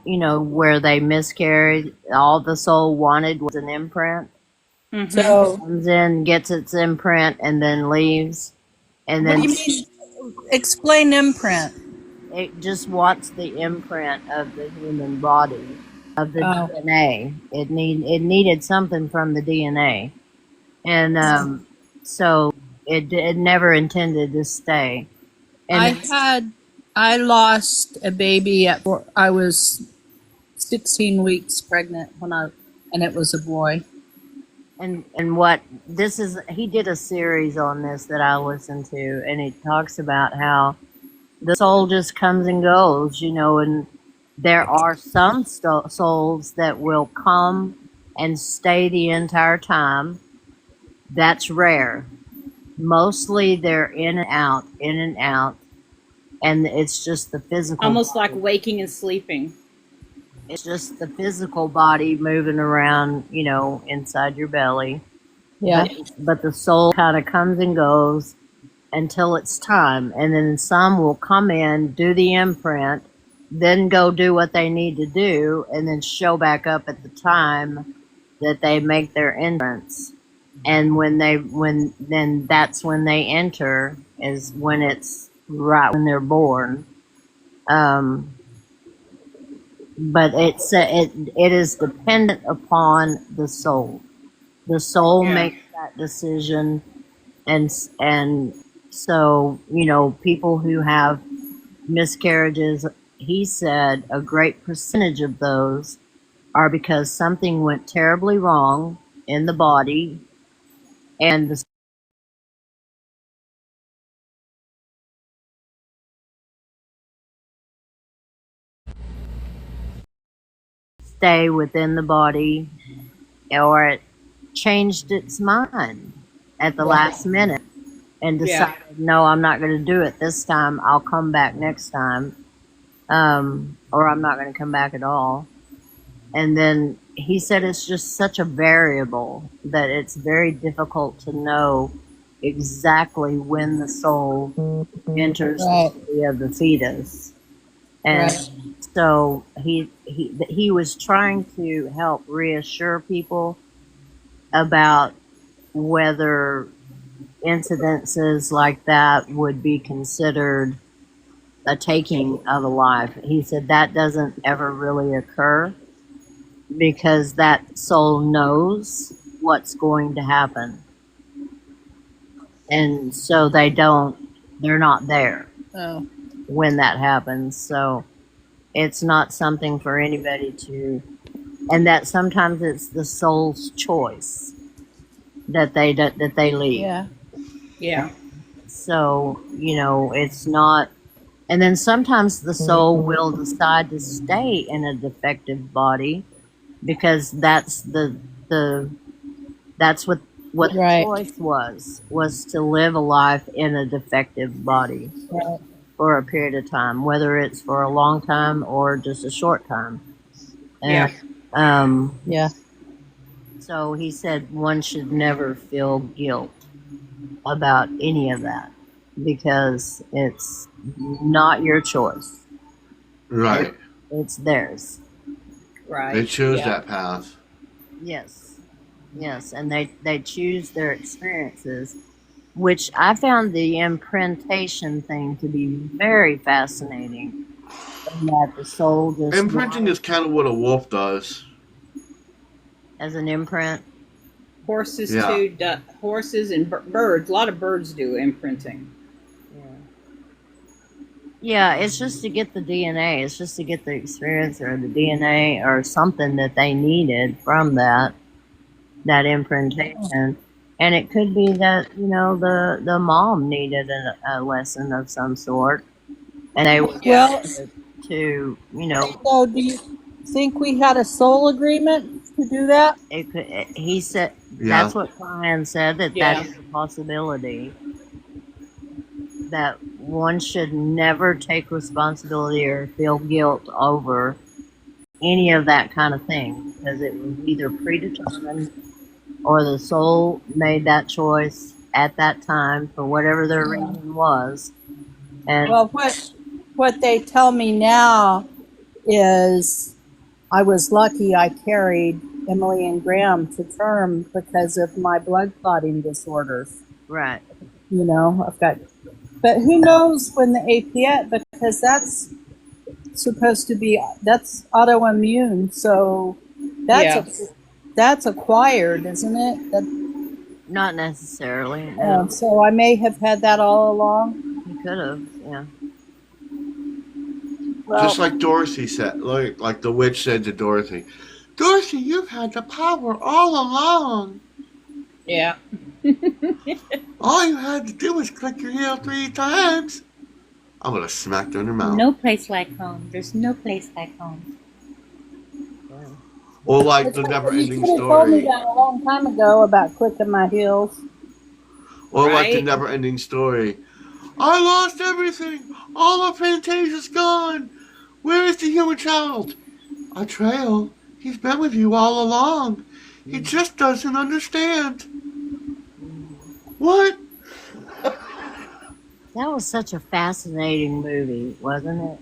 where they miscarried. All the soul wanted was an imprint. So, Comes in, gets its imprint, and then leaves, and what then do you mean? Explain imprint. it just wants the imprint of the human body, of the Oh. DNA. It needed something from the DNA, and so it never intended to stay. And I lost a baby I was 16 weeks pregnant and it was a boy. and what this is, he did a series on this that I listened to, and he talks about how the soul just comes and goes, and there are some souls that will come and stay the entire time. That's rare. Mostly they're in and out, in and out, and it's just the physical. Almost like body. waking and sleeping. It's just the physical body moving around, inside your belly. Yeah. But the soul kind of comes and goes until it's time, and then some will come in, do the imprint, then go do what they need to do, and then show back up at the time that they make their entrance. And then that's when they enter, is when it's right when they're born. But it is dependent upon the soul. The soul makes that decision, and so people who have miscarriages, he said a great percentage of those are because something went terribly wrong in the body, and the stay within the body, or it changed its mind at the last minute and decided, no, I'm not going to do it this time. I'll come back next time, or I'm not going to come back at all. And then he said it's just such a variable that it's very difficult to know exactly when the soul enters the body of the fetus. And so he was trying to help reassure people about whether incidences like that would be considered a taking of a life. He said that doesn't ever really occur because that soul knows what's going to happen. And so they're not there when that happens. So it's not something for anybody to, and that sometimes it's the soul's choice that they leave. Yeah. So, it's not, and then sometimes the soul will decide to stay in a defective body because that's that's what the choice was to live a life in a defective body for a period of time, whether it's for a long time or just a short time. And, so he said one should never feel guilt about any of that because it's not your choice. Right. It's theirs. Right. They chose that path. Yes, and they choose their experiences, which I found the imprintation thing to be very fascinating. And that the soul just Imprinting is kind of what a wolf does. as an imprint. Horses Yeah. too. Horses and birds. A lot of birds do imprinting. Yeah, it's just to get the DNA. It's just to get the experience or the DNA or something that they needed from that imprintation. And it could be that, the mom needed a lesson of some sort, and they were Well, to, so do you think we had a soul agreement to do that? he said Yeah. that's what Brian said, that Yeah. is a possibility, that one should never take responsibility or feel guilt over any of that kind of thing, because it was either predetermined or the soul made that choice at that time for whatever their reason was. And Well, what they tell me now is I was lucky I carried Emily and Graham to term because of my blood clotting disorders. right, I've got, but who knows when the APS, because that's supposed to be, that's autoimmune. So that's acquired, isn't it? not necessarily. No, So I may have had that all along. you could have. Yeah, Well, Just like Dorothy said, like the witch said to Dorothy, Dorothy, you've had the power all along. Yeah. All you had to do was click your heel 3 times. I'm gonna smack her in her mouth. No place like home. There's no place like home. Or like the you never-ending could have told me story. that a long time ago about clicking my heels. Or like the Right. never-ending story. I lost everything. All of Fantasia's gone. Where is the human child? A trail. He's been with you all along. He just doesn't understand. What? that was such a fascinating movie, wasn't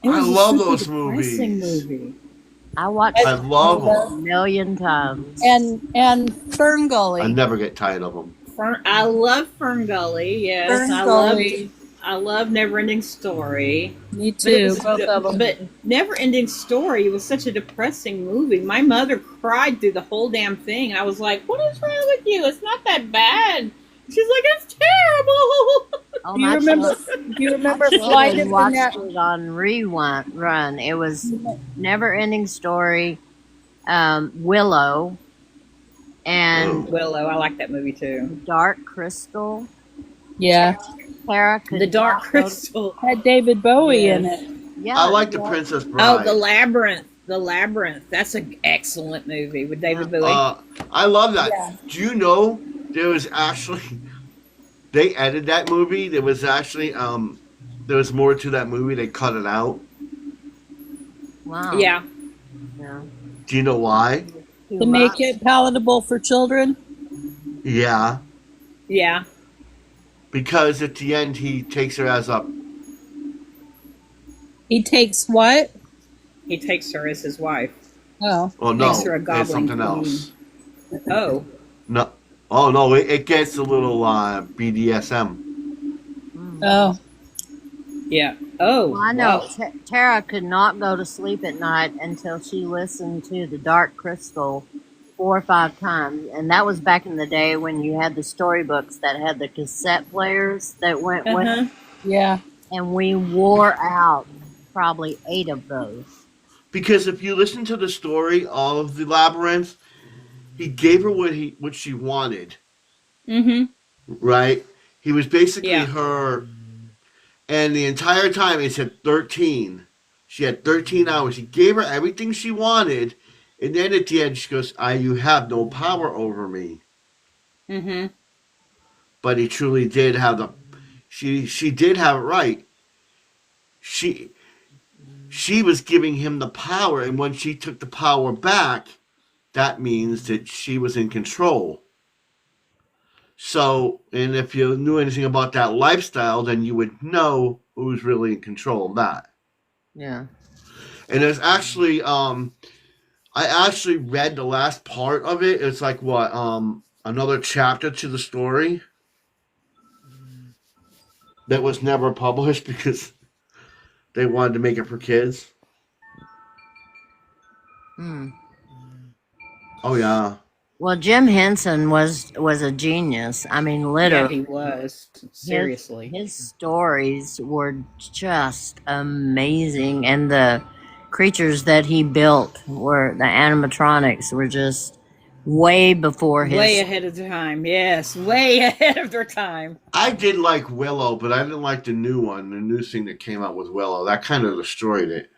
it? I love those movies. movie. I watched I it love a them. million times. And Fern Gully. I never get tired of them. I love Fern Gully. Yes, Fern Gully. I love Neverending Story. Me But it too, was- both of them. But Neverending Story was such a depressing movie. My mother cried through the whole damn thing. I was like, "What is wrong with you? It's not that bad." She's like, "It's terrible." Oh, Do you my remember? Do you remember Flight of children the watched Net? it on run. It was Never Ending Story, Willow, and Willow, I like that movie too. Dark Crystal. Yeah, Sarah could The Dark not go to- Crystal. had David Bowie in Yes. it. Yeah, I like The yeah. Princess Bride. Oh, The Labyrinth. The Labyrinth. That's an excellent movie with David Bowie. I love that. Yeah. Do you know there was actually they edited that movie? There was actually there was more to that movie. They cut it out. Wow. Yeah. Yeah. Do you know why? Too To make much. it palatable for children. Yeah, Yeah. because at the end he takes her as a He takes what? He takes her as his wife. Oh, oh no, Makes her a it's goblin something queen. else. Oh. No, oh no, it gets a little BDSM. oh, Yeah. Oh. Well, I know wow. Tara could not go to sleep at night until she listened to The Dark Crystal 4 or 5 times, and that was back in the day when you had the storybooks that had the cassette players that went with Uh-huh. it, yeah. and we wore out probably 8 of those. Because if you listen to the story of the labyrinth, he gave her what she wanted. Mm-hmm. Right? He was basically Yeah. her, and the entire time it said 13. She had 13 hours. He gave her everything she wanted, and then at the end she goes, you have no power over me. Mm-hmm. But he truly did have she did have it right. She was giving him the power, and when she took the power back, that means that she was in control. So, and if you knew anything about that lifestyle, then you would know who's really in control of that. Yeah. And there's actually, I actually read the last part of it. It's like what, another chapter to the story that was never published because they wanted to make it for kids. Hmm. Oh yeah. Well, Jim Henson was a genius. I mean, Yeah, he literally, was. his Seriously. his stories were just amazing, and the creatures that he built were the animatronics were just way before Way his. ahead of time. Yes, way ahead of their time. I did like Willow, but I didn't like the new one, the new thing that came out with Willow. That kind of destroyed it.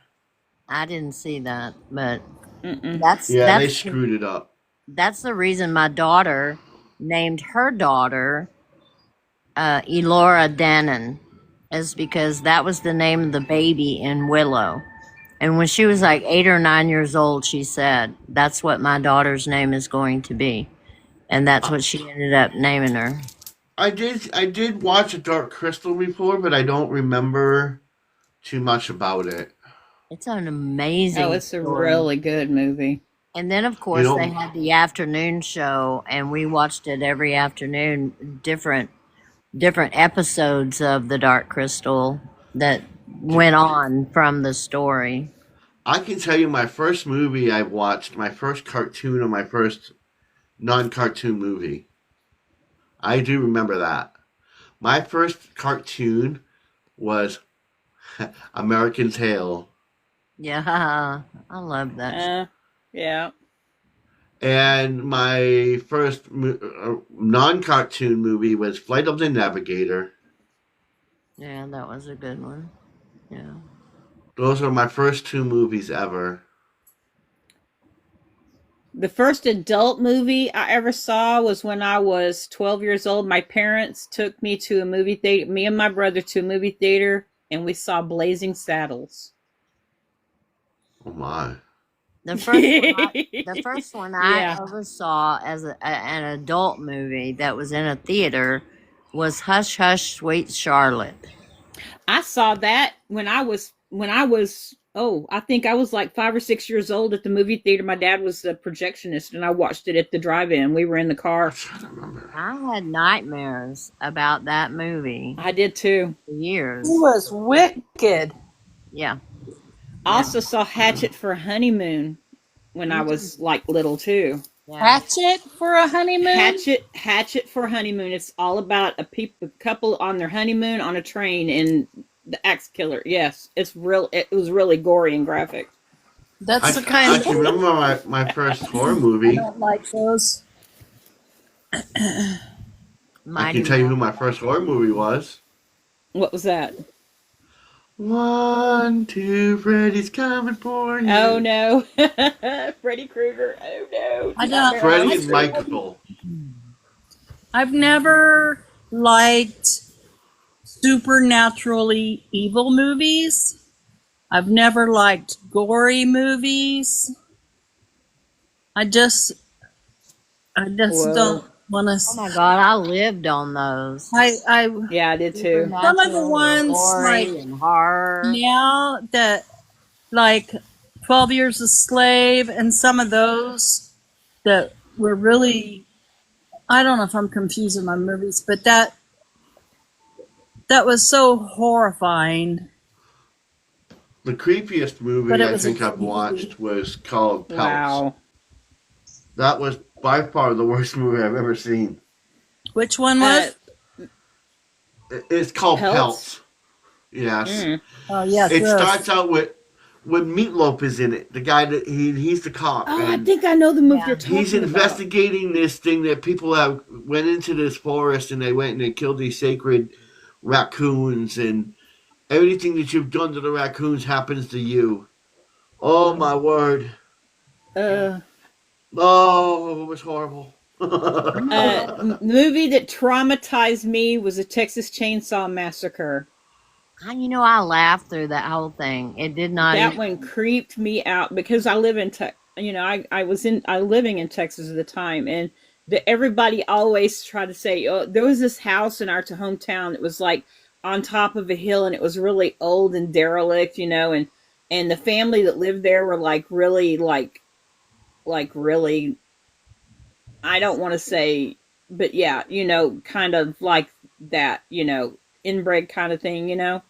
I didn't see that, but Mm-mm. that's Yeah, they that's screwed it up. that's the reason my daughter named her daughter Elora Dannon, is because that was the name of the baby in Willow. And when she was like 8 or 9 years old, she said, "That's what my daughter's name is going to be," and that's what she ended up naming her. I did watch a Dark Crystal before, but I don't remember too much about it. It's an Oh, amazing it's a story. really good movie. And then, of You course, they know, had the afternoon show, and we watched it every afternoon. Different episodes of the Dark Crystal that went on from the story. I can tell you my first movie I watched, my first cartoon or my first non-cartoon movie. I do remember that. My first cartoon was American Tail, Yeah, I love that. Yeah. and my first non-cartoon movie was Flight of the Navigator. Yeah, that was a good one. Yeah. Those are my first two movies ever. The first adult movie I ever saw was when I was 12 years old. My parents took me to a movie theater, me and my brother to a movie theater, and we saw Blazing Saddles. Oh my! The first one I Yeah. ever saw as an adult movie that was in a theater was Hush Hush Sweet Charlotte. I saw that when I was I think I was like 5 or 6 years old at the movie theater. My dad was a projectionist and I watched it at the drive-in. We were in the car. I'm trying to remember. I had nightmares about that movie I did too. for years. He was wicked. Yeah. I also saw Hatchet for Honeymoon when I was like little too. Yeah. Hatchet for a honeymoon. Hatchet for Honeymoon. It's all about a couple on their honeymoon on a train and the axe killer. Yes, it's real. It was really gory and graphic. That's the I kind can of remember my first horror I movie. don't like those. I Mighty can tell you who Morphin my first horror movie was. What was that? 1, 2, Freddy's coming for you. Oh no, Freddy Krueger. Oh no, I don't. Freddy is likable. I've never liked supernaturally evil movies. I've never liked gory movies. I just Whoa. don't want Oh to. my God, I lived on those. I Yeah, I did too. some of the Supernatural, ones gory, like and horror. now that like 12 Years a Slave and some of those that were really, I don't know if I'm confusing my movies, but that was so horrifying. The creepiest movie But it I was a think I've movie. watched was called Pelts. Wow. That was by far the worst movie I've ever seen. Which one was? It's called Pelts? Pelts. Yes. Mm. Oh yes, It yes. starts out with Meatloaf is in it. The guy that he's the cop. Oh, I and think I know the movie Yeah. you're talking he's about. investigating this thing that people have went into this forest and they went and they killed these sacred raccoons, and everything that you've done to the raccoons happens to you. Oh my word. Oh, it was horrible. Movie that traumatized me was a Texas Chainsaw Massacre. You know, I laughed through that whole thing. It did not. That even- one creeped me out because I live in I living in Texas at the time, and everybody always tried to say, oh, there was this house in our hometown that was like on top of a hill, and it was really old and derelict, and the family that lived there were like really really, I don't want to say, but yeah, kind of like that, inbred kind of thing, Yeah.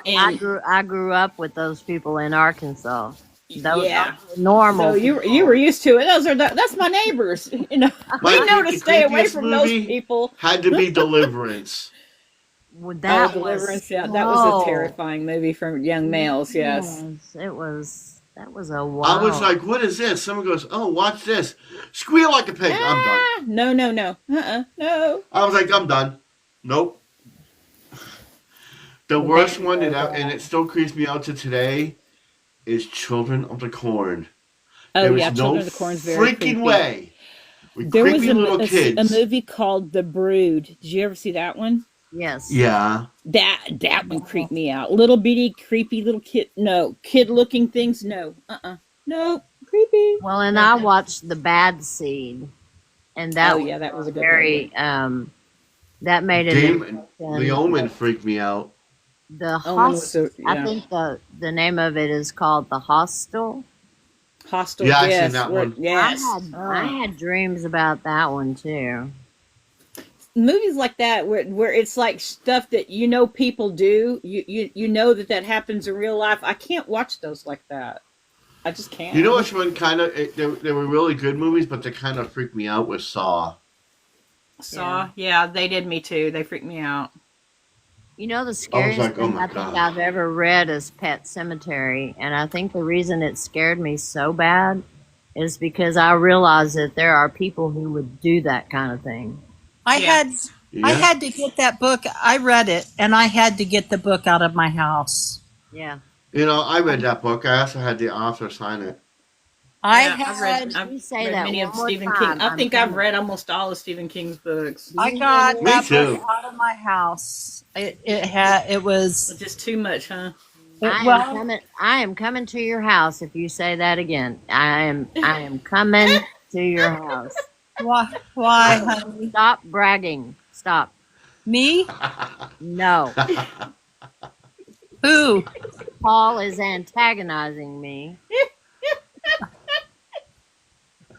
I grew up with those people in Arkansas. Those Yeah. are normal. So you were used to it. That's my neighbors. You know, My we know to the stay away creepiest from those movie people. had to be Deliverance. That Deliverance. was Yeah, that was a so. terrifying movie for young males. Yes. Yes, it was. That was a I was wow. like, "What is this?" Someone goes, "Oh, watch this." Squeal like a pig. I'm done. Ah, no, no, no. No. I was like, "I'm done." Nope. The Well, worst they one know that, and that. it still creeps me out to today, is Children of the Corn. Oh There was yeah, no Children of the Corn's very freaking creepy. way with There was creepy little a kids. movie called The Brood. Did you ever see that one? Yes. Yeah. That one creeped me out. Little bitty creepy little kid. No, kid looking things. No. No. Creepy. Well, and No I thanks. watched The Bad Seed, and Oh that was yeah, that was a good one. very. That made an Damon, impression. The Omen freaked me out. The Omen was host. I yeah. think the name of it is called The Hostel. Hostel. Yeah, I seen Yes. that where- one. yes. I had dreams about that one too. Movies like that where it's like stuff that you know people do. You know that happens in real life. I can't watch those like that. I just can't. You know which one kind of they were really good movies, but they kind of freaked me out with Saw. Saw. Yeah, they did me too. They freaked me out. You know, the scariest like, oh thing my I think God. I've ever read is Pet Cemetery, and I think the reason it scared me so bad is because I realized that there are people who would do that kind of thing. I Yeah. I Yeah. had to get that book. I read it, and I had to get the book out of my house. Yeah. You know, I read that book. I also had the author sign it. I Yeah, had. You say read that many one of more Stephen time, King. I I'm think I've coming. read almost all of Stephen King's books. I got Me that too. book out of my house. It was Just too much, huh? I am coming to your house if you say that again. I am coming to your house. why honey? Stop bragging. Stop. Me? No. Who? Paul is antagonizing me.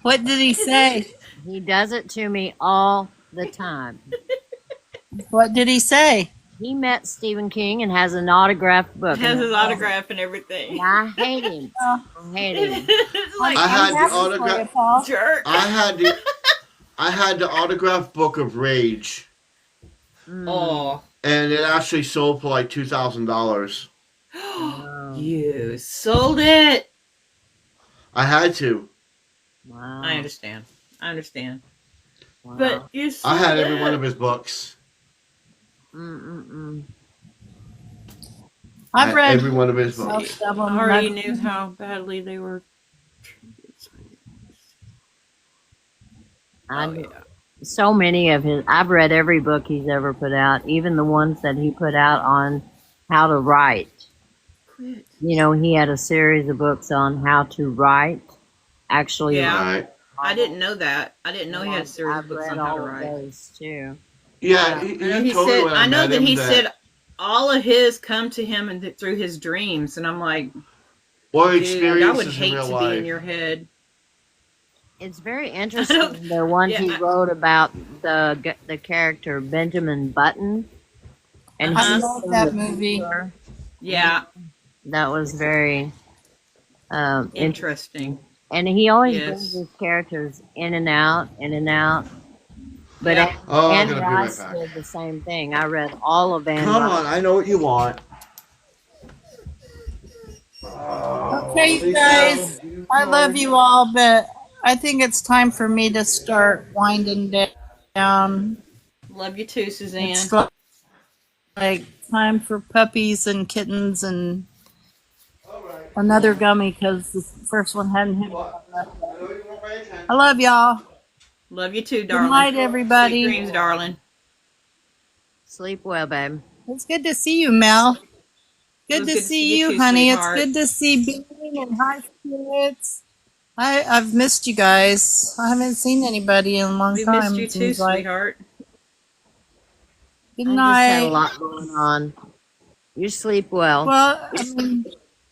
What did he say? He does it to me all the time. What did he say? He met Stephen King and has an autographed book. Has his autograph and everything. And I hate him. I hate him. It's like I had the happy for you, autograph. Paul. jerk. I had the autographed book of Rage, Oh, and it actually sold for like $2,000. you sold it. I had to. Wow. I understand. Wow. But you sold I had every it. one of his books. Mm-mm-mm. I've read Every one of his books. most of I them. already knew how badly they were treated. So many of his, I've read every book he's ever put out, even the ones that he put out on how to write. Quit. You know, he had a series of books on how to write. Actually, Yeah. Right. I didn't know that. I didn't know he had a series of I've books read on how to all of write. those too. Yeah, I know he told me said. when I know met that him he said all of his come to him and through his dreams, and I'm like, or dude, I would experiences in hate real to life. be in your head. It's very interesting. The ones he yeah. wrote about the character Benjamin Button, and I he love that movie. Yeah, that was very interesting. interesting. And he always Yes. brings his characters in and out, in and out. But Yeah. Oh, I'm Anne gonna be right Rice back. did the same thing. I read all of Anne Come Rice. on, I know what you want. Okay, you guys. I love you all, but I think it's time for me to start winding down. Love you too, Suzanne. It's like time for puppies and kittens and another gummy because the first one hadn't hit. I love y'all. Love you too, Good darling. night, everybody. Sweet dreams, darling. Sleep well, babe. It's good to see you, Mel. Good It was to good to see see you you, too, honey. sweetheart. It's good to see Bean and hi, spirits. I've missed you guys. I haven't seen anybody in a long We time. missed you it too, seems like. sweetheart. Good I just had a night. lot going on. You sleep well. Well, I mean,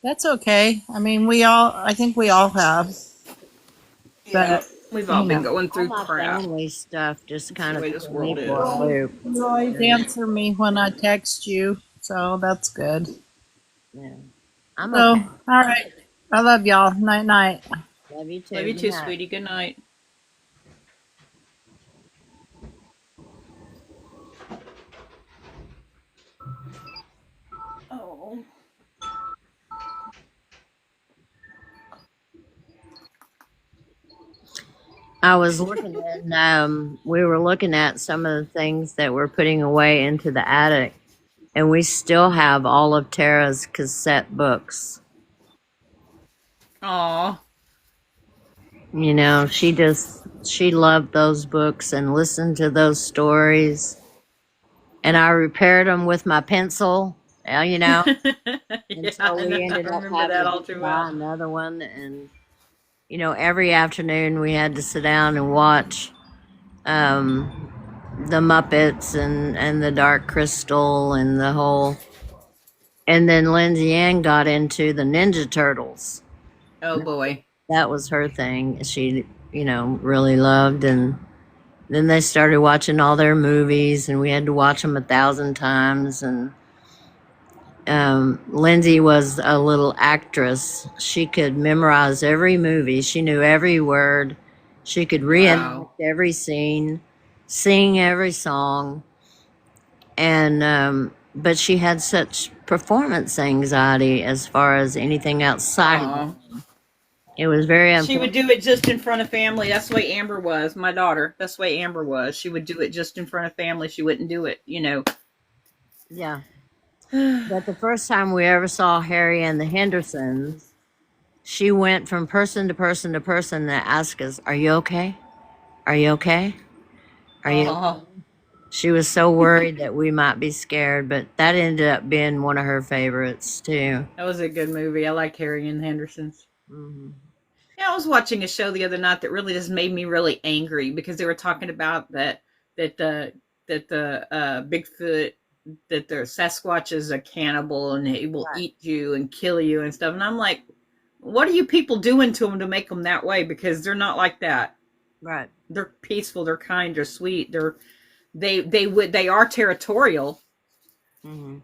that's okay. I mean, I think we all have. But We've all been know. going All through my crap. family stuff just kind the of way this threw me world for a loop. you always answer me when I text you, so that's good. Yeah. I'm So, okay. all right. I love y'all. Night night. Love you too. Love you Good too, night. sweetie. Good night. Oh. I was looking at, we were looking at some of the things that we're putting away into the attic, and we still have all of Tara's cassette books. Aw. You know, she loved those books and listened to those stories. And I repaired them with my pencil, you know, Yeah, until we I ended up remember that all having to too buy well. another one. And, you know, every afternoon we had to sit down and watch the Muppets and the Dark Crystal and the whole. And then Lindsay Ann got into the Ninja Turtles. Oh boy. That was her thing. She, you know, really loved. And then they started watching all their movies, and we had to watch them 1,000 times. And Lindsay was a little actress. She could memorize every movie. She knew every word. She could reenact Wow. every scene, sing every song. And but she had such performance anxiety as far as anything outside of Aw. it. It was very She would unfortunate. do it just in front of family. That's the way Amber was, my daughter. That's the way Amber was. She would do it just in front of family. She wouldn't do it, you know. Yeah. But the first time we ever saw Harry and the Hendersons, she went from person to person to person to ask us, "Are you okay? Are you okay? Are you?" Aw. She was so worried that we might be scared, but that ended up being one of her favorites too. That was a good movie. I like Harry and the Hendersons. Hmm. Yeah, I was watching a show the other night that really just made me really angry because they were talking about that the Bigfoot, that the Sasquatch is a cannibal and he will Right. eat you and kill you and stuff. And I'm like, what are you people doing to them to make them that way? Because they're not like that. Right. They're peaceful. They're kind. They're sweet. They are territorial, Hmm.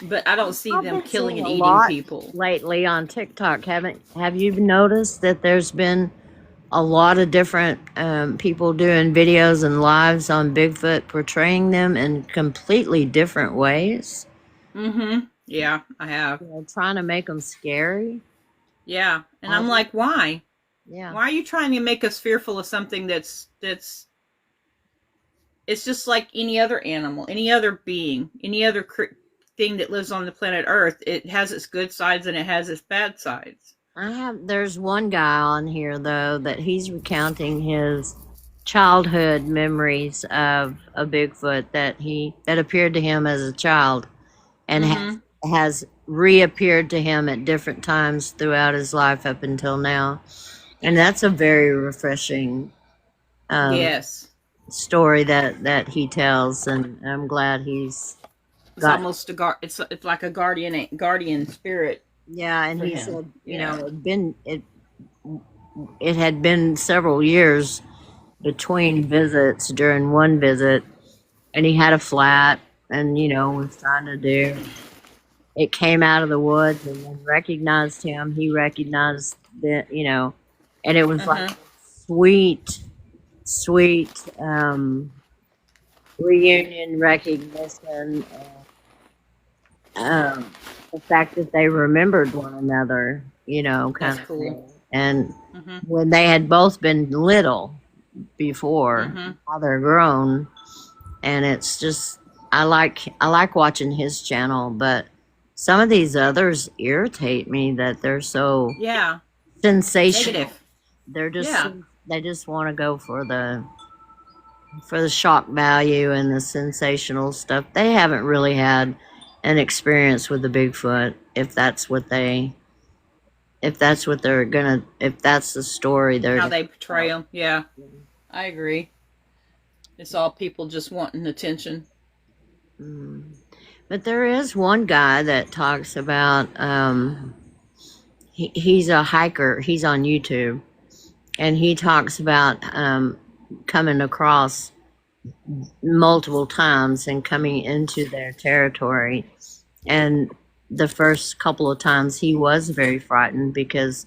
but I don't see I've them been killing seeing and a eating lot people. lately on TikTok. Have you noticed that there's been a lot of different people doing videos and lives on Bigfoot, portraying them in completely different ways? Mm-hmm. Yeah, I have. You know, trying to make them scary. Yeah, and I'm Um, like, why? yeah. Why are you trying to make us fearful of something that's it's just like any other animal, any other being, any other thing that lives on the planet Earth. It has its good sides and it has its bad sides. There's one guy on here though that he's recounting his childhood memories of a Bigfoot that appeared to him as a child and Mm-hmm. has reappeared to him at different times throughout his life up until now. And that's a very refreshing Yes. story that he tells, and I'm glad he's It's got. almost it's like a guardian spirit Yeah, and for he him. said, you Yeah. know, it had been several years between visits during one visit, and he had a flat, and you know was trying to do. It came out of the woods and then recognized him. He recognized that, you know, and it was like Uh-huh. sweet, sweet reunion recognition. The fact that they remembered one another, you know, kind That's of cool. thing. And Mm-hmm. when they had both been little before, Mm-hmm. now they're grown, and it's just I like watching his channel, but some of these others irritate me that they're so Yeah. sensational. Negative. They're just Yeah. they just want to go for the shock value and the sensational stuff. They haven't really had an experience with the Bigfoot, if that's what they're gonna, if that's the story they're How they portray them. Yeah, I agree. It's all people just wanting attention. Mm. But there is one guy that talks about he's a hiker. He's on YouTube, and he talks about coming across multiple times and coming into their territory, and the first couple of times he was very frightened because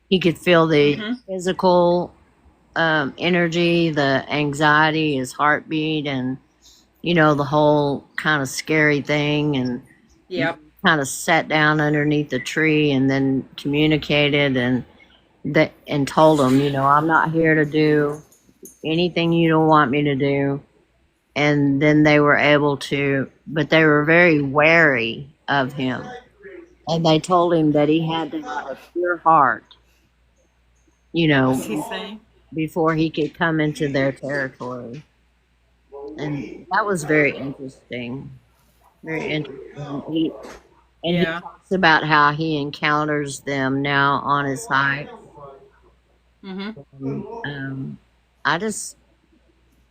he could feel the physical energy, the anxiety, his heartbeat, and the whole kind of scary thing. And Yep. kind of sat down underneath the tree and then communicated and told him, I'm not here to do anything you don't want me to do. And then they were able to, but they were very wary of him. And they told him that he had to have a pure heart, What's he saying? before he could come into their territory. And that was very interesting. Very interesting. He Yeah. talks about how he encounters them now on his hike.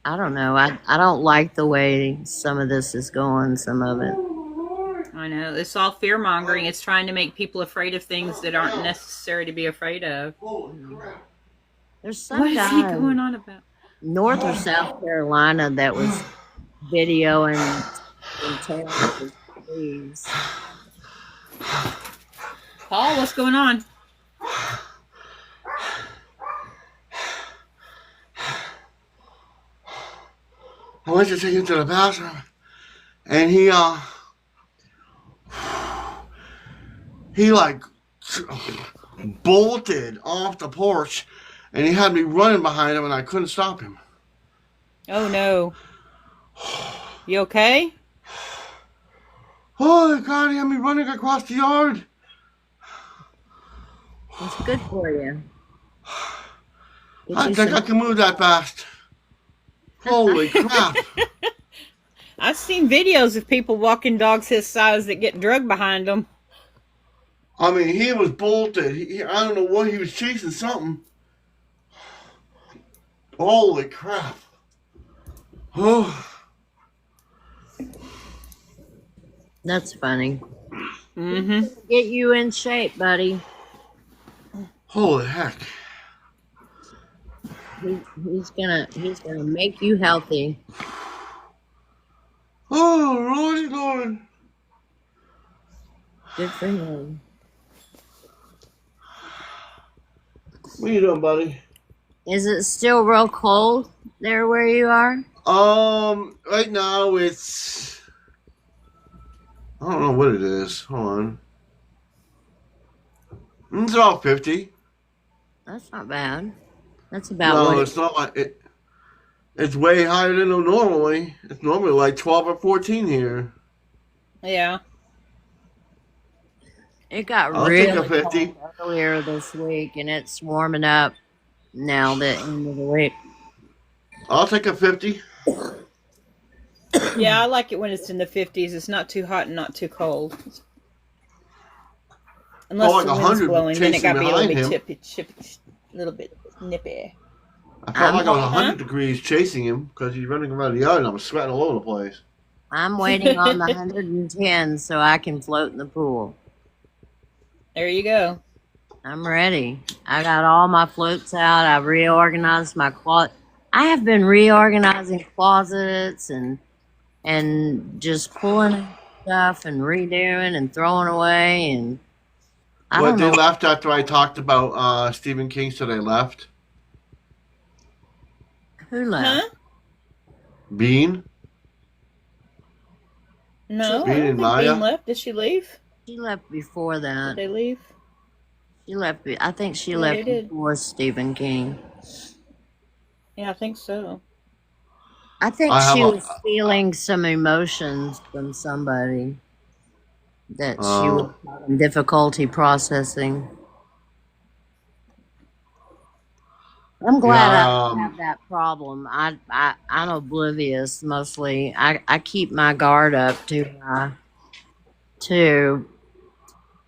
I don't know. I don't like the way some of this is going, some of it. I know. It's all fear mongering. It's trying to make people afraid of things that aren't necessary to be afraid of. There's some What is he guy going on about? North or South Carolina that was videoing and telling his trees. Paul, what's going on? I went to take him to the bathroom, and he like bolted off the porch, and he had me running behind him, and I couldn't stop him. Oh no. You okay? Oh God, he had me running across the yard. It's good for you. I think I can move that fast. Holy crap. I've seen videos of people walking dogs his size that get drugged behind them. I mean, he was bolted. I don't know what he was chasing, something. Holy crap. Oh. That's funny. Get you in shape, buddy. Holy heck. He's gonna make you healthy. Oh, Lordy Lord. Good for him. What you doing, buddy? Is it still real cold there where you are? Right now it's... I don't know what it is. Hold on. It's about 50. That's not bad. That's about No, what it's not like it. It's way higher than normally. It's normally like 12 or 14 here. Yeah. it got I'll take a really 50. cold earlier this week, and it's warming up now the end of the week. I'll take a 50. Yeah, I like it when it's in the 50s. It's not too hot and not too cold. Unless like the wind's 100 blowing, then it got to be a little chasing bit behind chippy, a little bit nippy. I felt like I was I'm 100 degrees chasing him because he's running around the yard and I was sweating all over the place. I'm waiting on the 110 so I can float in the pool. There you go. I'm ready. I got all my floats out. I've reorganized my closet. I have been reorganizing closets and just pulling out stuff and redoing and throwing away, and I What, don't they know left after I talked about Stephen King, so they left? who left. Huh? Bean? No, Bean I don't and think Maya? Bean left. Did she leave? She left before Did that. they leave? She left. I think she Yeah, left they did. before Stephen King. Yeah, I think so. I think I have she a- was feeling some emotions from somebody that she was Oh. having difficulty processing. I'm glad I don't Yeah, have that problem. I'm oblivious mostly. I keep my guard up to.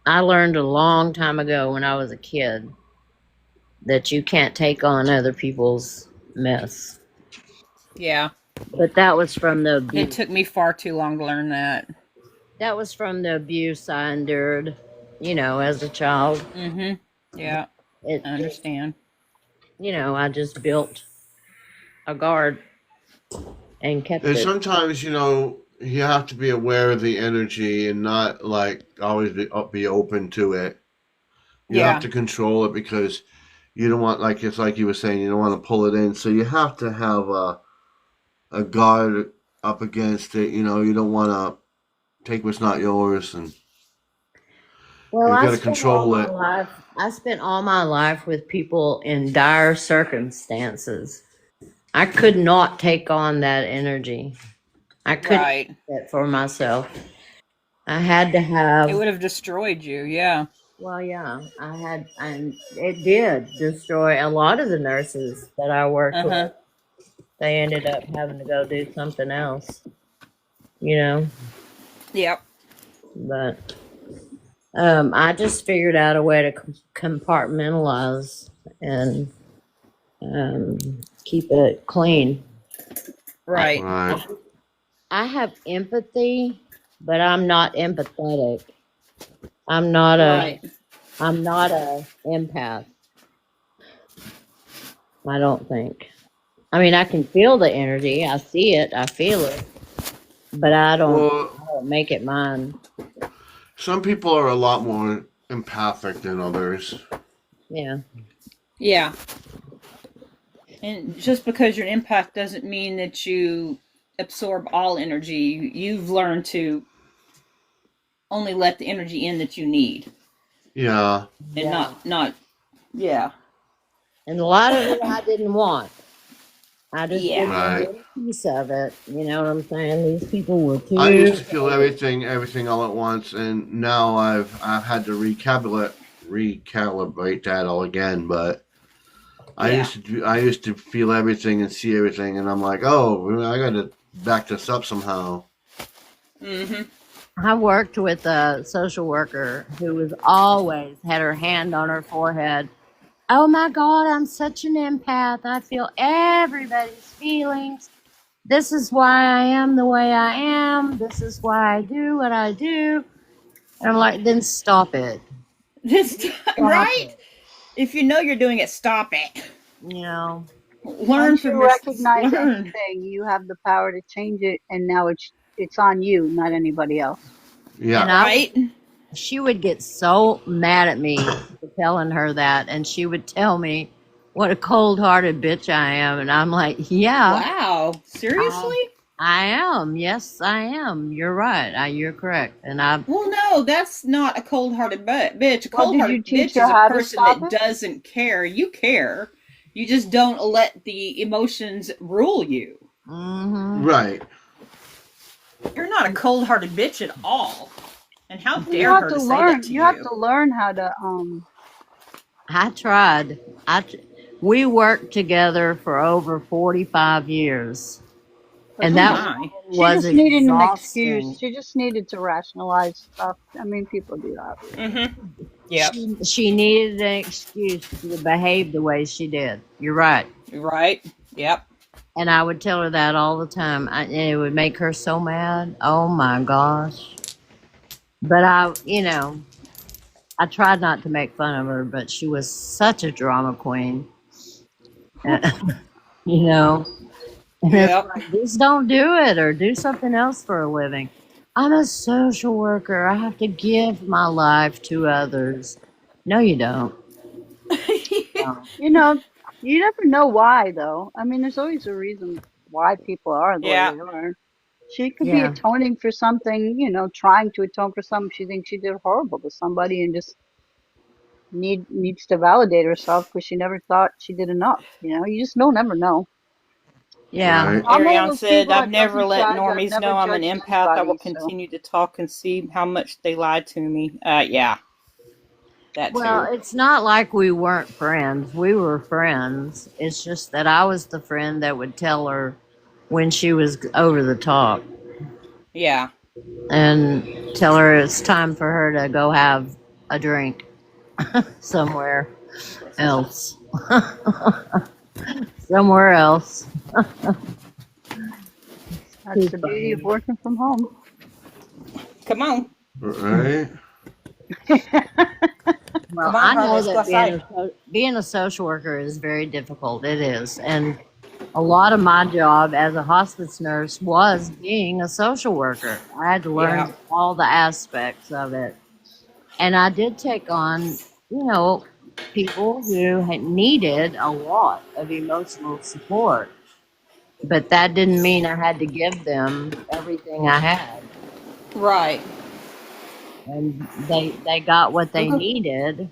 I learned a long time ago when I was a kid that you can't take on other people's mess. Yeah, But that was from the it abuse. took me far too long to learn that. That was from the abuse I endured, as a child. Yeah, It, I understand. I just built a guard and kept and it. sometimes, you have to be aware of the energy and not like always be open to it. You have Yeah. to control it because you don't want, like it's like you were saying, you don't want to pull it in. So you have to have a guard up against it. You know, you don't want to take what's not yours, and Well, you got to control it. I spent all my life with people in dire circumstances. I could not take on that energy. I couldn't Right. do it for myself. I had to It have, would have destroyed you. Yeah. well, yeah, and it did destroy a lot of the nurses that I worked Uh huh. with. They ended up having to go do something else, you know, Yep. but I just figured out a way to compartmentalize and keep it clean. Right. Right. I have empathy, but I'm not empathetic. I'm not a Right. I'm not a empath. I don't think. I mean, I can feel the energy. I see it. I feel it, but I Well, don't make it mine. some people are a lot more empathic than others. Yeah. Yeah. And just because you're an empath doesn't mean that you absorb all energy. You've learned to only let the energy in that you need, Yeah. and Yeah. not. Yeah. And a lot of it I didn't want. I just Yeah. didn't want Right. any piece of it. You know what I'm saying? These people were I used to too. feel everything all at once, and now I've had to recalibrate that all again. But Yeah. I used to feel everything and see everything, and I'm like, oh, I got to back this up somehow. Mm-hmm. I worked with a social worker who was always had her hand on her forehead. Oh my God, I'm such an empath. I feel everybody's feelings. This is why I am the way I am. This is why I do what I do. And I'm like, then stop it. Just Stop right. it. If you know you're doing it, stop it. You know, Learn Once from you your recognize learn. anything, you have the power to change it, and now it's on you, not anybody else. and Yeah. Right. she would get so mad at me for telling her that, and she would tell me what a cold-hearted bitch I am, and I'm like, yeah, Wow. Seriously? I am. Yes, I am. You're right. You're correct. And Well, no, that's not a cold-hearted bitch. A Well, did you cold-hearted teach bitch her is a how to person stop that it? doesn't care. You care. You just don't let the emotions rule you. mhm. Right. You're not a cold-hearted bitch at all. And how You dare have her to to say learn. that to You have you? to learn how to I tried. We worked together for over 45 years, and Oh that my. She was just needed an exhausting. excuse. She just needed to rationalize stuff. I mean, people do that. Mm-hmm. Yep. She needed an excuse to behave the way she did. You're right. Right. Yep. And I would tell her that all the time. And it would make her so mad. Oh my gosh. But I tried not to make fun of her, but she was such a drama queen. you know, and it's Yep. like, just don't do it or do something else for a living. I'm a social worker. I have to give my life to others. No, you don't. No. You know, you never know why, though. I mean, there's always a reason why people are the way Yeah. they are. She could be Yeah. atoning for something, trying to atone for something she thinks she did horrible to somebody and just needs to validate herself because she never thought she did enough. You just don't ever know. Yeah. Right. I'm one of Ariane those said, people I've that never doesn't let judge. I've normies never know I'm an judged empath. I will anybody, so. continue to talk and see how much they lied to me. Yeah. That Well, too. it's not like we weren't friends. We were friends. It's just that I was the friend that would tell her when she was over the top Yeah. and tell her it's time for her to go have a drink somewhere else. Somewhere else. That's the beauty of working from home. Come on. Right. Well, Come on, I know Carlos, go that outside. being a social worker is very difficult. It is. And a lot of my job as a hospice nurse was being a social worker. I had to Yeah. learn all the aspects of it. And I did take on, people who had needed a lot of emotional support. But that didn't mean I had to give them everything I had. Right. And they got what they needed,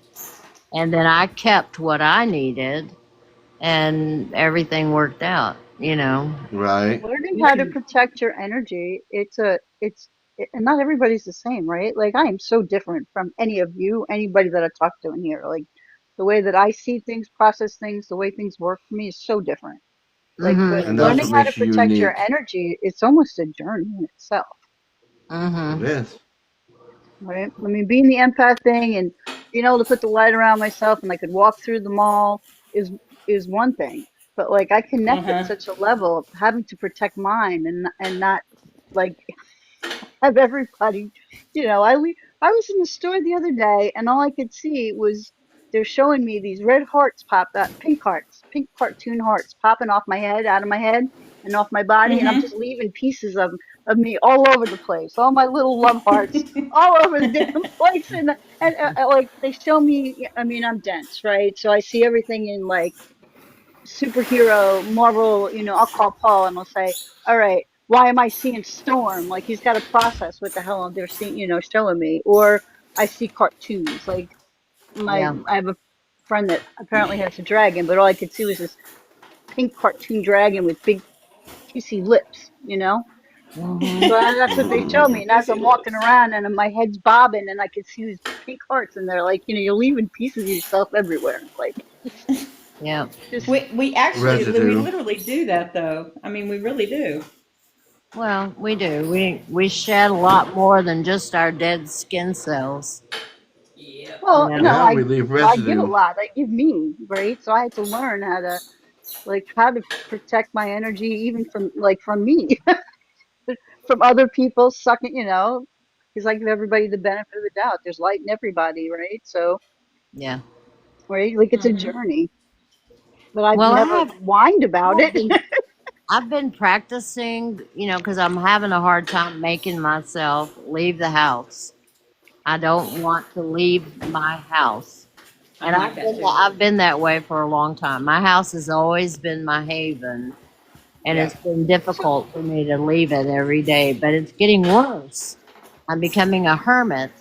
and then I kept what I needed, and everything worked out, Right. Learning how to protect your energy, and not everybody's the same, right? Like I am so different from any of you, anybody that I talk to in here. Like the way that I see things, process things, the way things work for me is so different. Like, but Mhm. And that's what learning how to makes you protect your unique. energy, it's almost a journey in itself, It Mhm. is. right? I mean, being the empath thing and being able to put the light around myself and I could walk through the mall is one thing. But like I connect at Uh-huh. such a level of having to protect mine and not like have everybody, I was in the store the other day and all I could see was they're showing me these red hearts pop up, pink hearts, pink cartoon hearts popping off my head, out of my head and off my body. And I'm Mm-hmm. just leaving pieces of me all over the place, all my little love hearts all over the damn place. And like they show me, I mean, I'm dense, right? So I see everything in like superhero Marvel, I'll call Paul and I'll say, all right, why am I seeing Storm? Like he's got to process what the hell they're seeing, showing me. Or I see cartoons. Like Yeah. I have a friend that apparently has a dragon, but all I could see was this pink cartoon dragon with big juicy lips. Mhm. So that's what they show me. And as I'm walking around and my head's bobbing and I can see these pink hearts and they're like, you're leaving pieces of yourself everywhere. Like Yeah. just We Residue. literally do that though. I mean, we really do. Well, we do. We shed a lot more than just our dead skin cells. Yep. Well, no, Yeah, we leave I give a residue. lot. I give me, right? So I had to learn how to protect my energy even from me, from other people sucking, because I give everybody the benefit of the doubt. There's light in everybody, right? So, Yeah. right, like it's a Mm-hmm. journey, but I've Well, never whined about I've it. been I've been practicing, because I'm having a hard time making myself leave the house. I don't want to leave my house. And I'm like that too. I've been that way for a long time. My house has always been my haven, and Yeah. it's been So, difficult for me to leave it every day, but it's getting worse. I'm becoming a hermit,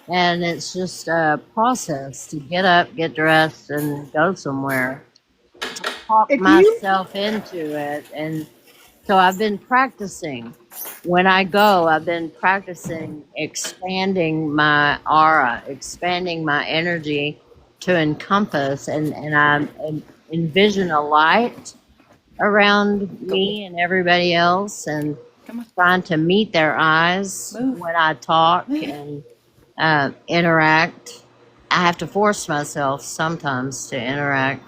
and it's just a process to get up, get dressed, and go somewhere. Talk if you, myself into it, and so I've been practicing. When I go, I've been practicing expanding my aura, expanding my energy to encompass, and envision a light around Go. me and everybody else, and Come on. trying to meet their eyes Move. when I talk Move. and interact. I have to force myself sometimes to interact,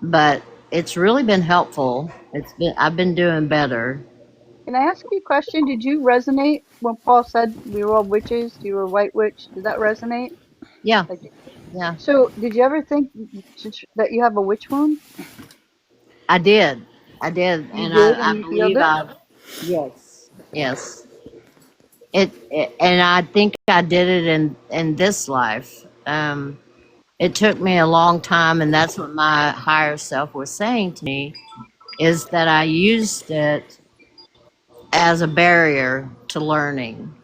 but it's really been helpful. I've been doing better. can I ask you a question? Did you resonate when Paul said we were all witches? You were a white witch. Did that resonate? Yeah, Like, yeah, so did you ever think that you have a witch wound? I did. I did, You and did, and I you healed believe it. yes, yes. And I think I did it in this life. It took me a long time, and that's what my higher self was saying to me, is that I used it as a barrier to learning.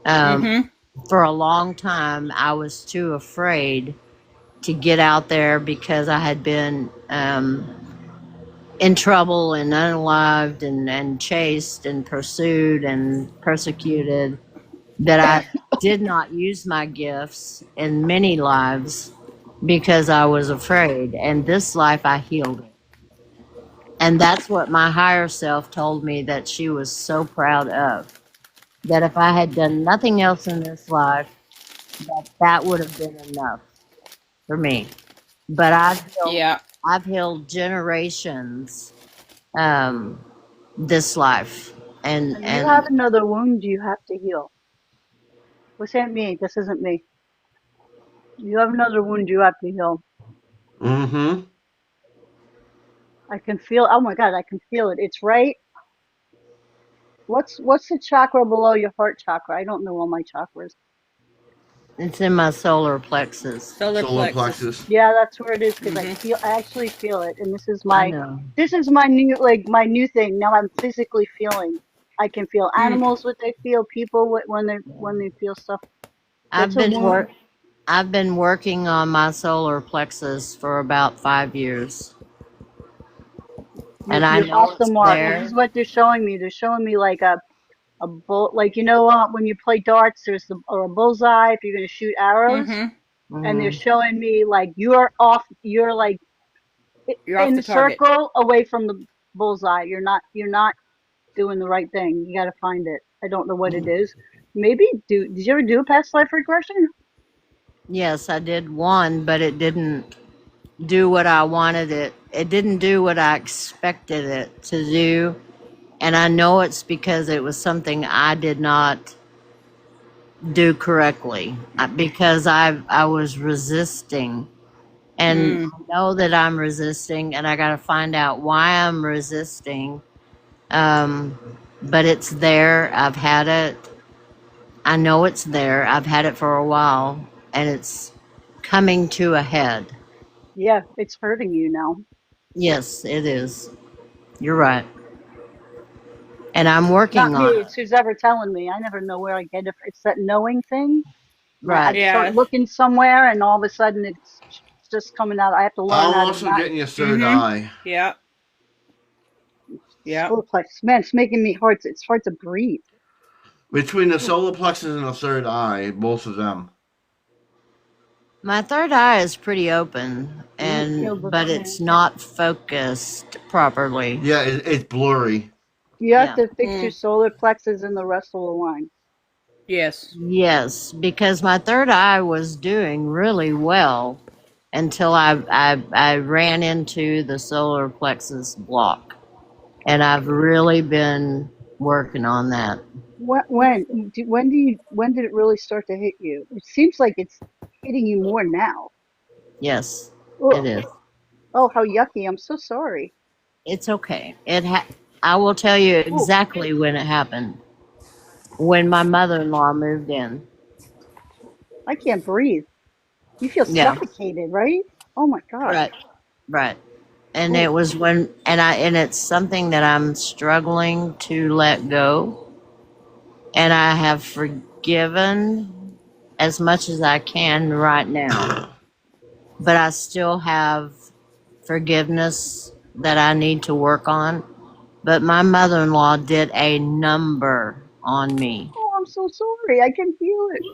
Um, Mm-hmm. for a long time, I was too afraid to get out there because I had been in trouble and unloved and chased and pursued and persecuted, that I did not use my gifts in many lives because I was afraid. And this life, I healed it. And that's what my higher self told me that she was so proud of. That if I had done nothing else in this life, that would have been enough for me. But Yeah. I've healed generations um, this life, And you have and another wound you have to heal. This ain't me. This isn't me. You have another wound you have to heal. Mm-hmm. I can feel. Oh my God, I can feel it. It's right. What's the chakra below your heart chakra? I don't know all my chakras. It's in my solar plexus. Solar Solar plexus. plexus. Yeah, that's where it is because Hmm. I actually feel it, and I know. this is my new my new thing. Now I'm physically feeling. I can feel Mm. animals what they feel, people when they feel stuff. I've That's a been wound. work. I've been working on my solar plexus for about 5 years, and I You're know off the it's mark. This there. is what they're showing me. They're showing me like a bull, like when you play darts, there's or a bullseye if you're gonna shoot arrows, Hmm. and they're Hmm. showing me like you're off. You're like You're off in the the target. circle away from the bullseye. You're not doing the right thing. You got to find it. I don't know what it is. Maybe did you ever do a past life regression? Yes, I did one, but it didn't do what I wanted it. It didn't do what I expected it to do, and I know it's because it was something I did not do correctly because I was resisting, and Mm. I know that I'm resisting, and I got to find out why I'm resisting. Um, but it's there. I've had it. I know it's there. I've had it for a while, and it's coming to a head. Yeah, it's hurting you now. Yes, it is. You're right, and I'm Not working me. on it. It's who's ever telling me. I never know where I get it. It's that knowing thing. I Right. start Yeah. looking somewhere, and all of a sudden it's just coming out. I have to learn I'm how to also not. getting your third Hmm. eye. Yeah. Yeah. Solar plexus. Man, it's making me hard. It's hard to breathe. Between the Ooh, solar plexus and the third eye, both of them. My third eye is pretty open, yeah, and but but it's not focused properly. Yeah, it's blurry. you have Yeah. to fix your Mm. solar plexus and the rest will align. Yes. Yes, because my third eye was doing really well until I ran into the solar plexus block, and I've really been working on that. When did it really start to hit you? It seems like it's hitting you more now. Yes, it Ugh. is. Oh, how yucky! I'm so sorry. It's okay. I will tell you Ooh, exactly when it happened. When my mother-in-law moved in. I can't breathe. You feel Yeah. suffocated, right? Oh my God. Right. Right. And Ooh, it was when and it's something that I'm struggling to let go, and I have forgiven as much as I can right now, but I still have forgiveness that I need to work on. But my mother-in-law did a number on me, oh, I'm so sorry. I can feel it.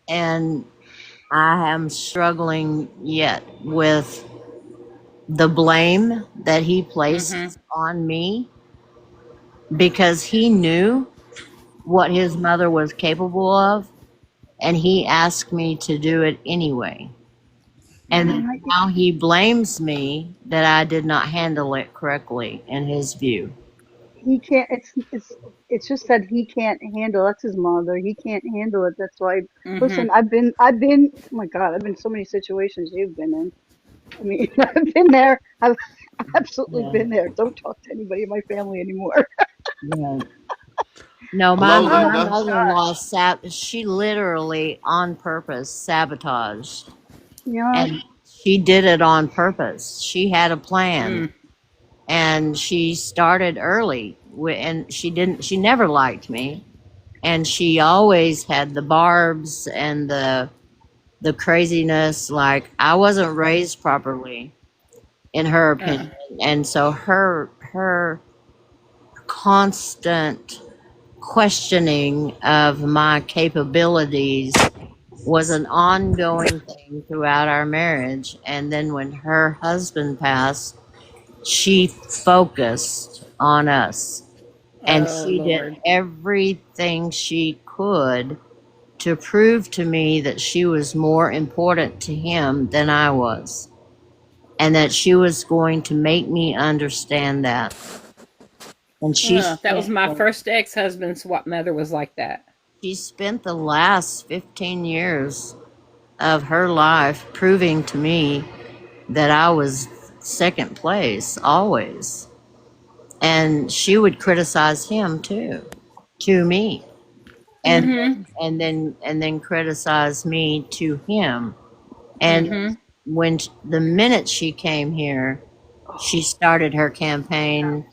and I am struggling yet with the blame that he Hmm. placed on me because he knew what his mother was capable of, and he asked me to do it anyway. And Mm, now he blames me that I did not handle it correctly in his view. he can't. It's just that he can't handle. That's his mother. He can't handle it. That's why. Hmm. Listen, I've been. Oh my God, I've been so many situations you've been in. I mean, I've been there. I've absolutely Yeah, been there. Don't talk to anybody in my family anymore. yeah. No, Hello, Oh my my Linda. mother-in-law she literally on purpose sabotaged, Yeah, and she did it on purpose. She had a plan, Mm. and she started early, and she never liked me, and she always had the barbs and the craziness. Like I wasn't raised properly in her Uh. opinion, and so her constant questioning of my capabilities was an ongoing thing throughout our marriage. And then when her husband passed, she focused on us, and Oh she did Lord. everything she could to prove to me that she was more important to him than I was, and that she was going to make me understand that. And That was my first ex-husband's what mother was like that. she spent the last 15 years of her life proving to me that I was second place always. And she would criticize him too, to me. And then criticize me to him. And the minute she came here, she started her campaign,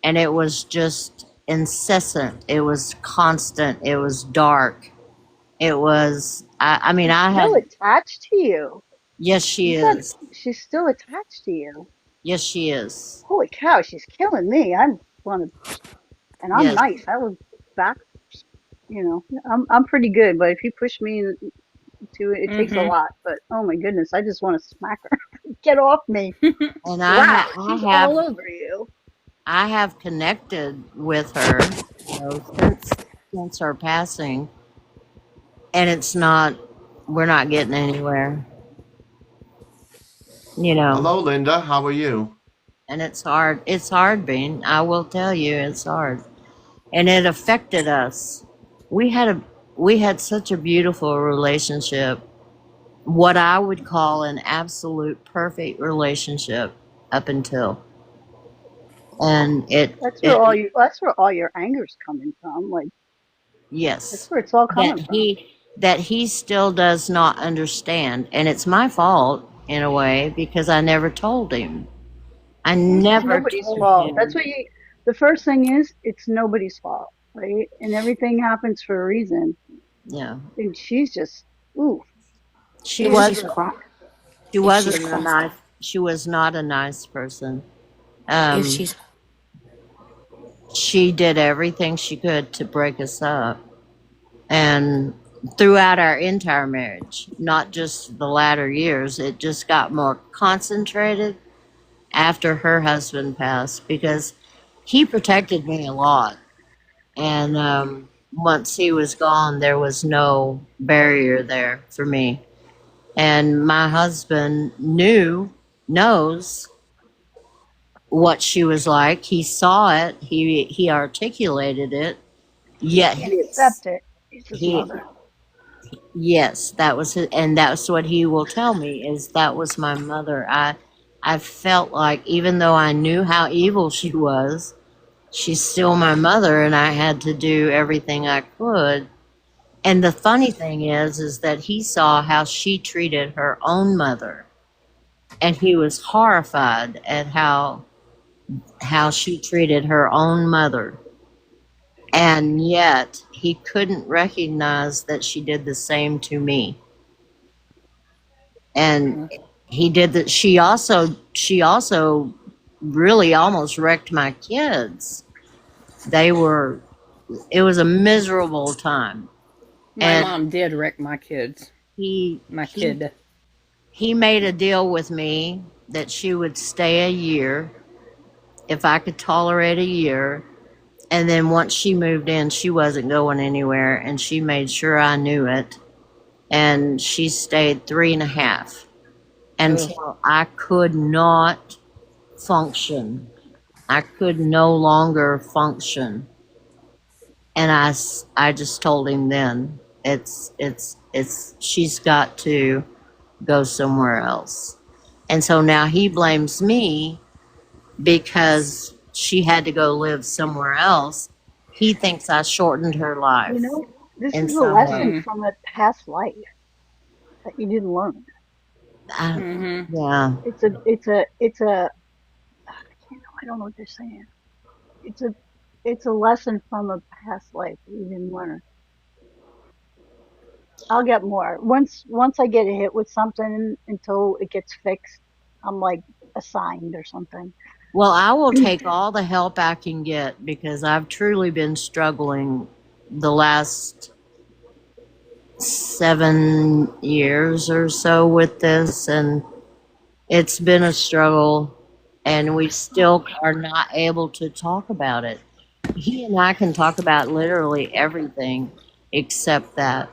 and it was just incessant. It was constant. It was dark. It was. I mean, I Still had. attached to you. Yes, she You said is. she's still attached to you. Yes, she is. Holy cow, she's killing me. I want to, and I'm Yes. nice. I was back, I'm pretty good, but if you push me to it, it takes a lot. But oh my goodness, I just want to smack her. Get off me. And Wow, I she's have. all over you. I have connected with her, since her passing, and it's not. We're not getting anywhere. Hello, Linda. How are you? And it's hard. It's hard, Bean. I will tell you, it's hard, and it affected us. We had such a beautiful relationship, what I would call an absolute perfect relationship up until, and That's where all your anger's coming from. Like yes, that's where it's all coming that from. he still does not understand, and it's my fault in a way because I never told him. I never Nobody's told fault. him. That's what the first thing is, it's nobody's fault, right? And everything happens for a reason. Yeah, And she's just, ooh, she If was. she's crying, She if she's wasn't a crying, nice. She was not a nice person. if Um, she's she did everything she could to break us up, and throughout our entire marriage, not just the latter years, it just got more concentrated after her husband passed because he protected me a lot. And once he was gone, there was no barrier there for me. And my husband knows what she was like. He saw it. He articulated it. Yet can't accept it. It's his he mother. yes, that was it, and that's what he will tell me is that was my mother. I felt like even though I knew how evil she was, she's still my mother, and I had to do everything I could. And the funny thing is that he saw how she treated her own mother, and he was horrified at how she treated her own mother. And yet he couldn't recognize that she did the same to me. And he did that. She also really almost wrecked my kids. It was a miserable time. My And mom did wreck my kids. he My he kid. he made a deal with me that she would stay a year if I could tolerate a year. And then once she moved in, she wasn't going anywhere, and she made sure I knew it. And she stayed 3.5 until I could not function. I could no longer function. And I just told him then, she's got to go somewhere else. And so now he blames me because she had to go live somewhere else. He thinks I shortened her life You know, this in is a some lesson way. from a past life that you didn't learn. Yeah, It's a I don't know what they're saying. It's a lesson from a past life that you didn't learn. I'll get more. Once I get hit with something until it gets fixed, I'm like assigned or something. well, I will take all the help I can get because I've truly been struggling the last 7 years or so with this, and it's been a struggle, and we still are not able to talk about it. He and I can talk about literally everything except that.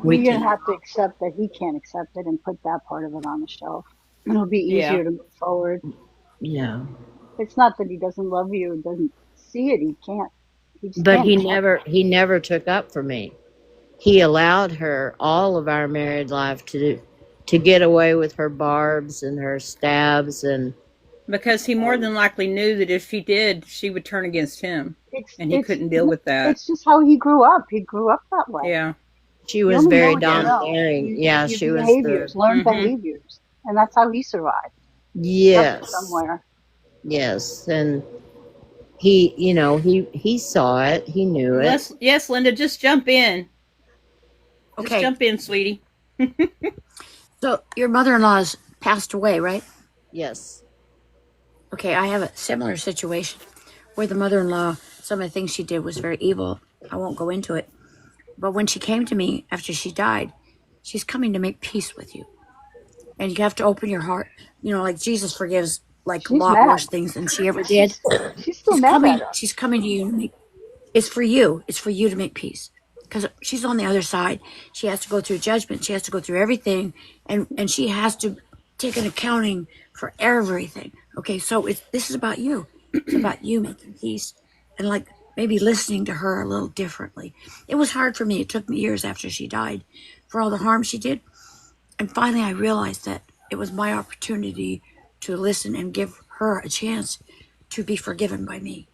We You're gonna can, have to accept that he can't accept it and put that part of it on the shelf. It'll be Yeah. easier to move forward. yeah. It's not that he doesn't love you or doesn't see it. He can't. He just But can't accept it. he never took up for me. He allowed her all of our married life to get away with her barbs and her stabs and Because he more than likely knew that if she did, she would turn against him, and he It's couldn't deal with that. it's just how he grew up. He grew up that way. Yeah. She You was only know very what you know. domineering. Yeah, Your she was behaviors, the learned Mhm. behaviors, and that's how he survived. Left it yes, somewhere. yes, and he saw it. He knew it. Yes, Linda, just jump in. Just Okay, jump in, sweetie. so your mother-in-law's passed away, right? Yes. Okay, I have a similar situation where the mother-in-law, some of the things she did was very evil. I won't go into it. But when she came to me after she died, she's coming to make peace with you. And you have to open your heart. You know, like Jesus forgives like a She's lot mad. worse things than she ever did. She's still mad at us. She's coming to you to make, it's for you. It's for you to make peace. Because she's on the other side. She has to go through judgment. She has to go through everything. And she has to take an accounting for everything. Okay, so this is about you. It's about you making peace. And like maybe listening to her a little differently. It was hard for me. It took me years after she died for all the harm she did. And finally I realized that it was my opportunity to listen and give her a chance to be forgiven by me.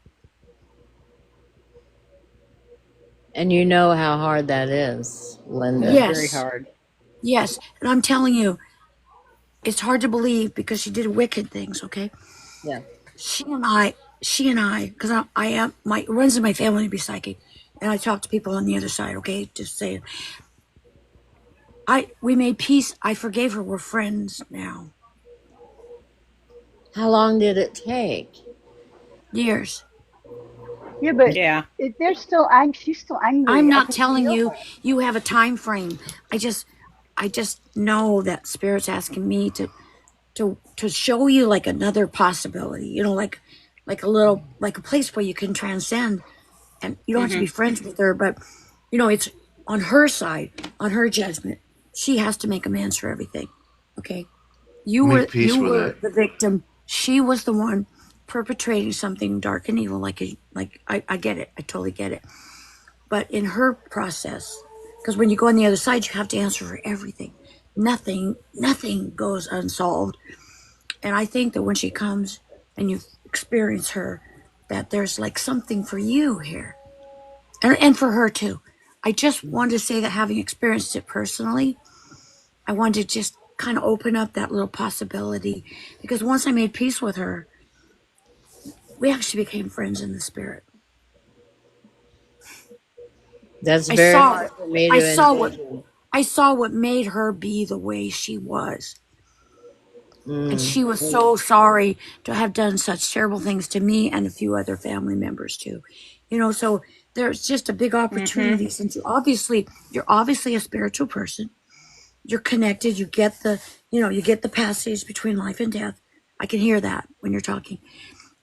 And you know how hard that is, Linda. Yes. Very hard. Yes. And I'm telling you, it's hard to believe because she did wicked things, okay? Yeah. She and I, because I am, it runs in my family to be psychic. And I talk to people on the other side, okay? Just saying. We made peace. I forgave her. We're friends now. How long did it take? Years. Yeah, but Yeah. they're still angry. She's still angry. I'm I not can telling feel you her. you have a time frame. I just know that Spirit's asking me to show you like another possibility. You know, like a little, like a place where you can transcend, and you don't have to be friends with her, but you know, it's on her side, on her judgment. She has to make amends for everything. Okay, you Make peace with were it. the victim. She was the one perpetrating something dark and evil. Like I get it. I totally get it. But in her process, because when you go on the other side, you have to answer for everything. Nothing goes unsolved. And I think that when she comes and you experience her, that there's like something for you here, and for her too. I just wanted to say that having experienced it personally, I wanted to just kind of open up that little possibility, because once I made peace with her, we actually became friends in the spirit. That's I very saw hard it. for me I to saw envision. I saw what made her be the way she was. And she was so sorry to have done such terrible things to me and a few other family members too. You know, so there's just a big opportunity, since you're obviously a spiritual person. You're connected, you get the passage between life and death. I can hear that when you're talking.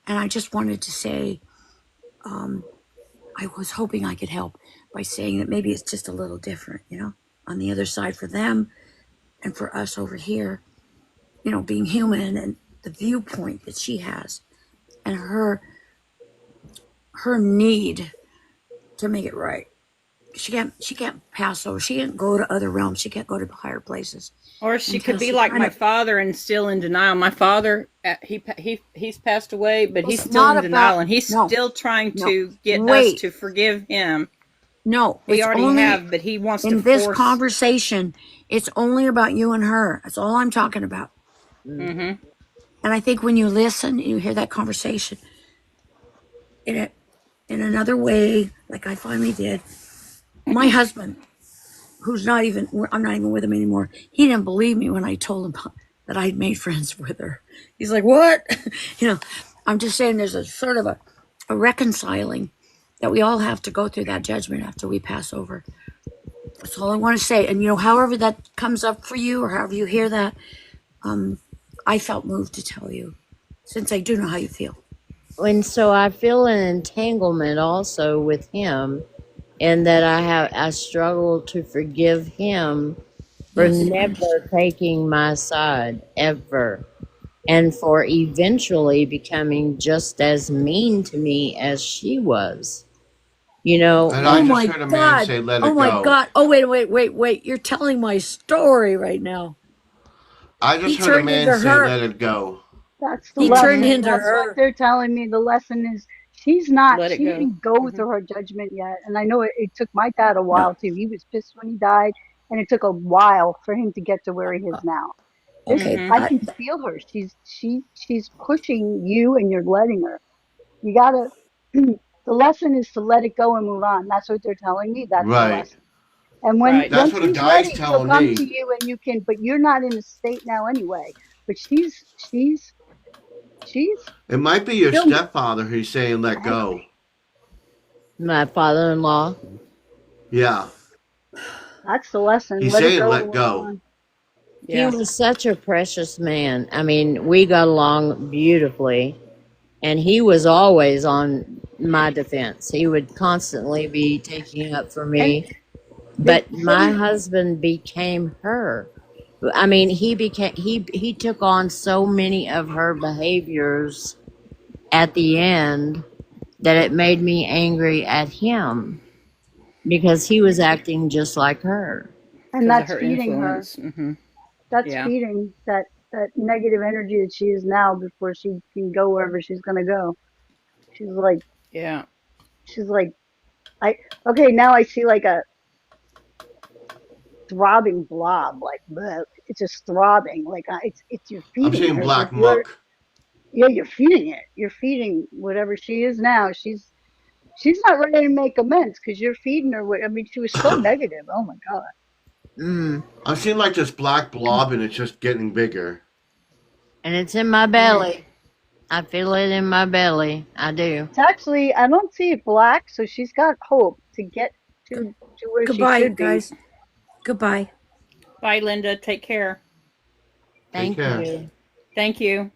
And I just wanted to say, I was hoping I could help by saying that maybe it's just a little different, you know, on the other side for them and for us over here, you know, being human, and the viewpoint that she has and her need to make it right. She can't pass over. She can't go to other realms. She can't go to higher places. Or she Until could be she like kind my of- father and still in denial. My father, he's passed away, but he's It's still not in denial, about- and he's no, still trying no. to get us Wait. to forgive him. No, We it's already only, have, but he wants to in this force. conversation, it's only about you and her. That's all I'm talking about. Mhm. And I think when you listen and you hear that conversation in another way, like I finally did, my husband, I'm not even with him anymore. He didn't believe me when I told him that I'd made friends with her. He's like, what? You know, I'm just saying there's a sort of a reconciling that we all have to go through that judgment after we pass over. That's all I want to say. And, you know, however that comes up for you or however you hear that, I felt moved to tell you, since I do know how you feel. And so I feel an entanglement also with him, in that I struggle to forgive him for Yes. never taking my side ever, and for eventually becoming just as mean to me as she was. You know, And Oh I just my heard a man God. say, "Let Oh it my go." God. Oh, wait. You're telling my story right now. I He just heard a turned man into say, her. "Let it go." That's the He Yeah. turned lesson. into That's what her. they're telling me. The lesson is she's To not, let it she go. didn't go Hmm. through her judgment yet. And I know it took my dad a while too. He was pissed when he died, and it took a while for him to get to where he is now. This, Okay, Hmm. I can feel her. She's pushing you and you're letting her. You gotta, the lesson is to let it go and move on. That's what they're telling me. That's the Right. lesson. And Right. That's when what a she's guy's ready, she'll telling come me. to you and you can, but you're not in a state now anyway. But she's It might be your still stepfather who's saying let go. angry. My father-in-law. Yeah. That's the lesson. He's Let it saying go and let move go. on. He Yeah. was such a precious man. I mean, we got along beautifully, and he was always on my defense. He would constantly be taking up for And me. they But my say, husband became her. I mean, he took on so many of her behaviors at the end that it made me angry at him because he was acting just like her. and Because of that's her feeding her. influence. Hmm. That's Yeah. feeding that negative energy that she is now before she can go wherever she's gonna go. She's like, Yeah. she's like, I okay. Now I see like a throbbing blob, like bleh, it's just throbbing. Like it's you're I'm feeding seeing her. black muck. Yeah, you're feeding it. You're feeding whatever she is now. She's not ready to make amends because you're feeding her. I mean, she was so negative. Oh my god. Mm. I'm seeing like this black blob and it's just getting bigger. And it's in my Yeah. belly. I feel it in my belly. I do. It's actually I don't see it black, so she's got hope to get to where she goodbye, should be. guys. Goodbye. Bye, Linda. Take care. Take Thank care. you. Thank you.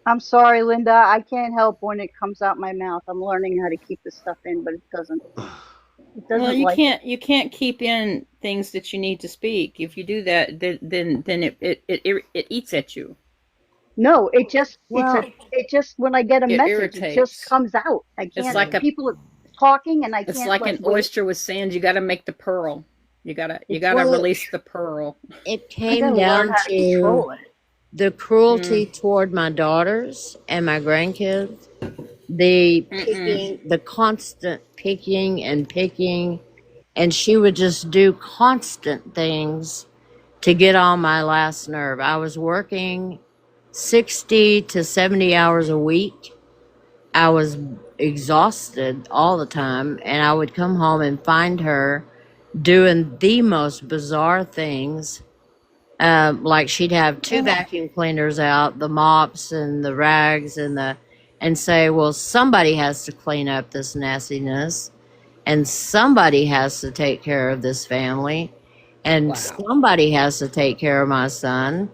I'm sorry, Linda. I can't help when it comes out my mouth. I'm learning how to keep this stuff in, but it doesn't. It Well, doesn't like it. you can't keep in things that you need to speak. If you do that, then it eats at you. No, Well, it just when I get a It message, it just irritates. comes out. I It's can't. like a People are talking, and I it's can't like like an wait. oyster with sand. You got to make the pearl. You It's gotta Well, release the pearl. it I came gotta learn down how to to control it. the cruelty Mm. toward my daughters and my grandkids, the Mm-mm. picking, the constant picking and picking, and she would just do constant things to get on my last nerve. I was working 60 to 70 hours a week. I was exhausted all the time, and I would come home and find her doing the most bizarre things. Like she'd have two vacuum cleaners out, the mops and the rags and say, well, somebody has to clean up this nastiness and somebody has to take care of this family and Wow. somebody has to take care of my son.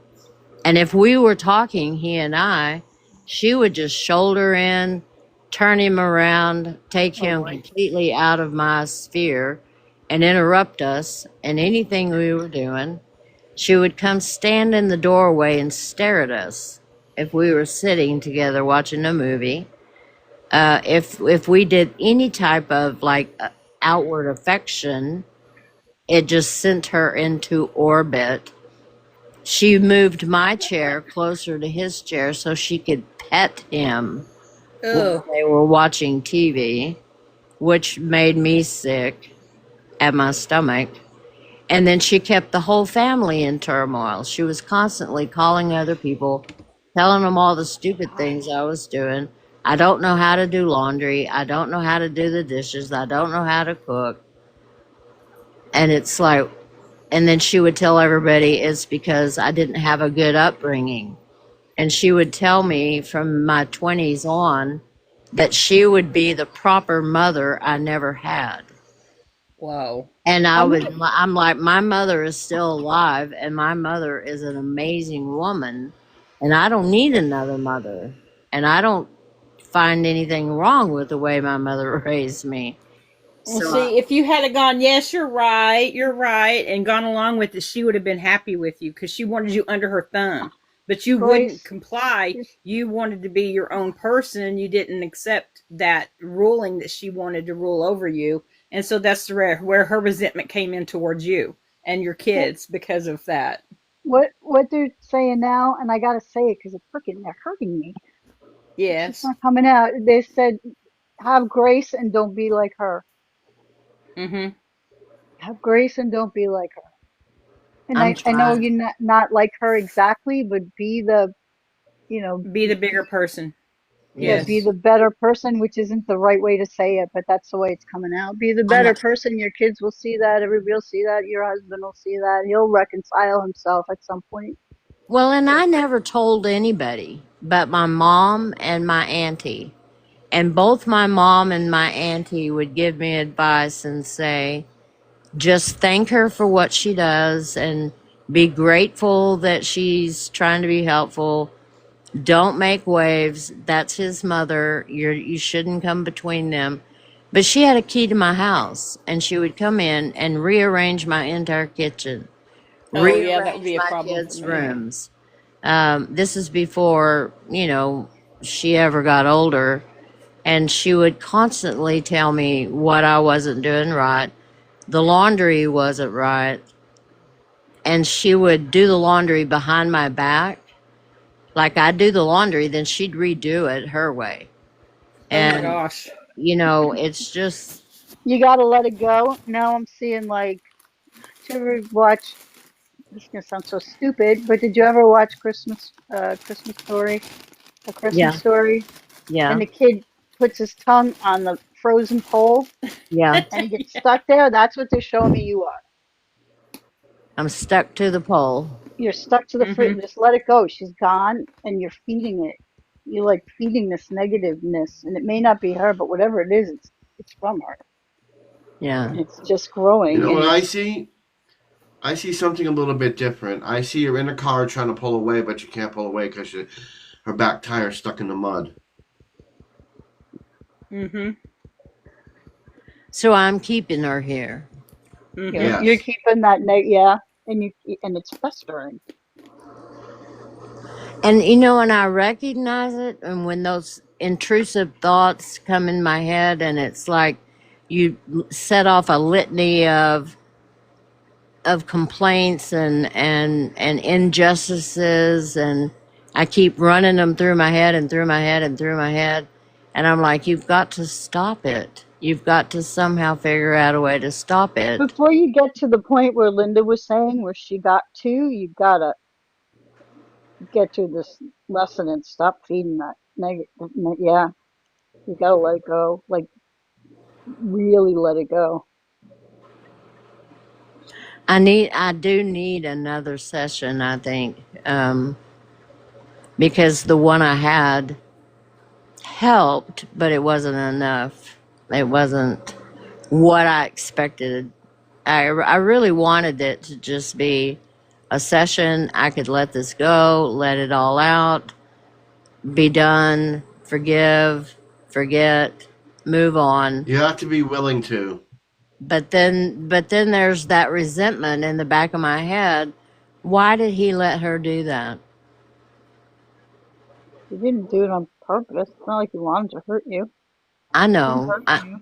And if we were talking, he and I, she would just shoulder in, turn him around, take Oh him boy. completely out of my sphere and interrupt us in anything we were doing. She would come stand in the doorway and stare at us if we were sitting together watching a movie. If we did any type of like outward affection, it just sent her into orbit. She moved my chair closer to his chair so she could pet him when Oh, they were watching TV, which made me sick at my stomach. And then she kept the whole family in turmoil. She was constantly calling other people, telling them all the stupid things I was doing. I don't know how to do laundry. I don't know how to do the dishes. I don't know how to cook. And it's like, and then she would tell everybody it's because I didn't have a good upbringing. And she would tell me from my 20s on that she would be the proper mother I never had. wow. And I'm gonna I'm like, my mother is still alive, and my mother is an amazing woman, and I don't need another mother, and I don't find anything wrong with the way my mother raised me. Well, So, see, if you had gone, yes, you're right, and gone along with it, she would have been happy with you because she wanted you under her thumb. But you wouldn't Joyce. comply. Just You wanted to be your own person. You didn't accept that ruling that she wanted to rule over you. And so that's where her resentment came in towards you and your well, kids because of that. what they're saying now, and I gotta say it because they're hurting me. It's just Yes. not coming out. They said, have grace and don't be like her. Mm-hmm. Have grace and don't be like her. And I'm I know trying. you're not like her exactly, but be the, you know, Be the bigger person. yeah, be Yes. the better person, which isn't the right way to say it, but that's the way it's coming out. Be the I know. better person. Your kids will see that. Everybody will see that. Your husband will see that. He'll reconcile himself at some point. Well, and I never told anybody but my mom and my auntie. And both my mom and my auntie would give me advice and say, just thank her for what she does and be grateful that she's trying to be helpful. Don't make waves. That's his mother. You shouldn't come between them. But she had a key to my house, and she would come in and rearrange my entire kitchen, Oh yeah, that would rearrange be a my problem for kids' me. rooms. This is before, she ever got older, and she would constantly tell me what I wasn't doing right. The laundry wasn't right, and she would do the laundry behind my back. Like I'd do the laundry, then she'd redo it her way. Oh my And, gosh. it's just, You gotta let it go. Now I'm seeing like, did you ever watch? This is gonna sound so stupid, but did you ever watch Christmas Story? A Christmas yeah, Story, and yeah, the kid puts his tongue on the frozen pole yeah. and he gets stuck there. That's what they're showing me you are. I'm stuck to the pole. You're stuck to the Mm-hmm. just let it go. She's gone, and you're feeding it. You're like feeding this negativeness, and it may not be her, but whatever it is, it's from her, Yeah. and it's just You growing, know and what I it's see? I see something a little bit different. I see her in a car trying to pull away, but you can't pull away because her back tire's stuck in the mud. Mm-hmm. So I'm keeping her here. Mm-hmm. you're Yes. keeping that yeah, and it's festering. And, and I recognize it. And when those intrusive thoughts come in my head, and it's like you set off a litany of complaints and injustices, and I keep running them through my head and through my head and through my head, and I'm like, you've got to stop it. You've got to somehow figure out a way to stop it. Before you get to the point where Linda was saying where she got to, you gotta get to this lesson and stop feeding that negative. Yeah, you gotta let it go. Like really let it go. I do need another session, I think, because the one I had helped, but it wasn't enough. It wasn't what I expected. I really wanted it to just be a session. I could let this go, let it all out, be done, forgive, forget, move on. You have to be willing to. But then there's that resentment in the back of my head. Why did he let her do that? He didn't do it on purpose. It's not like he wanted to hurt you. I He didn't know. hurt you.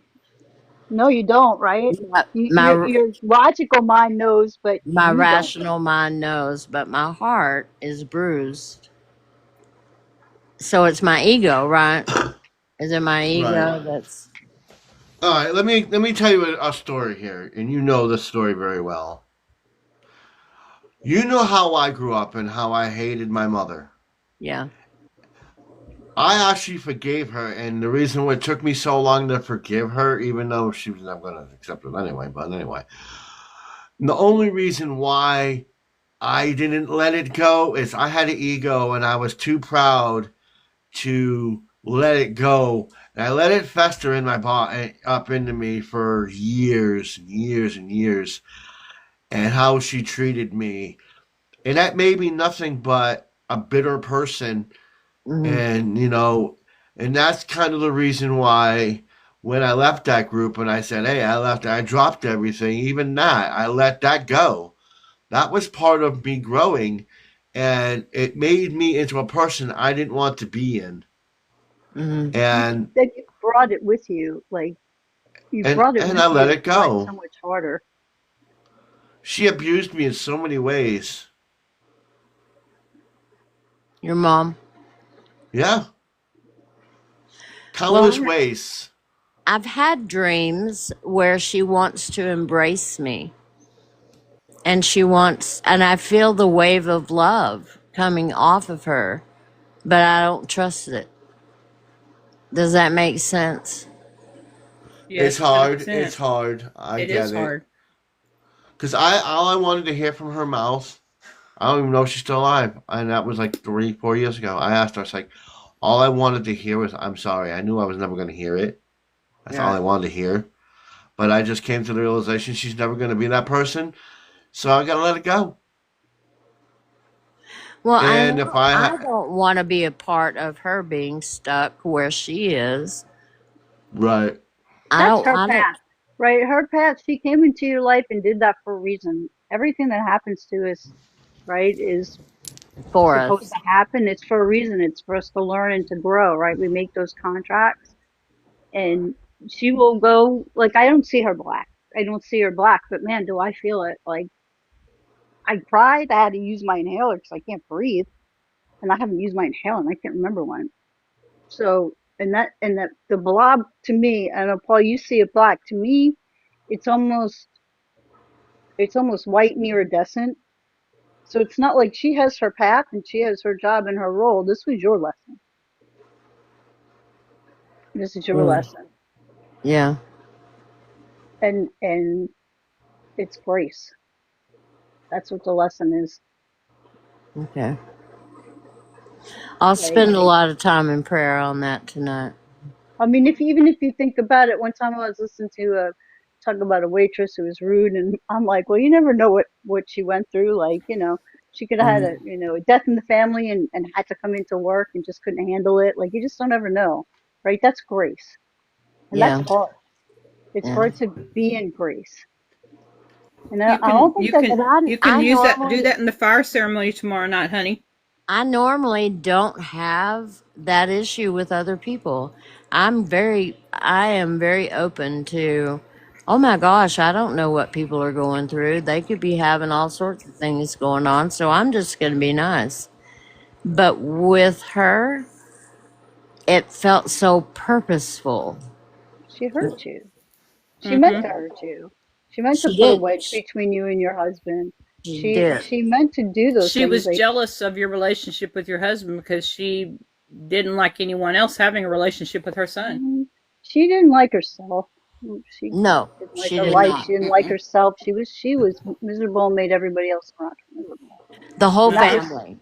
No, you don't, right? My, my Your logical mind knows, but my you don't. rational mind knows, but my heart is bruised. So it's my ego, right? Is it my Right. ego that's All right. Let me tell you a story here, and you know this story very well. You know how I grew up and how I hated my mother. yeah. I actually forgave her, and the reason why it took me so long to forgive her, even though she was never going to accept it anyway, but anyway, the only reason why I didn't let it go is I had an ego and I was too proud to let it go. And I let it fester in my body, up into me for years and years and years, and how she treated me. And that made me nothing but a bitter person. Mhm. And, and that's kind of the reason why when I left that group and I said, hey, I dropped everything, even that, I let that go. That was part of me growing, and it made me into a person I didn't want to be in. Mhm. And Then you brought it with you, like you and brought it and with I you. let it Why it's so go. much harder? She abused me in so many ways. Your mom? Yeah, Well, countless ways. I've had dreams where she wants to embrace me. And I feel the wave of love coming off of her, but I don't trust it. Does that make sense? It's Yes, hard. It's 100%. hard. I It is get it. hard. Cause all I wanted to hear from her mouth, I don't even know if she's still alive, and that was like 3, 4 years ago. I asked her, I was like, all I wanted to hear was, "I'm sorry." I knew I was never going to hear it. That's all Yeah. I wanted to hear. But I just came to the realization she's never going to be that person, so I got to let it go. Well, I And know if I, I don't want to be a part of her being stuck where she is. right, That's her I don't, path, right? Her path. She came into your life and did that for a reason. Everything that happens to us, right, is for supposed us. to happen. It's for a reason. It's for us to learn and to grow, right? We make those contracts, and she will go. Like, I don't see her black. I don't see her black, but man, do I feel it. Like, I cried. I had to use my inhaler because I can't breathe, and I haven't used my inhaler, and I can't remember when. So, and that the blob to me, I know Paul, you see it black. To me, it's almost it's almost white and iridescent. So it's not like she has her path and she has her job and her role. This was your lesson. This is your Mm, lesson. yeah. And it's grace. That's what the lesson is, Okay. I'll right? spend a lot of time in prayer on that tonight. I mean, if even if you think about it, one time I was listening to talk about a waitress who was rude, and I'm like, well, you never know what she went through. Like, she could have had Mm, a death in the family and had to come into work and just couldn't handle it. Like, you just don't ever know, right? That's grace, and that's yeah. hard. It's Yeah. hard to be in grace, and You I can don't think you that's And can I, you can I use that do normally, that in the fire ceremony tomorrow night, honey. I normally don't have that issue with other people. I am very open to, oh my gosh, I don't know what people are going through. They could be having all sorts of things going on. So I'm just going to be nice. But with her, it felt so purposeful. she hurt you. She meant to Mm-hmm. hurt you. She meant to She put a did. wedge between you and your husband. She She did. she meant to do those She things. was Like, jealous of your relationship with your husband because she didn't like anyone else having a relationship with her son. she didn't like herself. She No, didn't like she her did life. not. She didn't like Mm-mm. herself. She was miserable and made everybody else around her miserable. The whole And that Uh-huh. was family.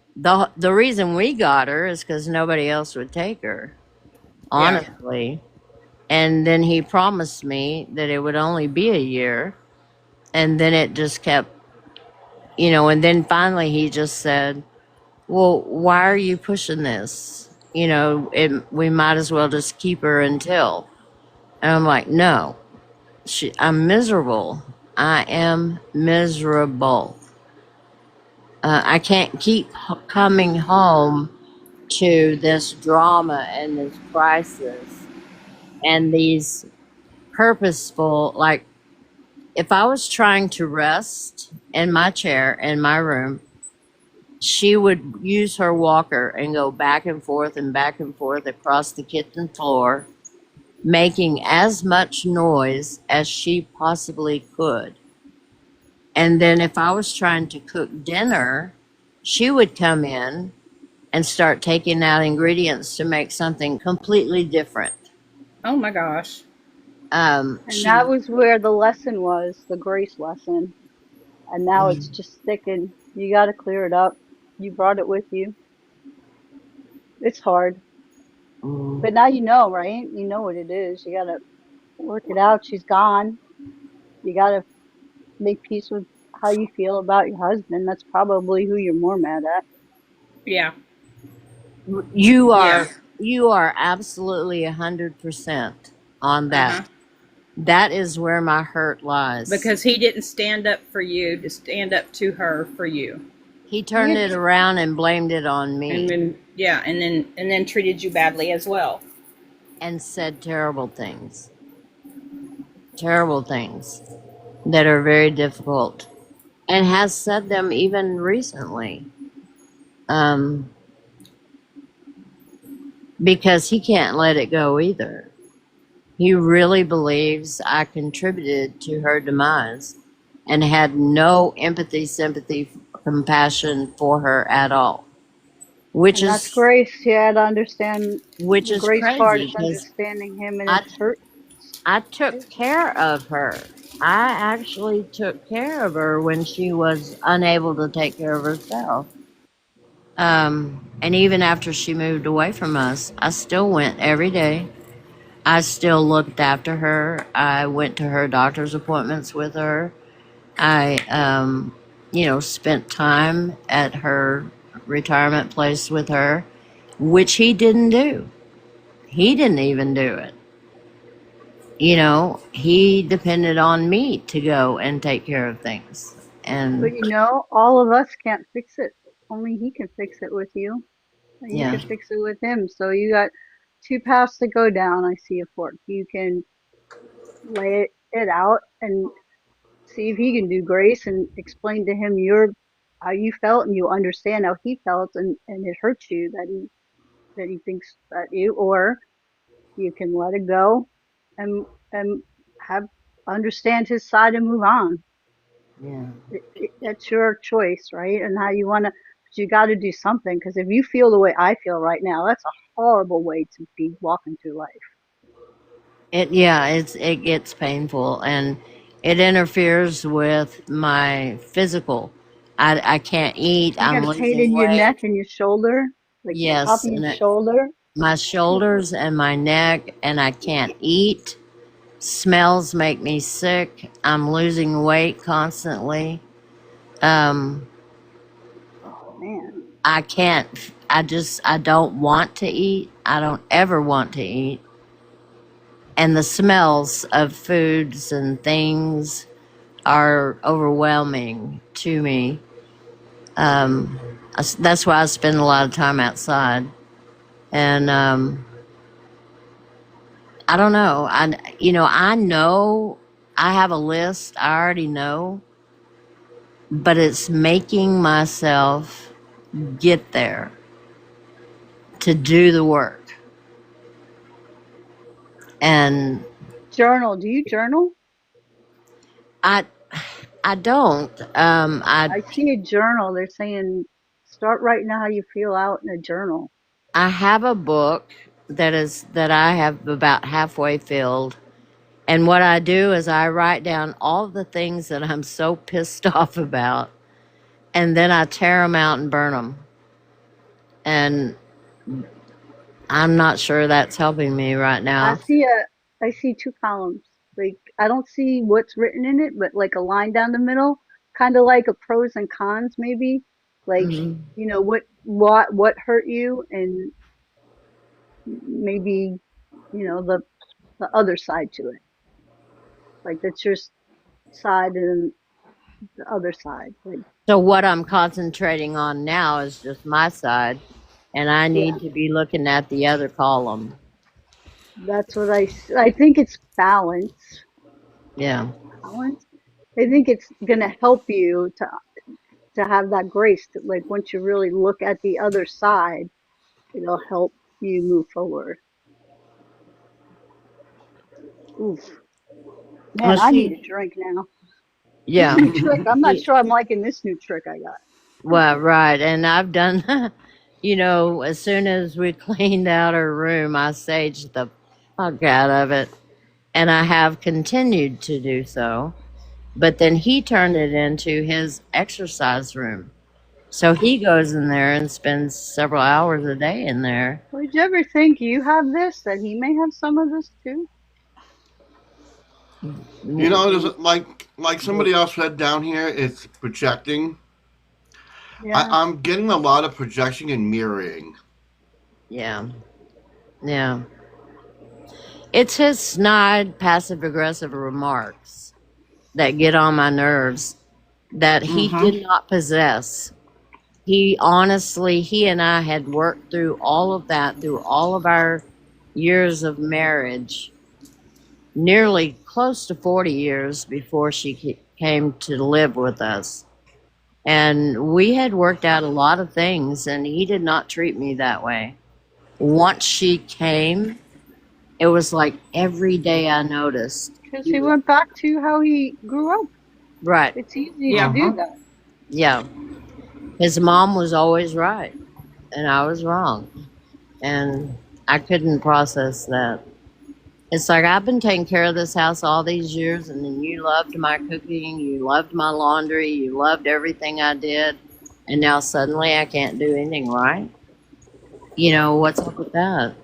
The reason we got her is because nobody else would take her, Yeah. honestly. And then he promised me that it would only be a year. And then it just kept, and then finally he just said, well, why are you pushing this? We might as well just keep her until. And I'm like, no, I'm miserable. I am miserable. I can't keep coming home to this drama and this crisis and these purposeful, like, if I was trying to rest in my chair in my room, she would use her walker and go back and forth across the kitchen floor, making as much noise as she possibly could. And then if I was trying to cook dinner, she would come in and start taking out ingredients to make something completely different. Oh my gosh. and that She was where the lesson was, the grace lesson. And now it's just sticking. You got to clear it up. You brought it with you. It's hard, but now you know, right? You know what it is. You got to work it out. She's gone. You got to make peace with how you feel about your husband. That's probably who you're more mad at. Yeah. you Yeah. are you are absolutely 100% on Uh-huh. that. That is where my hurt lies. Because he didn't stand up for you to stand up to her for you. He turned it around and blamed it on And me then yeah, and then treated you badly as well. and said terrible things that are very difficult, and has said them even recently. Um, because he can't let it go either. He really believes I contributed to her demise and had no empathy, sympathy, compassion for her at all, which And that's is grace. Yeah, to understand which the is grace part crazy is because understanding him and I it's hurt. I took care of her. I actually took care of her when she was unable to take care of herself. And even after she moved away from us, I still went every day. I still looked after her. I went to her doctor's appointments with her. I, spent time at her retirement place with her, which he didn't do. He didn't even do it. He depended on me to go and take care of things. But And all of us can't fix it. Only he can fix it with you. And you yeah, can fix it with him. So you got two paths to go down. I see a fork. You can lay it out and see if he can do grace and explain to him how you felt and you understand how he felt and it hurts you that he thinks that you, or you can let it go and have understand his side and move on. yeah. That's your choice, right? And how you want to, but you got to do something, because if you feel the way I feel right now, that's a horrible way to be walking through life. It gets painful and it interferes with my physical. I can't eat. You I'm got a pain losing in your weight. neck and your shoulder, like the top Yes, of your and shoulder. my shoulders and my neck, and I can't eat. Smells make me sick. I'm losing weight constantly. Um, Oh man. I can't. I don't want to eat. I don't ever want to eat. And the smells of foods and things are overwhelming to me. That's why I spend a lot of time outside. And I don't know. I know I have a list. I already know, but it's making myself get there to do the work. And Journal. Do you journal? I I don't. I see a journal. They're saying start writing how you feel out in a journal. I have a book that I have about halfway filled. And what I do is I write down all the things that I'm so pissed off about, and then I tear them out and burn them. And I'm not sure that's helping me right I now. see two columns. Like I don't see what's written in it, but like a line down the middle, kind of like a pros and cons maybe. Like, Mhm. what hurt you, and maybe, the other side to it. Like that's your side and the other side. Like, So what I'm concentrating on now is just my side, and I yeah, need to be looking at the other column. that's what I think it's balance. Yeah. Balance. I think it's gonna help you to have that grace to, like, once you really look at the other side, it'll help you move forward. Oof. Well, Man, I need see, a drink now. This yeah. new trick, I'm not See, sure I'm liking this new trick I got. well, right. And I've done, as soon as we cleaned out her room, I saged the fuck out of it. And I have continued to do so. But then he turned it into his exercise room. So he goes in there and spends several hours a day in there. Would you ever think you have this, that he may have some of this too? There's like somebody else said down here, it's projecting. Yeah. I'm getting a lot of projection and mirroring. Yeah. Yeah. It's his snide, passive aggressive remarks that get on my nerves that he did not possess. He and I had worked through all of that through all of our years of marriage, nearly close to 40 years before she came to live with us. And we had worked out a lot of things, and he did not treat me that way. once she came, it was like every day I noticed. Because he went back to how he grew up. Right. It's easy Yeah. to do that. Yeah. His mom was always right, and I was wrong. And I couldn't process that. It's like I've been taking care of this house all these years, and then you loved my cooking, you loved my laundry, you loved everything I did, and now suddenly I can't do anything right. You know, what's up with that?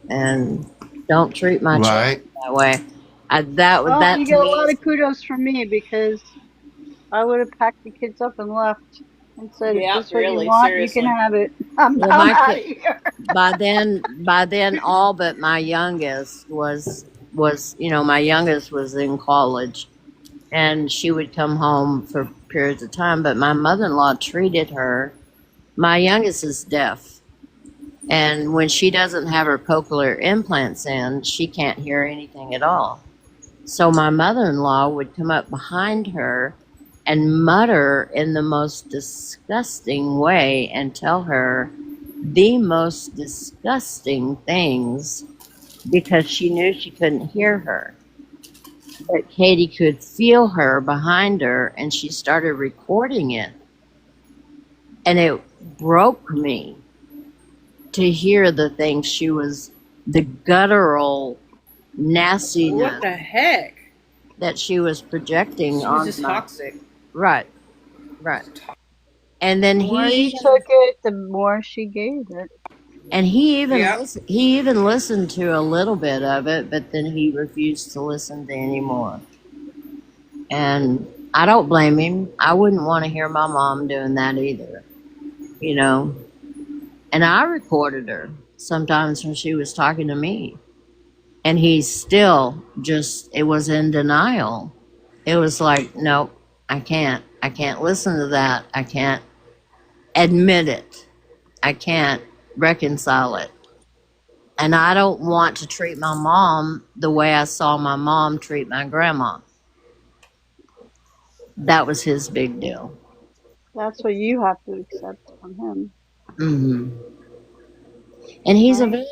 And don't treat my children Right. that way. That Well, that you to get a me lot is, of kudos from me because I would have packed the kids up and left and said, if Yeah, this is what you really, want, you can seriously. have it. I'm well, out my of kid, here. by then all but my youngest was my youngest was in college, and she would come home for periods of time, but my mother-in-law treated her. My youngest is deaf, and when she doesn't have her cochlear implants in, she can't hear anything at all. So my mother-in-law would come up behind her and mutter in the most disgusting way and tell her the most disgusting things because she knew she couldn't hear her. But Katie could feel her behind her, and she started recording it. And it broke me to hear the things the guttural What nastiness the heck? that she was projecting She was on just my. toxic. Right. And then The more he he took it, the more she gave it. and Yep. he even listened to a little bit of it, but then he refused to listen to any more. And I don't blame him. I wouldn't want to hear my mom doing that either, you know. And I recorded her sometimes when she was talking to me. And he still it was in denial. It was like, nope, I can't listen to that. I can't admit it. I can't reconcile it. And I don't want to treat my mom the way I saw my mom treat my grandma. That was his big deal. That's what you have to accept from him. Hmm. And he's Right?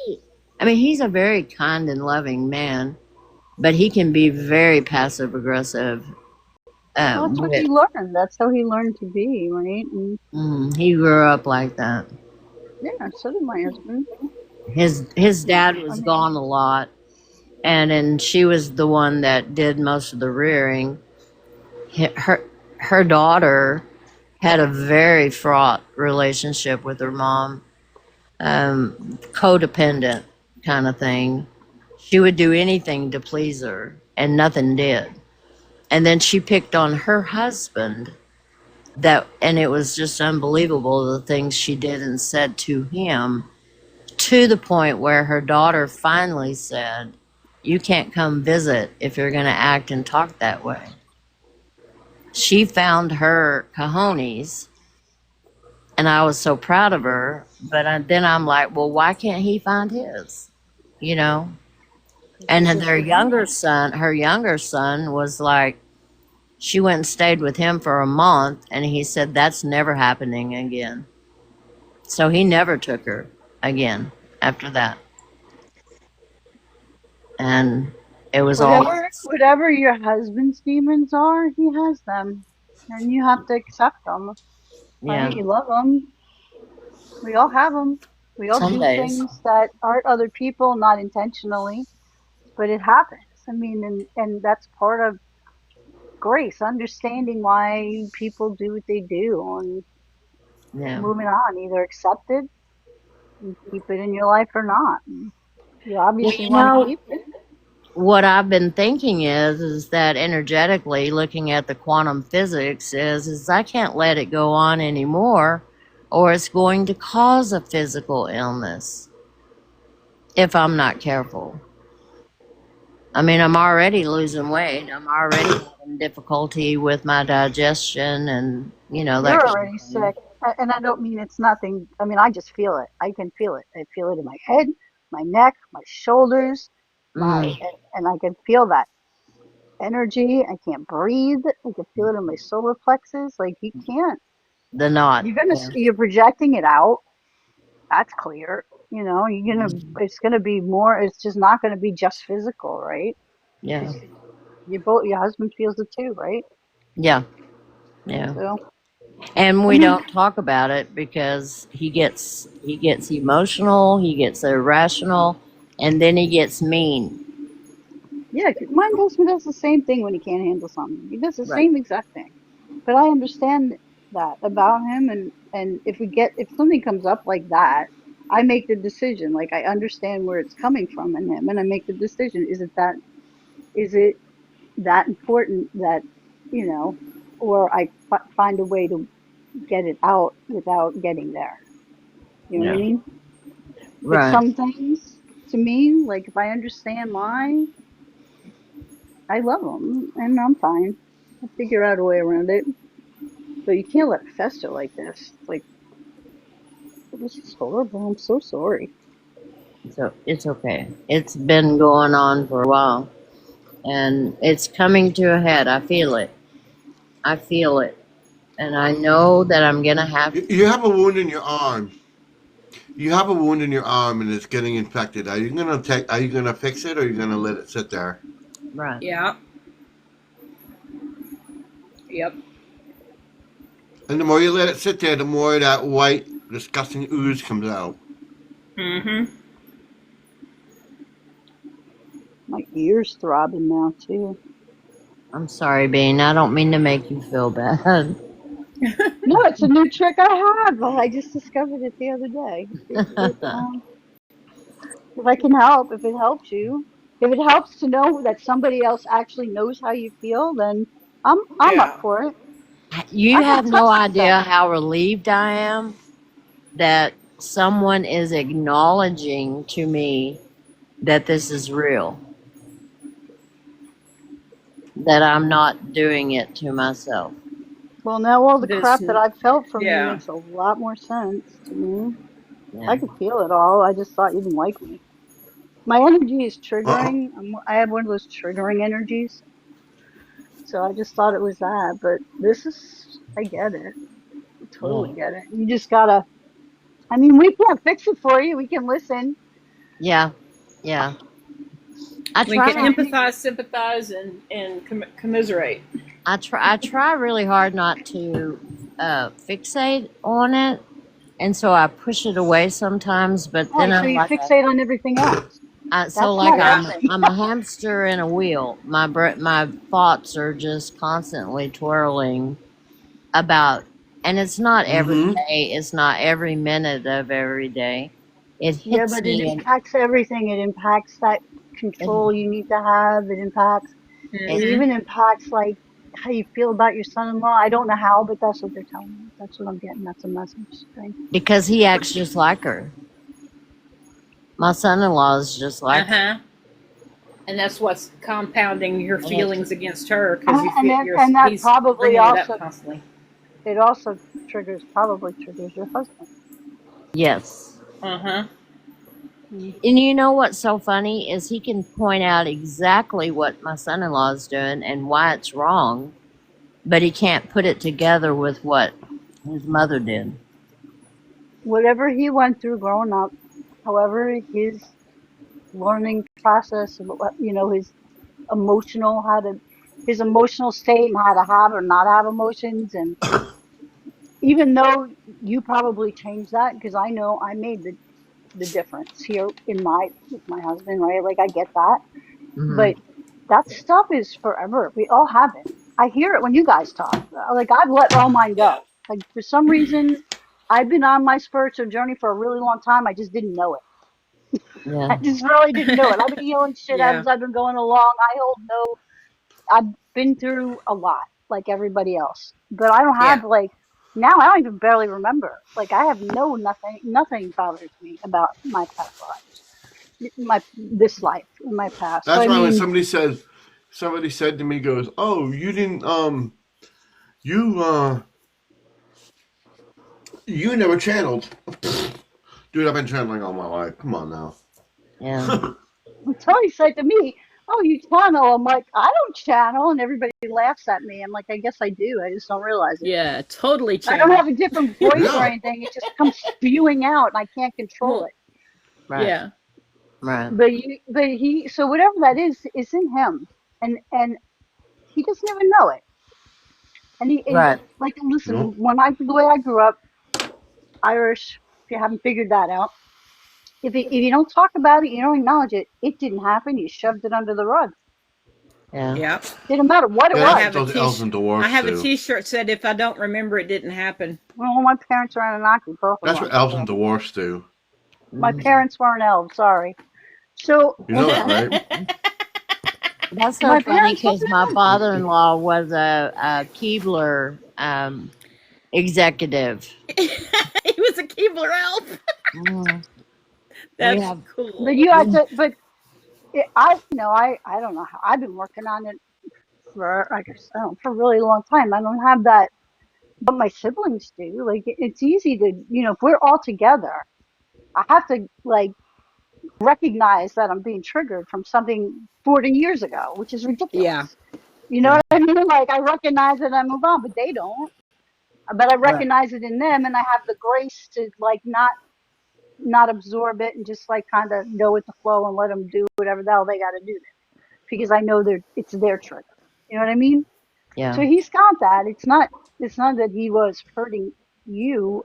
he's a very kind and loving man, but he can be very passive aggressive. Well, that's what he learned. That's how he learned to be, right? And He grew up like that. yeah, so did my husband. His dad was gone a lot, and then she was the one that did most of the rearing. Her daughter had a very fraught relationship with her mom, codependent kind of thing. She would do anything to please her, and nothing did. And then she picked on her husband, and it was just unbelievable the things she did and said to him, to the point where her daughter finally said, "You can't come visit if you're going to act and talk that way." She found her cojones, and I was so proud of her. But then I'm like, well, why can't he find his? You know? And her younger son was like, she went and stayed with him for a month, and he said that's never happening again. So he never took her again after that. And it was all Whatever your husband's demons are, he has them, and you have to accept them. yeah. Right? You love them. We all have them. We all Some do days. things that hurt other people, not intentionally, but it happens. I mean, and that's part of grace, understanding why people do what they do, and Yeah. moving on. Either accept it and keep it in your life or not. You obviously want to keep it. What I've been thinking is that energetically, looking at the quantum physics, is I can't let it go on anymore, or it's going to cause a physical illness if I'm not careful. I mean, I'm already losing weight. I'm already having difficulty with my digestion, and that. You're already sick, and I don't mean it's nothing. I mean, I just feel it. I can feel it. I feel it in my head, my neck, my shoulders, and I can feel that energy. I can't breathe. I can feel it in my solar plexus. Like you can't. The knot. You're projecting it out. That's clear. You know, it's gonna be more. It's just not gonna be just physical, right? Yeah. Your husband feels it too, right? Yeah. Yeah. So, And I we mean, don't talk about it because he gets emotional, he gets irrational, and then he gets mean. yeah, 'cause my husband does the same thing when he can't handle something. He does the Right. same exact thing. But I understand that about him, and if something comes up like that, I make the decision. Like I understand where it's coming from in him, and I make the decision. Is it that important that you know, or I find a way to get it out without getting there. You know what I Yeah. mean? But Right. some things, to me, like if I understand why, I love them and I'm fine. I'll figure out a way around it. But you can't let it fester like this. Like, this is horrible. I'm so sorry. So it's okay. It's been going on for a while, and it's coming to a head. I feel it. I feel it. And I know that I'm going to have You have a wound in your arm. You have a wound in your arm and it's getting infected. Are you gonna fix it or are you gonna let it sit there? right. Yeah. Yep. And the more you let it sit there, the more that white, disgusting ooze comes out. Mm-hmm. My ear's throbbing now, too. I'm sorry, Bean. I don't mean to make you feel bad. No, it's a new trick I have. I just discovered it the other day. If I can help, if it helps you, if it helps to know that somebody else actually knows how you feel, then I'm up Yeah. for it. You I can have no touch the idea stuff. how relieved I am that someone is acknowledging to me that this is real, that I'm not doing it to myself. Well, now all the This. crap that I've felt from you Yeah. makes a lot more sense to me. Yeah. I could feel it all. I just thought you didn't like me. My energy is Uh-uh. triggering. I have one of those triggering energies. So I just thought it was that. But this is, I get it. I totally Yeah. get it. You just gotta, I mean, we can't fix it for you. We can listen. Yeah. Yeah. I We can try. empathize, sympathize, and commiserate. I try really hard not to fixate on it, and so I push it away sometimes. But then Right, so I'm you like, fixate on everything else. so That's like not Yeah. helping. I'm a hamster in a wheel. My thoughts are just constantly twirling about, and it's not every Mm-hmm. day. It's not every minute of every day. It Yeah, hits but it me, and impacts everything. It impacts that it, control you need to have. It it Mm-hmm. even impacts like how you feel about your son-in-law. I don't know how, but that's what they're telling me. That's what I'm getting. That's a message thing. because he acts just like her. My son-in-law is just like her. Uh-huh. And that's what's compounding your And it's, feelings against her because you And feel that he's probably bringing it up also constantly. it also probably triggers your husband. yes. Uh-huh. Mm. And you know what's so funny is he can point out exactly what my son-in-law is doing and why it's wrong, but he can't put it together with what his mother did. Whatever he went through growing up, however his learning process, his his emotional state and how to have or not have emotions, and even though you probably changed that, because I know I made the difference here with my husband, right? Like I get that, Hmm. but that stuff is forever. We all have it. I hear it when you guys talk. Like I've let all mine Yeah. go. Like for some reason, I've been on my spiritual journey for a really long time. I just didn't know it. Yeah. I just really didn't know it. I've been healing shit Yeah. as I've been going along. I've been through a lot, like everybody else. But I don't Yeah. have like now. I don't even barely remember. Like I have nothing. Nothing bothers me about my past lives, this life, in my past. So That's I why when mean, somebody said to me, goes, "Oh, you didn't you you never channeled." Dude, I've been channeling all my life. Come on now. Yeah. Tony said to me, "Oh, you channel." I'm like, "I don't channel," and everybody laughs at me. I'm like, "I guess I do. I just don't realize it. Yeah. Totally I don't channel. have a different voice or Yeah. anything. It just comes spewing out, and I can't control Well, it." Right. Yeah. Right. So whatever that is in him, and he doesn't even know it. And Right. like, listen, Nope. the way I grew up, Irish. If you haven't figured that out, if you don't talk about it, you don't acknowledge it. It didn't happen. You shoved it under the rug. Yeah. Yep. Didn't matter what it Yeah, I was. have a those elves and I dwarfs have a do. T-shirt said if I don't remember, it didn't happen. Well, my parents were Anunnaki, both of That's what them. elves So and dwarfs do. my Mhm. parents weren't elves. Sorry. So You know that, right? That's so my funny parents weren't because my elves. father-in-law was a Keebler executive. He was a Keebler elf. Mm. That's have- cool. But you had to. But I don't know how. I've been working on it for, I guess, I don't know, for a really long time. I don't have that, but my siblings do. Like, it's easy to, if we're all together, I have to, like, recognize that I'm being triggered from something 40 years ago, which is ridiculous. Yeah. You know what I mean? Like, I recognize it and I move on, but they don't. But I Right. recognize it in them, and I have the grace to, like, not absorb it and just, like, kind of go with the flow and let them do whatever the hell they got to do there, because I know it's their trigger. You know what I mean? So Yeah. he's got that. It's not that he was hurting you.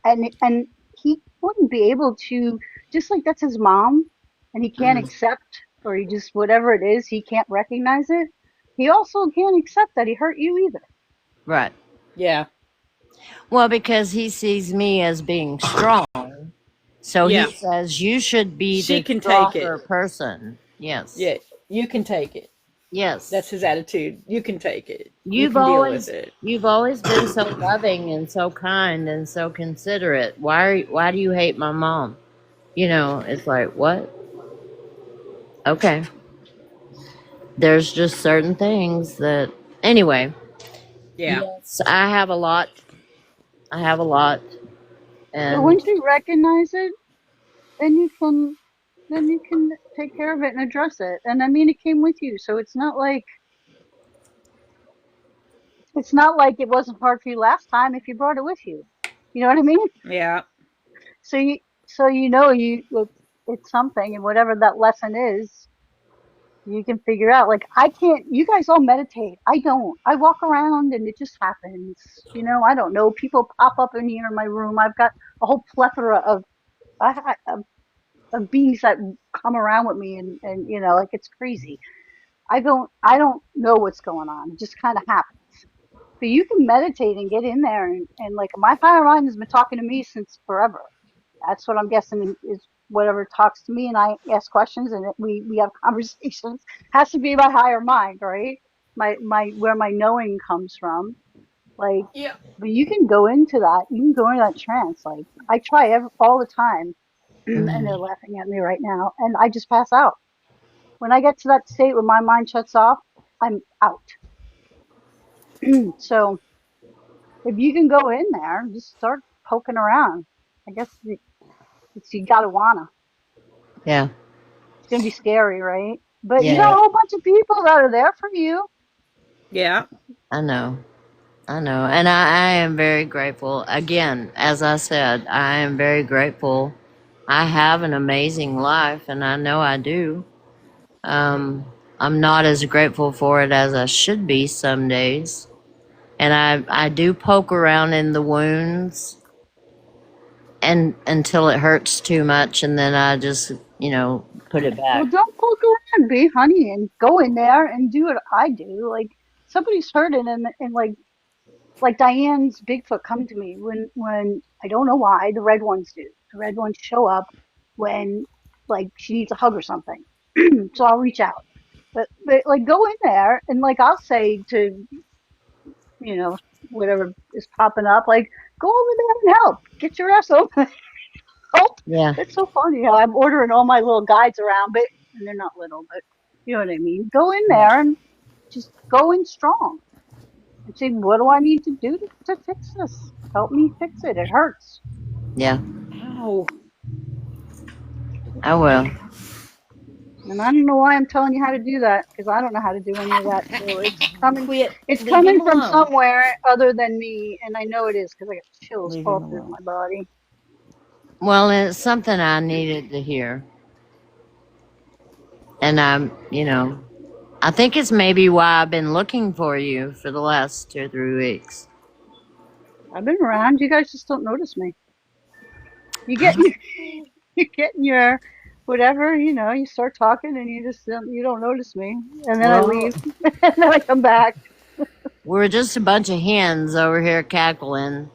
And he wouldn't be able to, just like that's his mom, and he can't Mhm. accept, or he just, whatever it is, he can't recognize it. He also can't accept that he hurt you either. Right. Yeah. Well, because he sees me as being strong, so Yeah. he says you should be She the can take it. stronger person. Yes. Yeah. You can take it. Yes. That's his attitude. You can take it. You You've can deal always with it. you've always been so loving and so kind and so considerate. Why do you hate my mom? It's like, what? Okay. There's just certain things that, anyway. Yeah. Yes, I have a lot. But And once you recognize it, then you can take care of it and address it. And I mean, it came with you, so it's not like it wasn't hard for you last time if you brought it with you. You know what I mean? Yeah. So it's something, and whatever that lesson is, you can figure out. Like, I can't. You guys all meditate. I don't. I walk around and it just happens. I don't know. People pop up in here in my room. I've got a whole plethora of beings that come around with me, and like, it's crazy. I don't know what's going on. It just kind of happens. But you can meditate and get in there, and like, my higher mind has been talking to me since forever. That's what I'm guessing is whatever talks to me, and I ask questions, and we have conversations. Has to be my higher mind, right? My where my knowing comes from. Like, Yeah. but you can go into that. You can go into that trance. Like, I try all the time, and they're laughing at me right now, and I just pass out. When I get to that state where my mind shuts off, I'm out. So if you can go in there and just start poking around, I guess you gotta wanna. yeah, It's gonna be scary, right? But you got yeah, a whole bunch of people that are there for you. Yeah. I know. And I am very grateful. Again, as I said, I am very grateful. I have an amazing life, and I know I do. I'm not as grateful for it as I should be some days. And I do poke around in the wounds and until it hurts too much, and then I just, put it Well, back. don't poke around, be honey, and go in there and do what I do. Like, somebody's hurting, and like Diane's Bigfoot come to me when I don't know why the red ones do. The red ones show up when, like, she needs a hug or something. So I'll reach out. But like, go in there, and like, I'll say to, whatever is popping up, like, go over there and help. Get your ass open. Help. Yeah, It's so funny how I'm ordering all my little guides around, and they're not little, but you know what I mean. Go in there and just go in strong and say, what do I need to do to fix this? Help me fix it. It hurts. yeah, Ow. I will. And I don't know why I'm telling you how to do that, because I don't know how to do any of that. So it's coming. Quit. It's Leave coming him from alone. somewhere other than me, and I know it is because I got chills Leave all him through alone. my body. Well, it's something I needed to hear. And I think it's maybe why I've been looking for you for the last 2 or 3 weeks. I've been around. You guys just don't notice me. You get you get in your whatever, you start talking and you don't notice me. And then I Well, leave. And then I come back. we're just a bunch of hens over here cackling,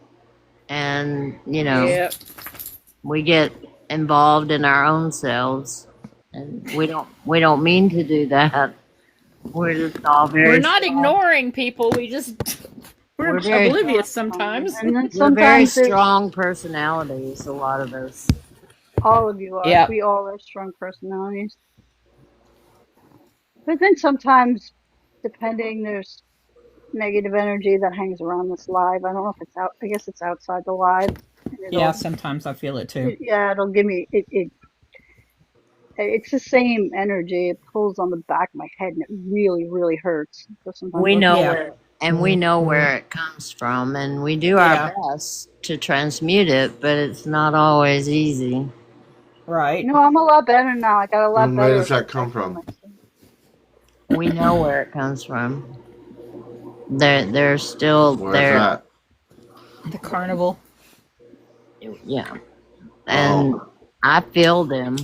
and Yep. we get involved in our own selves, and we don't mean to do that. We're just all We're very not strong. ignoring people. We're We're very oblivious sometimes. And then we're very sometimes strong personalities, a lot of us. all of you are. Yeah. We all are strong personalities. But then sometimes, depending, there's negative energy that hangs around this live. I don't know if it's out. I guess it's outside the live. And Yeah, sometimes I feel it too. it'll give me it. It's the same energy. It pulls on the back of my head, and it really, really hurts. So sometimes We I'll know Yeah. where, and we know where it comes from, and we do Yeah. our best to transmute it, but it's not always easy. Right. I'm a lot better now. I got a lot And better. where does that at come protecting from? myself. We know where it comes from. They're still Where's there. that? The carnival. Yeah, and I feel them.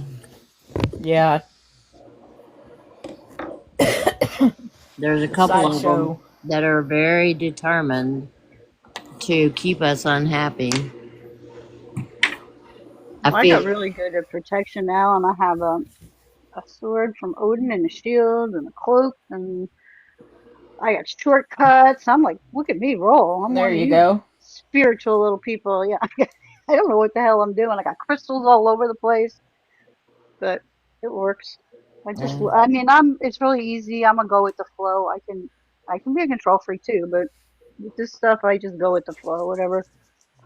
Yeah. There's a couple of them Sideshow. that are very determined to keep us unhappy. I I feel got really good at protection now, and I have a sword from Odin and a shield and a cloak, and I got shortcuts. I'm like, look at me roll. I'm There one of you you go. spiritual little people. Yeah, I don't know what the hell I'm doing. I got crystals all over the place, but it works. Yeah. I mean, it's really easy. I'm gonna go with the flow. I can be a control freak too, but with this stuff, I just go with the flow. Whatever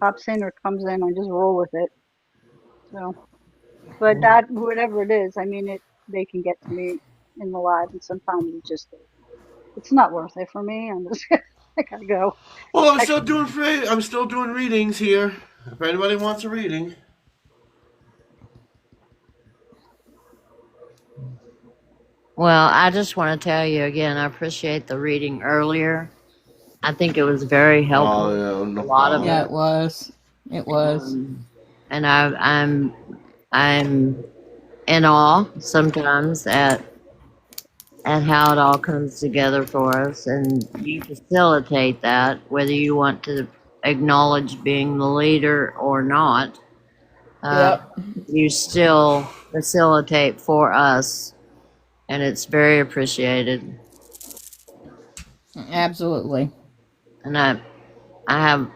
pops in or comes in, I just roll with it. So, but that whatever it is, I mean, they can get to me in the live, and sometimes it's not worth it for me. I'm just I gotta go. Well, I'm I, still doing free. I'm still doing readings here. If anybody wants a reading, Well, I just want to tell you again, I appreciate the reading earlier. I think it was very helpful. oh, no A lot of problem. Yeah, it was. It was. And I'm in awe sometimes at how it all comes together for us, and you facilitate that whether you want to acknowledge being the leader or not. Yep. You still facilitate for us, and it's very appreciated. Absolutely. And I have,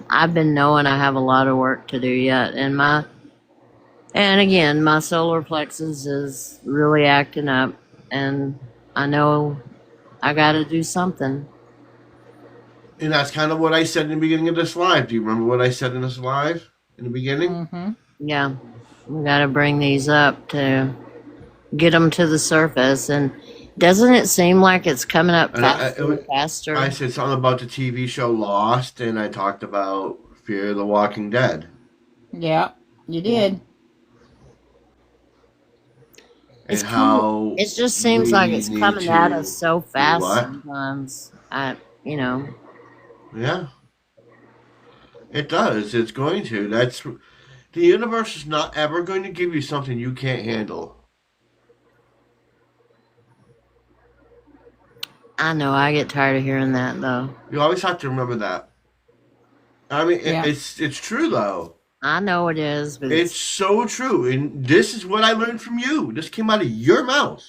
I've been knowing I have a lot of work to do yet, and again, my solar plexus is really acting up, and I know I got to do something. And that's kind of what I said in the beginning of this live. Do you remember what I said in this live in the beginning? Mm-hmm. Yeah, we got to bring these up to get them to the surface. And doesn't it seem like it's coming up And faster and faster? I said something about the TV show Lost, and I talked about Fear of the Walking Dead. Yeah, you did. And It's how It just seems we like it's need coming at to us so do fast what? sometimes. Yeah. It does. It's going to. The universe is not ever going to give you something you can't handle. I know. I get tired of hearing that, though. You always have to remember that. I mean, Yeah. it's true though. I know it is, but It's so true, and this is what I learned from you. This came out of your mouth.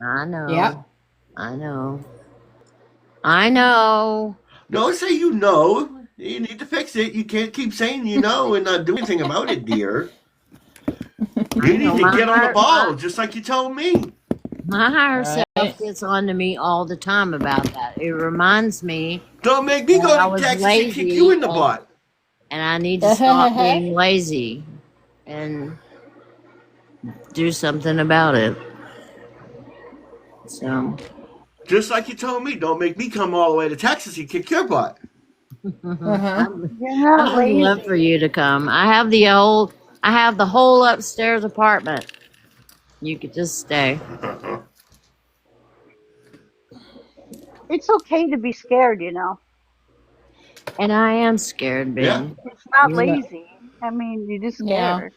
I know. Yep. I know. I know. Don't say you know. You need to fix it. You can't keep saying you know and not do anything about it, dear. You need to get on the ball, just like you told me. My higher Right. self gets on to me all the time about that. It reminds me, Don't make me Well, I go to was Texas and kick lazy you in the and- butt. and I need to stop being lazy and do something about it. So, Just like you told me, don't make me come all the way to Texas and kick your butt. Uh-huh. You're not I would love lazy. for you to come. I have the old I have the whole upstairs apartment. You could just stay. It's okay to be scared, you know. And I am scared, Yeah. baby. It's not You're not- lazy. I mean, you're just Yeah. scared.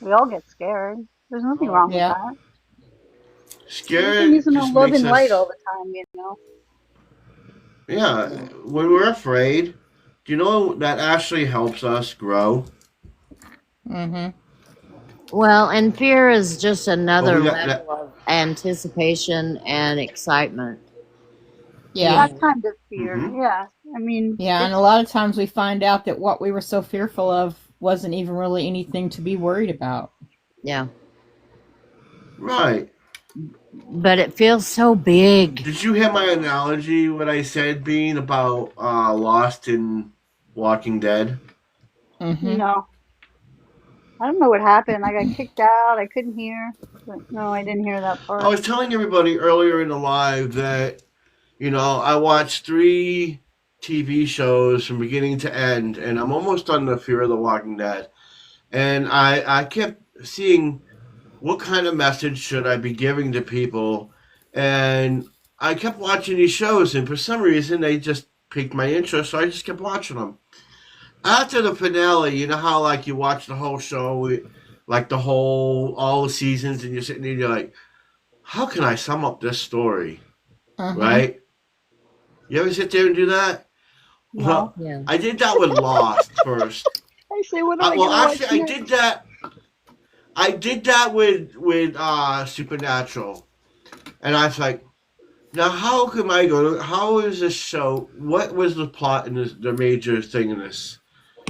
We all get scared. There's nothing wrong Yeah. with that. Scared Everything isn't a just love makes and light all us. the time, you know. Yeah. When we're afraid, do you know that actually helps us grow? Mm-hmm. Well, and fear is just another Well, we got level of anticipation and excitement. Yeah. That kind of fear. Mhm. Yeah. I mean, Yeah, and a lot of times we find out that what we were so fearful of wasn't even really anything to be worried about. Yeah. Right. But it feels so big. Did you hear my analogy? What I said being about Lost in Walking Dead? Mm-hmm. no. I don't know what happened. I got kicked out. I couldn't hear. But no, I didn't hear that part. I was telling everybody earlier in the live that, I watched 3 TV shows from beginning to end, and I'm almost done the Fear of the Walking Dead. And I kept seeing what kind of message should I be giving to people. And I kept watching these shows, and for some reason, they just piqued my interest, so I just kept watching them. After the finale, you know how, like, you watch the whole show, like, all the seasons, and you're sitting there and you're like, how can I sum up this story? Uh-huh. Right? You ever sit there and do that? No. Well, Yeah. I did that with Lost first. I say, what am I Well, gonna actually, watch I next? did that. I did that with Supernatural, and I was like, now how can I go? How is this show? What was the plot and the major thing in this?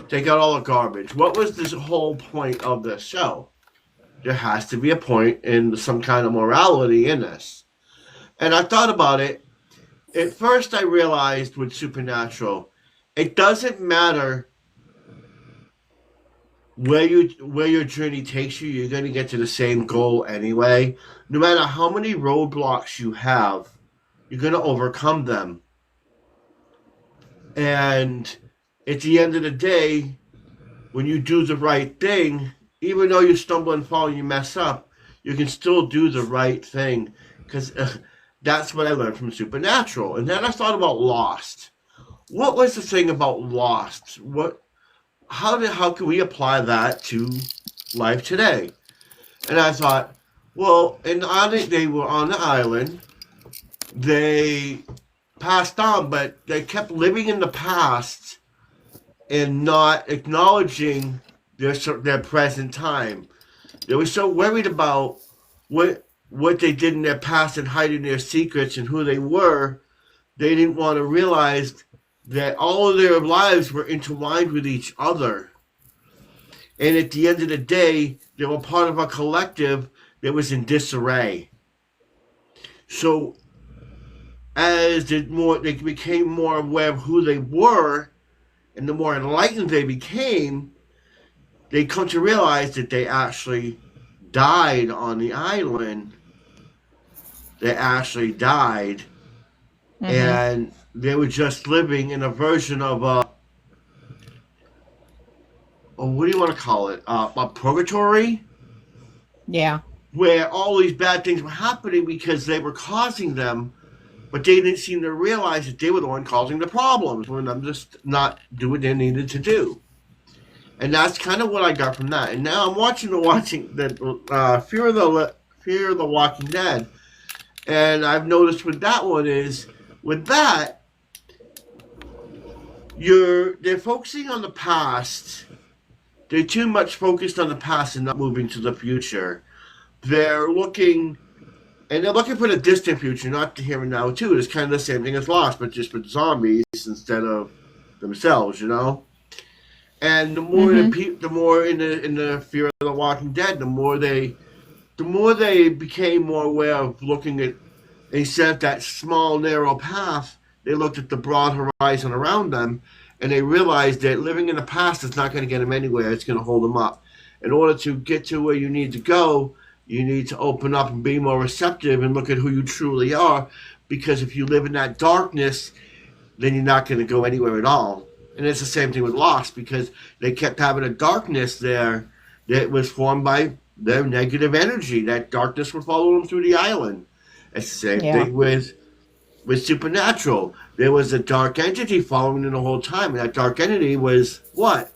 Take out all the garbage. What was this whole point of this show? There has to be a point and some kind of morality in this. And I thought about it. At first, I realized with Supernatural, it doesn't matter where your journey takes you. You're going to get to the same goal anyway. No matter how many roadblocks you have, you're going to overcome them. And at the end of the day, when you do the right thing, even though you stumble and fall and you mess up, you can still do the right thing. Because that's what I learned from Supernatural. And then I thought about Lost. What was the thing about Lost? How can we apply that to life today? And I thought, well, they were on the island. They passed on, but they kept living in the past and not acknowledging their present time. They were so worried about what they did in their past and hiding their secrets and who they were. They didn't want to realize that all of their lives were intertwined with each other. And at the end of the day, they were part of a collective that was in disarray. So as they became more aware of who they were, and the more enlightened they became, they come to realize that they actually died on the island. They actually died. Mm-hmm. And they were just living in a version of what do you want to call it? A purgatory? Yeah. Where all these bad things were happening because they were causing them, but they didn't seem to realize that they were the one causing the problems when I'm just not doing what they needed to do. And that's kind of what I got from that. And now I'm watching the Fear of the Walking Dead, and I've noticed with that one is with that they're focusing on the past. They're too much focused on the past and not moving to the future. They're looking for the distant future, not the here and now too. It's kind of the same thing as Lost, but just with zombies instead of themselves, And the more the more in the Fear of the Walking Dead, the more they became more aware of looking at, instead of that small narrow path, they looked at the broad horizon around them, and they realized that living in the past is not going to get them anywhere. It's going to hold them up. In order to get to where you need to go, you need to open up and be more receptive and look at who you truly are. Because if you live in that darkness, then you're not going to go anywhere at all. And it's the same thing with Lost, because they kept having a darkness there that was formed by their negative energy. That darkness would follow them through the island. It's the same Yeah. thing with Supernatural. There was a dark entity following them the whole time, and that dark entity was what?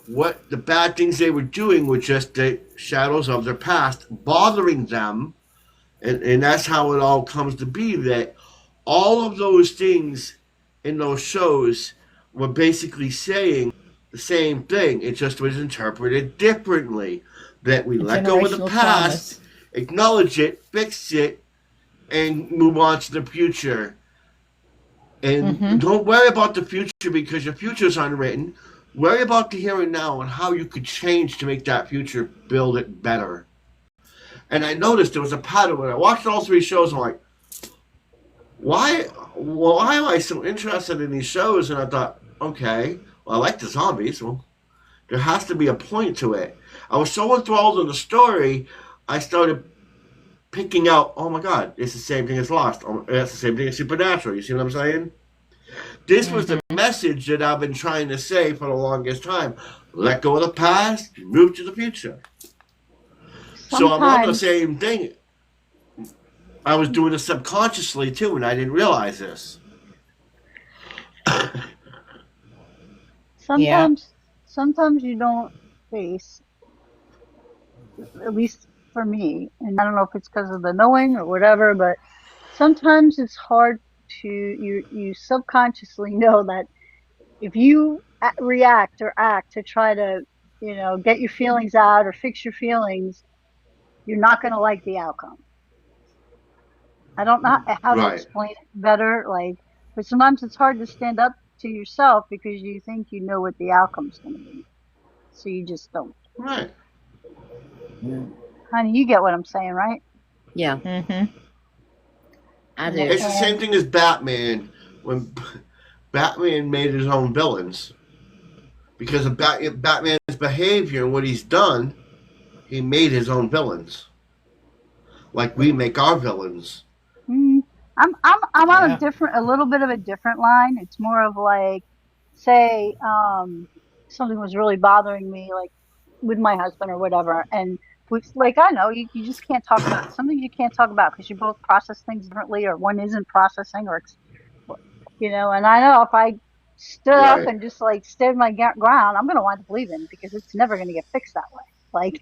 What the bad things they were doing were just the shadows of their past bothering them, and that's how it all comes to be. That all of those things in those shows were basically saying the same thing. It just was interpreted differently. That we let go of the Generational past, traumas. acknowledge it, fix it, and move on to the future. And don't worry about the future because your future is unwritten. Worry about the here and now and how you could change to make that future build it better. And I noticed there was a pattern when I watched all three shows. I'm like, why am I so interested in these shows? And I thought, okay, well, I like the zombies. Well, there has to be a point to it. I was so enthralled in the story, I started picking out, oh my God, it's the same thing as Lost. Oh, it's the same thing as Supernatural. You see what I'm saying? This was the message that I've been trying to say for the longest time. Let go of the past, move to the future. So I'm on the Sometimes, same thing. I was doing it subconsciously too, and I didn't realize this. Yeah. sometimes you don't face, at least for me, and I don't know if it's because of the knowing or whatever, but sometimes it's hard to, you subconsciously know that if you react or act to try to, get your feelings out or fix your feelings, you're not going to like the outcome. I don't know how to Right. explain it better, like, but sometimes it's hard to stand up to yourself because you think you know what the outcome's going to be. So you just don't. Right. Honey, you get what I'm saying, right? Yeah, I do. It's the same And thing as Batman when Batman made his own villains. Because of Batman's behavior and what he's done, he made his own villains. Like we make our villains. I'm on Yeah. a little bit of a different line. It's more of like, say, something was really bothering me, like with my husband or whatever, and like I know you just can't talk about something you can't talk about because you both process things differently, or one isn't processing, or and I know if I stood up Right. and just like stood my ground, I'm gonna wind up leaving because it's never gonna get fixed that way. Like,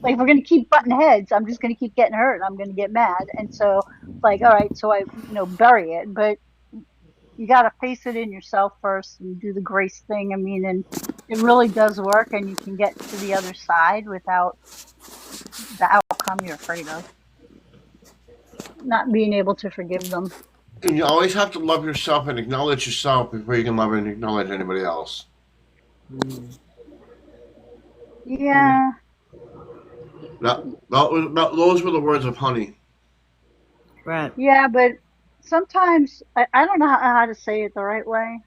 like if we're gonna keep butting heads, I'm just gonna keep getting hurt. And I'm gonna get mad, and so like, all right, so I bury it, but you got to face it in yourself first and do the grace thing. I mean, and it really does work, and you can get to the other side without the outcome you're afraid of, not being able to forgive them. And you always have to love yourself and acknowledge yourself before you can love and acknowledge anybody else. Yeah, Those were the words of Honey. Right. yeah, but sometimes I don't know how to say it the right way.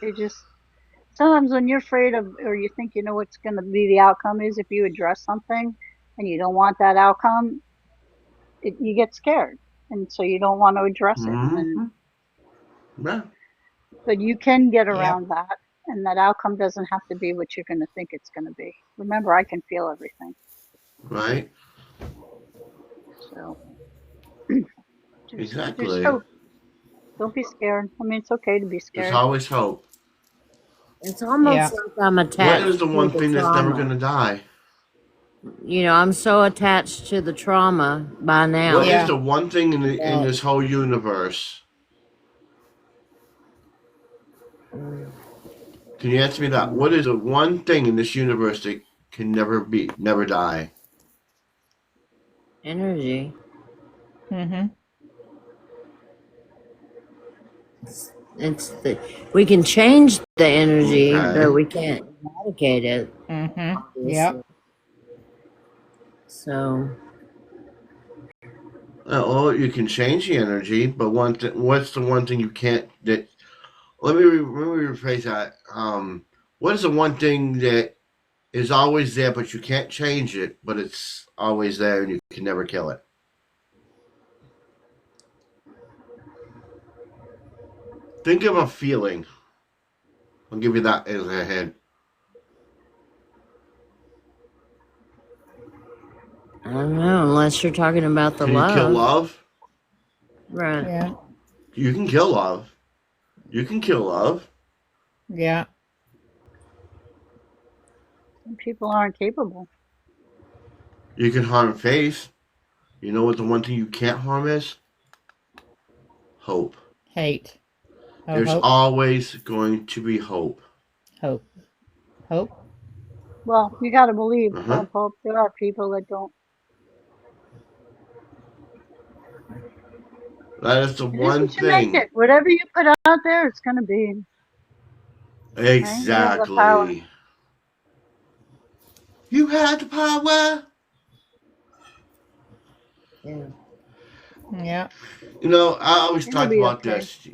It just sometimes when you're afraid of, or you think you know what's going to be the outcome is, if you address something and you don't want that outcome, you get scared, and so you don't want to address it. Mm-hmm. Yeah. But you can get Yeah. around that, and that outcome doesn't have to be what you're going to think it's going to be. Remember, I can feel everything, Right. so there's Exactly. hope. Don't be scared. I mean, it's okay to be There's scared. always hope. It's almost Yeah. like I'm What attached is the to one the thing that's never trauma. going to die? I'm so attached to the trauma by What now. is Yeah. the one thing in that this whole universe? Can you answer me that? What is the one thing in this universe that can never die? energy. We can change the energy, but Okay. we can't eradicate it, Yep. obviously. So Well, you can change the energy, but what's the one thing you can't? Let me rephrase that. What is the one thing that is always there, but you can't change it, but it's always there and you can never kill it? Think of a feeling. I'll give you that as a hint. I don't know, unless you're talking about the Can you kill love? Right. Yeah. You can kill love. You can kill love. Yeah. Some people aren't capable. You can harm faith. You know what the one thing you can't harm is? Hope. Hate. Oh, There's hope. always going to be hope. Hope. Hope. Well, you got to believe, Uh-huh. have hope. There are people that don't. That is the It is one what you make thing. it. Whatever you put out there, it's going to be. Right? You have the power. Exactly. You had the power. Yeah. Yeah. You know, I always It'll talk be about okay. this.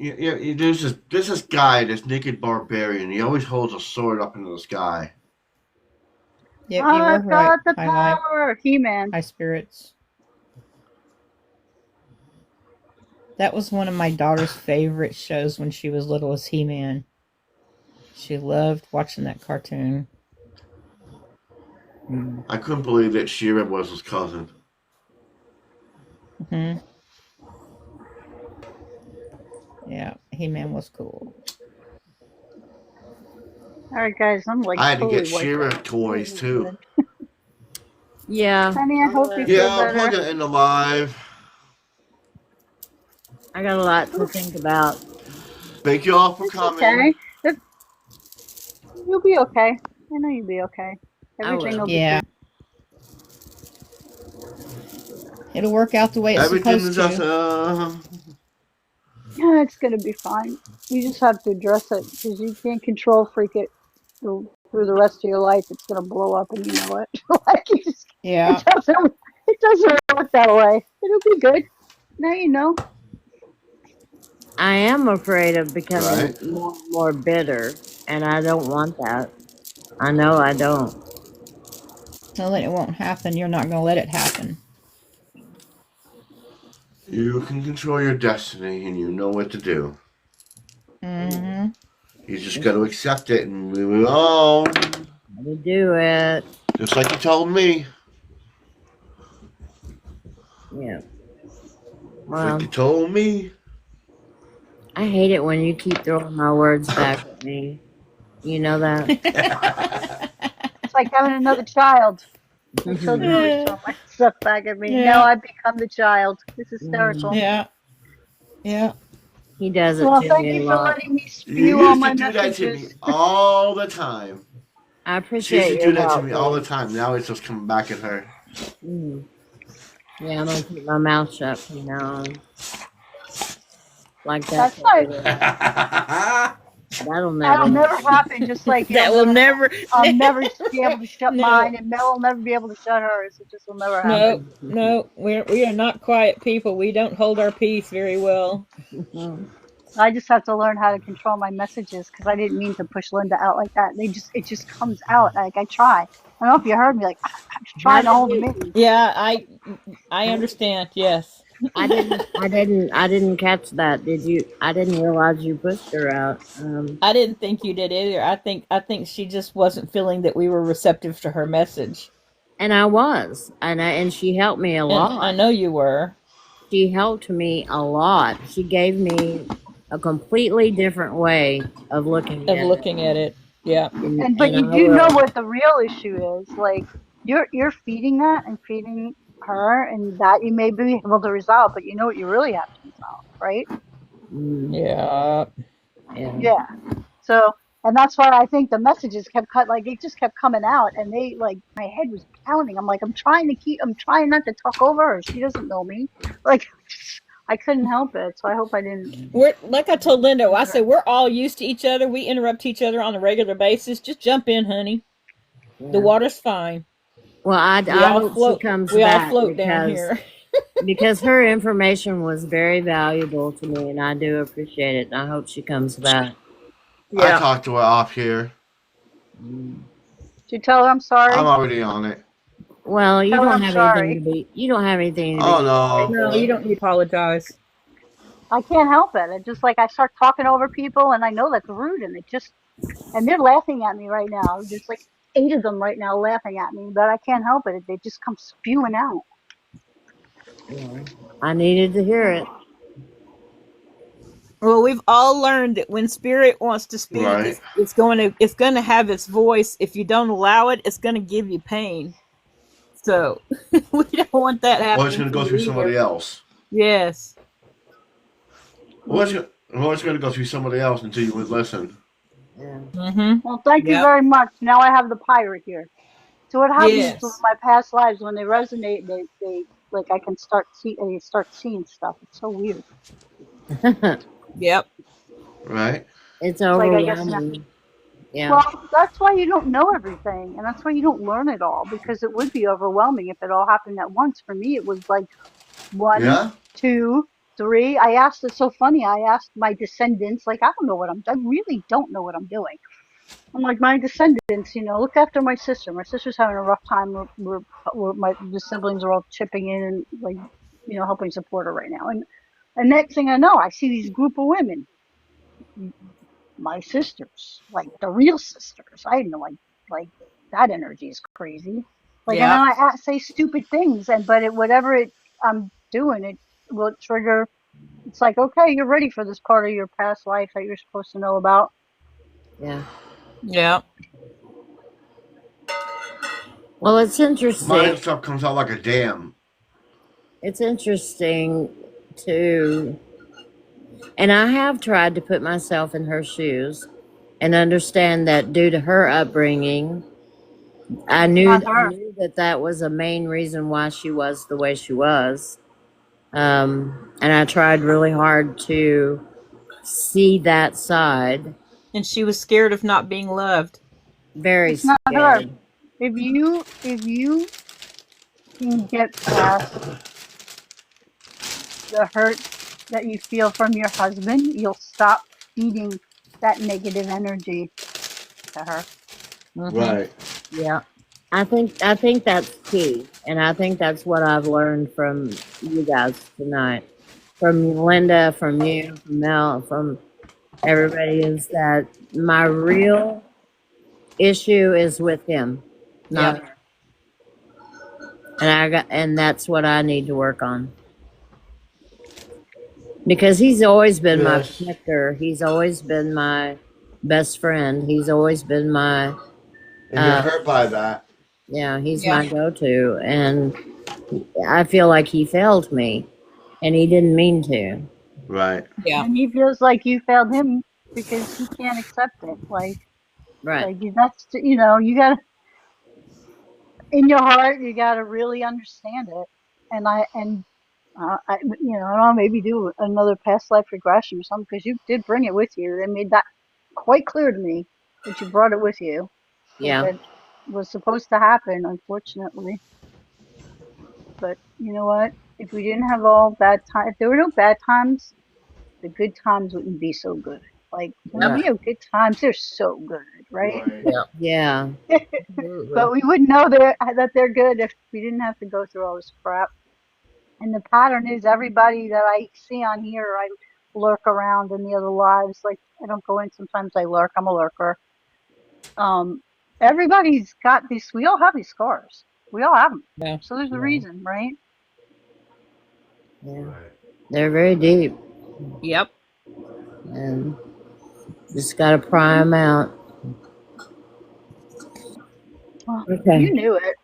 There's this guy, this naked barbarian. He always holds a sword up into the sky. Yep, you were I've right. got the High life. power. He-Man. High spirits. That was one of my daughter's favorite shows when she was little, was He-Man. She loved watching that cartoon. I couldn't believe that She-Ra was his cousin. Hmm. Yeah, He-Man was cool. All right, guys. I'm like I had to totally get wiped She-Ra out. toys too. Yeah. Honey, I hope you feel Yeah, I'm better. gonna end the live. I got a lot to think about. Thank you all for It's coming. okay. You'll be okay. I know you'll be okay. I Everything will. will be Yeah. good. It'll work out the way it's Everything supposed is to. awesome. Yeah, it's gonna be fine. You just have to address it because you can't control freak it through the rest of your life. It's gonna blow up, and you know it. Like you just, Yeah. it doesn't work that way. It'll be good. Now you know. I am afraid of becoming Right. more and more bitter, and I don't want that. I know I don't. No, that it won't happen. You're not going to let it happen. You can control your destiny, and you know what to do. Mm-hmm. You just got to accept it and move it on. How to do it. Just like you told me. Yeah. Just Well, like you told me. I hate it when you keep throwing my words back at me. You know that? It's like having another child. My children always throw my stuff back at me. Yeah. Now I become the child. It's hysterical. Yeah. Yeah. He does it Well, to thank me a you for lot. letting me You spew all used my to do that to me messages. all the time. I She used appreciate to your do that to help. me all the time. Now it's just coming back at her. Mm. Yeah, I'm gonna keep my mouth shut from now on. Like that. That's right. That'll That'll never. never happen. Just like That will never. I'll never be able to shut No. mine, and Mel will never be able to shut hers. It just will never No, happen. no, we are not quiet people. We don't hold our peace very well. I just have to learn how to control my messages because I didn't mean to push Linda out like that. It just comes out. Like I try. I don't know if you heard me. Like I'm just trying to hold them in. Yeah, I understand. Yes. I didn't catch that. Did you? I didn't realize you pushed her out. I didn't think you did either. I think she just wasn't feeling that we were receptive to her message. And I was, and she helped me a And lot. I know you were. She helped me a lot. She gave me a completely different way of looking at it. Yeah. But you do know what the real issue is. Like you're feeding that and feeding her, and that you may be able to resolve. But you know what you really have to resolve, right? Yeah. Yeah. So, and that's why I think the messages kept it just kept coming out, and they like my head was pounding. I'm like, I'm trying not to talk over her. She doesn't know me. Like, I couldn't help it. So I hope I didn't. We're like I told Linda. I said we're all used to each other. We interrupt each other on a regular basis. Just jump in, honey. The water's fine. Well, I all hope float- she comes we all back float down here. because her information was very valuable to me, and I do appreciate it. And I hope she comes back. I talked to her off here. Did you tell her I'm sorry? I'm already on it. Well, you Tell her don't I'm have sorry. anything to be. You don't have anything to be. Oh no. No, you don't need to apologize. I can't help it. It's just like I start talking over people, and I know that's rude, and and they're laughing at me right now. Just like 8 of them right now laughing at me, but I can't help it. They just come spewing out. Yeah. I needed to hear it. Well, we've all learned that when spirit wants to speak, Right. it's going to have its voice. If you don't allow it, it's going to give you pain. So we don't want that happening. Or it's going to go to through you somebody either. else. Yes. Or it's going to go through somebody else until you would listen. Yeah. Mm-hmm. Well, thank you Yep. very much. Now I have the pirate here. So what happens Yes. with my past lives when they resonate? They like I can start seeing stuff. It's so weird. Yep. Right? It's Like I guess now. overwhelming. Yeah. Well, that's why you don't know everything, and that's why you don't learn it all, because it would be overwhelming if it all happened at once. For me, it was like 1, Yeah? 2, 3. I asked. It's so funny. I asked my descendants, like, I don't know what I really don't know what I'm doing. I'm like, my descendants, look after my sister. My sister's having a rough time. The siblings are all chipping in and like, helping support her right now. And next thing I know, I see these group of women, my sisters, like the real sisters. I didn't know, like that energy is crazy. Like, Yeah. and then I say stupid things, but whatever I'm doing, it will trigger. It's like, okay, you're ready for this part of your past life that you're supposed to know about. Yeah. Yeah. Well, it's interesting. Mine stuff comes out like a dam. It's interesting to, and I have tried to put myself in her shoes and understand that due to her upbringing, I knew that was a main reason why she was the way she was. And I tried really hard to see that side. And she was scared of not being loved. Very It's not her. scared. If you can get past the hurt that you feel from your husband, you'll stop feeding that negative energy to her. Mm-hmm. Right. Yeah. I think that's key, and I think that's what I've learned from you guys tonight, from Linda, from you, from Mel, from everybody, is that my real issue is with him, not her. And that's what I need to work on, because he's always been my Yes. protector. He's always been my best friend. He's always been my And you're hurt by that. yeah, he's my go-to, and I feel like he failed me, and he didn't mean to. Right. Yeah. And he feels like you failed him because he can't accept it. Like Right. that's you gotta, in your heart, you gotta really understand it. And I don't know, maybe do another past life regression or something, because you did bring it with you. They made that quite clear to me that you brought it with you. Yeah. That was supposed to happen, unfortunately. But you know what? If we didn't have all bad times, if there were no bad times, the good times wouldn't be so good. Like when we have good times, they're so good, right? Yeah. But we wouldn't know that they're good if we didn't have to go through all this crap. And the pattern is, everybody that I see on here, I lurk around in the other lives. Like, I don't go in, sometimes I lurk. I'm a lurker. Everybody's got these, we all have these scars. We all have them. Yeah. So there's a reason, right? Yeah. They're very deep, Yep. and just gotta pry them out. Well, Okay. you knew it.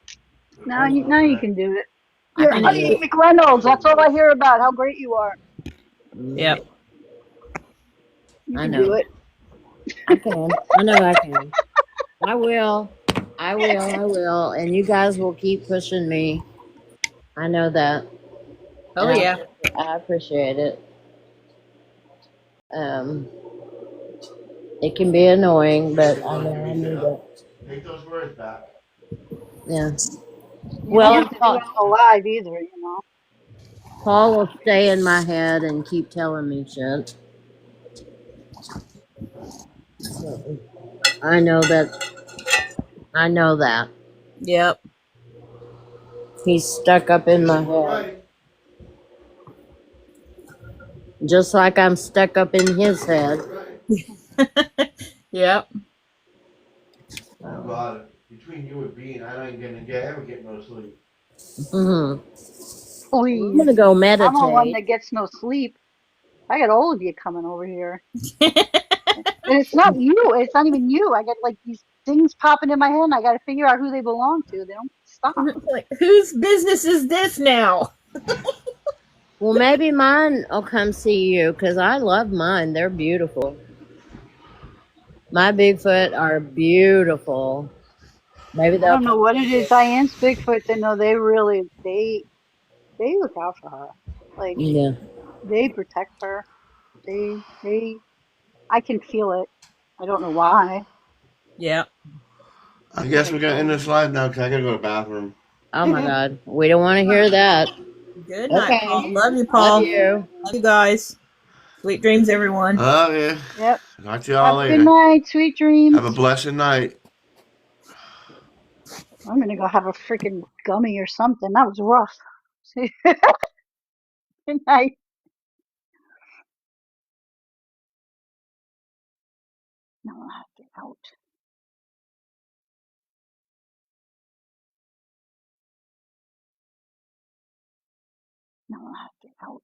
Now you can do it. I You're can Honey do McReynolds. That's all I hear about. How great you are. Yep. You I can know. do it. I can. I know I can. I will. And you guys will keep pushing me. I know that. Oh, And yeah. I appreciate it. It can be annoying, but I know I need it. Take those words back. Yeah. You Well, don't have to do it alive either, Paul will stay in my head and keep telling me shit. So, I know that. Yep. He's stuck up in my head. Just like I'm stuck up in his head. Yep. You got it. between you and Bean, I ain't gonna ever get no sleep. I'm Please. gonna go I'm the one meditate. that gets no sleep. I got all of you coming over here. And it's not you. It's not even you. I get like these things popping in my head and I got to figure out who they belong to. They don't stop. Like, whose business is this now? Well, maybe mine will come see you because I love mine. They're beautiful. My Bigfoot are beautiful. Maybe I they'll don't know come what see it you. is. Diane's Bigfoots. I know they really, they look out for her. Like Yeah. they protect her. I can feel it. I don't know why. Yeah. I guess I we're gonna end can. this live now because I gotta go to the bathroom. Oh my God. We don't want to hear that. Good night, Okay. Paul. Love you, Love Paul. you. Love you guys. Sweet dreams, everyone. Love you. Yep. Talk to y'all Have a good later. night. Sweet dreams. Have a blessed night. I'm gonna go have a freaking gummy or something. That was rough. Good night. No, I have to get out. No, I have to get out.